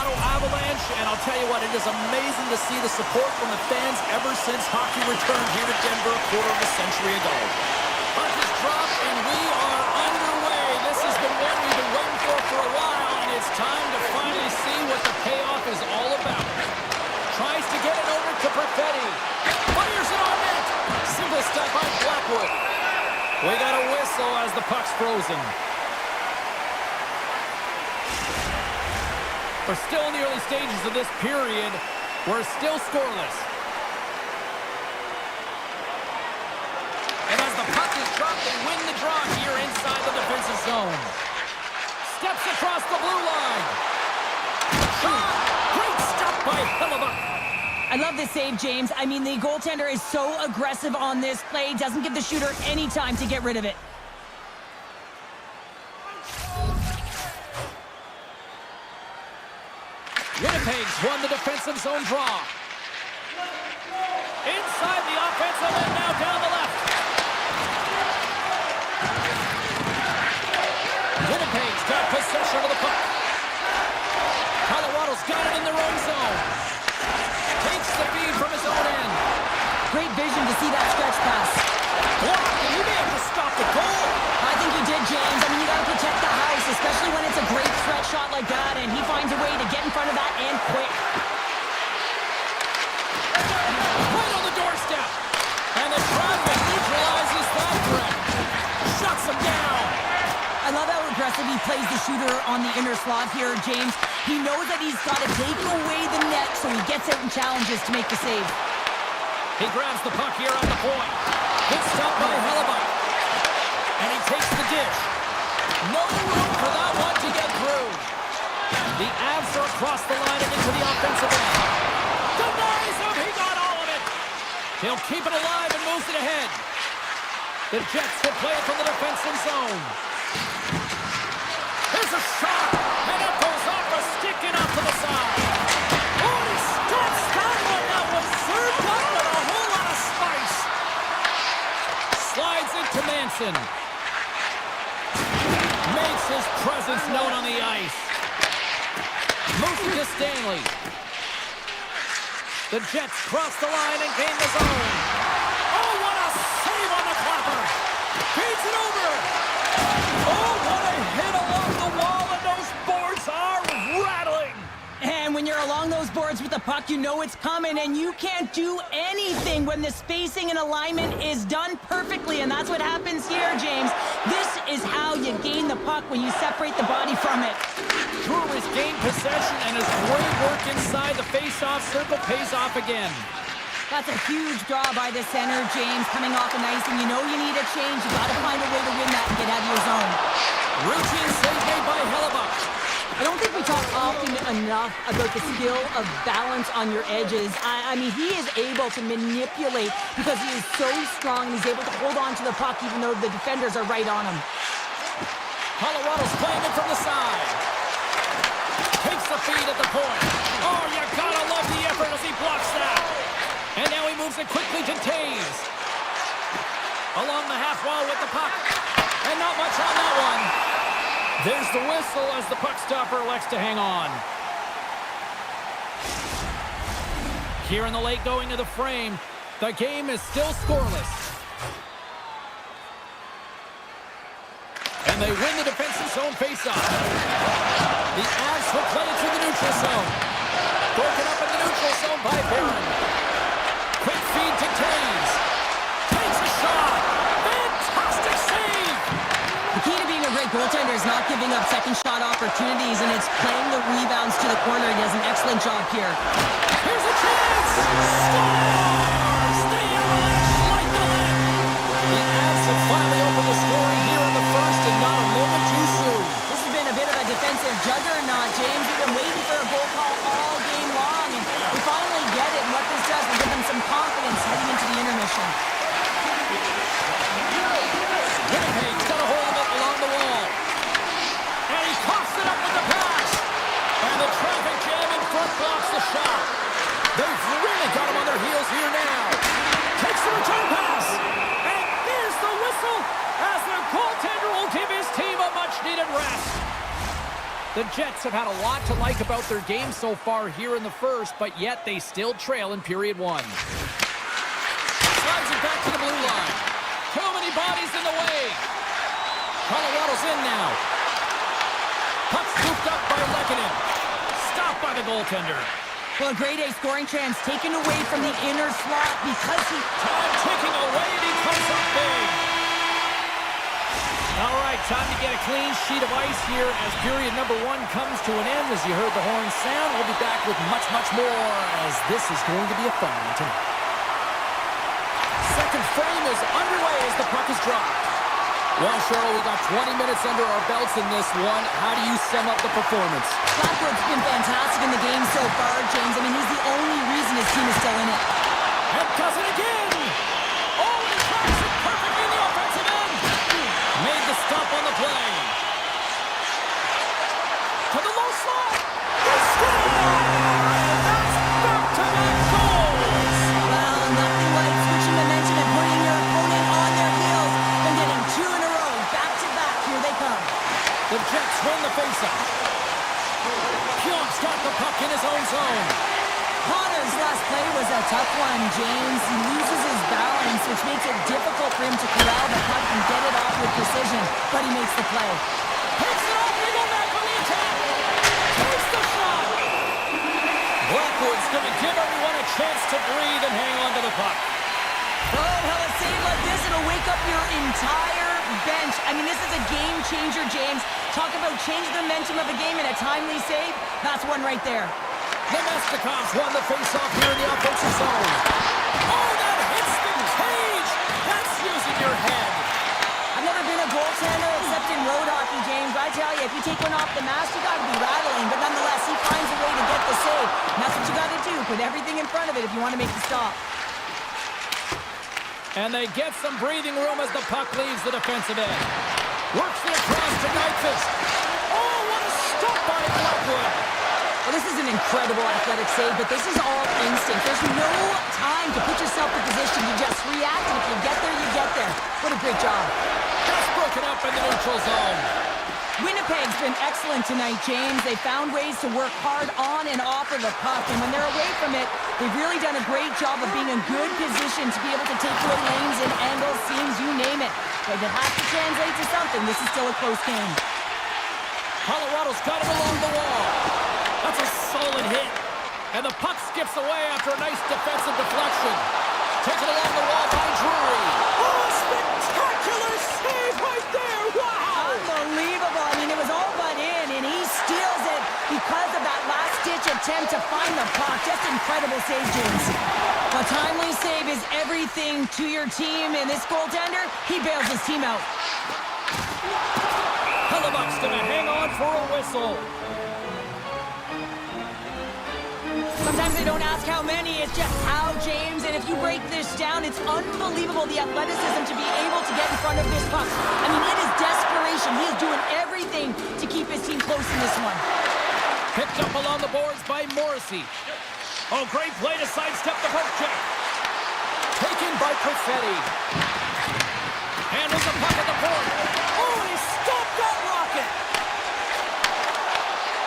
Colorado Avalanche, and I'll tell you what, it is amazing to see the support from the fans ever since hockey returned here to Denver a quarter of a century ago. Puck is dropped, and we are underway. This has been one we've been waiting for a while, and it's time to finally see what the payoff is all about. Tries to get it over to Perfetti. Fires it on net. Single step by Blackwood. We got a whistle as the puck's frozen. We're still in the early stages of this period. We're still scoreless. And as the puck is dropped, they win the draw here inside the defensive zone. Steps across the blue line. Shot! Great stop by Hellebuyck. I love this save, James. I mean, the goaltender is so aggressive on this play. Doesn't give the shooter any time to get rid of it. Winnipeg's won the defensive zone draw. Inside the offensive end, now down the left. Winnipeg's got possession of the puck. Colorado's got it in their own zone. Takes the feed from his own end. Great vision to see that stretch pass. Blocked, and you may have to stop the goal. I think he did, James. I mean, you got to protect the house, especially when it's a great stretch shot like that, and he finds a way to get in front of that and quick. Right on the doorstep. And the traffic neutralizes that threat. Shuts him down. I love how aggressive he plays the shooter on the inner slot here, James. He knows that he's got to take away the net, so he gets out and challenges to make the save. He grabs the puck here at the point. Good stop by Hellebuyck. And he takes the dish. No room for that one to get through. The Avs are across the line and into the offensive end. Denies him. He got all of it. He'll keep it alive and moves it ahead. The Jets will play it from the defensive zone. Here's a shot. And it goes off a stick and up to the side. Oh, he stops that one. That was served up with a whole lot of spice. Slides into Manson. Makes his presence known on the ice. Moves it to Stanley. The Jets cross the line and gain the zone. Oh, what a save on the clapper. Feeds it over. Oh, what a hit along the wall, and those boards are rattling. And when you're along those boards with the puck, you know it's coming, and you can't do anything when the spacing and alignment is done perfectly, and that's what happens here, James. This is how you gain the puck, when you separate the body from it. Drew has gained possession, and his great work inside the face-off circle pays off again. That's a huge draw by the center, James, coming off an ice, and you know you need a change. You got to find a way to win that and get out of your zone. Routine save made by Hellebuyck. I don't think we talk often enough about the skill of balance on your edges. I mean, he is able to manipulate because he is so strong, and he's able to hold on to the puck even though the defenders are right on him. Colorado's playing it from the side. Takes the feed at the point. Oh, you gotta love the effort as he blocks that. And now he moves it quickly to Taves. Along the half wall with the puck. And not much on that one. There's the whistle as the puck stopper elects to hang on. Here in the late going of the frame, the game is still scoreless. And they win the defensive zone faceoff. The Avs will play it to the neutral zone. Broken up in the neutral zone by Barron. Quick feed to Taves. Takes a shot. Fantastic save. The key to being a great goaltender is not giving up second shot opportunities, and it's playing the rebounds to the corner. He does an excellent job here. Here's a chance. Scores! The Avalanche light the lead. The Avs have finally opened the scoring here in the first, and not a moment too soon. This has been a bit of a defensive juggernaut, James. We've been waiting for a goal call all game long, and we finally get it. And what this does will give them some confidence heading into the intermission. Winnipeg's got a hold of it along the wall. And he coughs it up with the pass. And the traffic jam in front blocks the shot. They've really got him on their heels here now. Takes the return pass. And there's the whistle as the goaltender will give his team a much-needed rest. The Jets have had a lot to like about their game so far here in the first, but yet they still trail in period one. Slides it back to the blue line. Too many bodies in the way. Colorado's in now. Puck scooped up by Lehkonen. Stopped by the goaltender. Well, a grade A scoring chance taken away from the inner slot because he... Time ticking away and he comes up big. All right, time to get a clean sheet of ice here as period number one comes to an end. As you heard the horn sound, we'll be back with much, much more as this is going to be a fun one tonight. Second frame is underway as the puck is dropped. Well, Cheryl, we got 20 minutes under our belts in this one. How do you sum up the performance? Blackwood's been fantastic in the game so far, James. I mean, he's the only reason his team is still in it. And does it again! Oh, and he cracks it perfectly in the offensive end! Made the stop on the play. To the low slot! They score! That's back-to-back goals! Well, nothing like switching momentum and putting your opponent on their heels and getting two in a row. Back-to-back, here they come. The Jets win the faceoff. Pionk's got the puck in his own zone. Connor's last play was a tough one, James. He loses his balance, which makes it difficult for him to corral the puck and get it off with precision, but he makes the play. Picks it off, we go back on the attack. Takes the shot. Blackwood's going to give everyone a chance to breathe and hang on to the puck. Oh, hell, a save like this, it'll wake up your entire bench. I mean, this is a game changer, James. Talk about change the momentum of a game in a timely save. That's one right there. The Mesnikovs won the faceoff here in the offensive zone. Oh, that hits the cage! That's using your head. I've never been a goaltender except in road hockey, James. But I tell you, if you take one off the mask, you got to be rattling. But nonetheless, he finds a way to get the save. And that's what you got to do. Put everything in front of it if you want to make the stop. And they get some breathing room as the puck leaves the defensive end. Works it across to Nyquist. Oh, what a stop by Blackwood. Well, this is an incredible athletic save, but this is all instinct. There's no time to put yourself in position. You just react, and if you get there, you get there. What a great job. That's broken up in the neutral zone. Winnipeg's been excellent tonight, James. They found ways to work hard on and off of the puck, and when they're away from it, they've really done a great job of being in good position to be able to take away lanes and angles, seams, you name it. But if it has to translate to something, this is still a close game. Colorado's got it along the wall. That's a solid hit. And the puck skips away after a nice defensive deflection. Taken along the wall by Drury. Oh, spectacular save right there! Wow! Unbelievable. I mean, it was all but in, and he steals it because of that last-ditch attempt to find the puck. Just incredible save, James. A timely save is everything to your team, and this goaltender, he bails his team out. Hellebuck's gonna hang on for a whistle. Sometimes they don't ask how many, it's just how, James. And if you break this down, it's unbelievable the athleticism to be able to get in front of this puck. I mean, it is desperation. He is doing everything to keep his team close in this one. Picked up along the boards by Morrissey. Oh, great play to sidestep the poke check. Taken by Perfetti. Handles the puck at the point. Oh, he stopped that rocket.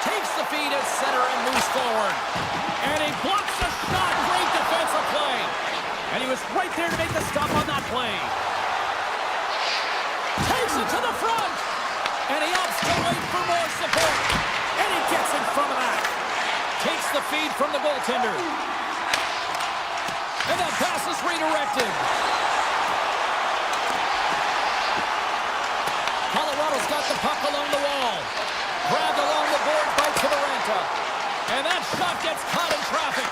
Takes the feed at center and moves forward. And he blocks the shot. Great defensive play. And he was right there to make the stop on that play. Takes it to the front. And he opts to wait for more support. And he gets in front of that. Takes the feed from the goaltender. And that pass is redirected. Colorado's got the puck along the wall. Grabbed along the board by Kivaranta. And that shot gets caught in traffic.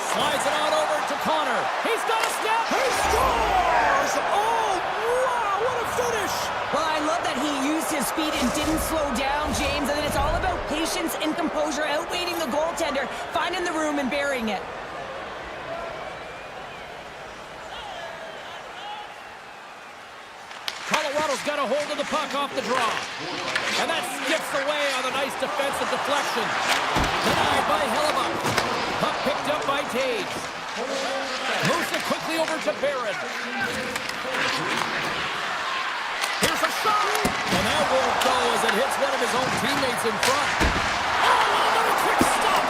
Slides it on over to Connor. He's got a step. He scores! Oh, wow, what a finish! Well, I love that he used his speed and didn't slow down, James. And then it's all about patience and composure, outweighing the goaltender, finding the room and burying it. Colorado's got a hold of the puck off the draw. And that skips away on a nice defensive deflection. Denied by Hellebuck. Puck picked up by Tage. Moves it quickly over to Barrett. Here's a shot. And that won't go as it hits one of his own teammates gets in front. Oh, another quick stop.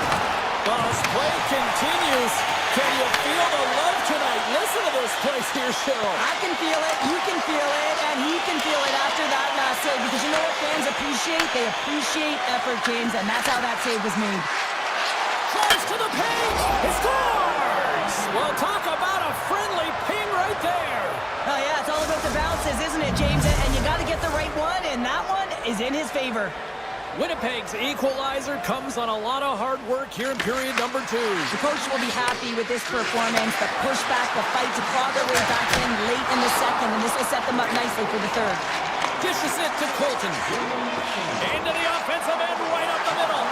As play continues, can you feel the love tonight? Listen to this place here, Cheryl. I can feel it, you can feel it, and he can feel it after that last save. Because you know what fans appreciate? They appreciate effort, James, and that's how that save was made. Drives to the paint. He scores. Well, talk about a friendly ping right there. Oh, yeah, it's all about the bounces, isn't it, James? And you got to get the right one, and that one is in his favor. Winnipeg's equalizer comes on a lot of hard work here in period number 2. The coach will be happy with this performance. The pushback, the fight to claw their way back in late in the second, and this will set them up nicely for the third. Dishes it to Colton. Into the offensive end, right up the middle.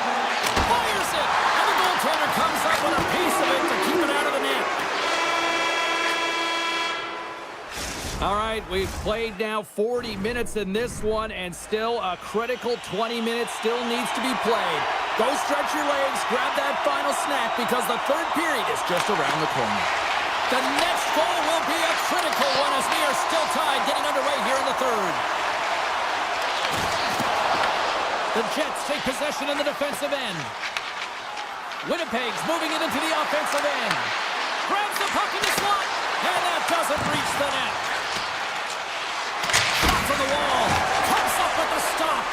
Fires it, and the goaltender comes up with a piece of it to keep it out of the net. All right, we've played now 40 minutes in this one, and still a critical 20 minutes still needs to be played. Go stretch your legs, grab that final snack, because the third period is just around the corner. The next goal will be a critical one as we are still tied, getting underway here in the third. The Jets take possession in the defensive end. Winnipeg's moving it into the offensive end. Grabs the puck in the slot, and that doesn't reach the net. From the wall, comes up with the stop,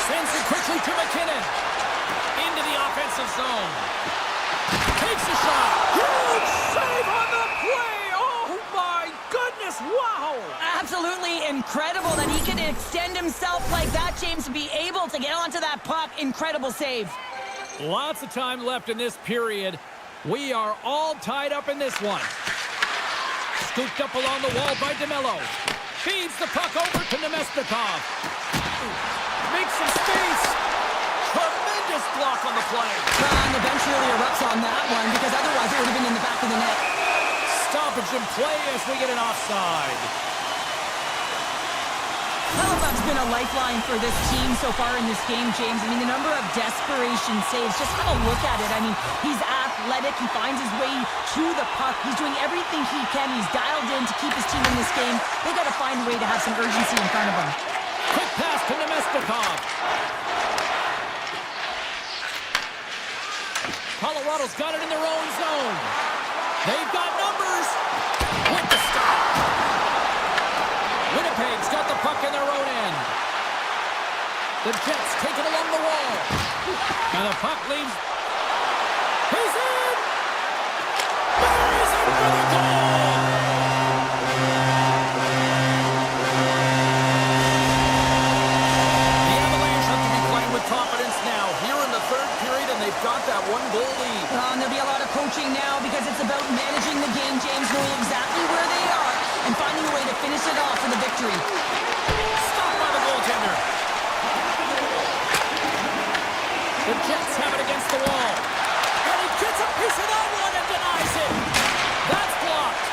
sends it quickly to McKinnon, into the offensive zone, takes a shot, huge save on the play, oh my goodness, wow! Absolutely incredible that he can extend himself like that, James, to be able to get onto that puck. Incredible save. Lots of time left in this period. We are all tied up in this one. Scooped up along the wall by DeMello. Feeds the puck over to Nemestikov. Makes some space. Tremendous block on the play. And the bench really erupts on that one, because otherwise it would have been in the back of the net. Stoppage in play as we get an offside. Halifax's been a lifeline for this team so far in this game, James. I mean, the number of desperation saves, just have a look at it. I mean, he's athletic. He finds his way to the puck. He's doing everything he can. He's dialed in to keep his team in this game. They got to find a way to have some urgency in front of him. Quick pass to Nemestikov. Colorado's got it in their own zone. They've got numbers. With the stop. Winnipeg's got the puck in their own end. The Jets take it along the wall. And the puck leaves. He's in! There is it for the goal! The Avalanche have to be playing with confidence now. Here in the third period, and they've got that one-goal lead. And there'll be a lot of coaching now, because it's about managing the game, James, knowing exactly where they are and finding a way to finish it off for the victory. Stopped by the goaltender. The Jets have it against the wall. And he gets a piece of that one and denies it. That's blocked.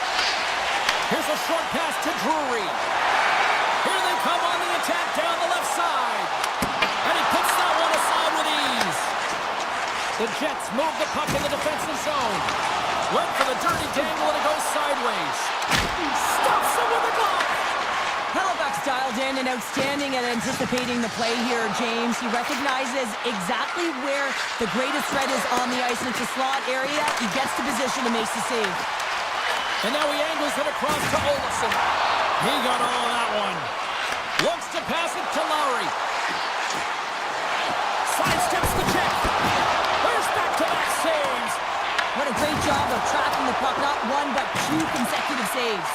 Here's a short pass to Drury. Here they come on the attack down the left side. And he puts that one aside with ease. The Jets move the puck in the defensive zone. Went for the dirty dangle and it goes sideways. Stops him with a glove. Halifax dialed in and outstanding at anticipating the play here, James. He recognizes exactly where the greatest threat is on the ice, and it's a slot area. He gets to position and makes the save. And now he angles it across to Olofsson. He got all of that one. Looks to pass it to Lowry. Sidesteps the check. Where's back-to-back saves? What a great job of tracking the puck. Not one, but two consecutive saves.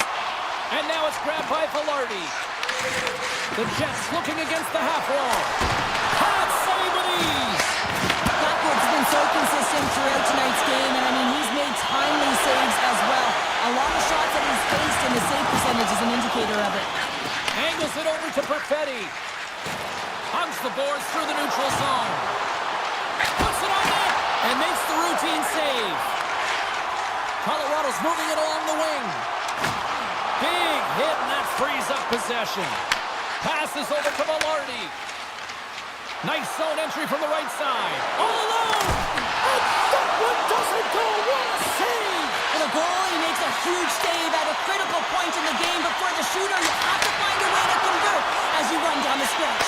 And now it's grabbed by Velarde. The Jets looking against the half wall. Hot save with ease. Blackwood's been so consistent throughout tonight's game, and I mean, he's made timely saves as well. A lot of shots that he's faced, and the save percentage is an indicator of it. Angles it over to Perfetti. Hugs the boards through the neutral zone. Puts it on net and makes the routine save. Colorado's moving it along the wing. Big hit, and that frees up possession. Passes over to Velarde. Nice zone entry from the right side. All alone! And that one doesn't go. What a save! For the goal, he makes a huge save at a critical point in the game, but for the shooter, you have to find a way to convert as you run down the stretch.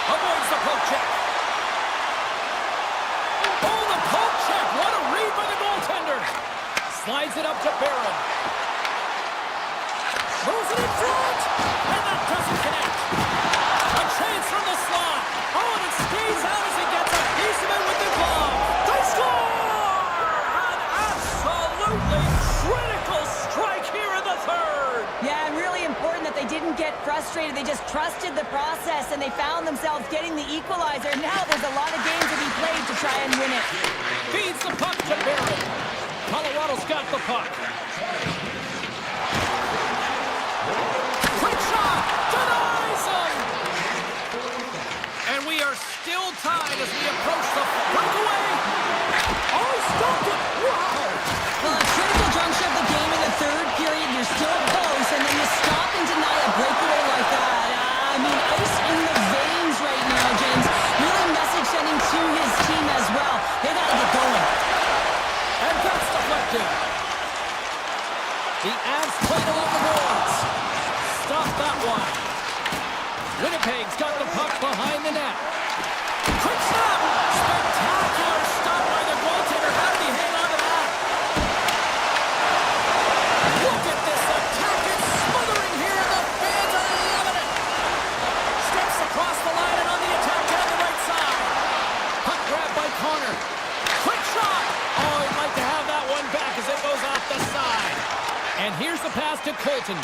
Avoids the poke check. Oh, the poke check. What a read by the goaltender. Slides it up to Barron. Moves it in front. And that doesn't connect. A chance from the slot. Oh, and it stays out as he gets a piece of it with the glove. They score! An absolutely critical strike here in the third. Yeah, and really important that they didn't get frustrated. They just trusted the process, and they found themselves getting the equalizer. Now there's a lot of games to be played to try and win it. Feeds the puck to Barron. Colorado's got the puck. Quick shot! Denies him! And we are still tied as we approach the breakaway. Oh, he stopped it! Wow! Well, a critical juncture of the game in the third period, you're still close, and then you stop and deny a breakaway like that. I mean, ice in the veins right now, James. Really message sending to his team as well. They gotta get going. And that's deflected. The Avs played along the boards. Stop that one. Winnipeg's got the puck behind the net. Quick snap! Spectacular stop by the goaltender. How did he hang on to that? Look at this attack. It's smothering here, and the fans are loving it. Steps across the line and on the attack down the right side. Puck grab by Connor. Quick shot! Oh, he'd like to have that one back as it goes off the side. And here's the pass to Colton.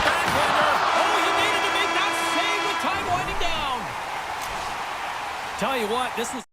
Backhander. Oh, he needed to make that save with time winding down. Tell you what, this was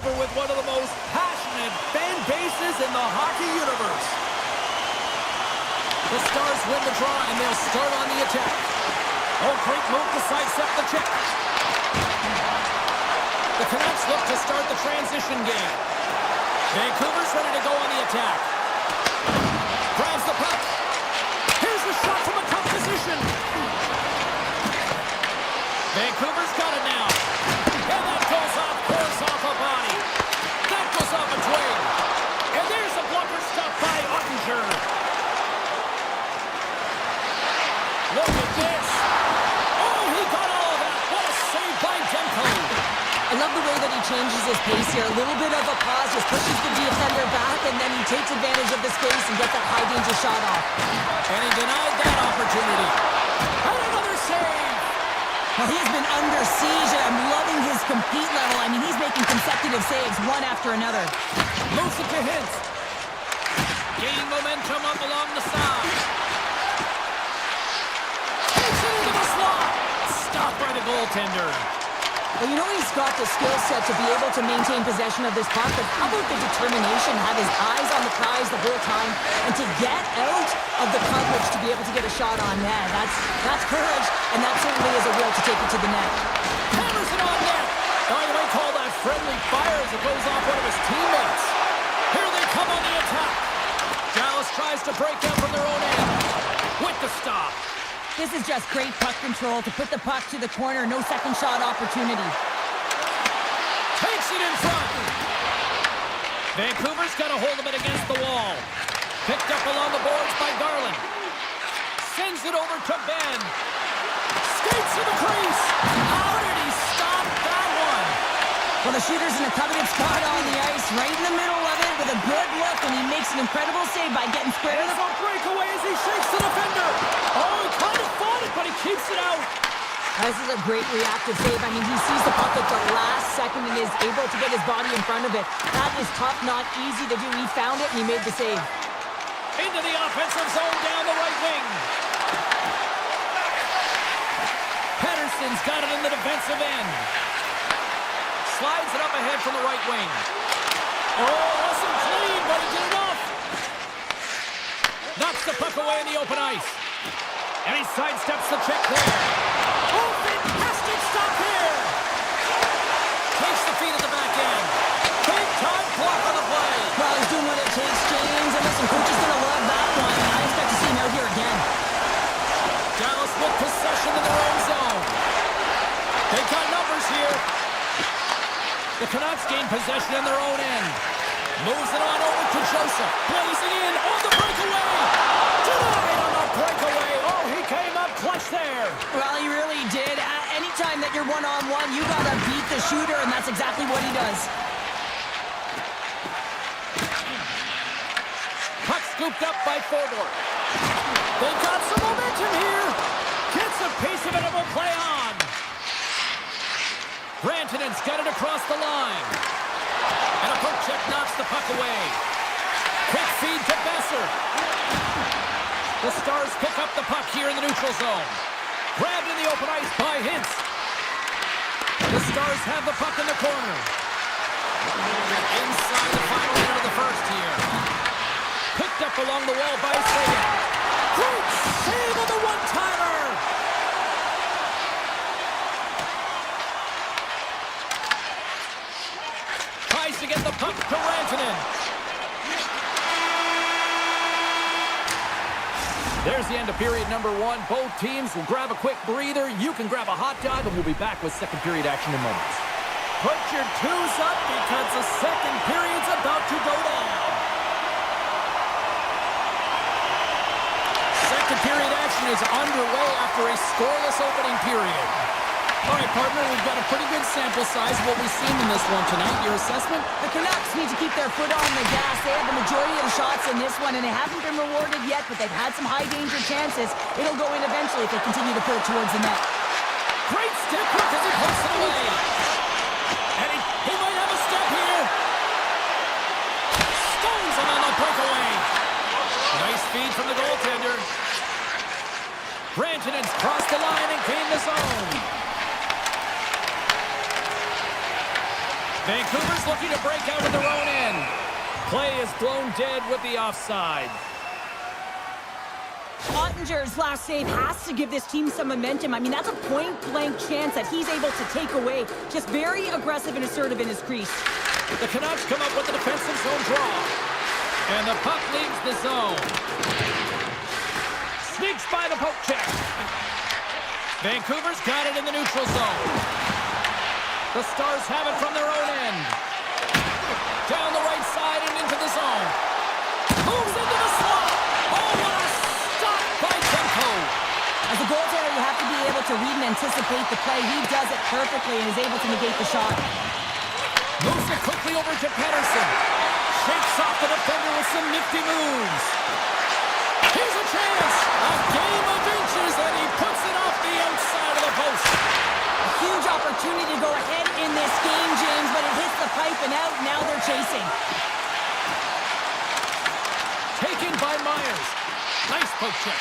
over with one of the most passionate fan bases in the hockey universe. The Stars win the draw, and they'll start on the attack. Oh, great move to sidestep the check. The Canucks look to start the transition game. Vancouver's ready to go on the attack. Grabs the puck. Here's the shot from a tough position. Vancouver's got it now. And that goes off, course off a body. That goes off a twig. And there's a blocker stop by Ottinger. Look at this. Oh, he got all of that. What a save by Demko. I love the way that he changes his pace here. A little bit of a pause, just pushes the defender back, and then he takes advantage of the space and gets that high-danger shot off. And he denied that opportunity. And another save. Well, he has been under siege, and I'm loving his compete level. I mean, he's making consecutive saves, one after another. Moves it to Hintz. Gaining momentum up along the side. Takes it into the slot. Stopped by the goaltender. Well, you know he's got the skill set to be able to maintain possession of this puck, but how about the determination, have his eyes on the prize the whole time, and to get out of the coverage to be able to get a shot on net. That's courage, and that certainly is a will to take it to the net. Hammers it on net. Now you might call that friendly fire as it goes off one of his teammates. Here they come on the attack. Dallas tries to break out from their own end. With the stop. This is just great puck control to put the puck to the corner. No second shot opportunity. Takes it in front. Vancouver's got a hold of it against the wall. Picked up along the boards by Garland. Sends it over to Ben. Skates to the crease. How did he stop that one? Well, the shooter's in a coveted spot on the ice, right in the middle of it with a good look, and he makes an incredible save by getting square to the... There's a breakaway as he shakes the defender. Oh, he kind of fought it, but he keeps it out. This is a great reactive save. I mean, he sees the puck at the last second and is able to get his body in front of it. That is tough, not easy to do. He found it, and he made the save. Into the offensive zone down the right wing. Pettersson's got it in the defensive end. Slides it up ahead from the right wing. Oh, wasn't clean, but he did enough. Knocks the puck away in the open ice. And he sidesteps the check there. Oh, fantastic stop here. Takes the feet at the back end. Big time block on the play. Well, he's doing what it takes, James. And listen, coach is going to love that one. I expect to see him out here again. Dallas with possession in their own zone. They got numbers here. The Canucks gain possession in their own end. Moves it on over to Joseph. Blazing in on the breakaway. Denied on the breakaway. Oh, he came up clutch there. Well, he really did. Anytime that you're one-on-one, you got to beat the shooter, and that's exactly what he does. Puck scooped up by Fodor. They got some momentum here. Gets a piece of it and will play on. Rantanen's got it across the line. And a poke check knocks the puck away. Quick feed to Besser. The Stars pick up the puck here in the neutral zone. Grabbed in the open ice by Hintz. The Stars have the puck in the corner. Inside the final minute of the first here. Picked up along the wall by Sagan. Great save on the one-timer. Tries to get the puck to Rantanen. There's the end of period number one. Both teams will grab a quick breather. You can grab a hot dog, and we'll be back with second period action in moments. Put your twos up because the second period's about to go down. Second period action is underway after a scoreless opening period. All right, partner, we've got a pretty good sample size of what we've seen in this one tonight. Your assessment? The Canucks need to keep their foot on the gas. They have the majority of the shots in this one, and they haven't been rewarded yet, but they've had some high-danger chances. It'll go in eventually if they continue to put it towards the net. Great stick work as he puts it away. And he might have a step here. Stones him on the breakaway. Nice feed from the goaltender. Rantanen's crossed the line and gained the zone. Vancouver's looking to break out with their own end. Play is blown dead with the offside. Ottinger's last save has to give this team some momentum. I mean, that's a point-blank chance that he's able to take away. Just very aggressive and assertive in his crease. The Canucks come up with the defensive zone draw. And the puck leaves the zone. Sneaks by the poke check. Vancouver's got it in the neutral zone. The Stars have it from their own end. Down the right side and into the zone. Moves into the slot. Oh, what a stop by Demko. As a goaltender, you have to be able to read and anticipate the play. He does it perfectly and is able to negate the shot. Moves it quickly over to Pettersson. Shakes off the defender with some nifty moves. Here's a chance. A game of inches, and he puts it off the outside of the post. A huge opportunity to go ahead in this game, James, but it hits the pipe and out. Now they're chasing. Taken by Myers. Nice poke check.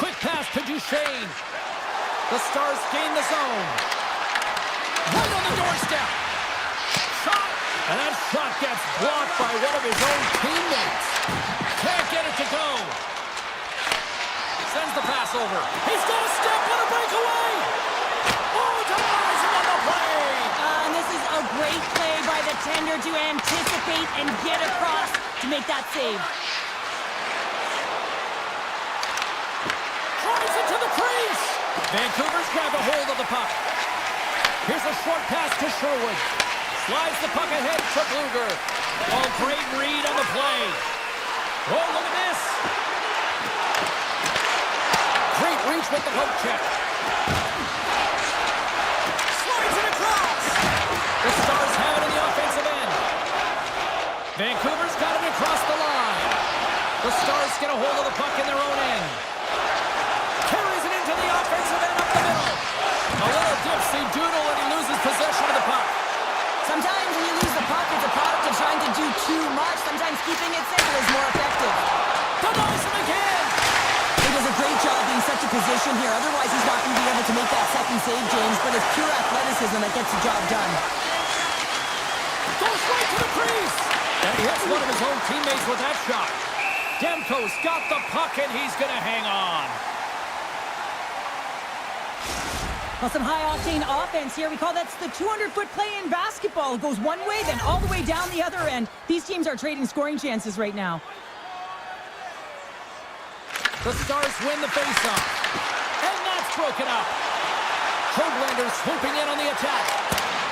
Quick pass to Duchesne. The Stars gain the zone. Right on the doorstep. Shot. And that shot gets blocked by one of his own teammates. Can't get it to go. Sends the pass over. He's got a step and a breakaway. Oh, ties him on the play. And this is a great play by the tender to anticipate and get across to make that save. Drives it to the crease. Vancouver's grabbed a hold of the puck. Here's a short pass to Sherwood. Slides the puck ahead to Bluger. Oh, great read on the play. Oh, look at this. Great reach with the poke check. Slides it across. The Stars have it in the offensive end. Vancouver's got it across the line. The Stars get a hold of the puck in their own end. Carries it into the offensive end up the middle. A little dipsy-doodle and he loses possession of the puck. Sometimes when you lose the puck, it's a product of trying to do too much. Sometimes keeping it simple is more effective. Denies him again. He does a great job being such a position here. Otherwise, he's not going to be able to make that second save, James. But it's pure athleticism that gets the job done. Goes right to the crease. And he hits one of his own teammates with that shot. Demko's got the puck and he's going to hang on. Well, some high-octane offense here. We call that the 200-foot play in basketball. It goes one way, then all the way down the other end. These teams are trading scoring chances right now. The Stars win the faceoff. And that's broken up. Höglander swooping in on the attack.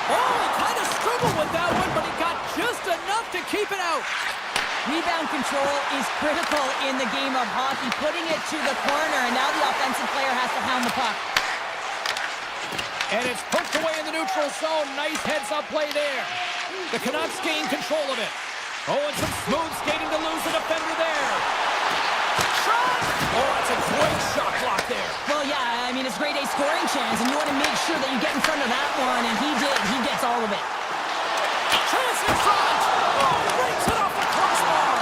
Oh, he kind of struggled with that one, but he got just enough to keep it out. Rebound control is critical in the game of hockey. Putting it to the corner, and now the offensive player has to pound the puck. And it's poked away in the neutral zone. Nice heads-up play there. The Canucks gain control of it. Oh, and some smooth skating to lose the defender there. Shot! Oh, that's a great shot block there. Well, yeah, I mean, it's grade A scoring chance, and you want to make sure that you get in front of that one, and he did. He gets all of it. Chance in front! Oh, breaks it off the crossbar!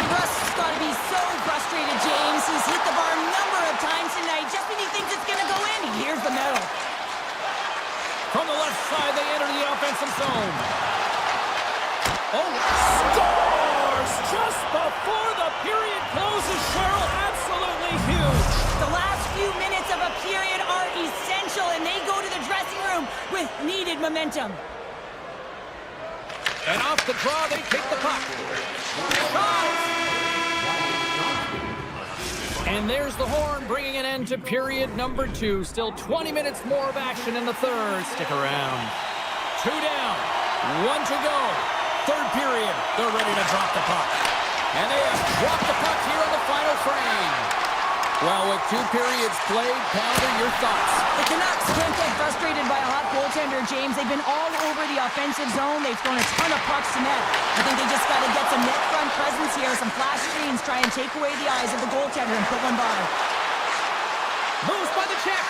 Russ's got to be so frustrated, James. He's hit the bar a number of times tonight. Just when he thinks it's going to go in, he hears the medal. From the left side, they enter the offensive zone. Oh, scores! Just before the period closes, Cheryl, absolutely huge. The last few minutes of a period are essential, and they go to the dressing room with needed momentum. And off the draw, they take the puck. Shot! And there's the horn, bringing an end to period number 2. Still 20 minutes more of action in the third. Stick around. 2 down, 1 to go. Third period, they're ready to drop the puck. And they have dropped the puck here on the final frame. Well, with 2 periods played, Pounder, your thoughts? The Canucks can't get frustrated by a hot goaltender, James. They've been all over the offensive zone. They've thrown a ton of pucks to net. I think they just got to get some net front presence here, some flash screens, try and take away the eyes of the goaltender and put one by. Moves by the check.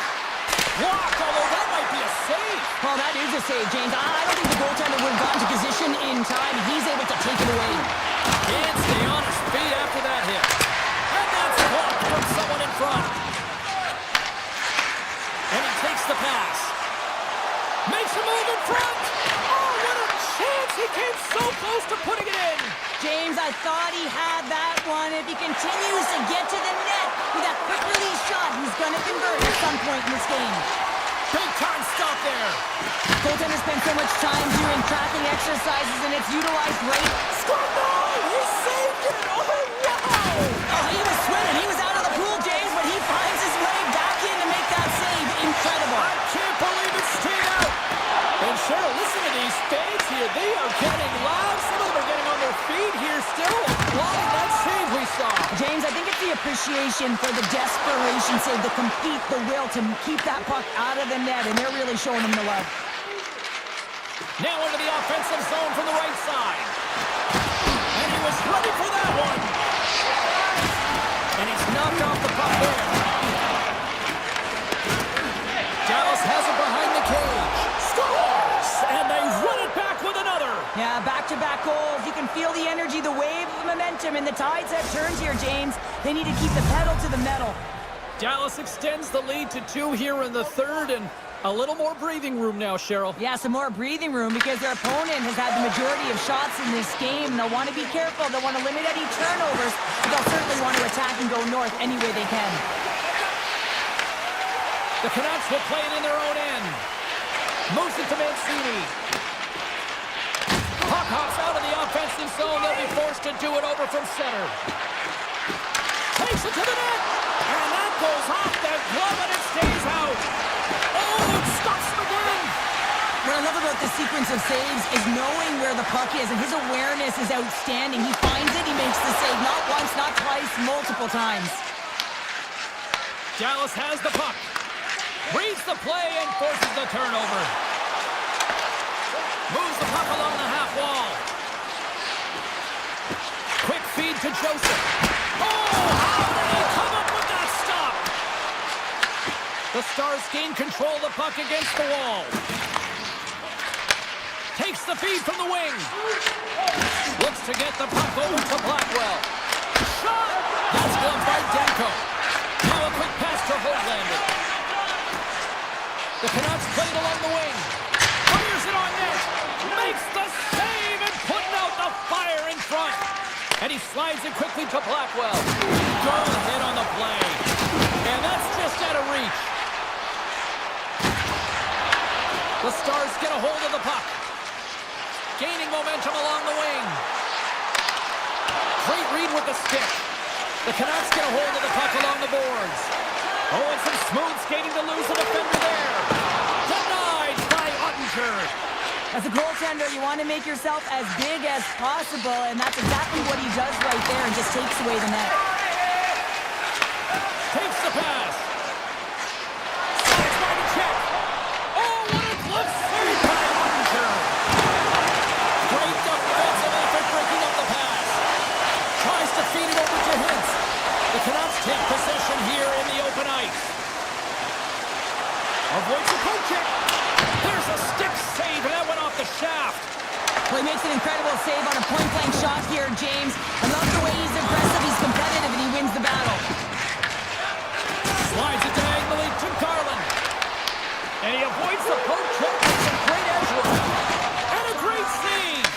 Blocked, although that might be a save. Well, that is a save, James. I don't think the goaltender would have gotten to position in time. He's able to take it away. Can't stay on his feet after that hit. And that's blocked from someone in front. And he takes the pass. Makes a move in front. Oh, what a close to putting it in. James, I thought he had that one. If he continues to get to the net with that quick release shot, he's going to convert at some point in this game. Big time stop there. Goaltenders spend so much time doing tracking exercises, and it's utilized great. Score! No! He saved it! Oh, wow! Oh, he was swimming. He was out of the pool, James, but he finds his way back in to make that save. Incredible. I can't believe it stayed out. And Cheryl, listen to these fans here. They are getting loud. Some of them are getting on their feet here still. Applauding that save we saw. James, I think it's the appreciation for the desperation save, the compete, the will to keep that puck out of the net, and they're really showing him the love. Now into the offensive zone from the right side. And he was ready for that one. And he's knocked off the puck there. Dallas has it behind the cage. Scores! And they run it back with another. Yeah, back-to-back goals. You can feel the energy, the wave of momentum, and the tides have turned here, James. They need to keep the pedal to the metal. Dallas extends the lead to 2 here in the third, and a little more breathing room now, Cheryl. Yeah, some more breathing room because their opponent has had the majority of shots in this game. They'll want to be careful. They'll want to limit any turnovers, but they'll certainly want to attack and go north any way they can. The Canucks will play it in their own end. Moves it to Mancini. Puck hops out of the offensive zone. They'll be forced to do it over from center. Takes it to the net. And that goes off the glove and it stays out. Oh, it stops him again. What I love about this sequence of saves is knowing where the puck is, and his awareness is outstanding. He finds it, he makes the save. Not once, not twice, multiple times. Dallas has the puck. Reads the play and forces the turnover. Moves the puck along the half wall. Quick feed to Joseph. Oh, how did he come up with that stop? The Stars gain control of the puck against the wall. Takes the feed from the wing. Looks to get the puck over to Blackwell. Shot! That's gloved by Demko. Now a quick pass to Hoglander. The Canucks played along the wing. Fires it on net. Makes the save and putting out the fire in front. And he slides it quickly to Blackwell. Good hit on the play. And that's just out of reach. The Stars get a hold of the puck. Gaining momentum along the wing. Great read with the stick. The Canucks get a hold of the puck along the boards. Oh, and some smooth skating to lose the defender there. Denied by Ottinger. As a goaltender, you want to make yourself as big as possible, and that's exactly what he does right there and just takes away the net. Takes the pass. Slides by the check. Oh, what a glove save by Ottinger. Great defensive effort breaking up the pass. Tries to feed it over to Hintz. The Canucks take possession here in the open ice. Avoids the poke check. There's a stick save, and that went off the shaft. Well, he makes an incredible save on a point-blank shot here, James. I love the way he's aggressive, he's competitive, and he wins the battle. Slides it diagonally to Garland. And he avoids the poke check with some great edge work. And a great save.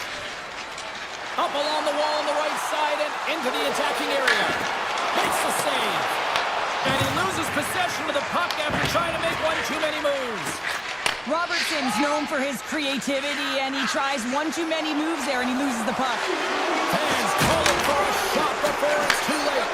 Up along the wall on the right side and into the attacking area. Makes the save. And he loses possession of the puck after trying to make one too many moves. Robertson's known for his creativity, and he tries one too many moves there, and he loses the puck. Fans calling for a shot before it's too late.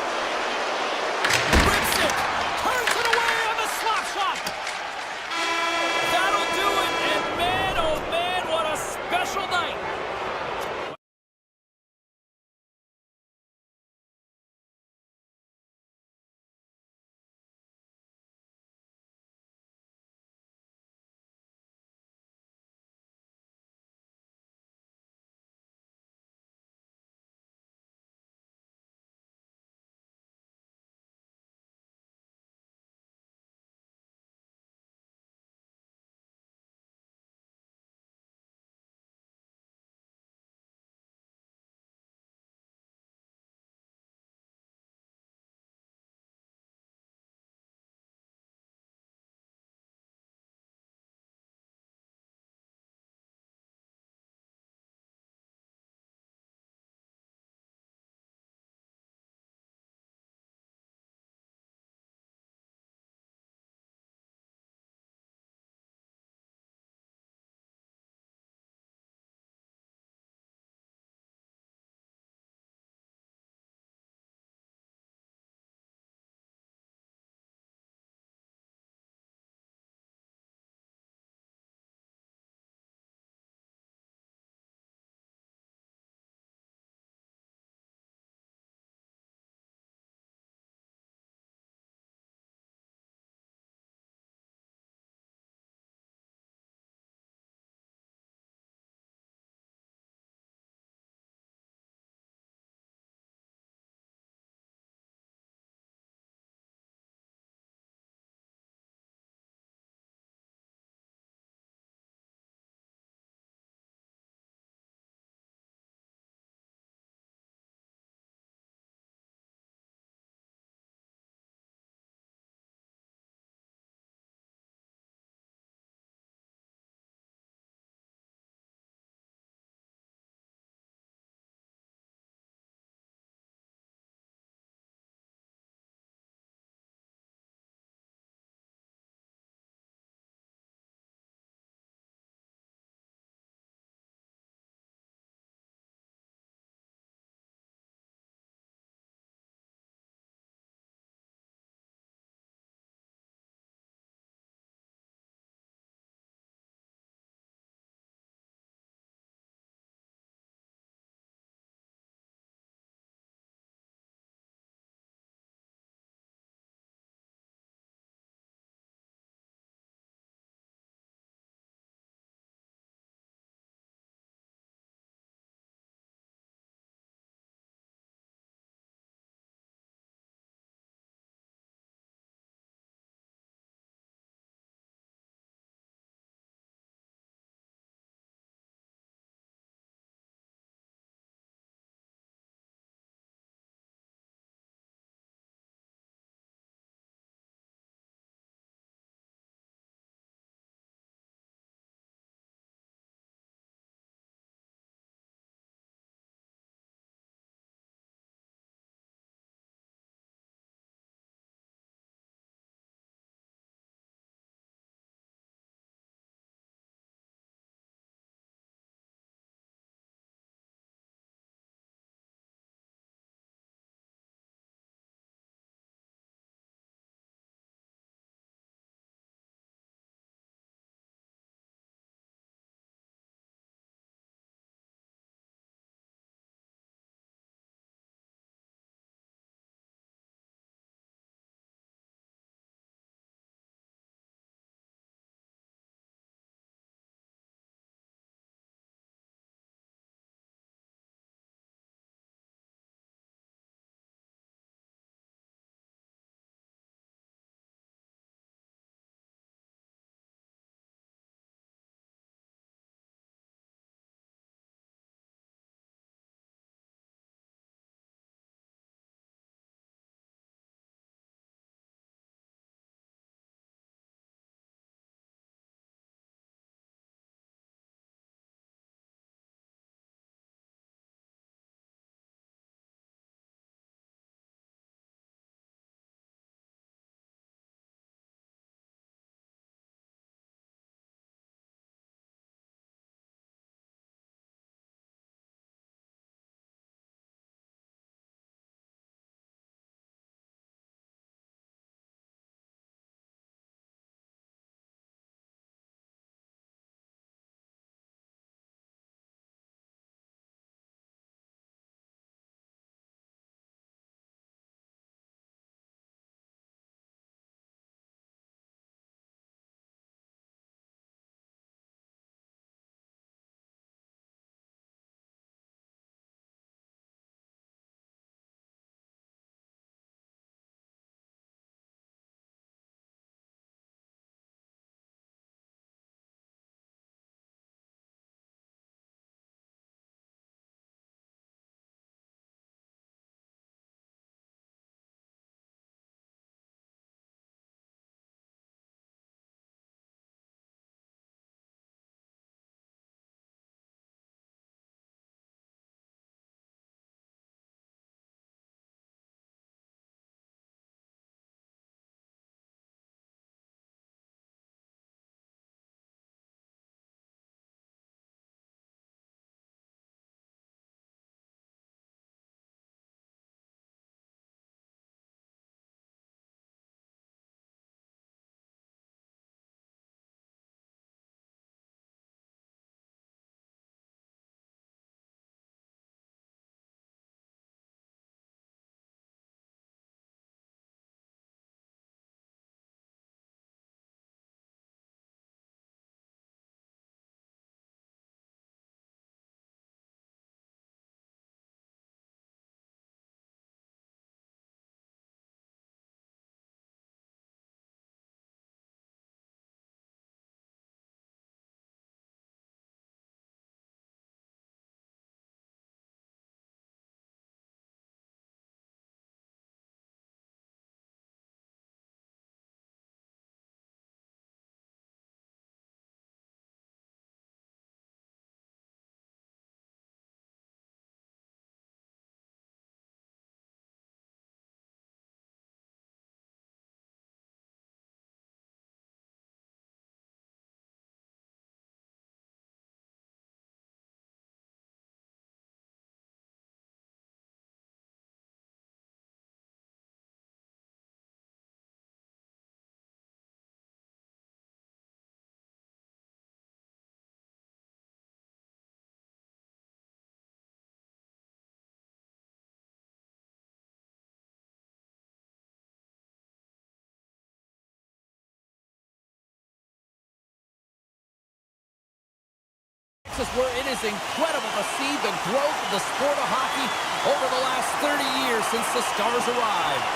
places where it is incredible to see the growth of the sport of hockey over the last 30 years since the Stars arrived.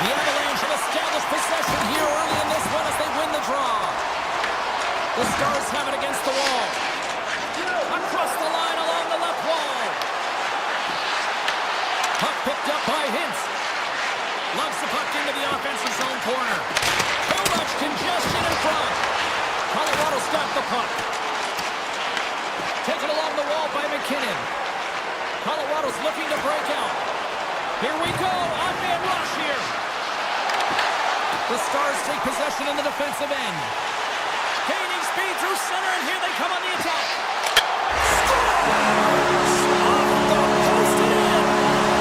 The Avalanche have established possession here early in this one as they win the draw. The Stars have it against the wall. Across the line along the left wall. Puck picked up by Hintz. Loves the puck into the offensive zone corner. Too much congestion in front. Colorado's got the puck. Taken along the wall by McKinnon. Colorado's looking to break out. Here we go. On-man rush here. The Stars take possession in the defensive end. Gaining speed through center, and here they come on the attack. Scores! Off the post and in.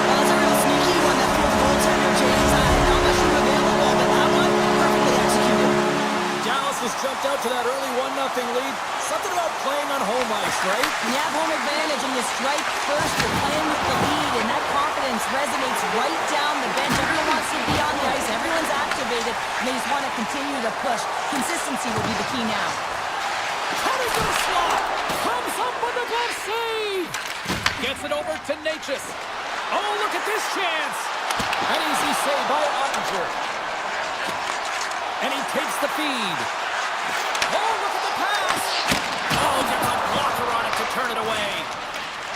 Well, that's a real sneaky one that threw the goaltender, James. Not much room available, but that one, perfectly executed. Dallas has jumped out to that early 1-0 lead. Something about playing on home ice, right? You have home advantage and you strike first. You're playing with the lead, and that confidence resonates right down the bench. Everyone wants to be on the ice. Everyone's activated, and they just want to continue to push. Consistency will be the key now. Cutting to the slot. Comes up with a glove save. Gets it over to Natchez. Oh, look at this chance. An easy save by Ottinger. And he takes the feed. Oh, look at the pass. Oh, gets a blocker on it to turn it away.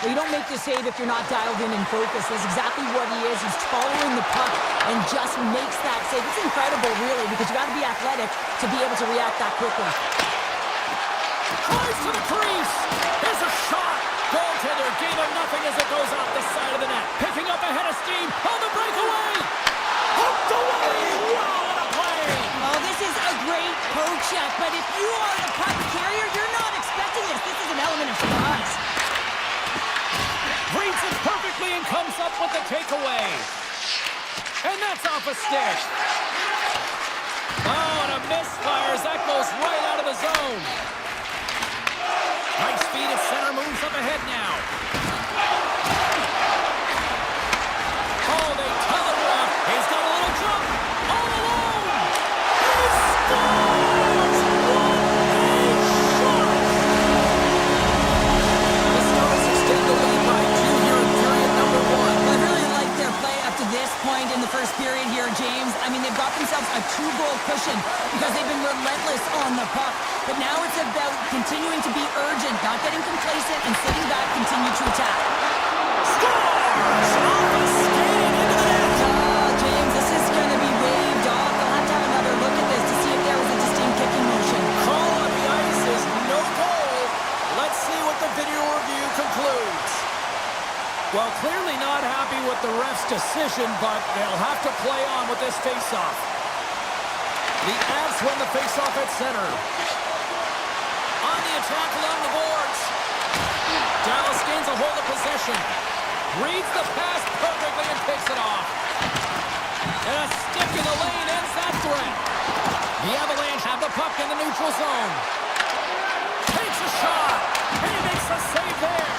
Well, you don't make the save if you're not dialed in and focused. That's exactly what he is. He's following the puck and just makes that save. It's incredible, really, because you got to be athletic to be able to react that quickly. Tries to the crease. There's a shot. Goaltender gave him nothing as it goes off the side of the net. Picking up a head of steam on the breakaway. Hooked away. Wow, what a play. Oh, this is a great poke check, but if you are the puck carrier, you're not expecting this. This is an element of surprise. Reads it perfectly and comes up with the takeaway. And that's off a stick. Oh, and a misfire as that goes right out of the zone. Nice feed at center, moves up ahead now. Oh, they tell him off. He's got a little jump. All alone. He scores! What a shot! The Stars extend the lead by 2 here in period number 1. I really like their play up to this point in the first period here, James. I mean, they've got themselves a 2-goal cushion because they've been relentless on the puck. But now it's about continuing to be urgent, not getting complacent, and sitting back, continue to attack. Scores! Off a skating into the net. Oh, James, this is going to be waved off. They'll have to have another look at this to see if there was a distinct kicking motion. Call on the ice is no goal. Let's see what the video review concludes. Well, clearly not happy with the ref's decision, but they'll have to play on with this faceoff. The Avs win the faceoff at center. On the attack along the boards. Dallas gains a hold of possession. Reads the pass perfectly and takes it off. And a stick in the lane ends that threat. The Avalanche have the puck in the neutral zone. Takes a shot. And he makes a save there.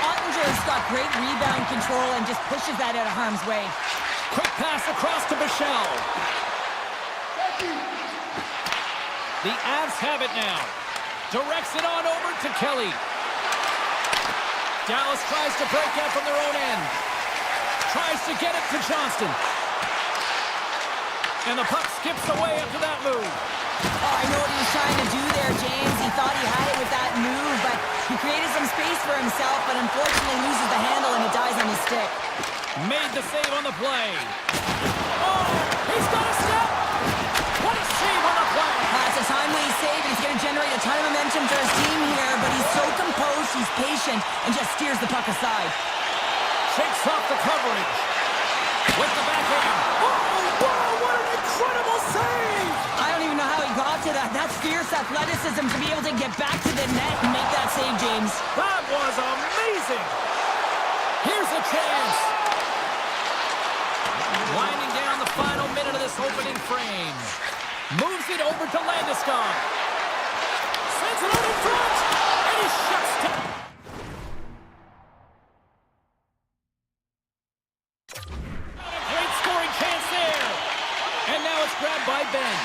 Ottinger's got great rebound control and just pushes that out of harm's way. Quick pass across to Michel. The Avs have it now. Directs it on over to Kelly. Dallas tries to break out from their own end. Tries to get it to Johnston. And the puck skips away after that move. Oh, I know what he was trying to do there, James. He thought he had it with that move, but he created some space for himself, but unfortunately loses the handle and it dies on his stick. Made the save on the play. Oh, he's got a step. What a save on the play. It's a timely save, and he's going to generate a ton of momentum for his team here, but he's so composed, he's patient, and just steers the puck aside. Shakes off the coverage. With the backhand. Oh, wow, what an incredible save. I don't even know how he got to that. That's fierce athleticism to be able to get back to the net and make that save, James. That was amazing. Here's a chance. Winding down the final minute of this opening frame. Moves it over to Landeskog. Sends it out in front. And he shuts down. A great scoring chance there. And now it's grabbed by Ben.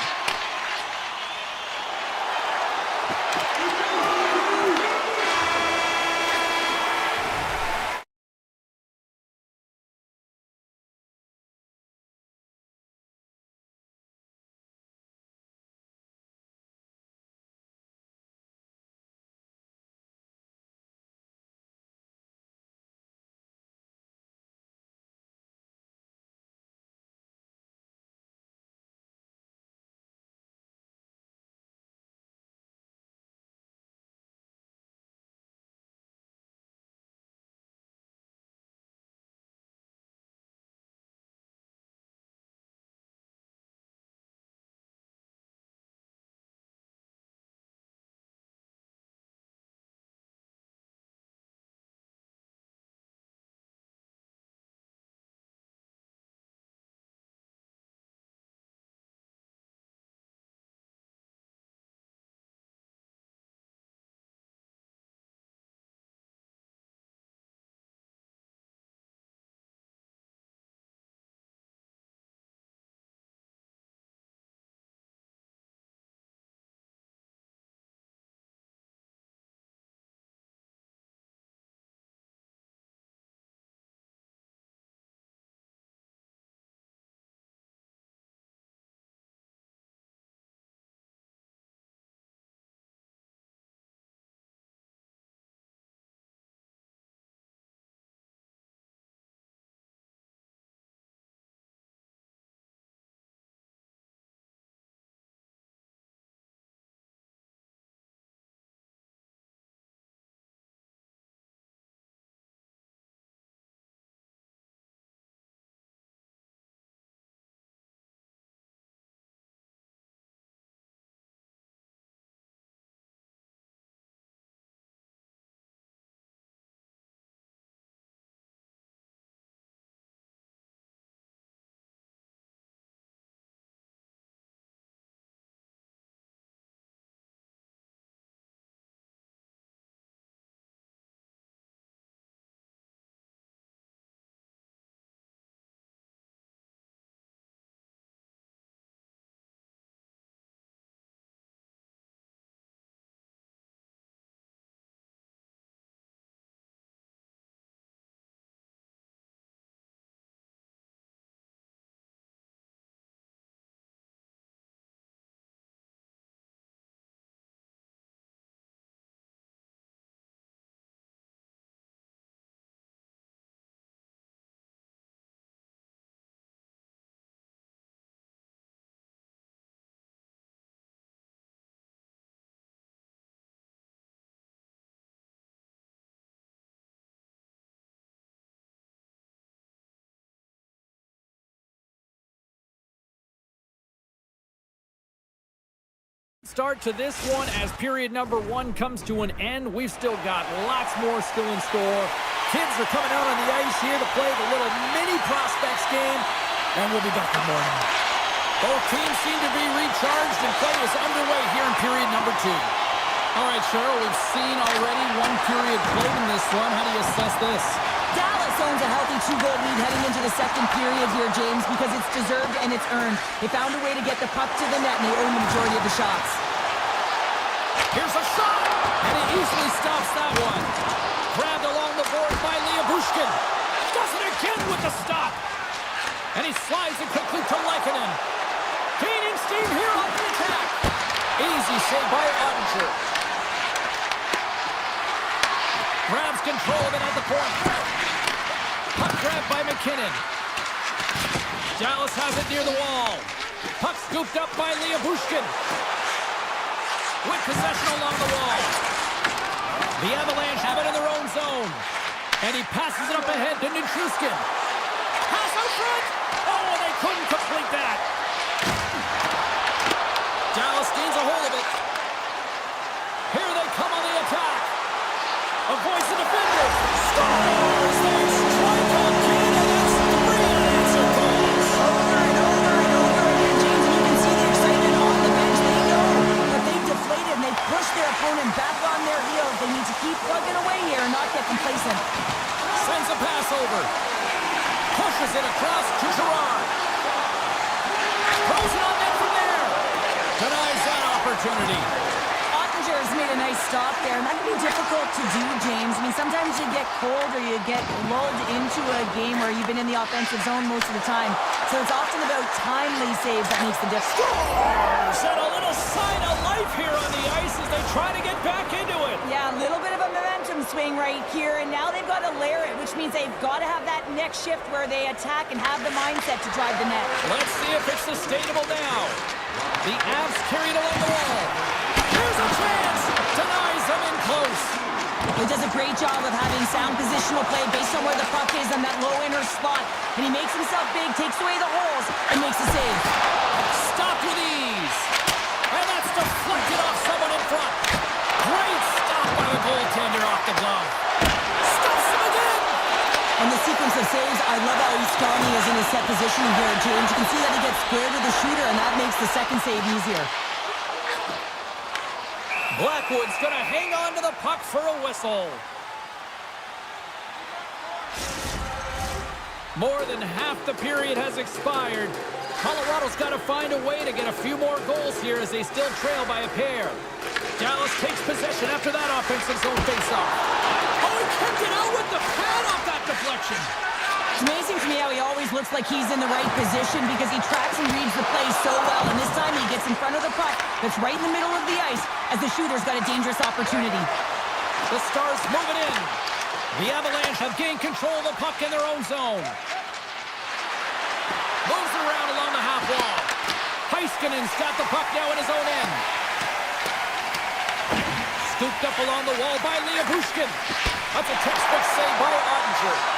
Start to this one as period number 1 comes to an end. We've still got lots more still in store. Kids are coming out on the ice here to play the little mini prospects game, and we'll be back in the morning. Both teams seem to be recharged, and play is underway here in period number 2. All right, Cheryl, we've seen already 1 period played in this one. How do you assess this? Dallas owns a healthy 2-goal lead heading into the second period here, James, because it's deserved and it's earned. They found a way to get the puck to the net, and they own the majority of the shots. Here's a shot, and he easily stops that one. Grabbed along the board by Bushkin. Does it again with the stop. And he slides it quickly to Lehkonen. Gaining steam here on the attack. Easy save by Ottinger. Grabs control of it at the point. Puck grabbed by McKinnon. Dallas has it near the wall. Puck scooped up by Bushkin. With possession along the wall. The Avalanche have it in their own zone. And he passes it up ahead to Nichushkin. Pass out front. Oh, they couldn't complete that. Dallas gains a hold of it. Here they come on the attack. Avoids the defender. Scores! They strike on Kane, and that's 3 unanswered goals. Over and over and over again, James, and you can see the excitement on the bench. They know that they've deflated, and they've pushed their opponent back on their heels. They need to keep plugging away here and not get complacent. Sends a pass over. Pushes it across to Gerard. Throws it on net from there. Denies that opportunity. Ottinger has made a nice stop there, and that can be difficult to do, James. I mean, sometimes you get cold or you get lulled into a game where you've been in the offensive zone most of the time. So it's often about timely saves that makes the difference. Scores! And a little sign of life here on the ice as they try to get back into it. Yeah, a little bit of a momentum swing right here, and now they've got to layer it, which means they've got to have that next shift where they attack and have the mindset to drive the net. Let's see if it's sustainable now. The Avs carry it along the wall. Here's a chance! Denies them in close. He does a great job of having sound positional play based on where the puck is on that low inner spot. And he makes himself big, takes away the holes, and makes a save. Stopped with ease. And that's deflected off someone in front. Great stop by the goaltender off the glove. Stops him again. And the sequence of saves, I love how Istani is in his set position here, James. You can see that he gets squared with the shooter, and that makes the second save easier. Blackwood's going to hang on to the puck for a whistle. More than half the period has expired. Colorado's got to find a way to get a few more goals here as they still trail by a pair. Dallas takes possession after that offensive zone faceoff. Oh, he kept it out with the pad off that deflection. It's amazing to me how he always looks like he's in the right position because he tracks and reads the play so well. And this time he gets in front of the puck that's right in the middle of the ice as the shooter's got a dangerous opportunity. The Stars move it in. The Avalanche have gained control of the puck in their own zone. Moves it around along the half wall. Heiskanen's got the puck now in his own end. Scooped up along the wall by Bushkin. That's a textbook save by Ottinger.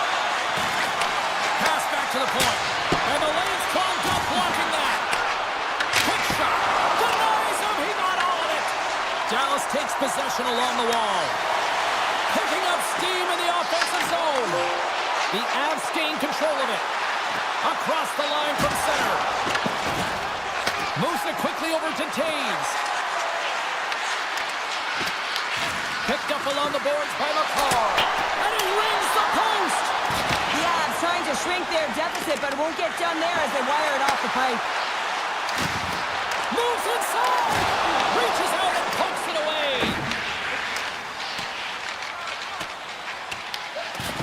Pass back to the point. And the lane's clogged up blocking that. Quick shot. Denies him. He got all of it. Dallas takes possession along the wall. Picking up steam in the offensive zone. The Avs gain control of it. Across the line from center. Moves it quickly over to Taves. Picked up along the boards by McCarr. And he rings the post. The Avs trying to shrink their deficit, but it won't get done there as they wire it off the pipe. Moves inside. Reaches out and pokes it away.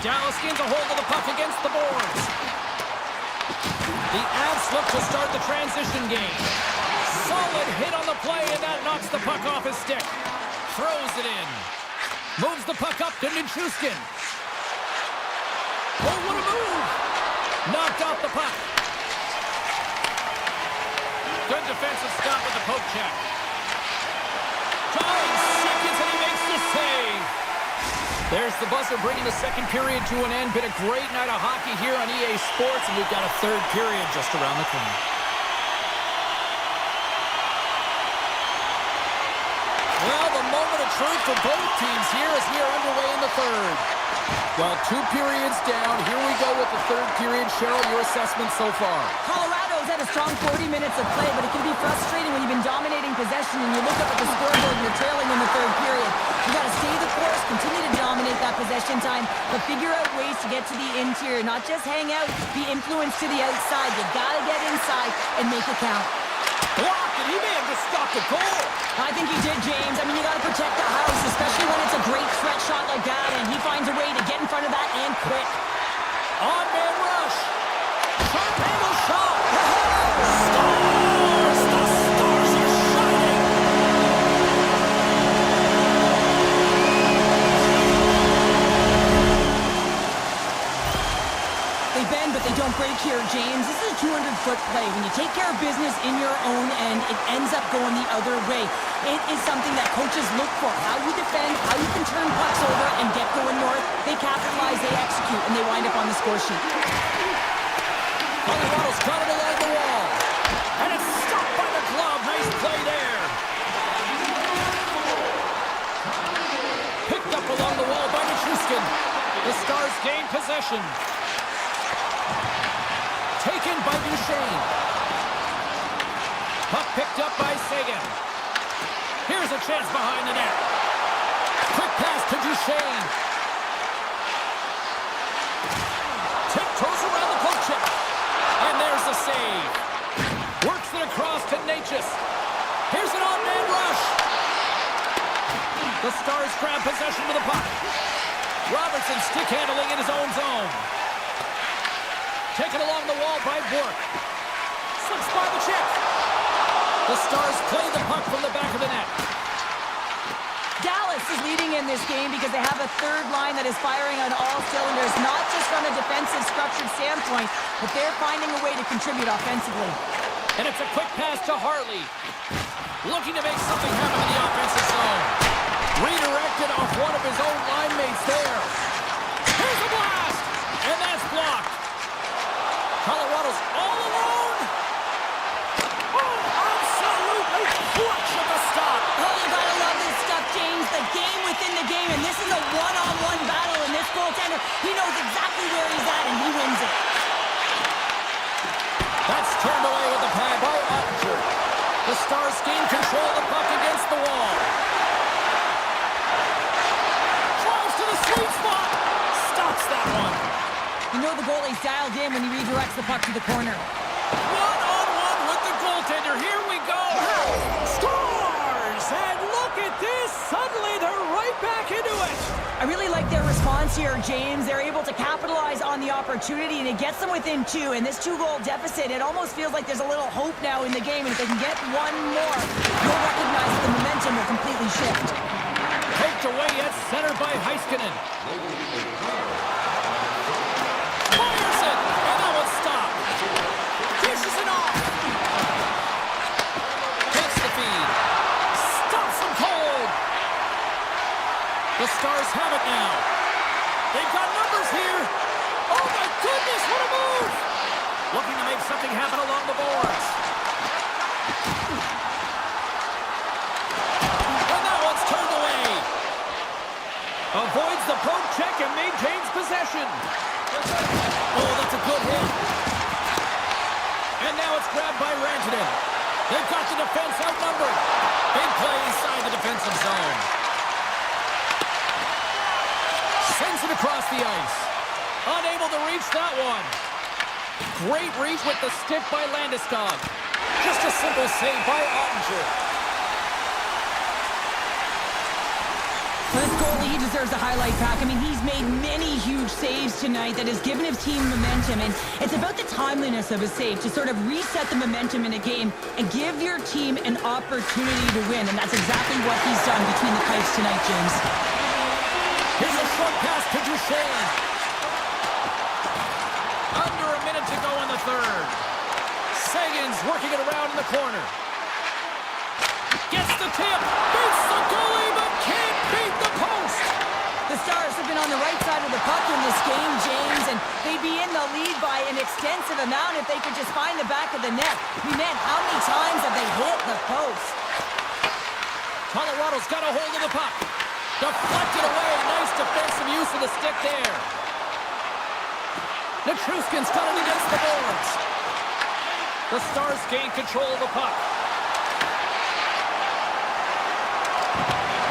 Dallas gains a hold of the puck against the boards. The Avs look to start the transition game. Solid hit on the play, and that knocks the puck off his stick. Throws it in. Moves the puck up to Nichushkin. Oh, what a move! Knocked off the puck. Good defensive stop with the poke check. 5 seconds, and he makes the save. There's the buzzer bringing the second period to an end. Been a great night of hockey here on EA Sports, and we've got a third period just around the corner. moment of truth for both teams here as we are underway in the third. Well, 2 periods down. Here we go with the third period. Cheryl, your assessment so far? Colorado's had a strong 40 minutes of play, but it can be frustrating when you've been dominating possession and you look up at the scoreboard and you're trailing in the third period. You got to stay the course, continue to dominate that possession time, but figure out ways to get to the interior, not just hang out, be influenced to the outside. You got to get inside and make it count. Blocked, and he may have just stopped the goal. I think he did, James. I mean, you got to protect the house, especially when it's a great threat shot like that, and he finds a way to get in front of that and quick. On-man rush. Sharp angle shot. Stars! The Stars are shining. They bend, but they don't break here, James. This is a 200-foot play. When you take care of business in your own end, it ends up going the other way. It is something that coaches look for. How you defend, how you can turn pucks over and get going north. They capitalize, they execute, and they wind up on the score sheet. Colorado's got it along the wall. And it's stopped by the glove. Nice play there. Picked up along the wall by Nichushkin. The Stars gain possession. Taken by Duchesne. Puck picked up by Sagan. Here's a chance behind the net. Quick pass to Duchesne. Tiptoes around the poke check. And there's the save. Works it across to Natchez. Here's an on-man rush. The Stars grab possession with the puck. Robertson stick handling in his own zone. Taken along the wall by Bork. Slips by the check. The Stars play the puck from the back of the net. Dallas is leading in this game because they have a third line that is firing on all cylinders, not just from a defensive structured standpoint, but they're finding a way to contribute offensively. And it's a quick pass to Hartley. Looking to make something happen in the offensive zone. Redirected off one of his own line mates there. Here's a blast! And that's blocked. Colorado's all alone. Oh, absolutely clutch at the stop. Oh, you gotta love this stuff, James. The game within the game, and this is a one-on-one battle, and this goaltender, he knows exactly where he's at, and he wins it. That's turned away with the pad by Ottinger. The Stars gain control of the puck against the wall. Drives to the sweet spot. Stops that one. You know the goalie's dialed in when he redirects the puck to the corner. One-on-one with the goaltender. Here we go. Scores! And look at this. Suddenly they're right back into it. I really like their response here, James. They're able to capitalize on the opportunity, and it gets them within 2. And this 2-goal deficit, it almost feels like there's a little hope now in the game. And if they can get one more, you'll recognize that the momentum will completely shift. Poked away at center by Heiskanen. Fires it, and that one's stopped. Dishes it off. Gets the feed. Stops him cold. The Stars have it now. They've got numbers here. Oh my goodness, what a move! Looking to make something happen along the boards. And that one's turned away. Avoids the poke check and maintains possession. Oh, that's a good hit. And now it's grabbed by Rantanen. They've got the defense outnumbered. Big play inside the defensive zone. Sends it across the ice. Unable to reach that one. Great reach with the stick by Landeskog. Just a simple save by Ottinger. This goalie, he deserves a highlight pack. I mean, he's made many huge saves tonight that has given his team momentum, and it's about the timeliness of his save to sort of reset the momentum in a game and give your team an opportunity to win, and that's exactly what he's done between the pipes tonight, James. Here's a short pass to Duchesne. Under a minute to go in the third. Sagan's working it around in the corner. Gets the tip. Beats the goalie, but can't beat the post. The Stars have been on the right side of the puck in this game, James, and they'd be in the lead by an extensive amount if they could just find the back of the net. I mean, man, how many times have they hit the post? Colorado's got a hold of the puck. Deflected away. Nice defensive use of the stick there. Nichushkin's got it against the boards. The Stars gain control of the puck.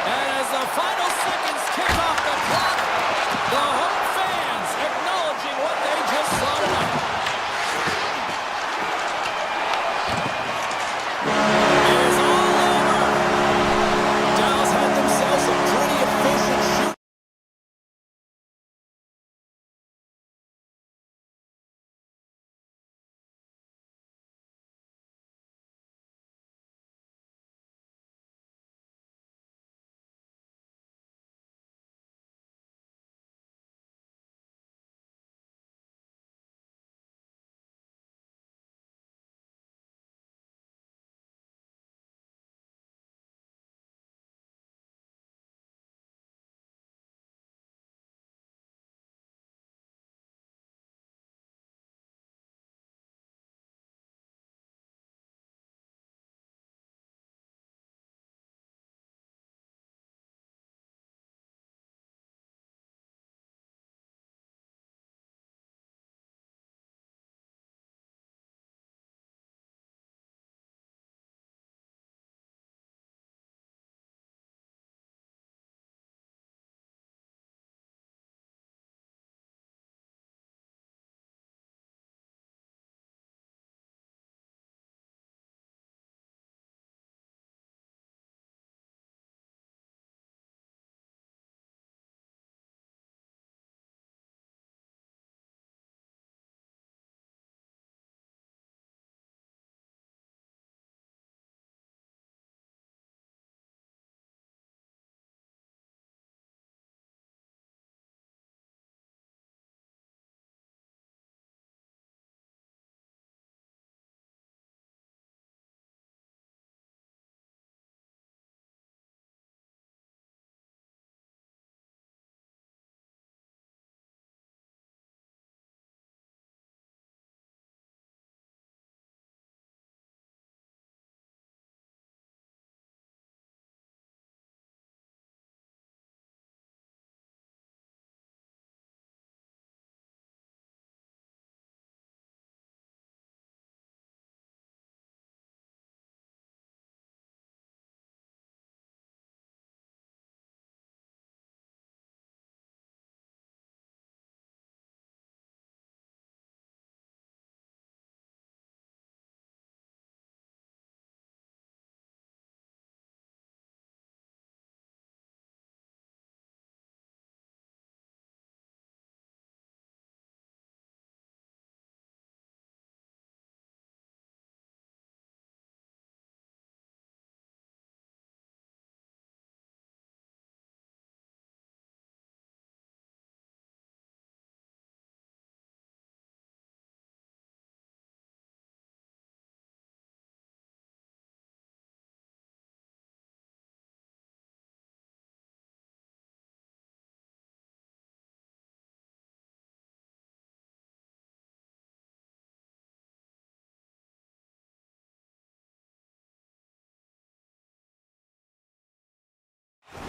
And as the final seconds kick off the clock, the home fans acknowledging what they just saw tonight. It is all over. Dallas had themselves a pretty efficient shoot.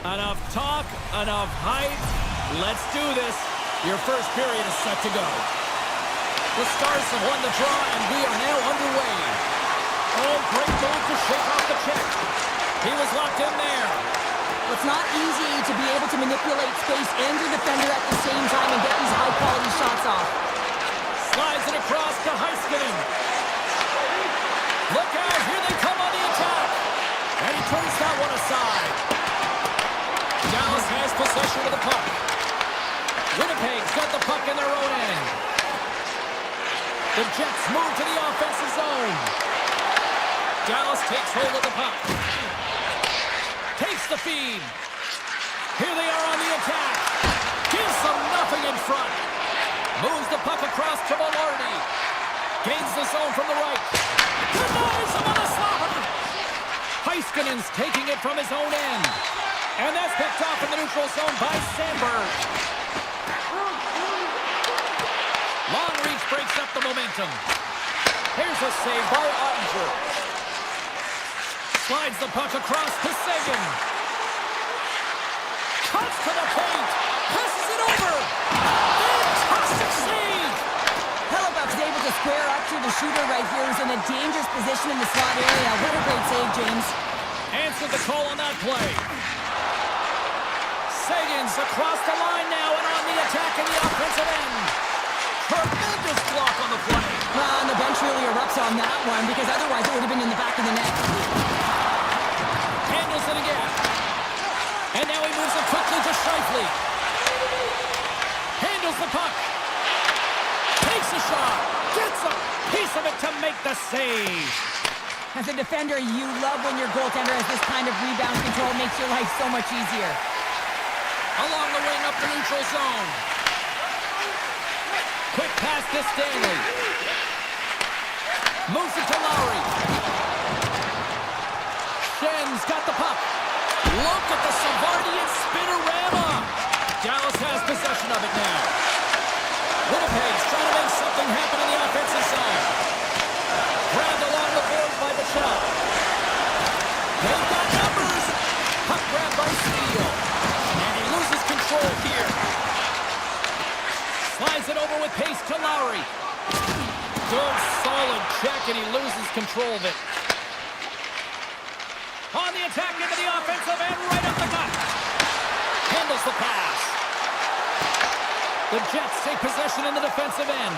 Enough talk, enough hype. Let's do this. Your first period is set to go. The Stars have won the draw, and we are now underway. Oh, great move to shake off the check. He was locked in there. It's not easy to be able to manipulate space and your defender at the same time and get these high-quality shots off. Slides it across to Heiskanen. Look out, here they come on the attack. And he turns that one aside. Dallas has possession of the puck. Winnipeg's got the puck in their own end. The Jets move to the offensive zone. Dallas takes hold of the puck. Takes the feed. Here they are on the attack. Gives them nothing in front. Moves the puck across to Velarde. Gains the zone from the right. Denies him on a slapper. Heiskanen's taking it from his own end. And that's picked off in the neutral zone by Sandberg. Long reach breaks up the momentum. Here's a save by Ottinger. Slides the puck across to Sagan. Cuts to the paint. Passes it over. Fantastic save. Hellebuck's able to square up to the shooter right here, who's in a dangerous position in the slot area. What a great save, James. Answered the call on that play. Sagan's across the line now and on the attack in the offensive end. Tremendous block on the play. Well, and the bench really erupts on that one, because otherwise it would have been in the back of the net. Handles it again. And now he moves it quickly to Scheifele. Handles the puck. Takes a shot. Gets a piece of it to make the save. As a defender, you love when your goaltender has this kind of rebound control. Makes your life so much easier. Along the wing up the neutral zone. Quick pass to Stanley. Moves it to Lowry. Shen's got the puck. Look at the Savardian spinorama. Dallas has possession of it now. Winnipeg's trying to make something happen in the offensive zone. Grabbed along the boards by the shot. They've got numbers. Puck grab by Steele. And he loses control here. Slides it over with pace to Lowry. Good solid check and he loses control of it. On the attack into the offensive end, right up the gut. Handles the pass. The Jets take possession in the defensive end.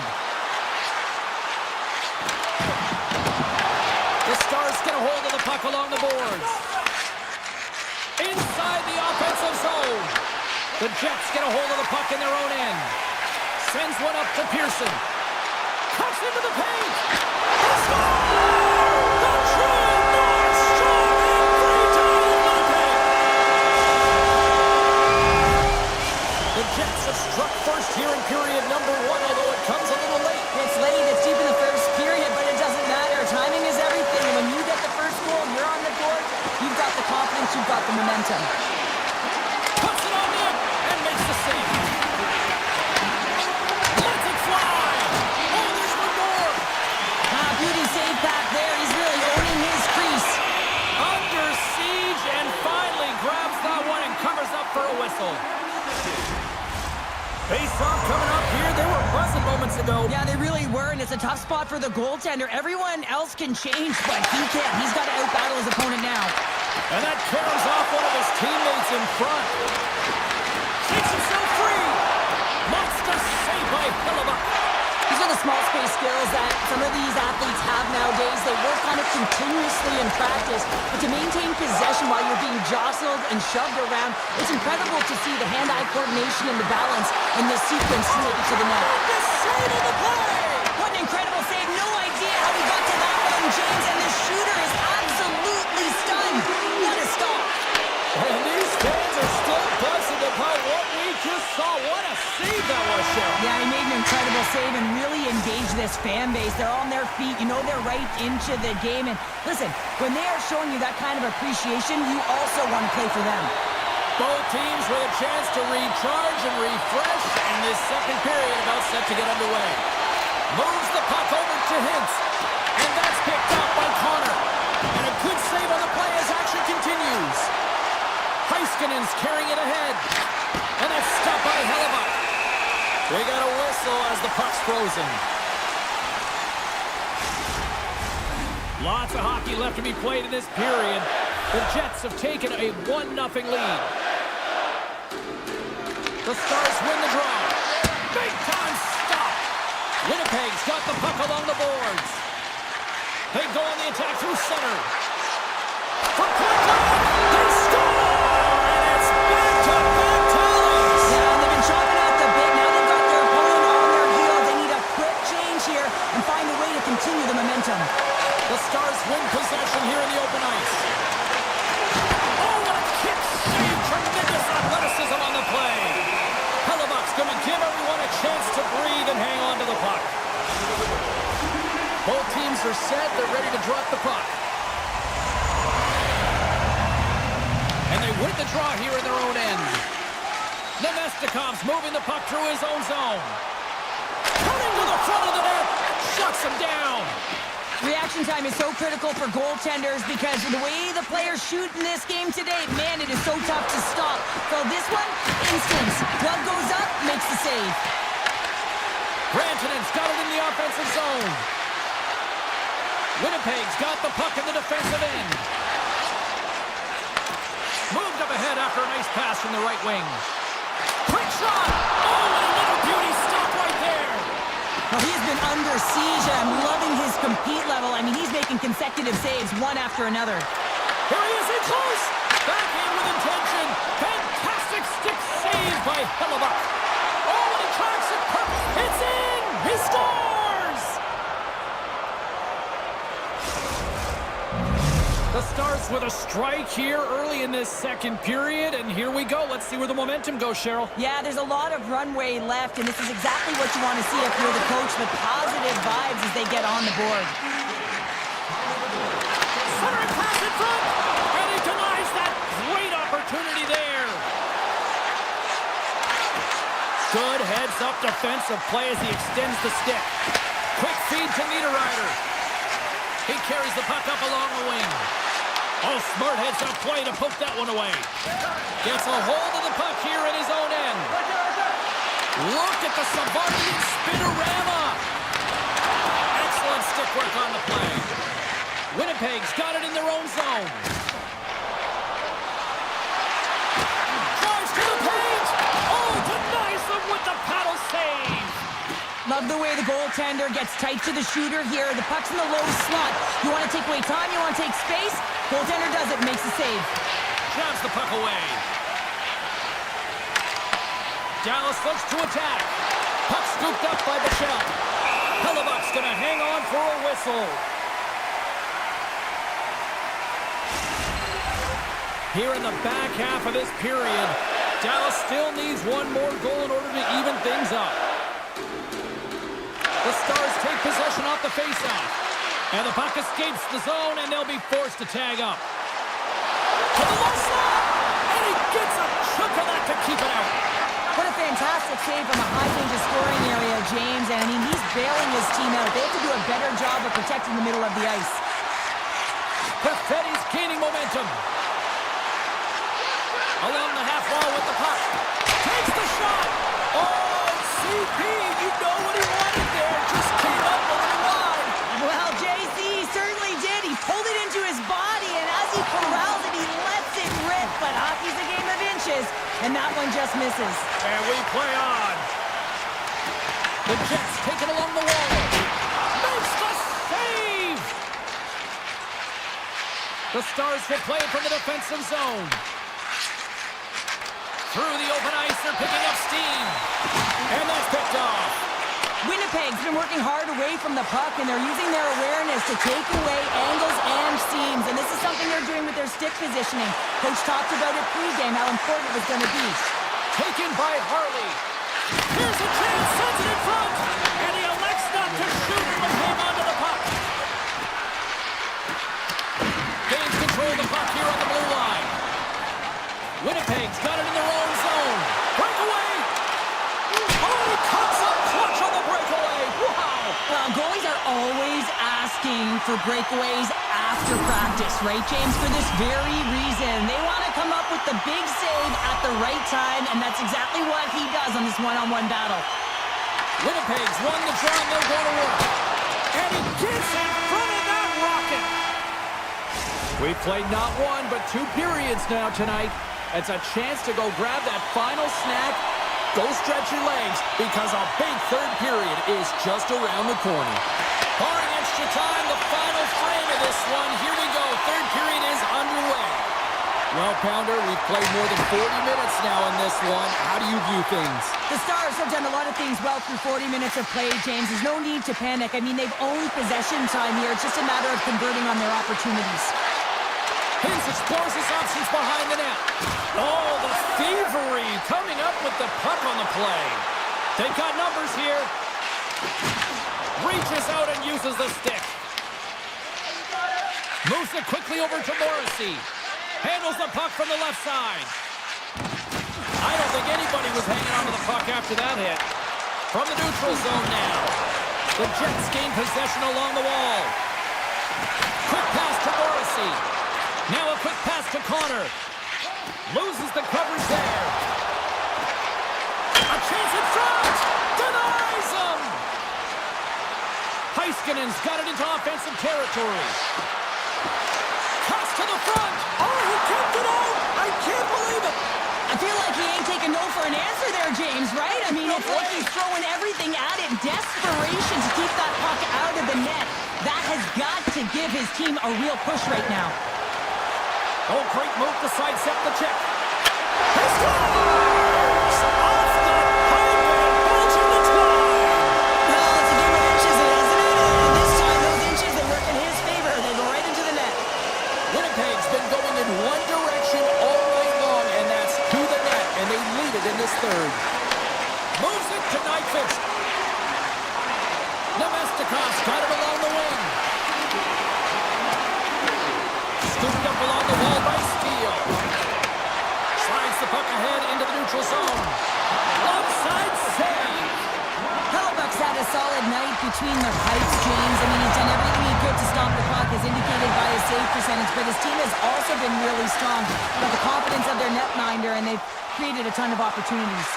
The Stars get a hold of the puck along the boards. Inside the offensive zone. The Jets get a hold of the puck in their own end. Sends one up to Pearson. Cuts into the paint. They score! The true North Strong and Freetown Winnipeg. The Jets have struck first here in period number 1, although it comes a little late. It's late, it's deep in the first period, but it doesn't matter. Timing is everything. And when you get the first goal and you're on the board, you've got the confidence, you've got the momentum. Puts it on net and makes the save. Lets it fly. Oh, there's one more. Beauty save back there. He's really owning his crease. Under siege and finally grabs that one and covers up for a whistle. Face-off coming up here. They were buzzing moments ago. Yeah, they really were, and it's a tough spot for the goaltender. Everyone else can change, but he can't. He's got to out-battle his opponent now. And that carries off one of his teammates in front. Takes himself free. Monster save by Hellebuck. These are the small space skills that some of these athletes have nowadays. They work on it continuously in practice, but to maintain possession while you're being jostled and shoved around, it's incredible to see the hand-eye coordination and the balance in this sequence to take it to the net. The save of the play! What an incredible save. No idea how he got to that one, James, and the shooter is absolutely stunned. What a stop. And these fans are still buzzing by what we just saw. What a save that was, Shell. Yeah, he made an incredible save and really engaged this fan base. They're on their feet. You know they're right into the game. And listen, when they are showing you that kind of appreciation, you also want to play for them. Both teams with a chance to recharge and refresh, and this second period about set to get underway. Moves the puck over to Hintz, and that's picked up by Connor. And a good save on the play as action continues. Heiskanen's carrying it ahead, and that's stopped by Hellebuck. We got a whistle as the puck's frozen. Lots of hockey left to be played in this period. The Jets have taken a 1-0 lead. The Stars win the draw. Big time stop. Winnipeg's got the puck along the boards. They go on the attack through center. For Portland, they score! And it's back-to-back tallies. Yeah, they've been chopping out the bit. Now they've got their opponent on their heels. They need a quick change here and find a way to continue the momentum. The Stars win possession here in the open ice. Oh, what a kick save! Tremendous athleticism on the play. Hellebuck's going to give everyone a chance to breathe and hang on to the puck. Both teams are set. They're ready to drop the puck. And they win the draw here in their own end. Nemestikov's moving the puck through his own zone. Turning to the front of the net. Shuts him down. Reaction time is so critical for goaltenders because the way the players shoot in this game today, man, it is so tough to stop. So this one, instance. Glove goes up, makes the save. Rantanen's got it in the offensive zone. Winnipeg's got the puck in the defensive end. Moved up ahead after a nice pass from the right wing. Quick shot! Oh, and a little beauty stop right there! Well, he's been under siege, and I'm loving his compete level. I mean, he's making consecutive saves, one after another. Here he is in close! Back in with intention. Fantastic stick save by Hellebuyck. Oh, and he tracks it. It's in! He scores! The Stars with a strike here early in this second period, and here we go. Let's see where the momentum goes, Cheryl. Yeah, there's a lot of runway left, and this is exactly what you want to see if you're the coach, the positive vibes as they get on the board. Center pass in front, and he denies that great opportunity there. Good heads-up defensive play as he extends the stick. Quick feed to Niederreiter. He carries the puck up along the wing. Oh, smart heads-up play to poke that one away. Gets a hold of the puck here in his own end. Look at the Savardian spinorama. Excellent stick work on the play. Winnipeg's got it in their own zone. Drives to the paint. Oh, denies them with the paddle save. Love the way the goaltender gets tight to the shooter here. The puck's in the low slot. You want to take away time, you want to take space. Goaltender does it and makes the save. Jabs the puck away. Dallas looks to attack. Puck scooped up by Bechel. Hellebuyck's going to hang on for a whistle. Here in the back half of this period, Dallas still needs one more goal in order to even things up. The Stars take possession off the faceoff. And the puck escapes the zone, and they'll be forced to tag up. To the low slot! And he gets a chunk of that to keep it out. What a fantastic save from a high-danger scoring area, James. And I mean, he's bailing his team out. They have to do a better job of protecting the middle of the ice. Perfetti's gaining momentum. Along the half wall with the puck. Takes the shot! Oh, CP, you know what he wanted there. Just came up a little wide. Well, JC certainly did. He pulled it into his body, and as he corrals it, he lets it rip. But hockey's a game of inches, and that one just misses. And we play on. The Jets take it along the wall. Makes the save! The Stars will play it from the defensive zone. Through the open ice, they're picking up steam. And that's picked off. Winnipeg's been working hard away from the puck, and they're using their awareness to take away angles and seams. And this is something they're doing with their stick positioning. Coach talked about it pregame, how important it was going to be. Taken by Harley. Here's a chance, sends it in front. And he elects not to shoot but hang onto the puck. Gains control of the puck here on the blue line. Winnipeg's got it in their own zone. Breakaway. Oh, he comes up clutch on the breakaway. Wow. Well, goalies are always asking for breakaways after practice, right, James? For this very reason. They want to come up with the big save at the right time, and that's exactly what he does on this one-on-one battle. Winnipeg's won the draw, and they'll go to work. And he gets in front of that rocket. We've played not one, but 2 periods now tonight. It's a chance to go grab that final snack. Go stretch your legs, because a big third period is just around the corner. Barring extra time, the final frame of this one. Here we go. Third period is underway. Well, Pounder, we've played more than 40 minutes now in this one. How do you view things? The Stars have done a lot of things well through 40 minutes of play, James. There's no need to panic. I mean, they've owned possession time here. It's just a matter of converting on their opportunities. Hintz explores his options behind the net. Oh, the thievery coming up with the puck on the play. They've got numbers here. Reaches out and uses the stick. Moves it quickly over to Morrissey. Handles the puck from the left side. I don't think anybody was hanging onto the puck after that hit. From the neutral zone now. The Jets gain possession along the wall. Quick pass to Morrissey. Now a quick pass to Connor. Loses the coverage there. A chance in front. Denies him. Heiskanen's got it into offensive territory. Pass to the front. Oh, he kept it out. I can't believe it. I feel like he ain't taking no for an answer there, James, right? I mean, it's like he's throwing everything at it. Desperation to keep that puck out of the net. That has got to give his team a real push right now. Oh, great move to sidestep the check. He scores! Off the pipe and bulging the twine. Well, it's a game of inches, isn't it? And this time, those inches, they work in his favor. They go right into the net. Winnipeg's been going in one direction all night long, and that's to the net, and they lead it in this third. Moves it to Nyquist. Nemestikov's got it along the wing. Scooped up along the wall by Steele. Slides the puck ahead into the neutral zone. Offside save. Hellbuck's had a solid night between the pipes, James. I mean, he's done everything he could to stop the puck, as indicated by his save percentage, but his team has also been really strong. Got the confidence of their netminder, and they've created a ton of opportunities.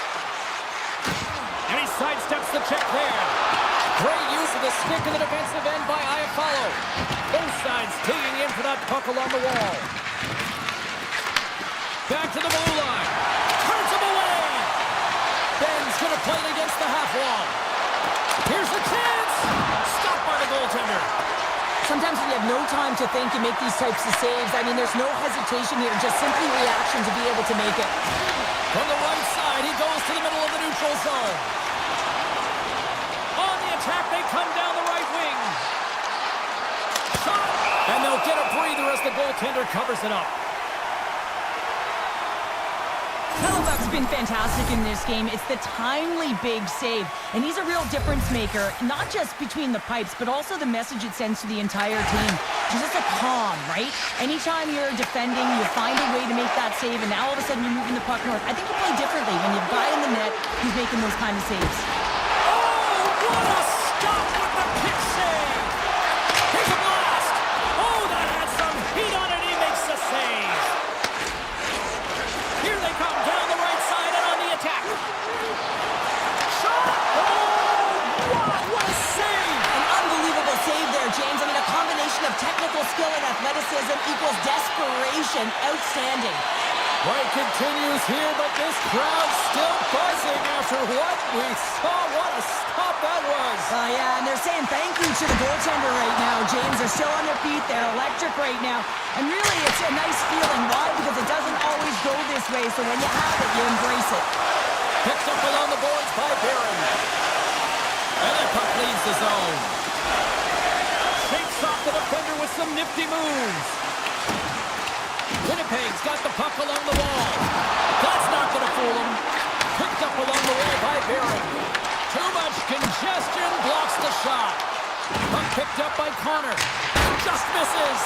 And he sidesteps the check there. Great use of the stick in the defensive end by Iafallo. Both sides digging in for that puck along the wall. Back to the blue line. Turns him away. Ben's going to play it against the half wall. Here's the chance. Stopped by the goaltender. Sometimes when you have no time to think, you make these types of saves. I mean, there's no hesitation here, just simply reaction to be able to make it. From the right side, he goes to the middle of the neutral zone. On the attack, they come down the right wing. Shot! And they'll get a breather as the goaltender covers it up. Hellbuck's been fantastic in this game. It's the timely big save, and he's a real difference maker, not just between the pipes, but also the message it sends to the entire team. It's just a calm, right? Anytime you're defending, you find a way to make that save, and now all of a sudden you're moving the puck north. I think you play differently when you've got in the net who's making those kind of saves. Oh, what a stop with the pick save! Here's a blast! Oh, that had some heat on it. He makes the save. Here they come down the right side and on the attack. Shot! Oh, wow, what a save! An unbelievable save there, James. I mean, a combination of technical skill and athleticism equals desperation. Outstanding. Play continues here, but this crowd's still buzzing after what we saw. What a stop that was. Yeah, and they're saying thank you to the goaltender right now, James. They're still on their feet. They're electric right now. And really, it's a nice feeling. Why? Because it doesn't always go this way, so when you have it, you embrace it. Picked up along the boards by Barron. And the puck leaves the zone. Shakes off the defender with some nifty moves. Winnipeg's got the puck along the wall. That's not going to fool him. Picked up along the wall by Barron. Too much congestion blocks the shot. Puck picked up by Connor. Just misses.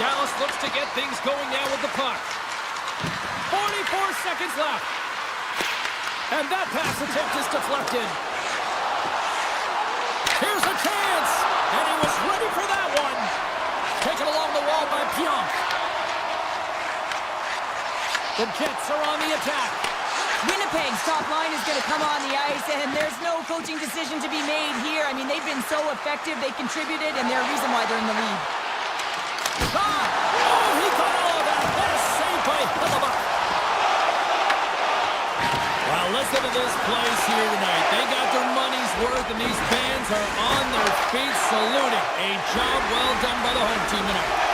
Dallas looks to get things going now with the puck. 44 seconds left. And that pass attempt is deflected. Here's a chance. And he was ready for that one. Taken along the wall by Pionk. The Jets are on the attack. Winnipeg's top line is going to come on the ice, and there's no coaching decision to be made here. I mean, they've been so effective, they contributed, and they're a reason why they're in the lead. Ah! Oh, he got all of that. What a save by Hellbuck. Well, listen to this place here tonight. They got their money's worth, and these fans are on their feet saluting. A job well done by the home team tonight.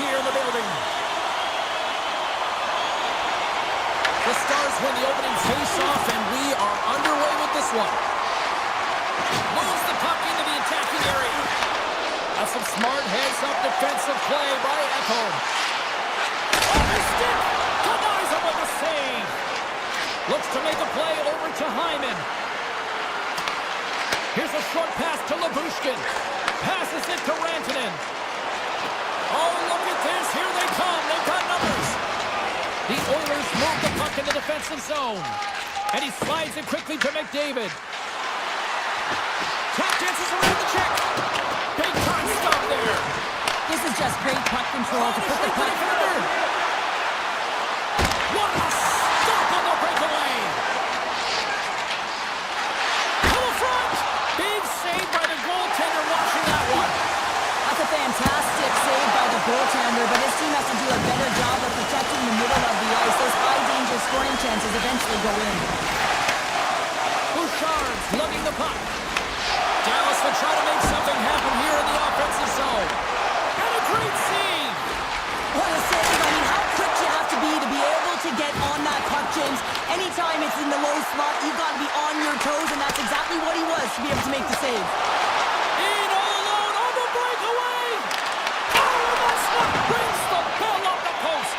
here in the building. The Stars win the opening face-off, and we are underway with this one. Moves the puck into the attacking area. That's some smart heads-up defensive play by Ekholm. Oh, the stick! Denies him with a save. Looks to make a play over to Hyman. Here's a short pass to Labushkin. Passes it to Rantanen. Oh, look at this. Here they come. They've got numbers. The Oilers move the puck in the defensive zone. And he slides it quickly to McDavid. Tap dances around the check. Big time stop there. This is just great puck control to put the puck through. What a stop on the breakaway. To the front. Big save by the goaltender watching that one. That's a fantastic save by the goaltender, but his team has to do a better job of protecting the middle of the ice. Those high-danger scoring chances eventually go in. Bouchard's lugging the puck. Dallas will try to make something happen here in the offensive zone. And a great save. What a save. I mean, how quick you have to be able to get on that puck, James. Anytime it's in the low slot, you've got to be on your toes, and that's exactly what he was to be able to make the save. In all alone on the breakaway. Oh, that's what brings the ball up the post.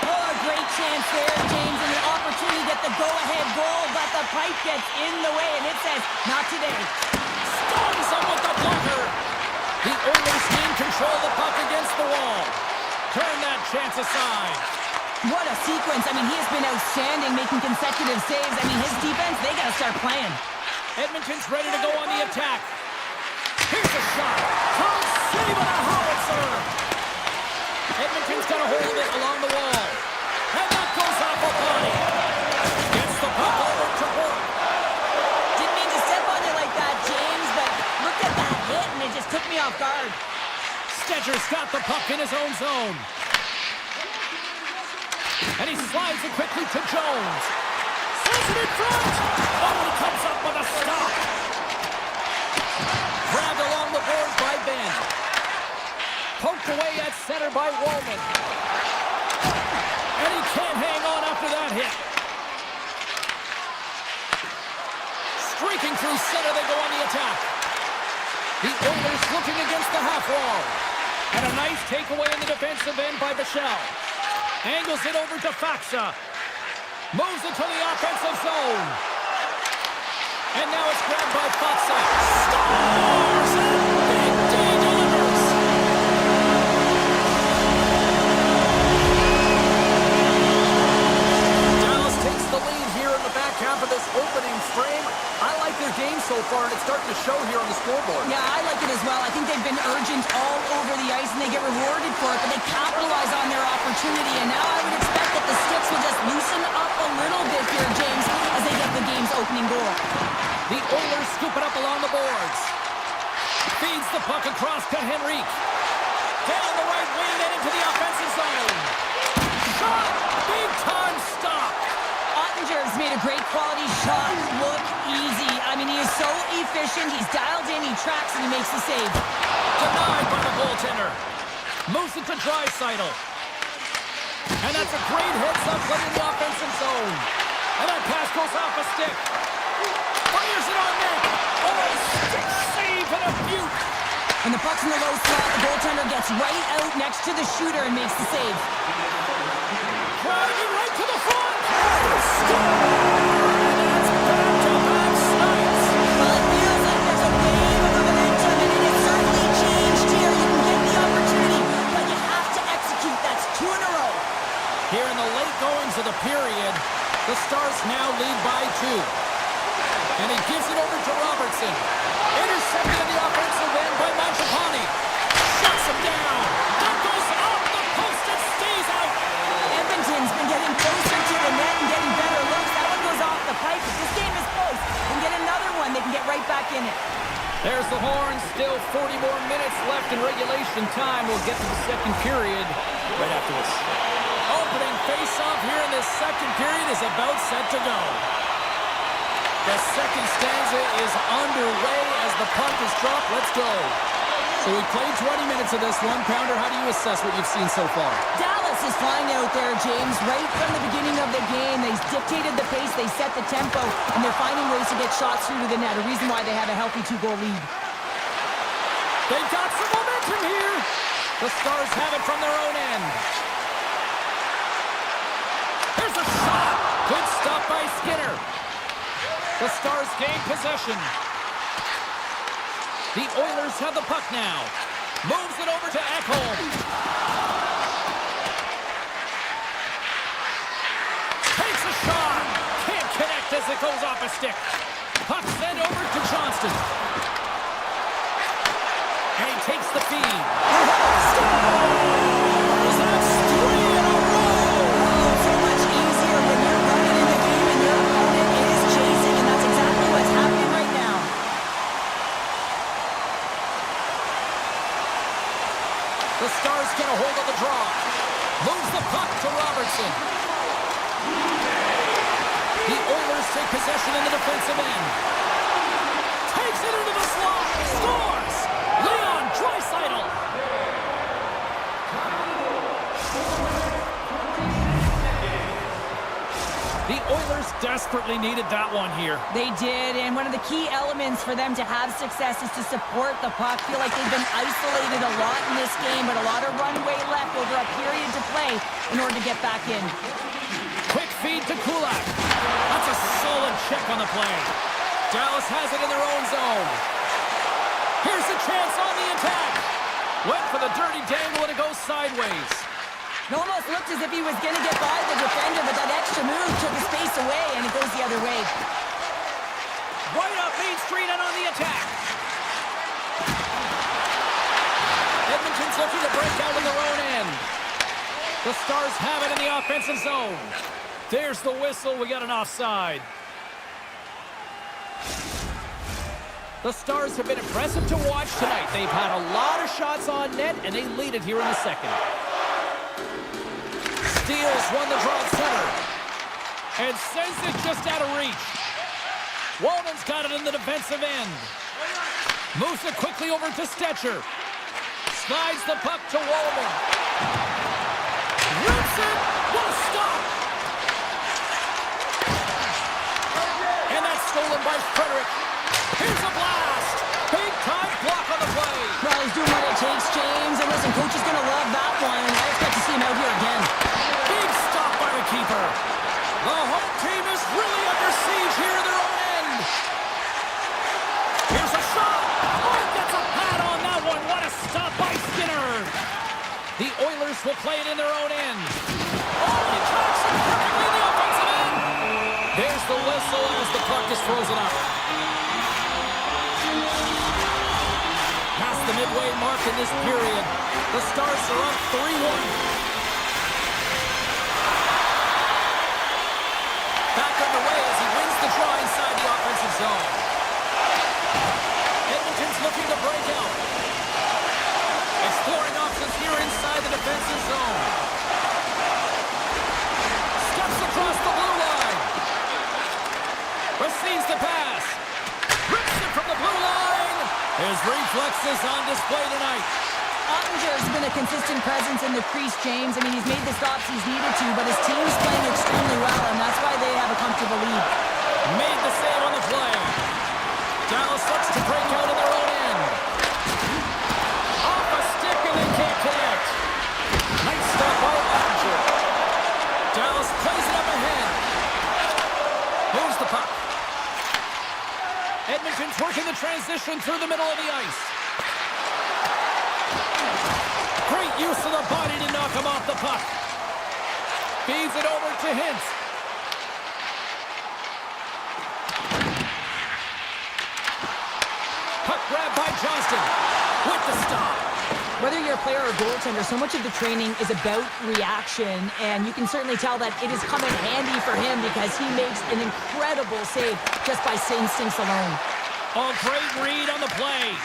Oh, a great chance there, James, and an opportunity to get the go-ahead goal, but the pipe gets in the way, and it says, not today. Storms up with the blocker. The Oilers gain control of the puck against the wall. Turn that chance aside. What a sequence. I mean, he has been outstanding, making consecutive saves. I mean, his defense, they got to start playing. Edmonton's ready to go on the attack. Here's a shot. Turns, save and a howitzer. Edmonton's got a hold of it along the wall. And that goes off a body. Gets the puck over to work. Didn't mean to step on it like that, James, but look at that hit, and it just took me off guard. Stetcher's got the puck in his own zone. And he slides it quickly to Jones. Sends it in front. Oh, he comes up with a stop. Grabbed along the boards by Ben. Poked away at center by Woolman. And he can't hang on after that hit. Streaking through center, they go on the attack. The Oilers looking against the half wall. And a nice takeaway in the defensive end by Bichelle. Angles it over to Faxa. Moves it to the offensive zone. And now it's grabbed by Faxa. Scores! And Big D delivers. Dallas takes the lead here in the back half of this opening frame. I like their game so far, and it's starting to show here on the scoreboard. Yeah, I like it as well. I think they've been urgent all over the ice, and they get rewarded for it, but they capitalize on their opportunity. And now I would expect that the Sticks will just loosen up a little bit here, James, as they get the game's opening goal. The Oilers scoop it up along the boards. Feeds the puck across to Henrique. Down the right wing and into the offensive zone. Shot! Big time stop! Ottinger's made a great quality shot look easy. I mean, he is so efficient. He's dialed in, he tracks, and he makes the save. Denied by the goaltender. Moves it to Draisaitl. And that's a great heads-up play in the offensive zone. And that pass goes off a stick. Fires it on net. Oh, a stick save and a beaut. When the puck's in the low slot, the goaltender gets right out next to the shooter and makes the save. Driving right to the front. Score! And it's back-to-back snipes. Well, it feels like there's a wave of momentum, and it has certainly changed here. You can get the opportunity, but you have to execute. That's 2 in a row. Here in the late goings of the period, the Stars now lead by 2. And he gives it over to Robertson. Intercepted in the offensive end by Mangiapane. Shuts him down. That goes off the post and stays out. Edmonton's been getting closer to the net and getting better looks. That one goes off the pipe. If this game is close, they can get another one. They can get right back in it. There's the horn. Still 40 more minutes left in regulation time. We'll get to the second period right after this. Opening face-off here in this second period is about set to go. The second stanza is underway as the puck is dropped. Let's go. So we played 20 minutes of this one. Pounder, how do you assess what you've seen so far? Dallas is flying out there, James. Right from the beginning of the game, they dictated the pace, they set the tempo, and they're finding ways to get shots through to the net, a reason why they have a healthy 2-goal lead. They've got some momentum here. The Stars have it from their own end. Here's a shot. Good stop by Skinner. The Stars gain possession. The Oilers have the puck now. Moves it over to Ekholm. Takes a shot. Can't connect as it goes off a stick. Puck sent over to Johnston. And he takes the feed. Scores! That's 3 in a row! Oh, so much easier when you're running in the game and your opponent is chasing, and that's exactly what's happening right now. The Stars get a hold of the draw. Moves the puck to Robertson. The Oilers take possession in the defensive end. Takes it into the slot. Scores! Leon Draisaitl. The Oilers desperately needed that one here. They did, and one of the key elements for them to have success is to support the puck. Feel like they've been isolated a lot in this game, but a lot of runway left over a period to play in order to get back in. Quick feed to Kulak. That's a solid check on the play. Dallas has it in their own zone. Here's a chance on the attack. Went for the dirty dangle and it goes sideways. It almost looked as if he was going to get by the defender, but that extra move took the space away, and it goes the other way. Right up Main Street and on the attack. Edmonton's looking to break out in their own end. The Stars have it in the offensive zone. There's the whistle. We got an offside. The Stars have been impressive to watch tonight. They've had a lot of shots on net, and they lead it here in the second. Steals won the draw at center. And sends it just out of reach. Walden's got it in the defensive end. Moves it quickly over to Stetcher. Slides the puck to Walden. Rips it. What a stop. And that's stolen by Frederick. Here's a blast. Big time block on the play. Well, he's doing what it takes, James. And listen, coach is going to love that one. I expect to see him out here again. Big stop by the keeper. The home team is really under siege here in their own end. Here's a shot. Oh, gets a pad on that one. What a stop by Skinner. The Oilers will play it in their own end. Oh, he tracks it perfectly in the offensive end. There's the whistle as the puck is frozen up. Past the midway mark in this period, the Stars are up 3-1. Back underway as he wins the draw inside the offensive zone. Edmonton's looking to break out. Exploring options here inside the defensive zone. Steps across the blue line. Receives the pass. Rips it from the blue line. His reflexes on display tonight. Ottinger's been a consistent presence in the crease, James. I mean, he's made the stops he's needed to, but his team's playing extremely well, and that's why they have a comfortable lead. Made the save on the play. Dallas looks to break out in their own end. Off a stick, and they can't connect. Nice stop by Ottinger. Dallas plays it up ahead. Moves the puck. Edmonton's working the transition through the middle of the ice. Great use of the body to knock him off the puck. Feeds it over to Hintz. Puck grabbed by Johnston. With the stop. Whether you're a player or a goaltender, so much of the training is about reaction, and you can certainly tell that it is coming handy for him because he makes an incredible save just by instincts alone. Oh, great read on the play.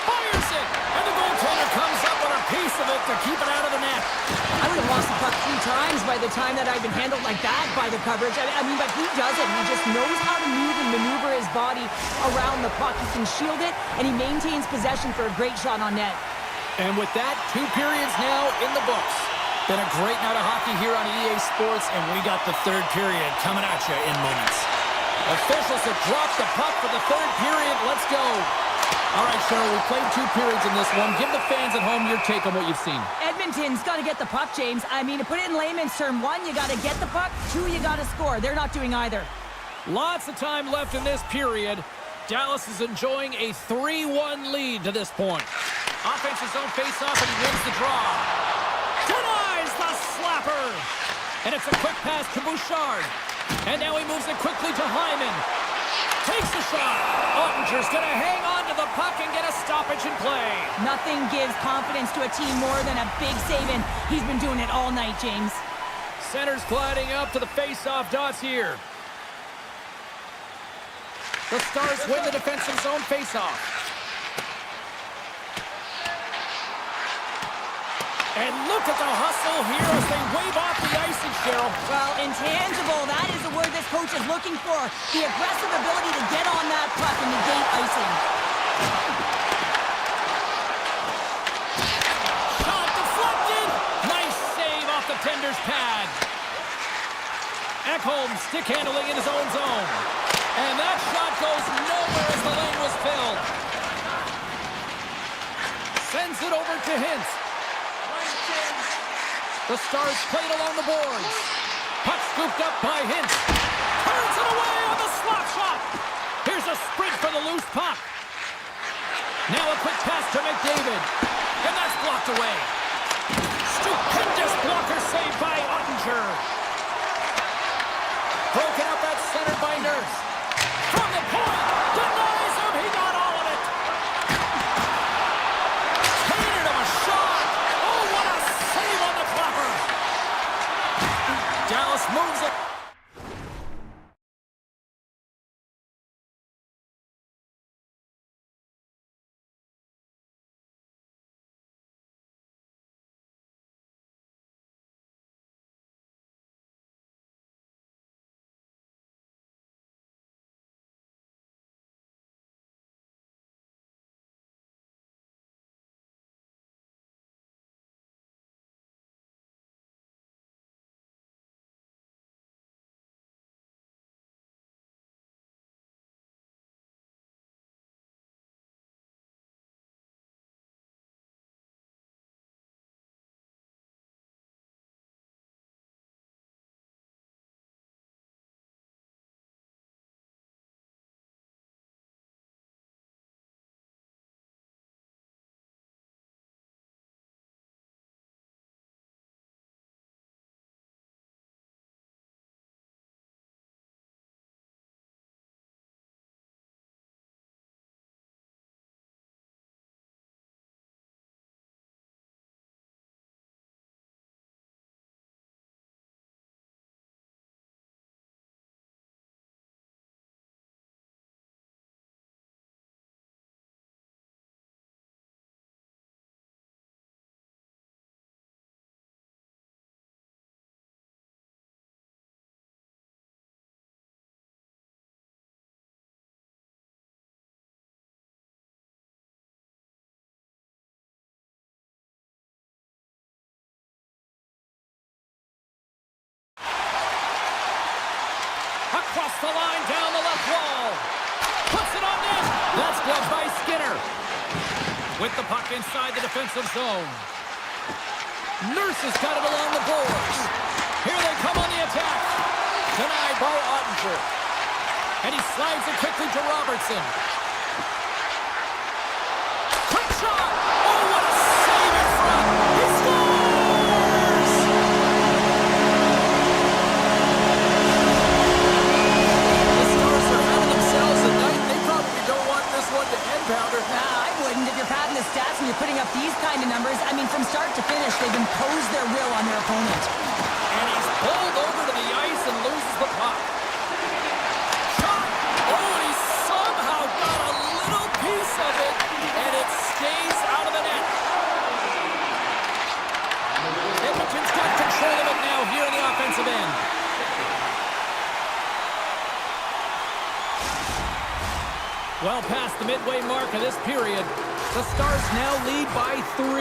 Fires it, and the goaltender comes up with a piece of it to keep it out of the net. I would have lost the puck 3 times by the time that I've been handled like that by the coverage. I mean, but he does it. He just knows how to move and maneuver his body around the puck. He can shield it, and he maintains possession for a great shot on net. And with that, 2 periods now in the books. Been a great night of hockey here on EA Sports, and we got the 3rd period coming at you in moments. Officials have dropped the puck for the 3rd period. Let's go. All right, Cheryl, we played 2 periods in this one. Give the fans at home your take on what you've seen. Edmonton's got to get the puck, James. I mean, to put it in layman's term, 1, you got to get the puck. 2, you got to score. They're not doing either. Lots of time left in this period. Dallas is enjoying a 3-1 lead to this point. Offense's own face-off, and he wins the draw. Denies the slapper! And it's a quick pass to Bouchard. And now he moves it quickly to Hyman. Takes the shot. Ottinger's going to hang on to the puck and get a stoppage in play. Nothing gives confidence to a team more than a big save, and he's been doing it all night, James. Center's gliding up to the face-off dots here. The Stars win the defensive zone face-off. And look at the hustle here as they wave off the icing, Cheryl. Well, intangible, that is the word this coach is looking for. The aggressive ability to get on that puck and negate icing. Shot deflected! Nice save off the tender's pad. Ekholm stick handling in his own zone. And that shot goes nowhere as the lane was filled. Sends it over to Hintz. The Stars played along the boards. Puck scooped up by Hintz. Turns it away on the slap shot. Here's a sprint for the loose puck. Now a quick pass to McDavid. And that's blocked away. Stupendous blocker save by Ottinger. Broken up at center by Nurse. From the point. Denies him. He got all of it. Hated him a shot. Oh, what a save on the clapper. Dallas moves it. Across the line, down the left wall. Puts it on net. That's gloved by Skinner. With the puck inside the defensive zone. Nurse has got it along the boards. Here they come on the attack. Denied by Ottinger. And he slides it quickly to Robertson. Quick shot. Oh, what a save in front. He scores! The Stars are having themselves a night. They probably don't want this one to end, Pounder. Nah, I wouldn't. If you're padding the stats and you're putting up these kind of numbers, I mean, from start to finish, they've imposed their will on their opponent. And he's pulled over to the ice and loses the puck. Shot! Oh, and he somehow got a little piece of it, and it stays Well past the midway mark of this period, the Stars now lead by 3.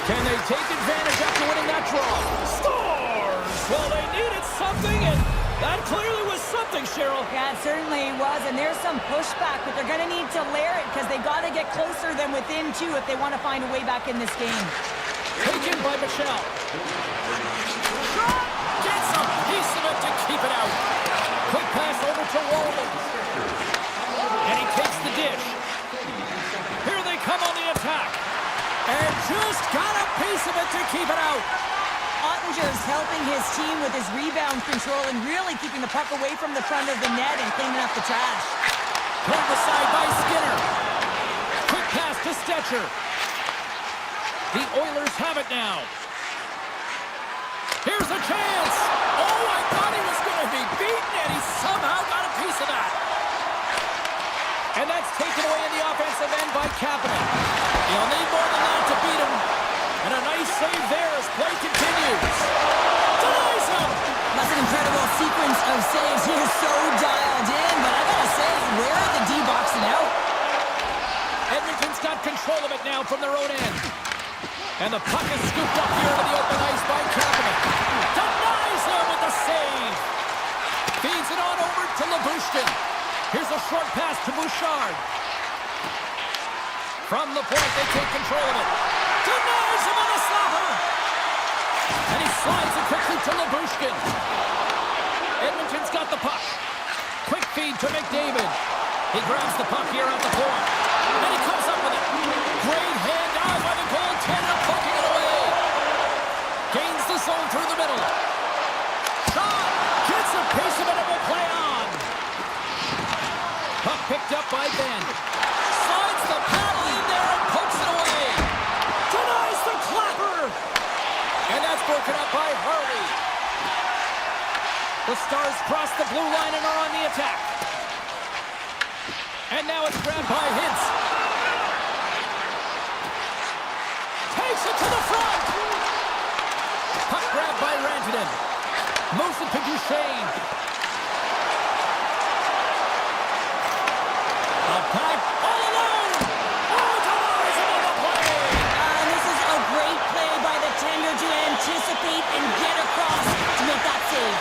Can they take advantage after winning that draw? Stars! Well, they needed something, and that clearly was something, Cheryl. Yeah, it certainly was, and there's some pushback, but they're going to need to layer it because they got to get closer than within 2 if they want to find a way back in this game. Taken by Michelle. Shot! Gets a piece of it to keep it out. Quick pass over to Walden. And he takes the dish. Here they come on the attack. And just got a piece of it to keep it out. Ottinger's helping his team with his rebound control and really keeping the puck away from the front of the net and cleaning up the trash. Pulled aside by Skinner. Quick pass to Stetcher. The Oilers have it now. Here's a chance. Oh, I thought he was going to be beaten, and he somehow got a piece of that. And that's taken away in the offensive end by Kapanen. He'll need more than that to beat him. And a nice save there as play continues. Denies him. That's an incredible sequence of saves. He is so dialed in, but I gotta say, where are the D-boxing out? Edmonton's got control of it now from their own end. And the puck is scooped up here to the open ice by Kapanen. Denies him with the save. Feeds it on over to Labushkin. Here's a short pass to Bouchard. From the point, they take control of it. Denies him on the slapper. And he slides it quickly to Labushkin. Edmonton's got the puck. Quick feed to McDavid. He grabs the puck here at the point. And he comes up with it. Great hand out by the goaltender, poking it away. Gains the zone through the middle. Shot! Gets a piece of it and will play on. Puck picked up by Ben. Slides the paddle in there and pokes it away. Denies the clapper. And that's broken up by Harvey. The Stars cross the blue line and are on the attack. And now it's grabbed by Hintz. Takes it to the front. Puck grabbed by Rantanen. Moves it to Duchesne. A pack all alone. Oh, denies him on the play. And this is a great play by the tender to anticipate and get across to make that save.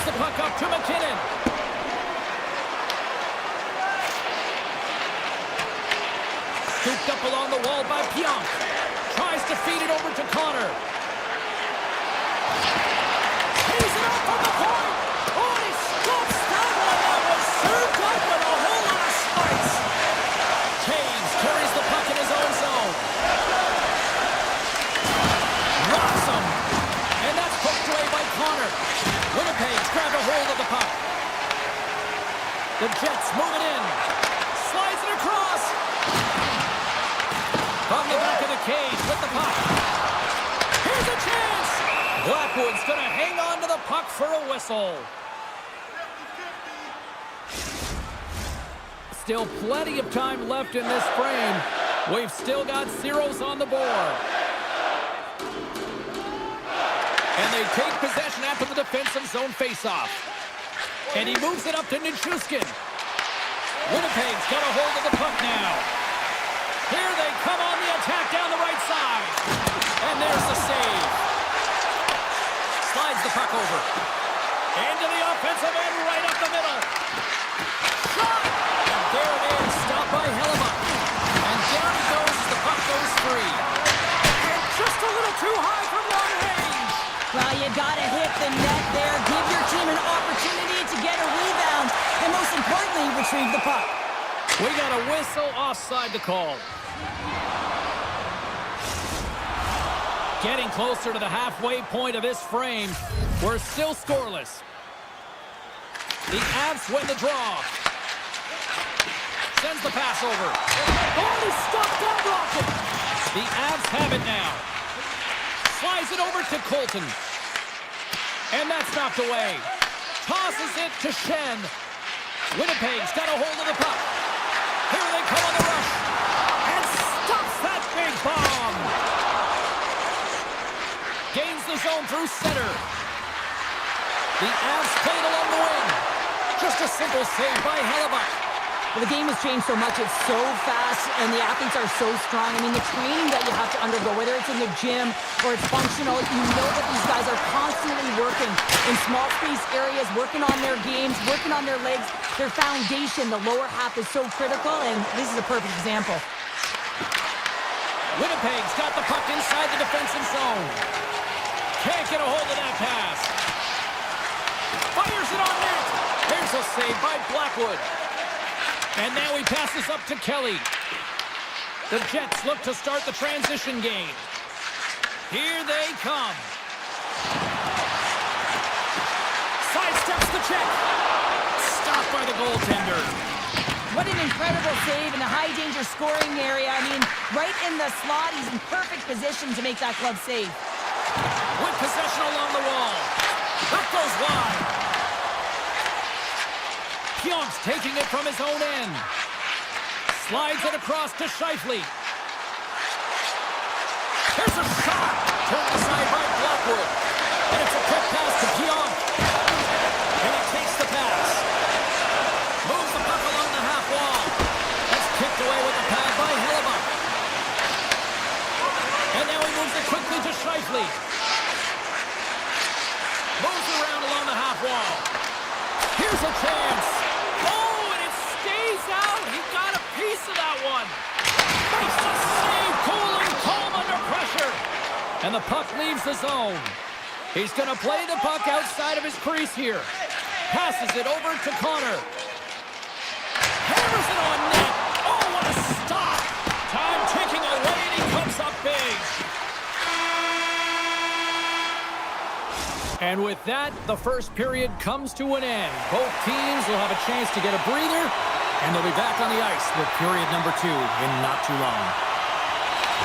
the puck up to McKinnon. Scooped up along the wall by Pionk. Tries to feed it over to Connor. He's it up from the point. Oh, he stops that one. That was served up with a whole lot of spice. Taves carries the puck in his own zone. Rocks him. And that's poked away by Connor. Winnipeg's grabbed a hold of the puck. The Jets move it in. Slides it across. From the back of the cage with the puck. Here's a chance. Blackwood's going to hang on to the puck for a whistle. Still plenty of time left in this frame. We've still got zeros on the board. And they take possession after the defensive zone faceoff. And he moves it up to Nichushkin. Winnipeg's got a hold of the puck now. Here they come on the attack down the right side. And there's the save. Slides the puck over. Into the offensive end, right up the middle. Shot! And there it is, stopped by Hellebuck. And down he goes as the puck goes free. And just a little too high from long range. Well, you gotta hit the net there. Give your team an opportunity to get a rebound. And most importantly, retrieve the puck. We got a whistle offside to call. Getting closer to the halfway point of this frame. We're still scoreless. The Avs win the draw. Sends the pass over. Oh, he stopped that rocket. The Avs have it now. Slides it over to Colton. And that's knocked away. Tosses it to Shen. Winnipeg's got a hold of the puck. Here they come on the rush. And stops that big bomb. Gains the zone through center. The Avs played along the wing. Just a simple save by Hellebuck. Well, the game has changed so much. It's so fast, and the athletes are so strong. I mean, the training that you have to undergo, whether it's in the gym or it's functional, you know that these guys are constantly working in small space areas, working on their games, working on their legs. Their foundation, the lower half, is so critical, and this is a perfect example. Winnipeg's got the puck inside the defensive zone. Can't get a hold of that pass. Fires it on net. There's a save by Blackwood. And now he passes up to Kelly. The Jets look to start the transition game. Here they come. Sidesteps the check. Stopped by the goaltender. What an incredible save in the high-danger scoring area. I mean, right in the slot, he's in perfect position to make that glove save. With possession along the wall. That goes wide. Pionk's taking it from his own end. Slides it across to Scheifele. Here's a shot. Turned aside by Blackwood. And it's a quick pass to Pionk. And he takes the pass. Moves the puck along the half wall. That's kicked away with the pad by Hellebuck. And now he moves it quickly to Scheifele. Moves around along the half wall. Here's a chance. Oh, and it stays out. He got a piece of that one. Makes the save. Cool and calm under pressure. And the puck leaves the zone. He's going to play the puck outside of his crease here. Passes it over to Connor. Hammers it on net. Oh, what a stop. Time ticking away, and he comes up big. And with that, the first period comes to an end. Both teams will have a chance to get a breather, and they'll be back on the ice with period number 2 in not too long.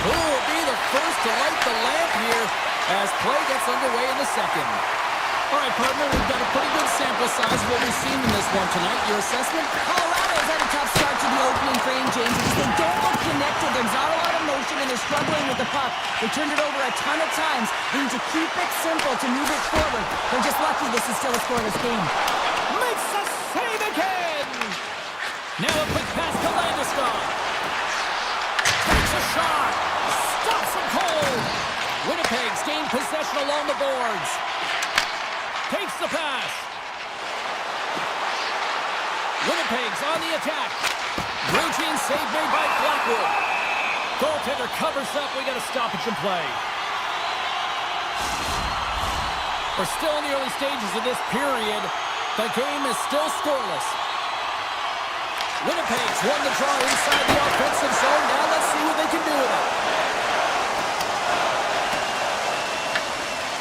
Who will be the first to light the lamp here as play gets underway in the second? All right, partner, we've got a pretty good sample size of what we've seen in this one tonight. Your assessment? Colorado has had a tough start to the opening frame, James, because they don't look connected. There's not a lot of motion, and they're struggling with the puck. They turned it over a ton of times. They need to keep it simple to move it forward. They're just lucky this is still a scoreless game. Makes a save again! Now a quick pass to Landeskog. Takes a shot. Stops him cold. Winnipeg's gained possession along the boards. Takes the pass. Winnipeg's on the attack. Routine save made by Blackwood. Goaltender covers up. We got a stoppage in play. We're still in the early stages of this period. The game is still scoreless. Winnipeg's won the draw inside the offensive zone. Now let's see what they can do with it.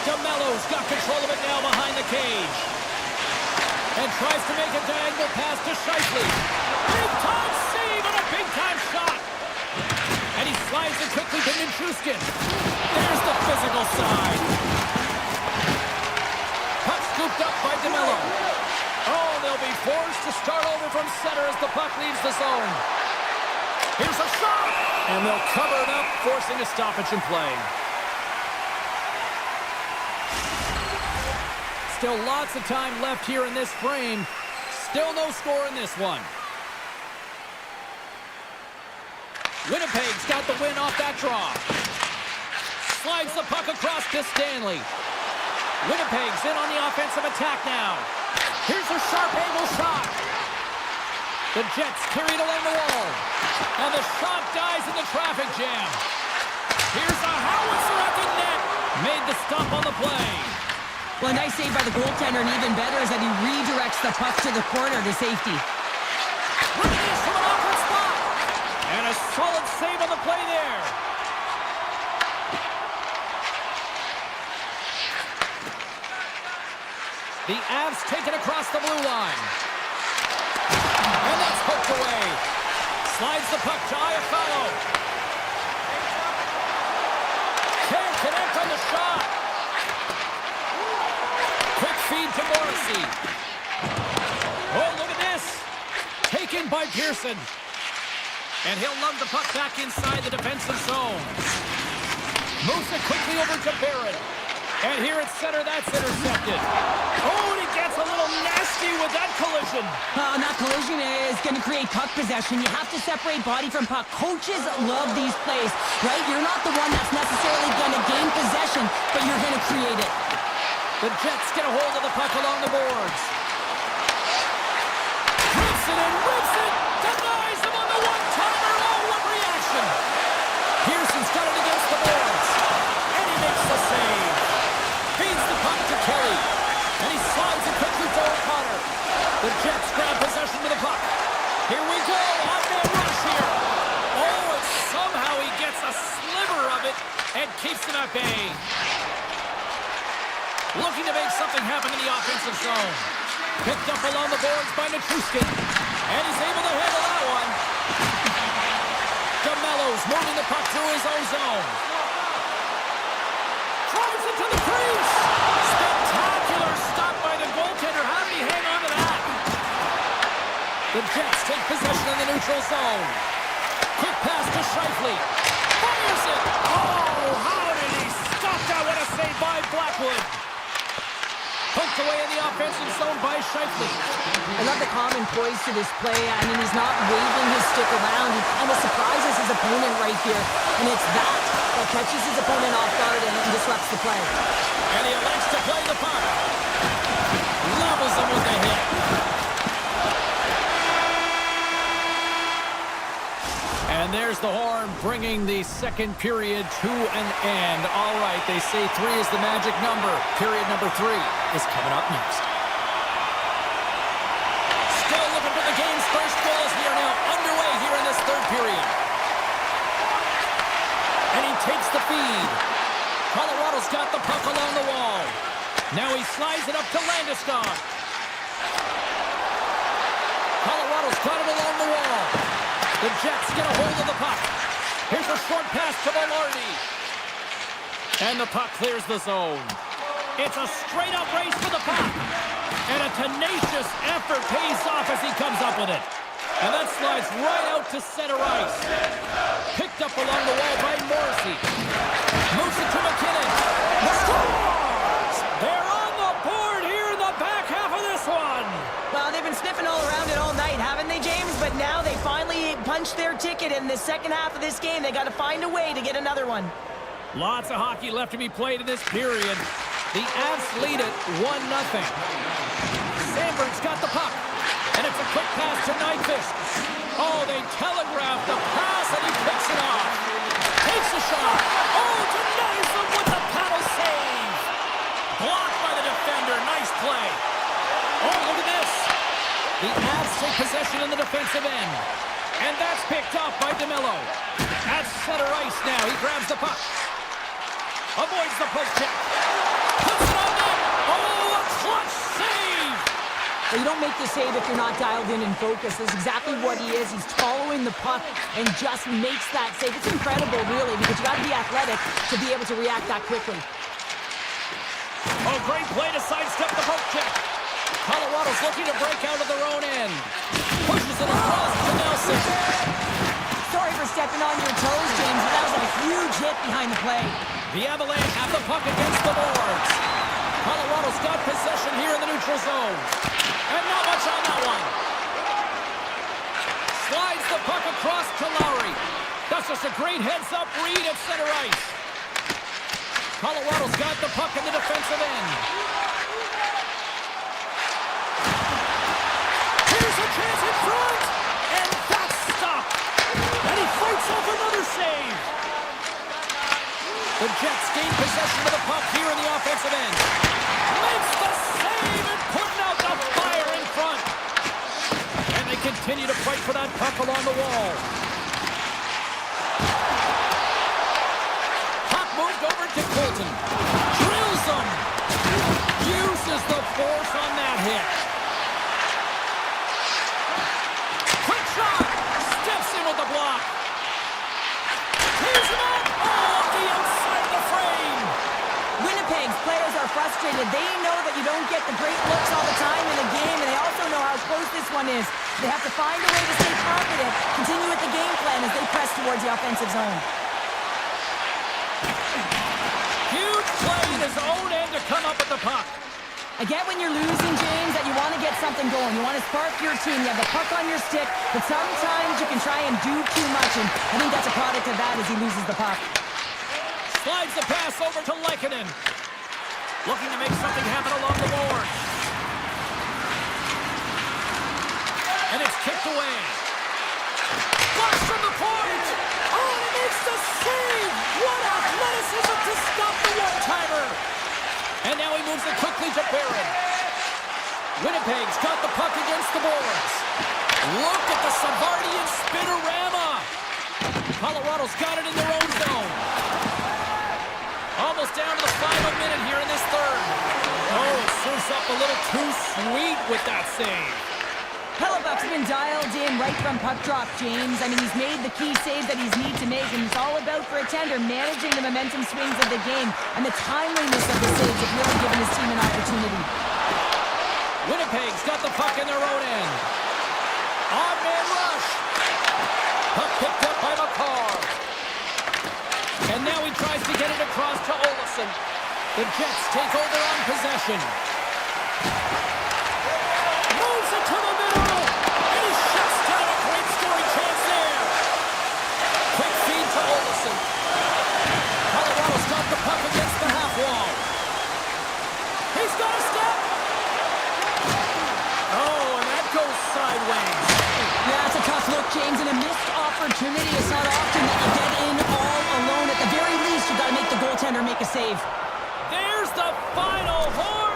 DeMello's got control of it now behind the cage. And tries to make a diagonal pass to Scheifele. Big-time save and a big-time shot. And he slides it quickly to Nichushkin. There's the physical side. Puck scooped up by DeMello. Oh, they'll be forced to start over from center as the puck leaves the zone. Here's a shot! And they'll cover it up, forcing a stoppage in play. Still lots of time left here in this frame. Still no score in this one. Winnipeg's got the win off that draw. Slides the puck across to Stanley. Winnipeg's in on the offensive attack now. Here's a sharp angle shot. The Jets carried along the wall. And the shot dies in the traffic jam. Here's a howitzer at the net. Made the stop on the play. Well, a nice save by the goaltender, and even better is that he redirects the puck to the corner to safety. Release from an awkward spot. And a solid save on the play there. The Avs take it across the blue line. And that's poked away. Slides the puck to Iafallo. Can't connect on the shot. Quick feed to Morrissey. Oh, look at this. Taken by Pearson. And he'll lug the puck back inside the defensive zone. Moves it quickly over to Barron. And here at center, that's intercepted. Oh, and he gets a little nasty with that collision. And that collision is going to create puck possession. You have to separate body from puck. Coaches love these plays, right? You're not the one that's necessarily going to gain possession, but you're going to create it. The Jets get a hold of the puck along the boards. Rips it and rips it. Denies him on the one-timer. Oh, what reaction. Pearson's got it against the boards. And he makes the save. Feeds the puck to Kelly. And he slides it quickly to O'Connor. The Jets grab possession with the puck. Here we go. On-man rush here. Oh, and somehow he gets a sliver of it and keeps them at bay. Looking to make something happen in the offensive zone. Picked up along the boards by Nichushkin. And he's able to handle that one. DeMello's moving the puck through his own zone. Drives it to the crease. Spectacular stop by the goaltender. How did he hang on to that? The Jets take possession in the neutral zone. Quick pass to Scheifele. Fires it. Oh, how did he stop that? What a save by Blackwood. Poked away in the offensive zone by Scheifele. I love the common poise to this play. I mean, he's not waving his stick around. He kind of surprises his opponent right here. And it's that catches his opponent off guard and disrupts the play. And he elects to play the puck. Levels him with the hit. And there's the horn, bringing the second period to an end. All right, they say 3 is the magic number. Period number 3 is coming up next. Still looking for the game's first goal as we are now underway here in this third period. And he takes the feed. Colorado's got the puck along the wall. Now he slides it up to Landeskog. Colorado's got it along the wall. The Jets get a hold of the puck. Here's a short pass to Velarde. And the puck clears the zone. It's a straight-up race for the puck. And a tenacious effort pays off as he comes up with it. And that slides right out to center ice. Picked up along the wall by Morrissey. Moves it to McKinnon. The scores! They're on the board here in the back half of this one. Well, they've been sniffing all around it all night, haven't they, James? But now they finally punched their ticket in the second half of this game. They got to find a way to get another one. Lots of hockey left to be played in this period. The Avs lead it 1-0. Sandberg's got the puck. And it's a quick pass to Nyquist. Oh, they telegraph the pass, and he picks it off. Takes a shot. Oh, denies them with the paddle save. Blocked by the defender. Nice play. Oh, look at this. The Avs take possession in the defensive end. And that's picked up by DeMello. At center ice now. He grabs the puck. Avoids the poke check. Puts it on net. Oh, a clutch save. Well, you don't make the save if you're not dialed in and focused. That's exactly what he is. He's following the puck and just makes that save. It's incredible, really, because you got to be athletic to be able to react that quickly. Oh, great play to sidestep the poke check. Colorado's looking to break out of their own end. Pushes it across to Nelson. Sorry for stepping on your toes, James, but that was a huge hit behind the play. The Avalanche have the puck against the boards. Colorado's got possession here in the neutral zone. And not much on that one. Slides the puck across to Lowry. That's just a great heads-up read at center ice. Colorado's got the puck in the defensive end. Here's a chance in front. And that's stopped. And he fights off another save. The Jets gain possession of the puck here in the offensive end. Makes the save and putting out the fire in front. And they continue to fight for that puck along the wall. Puck moved over to Colton. Drills him. Uses the force on that hit. Quick shot. Steps in with the block. Here's him out. Oh, the outside of the frame. Winnipeg's players are frustrated. They know that you don't get the great looks all the time in a game, and they also know how close this one is. They have to find a way to stay confident, continue with the game plan as they press towards the offensive zone. Huge play in his own end to come up with the puck. I get when you're losing, James, that you want to get something going. You want to spark your team. You have the puck on your stick, but sometimes you can try and do too much, and I think that's a product of that as he loses the puck. Slides the pass over to Lehkonen. Looking to make something happen along the board. And it's kicked away. Flash from the point! Oh, and he makes the save! What athleticism to stop the one-timer! And now he moves it quickly to Barron. Winnipeg's got the puck against the boards. Look at the Savardian spinorama! Colorado's got it in their own zone. Almost down to the final minute here in this third. Oh, it serves up a little too sweet with that save. Hellebuck's been dialed in right from puck drop, James. I mean, he's made the key save that he's need to make, and it's all about, for a tender, managing the momentum swings of the game and the timeliness of the saves have really given his team an opportunity. Winnipeg's got the puck in their own end. Odd man rush. Puck picked up by McCarr. And now he tries to get it across to Olofsson. The Jets take over on possession. Moves it to the middle. And he shuts down a great scoring chance there. Quick feed to Olofsson. Colorado's got the puck against the half wall. He's got a step. Oh, and that goes sideways. Yeah, it's a tough look, James, and a missed opportunity. It's not often that you get in all alone. At the very least, you got to make the goaltender make a save. There's the final horn.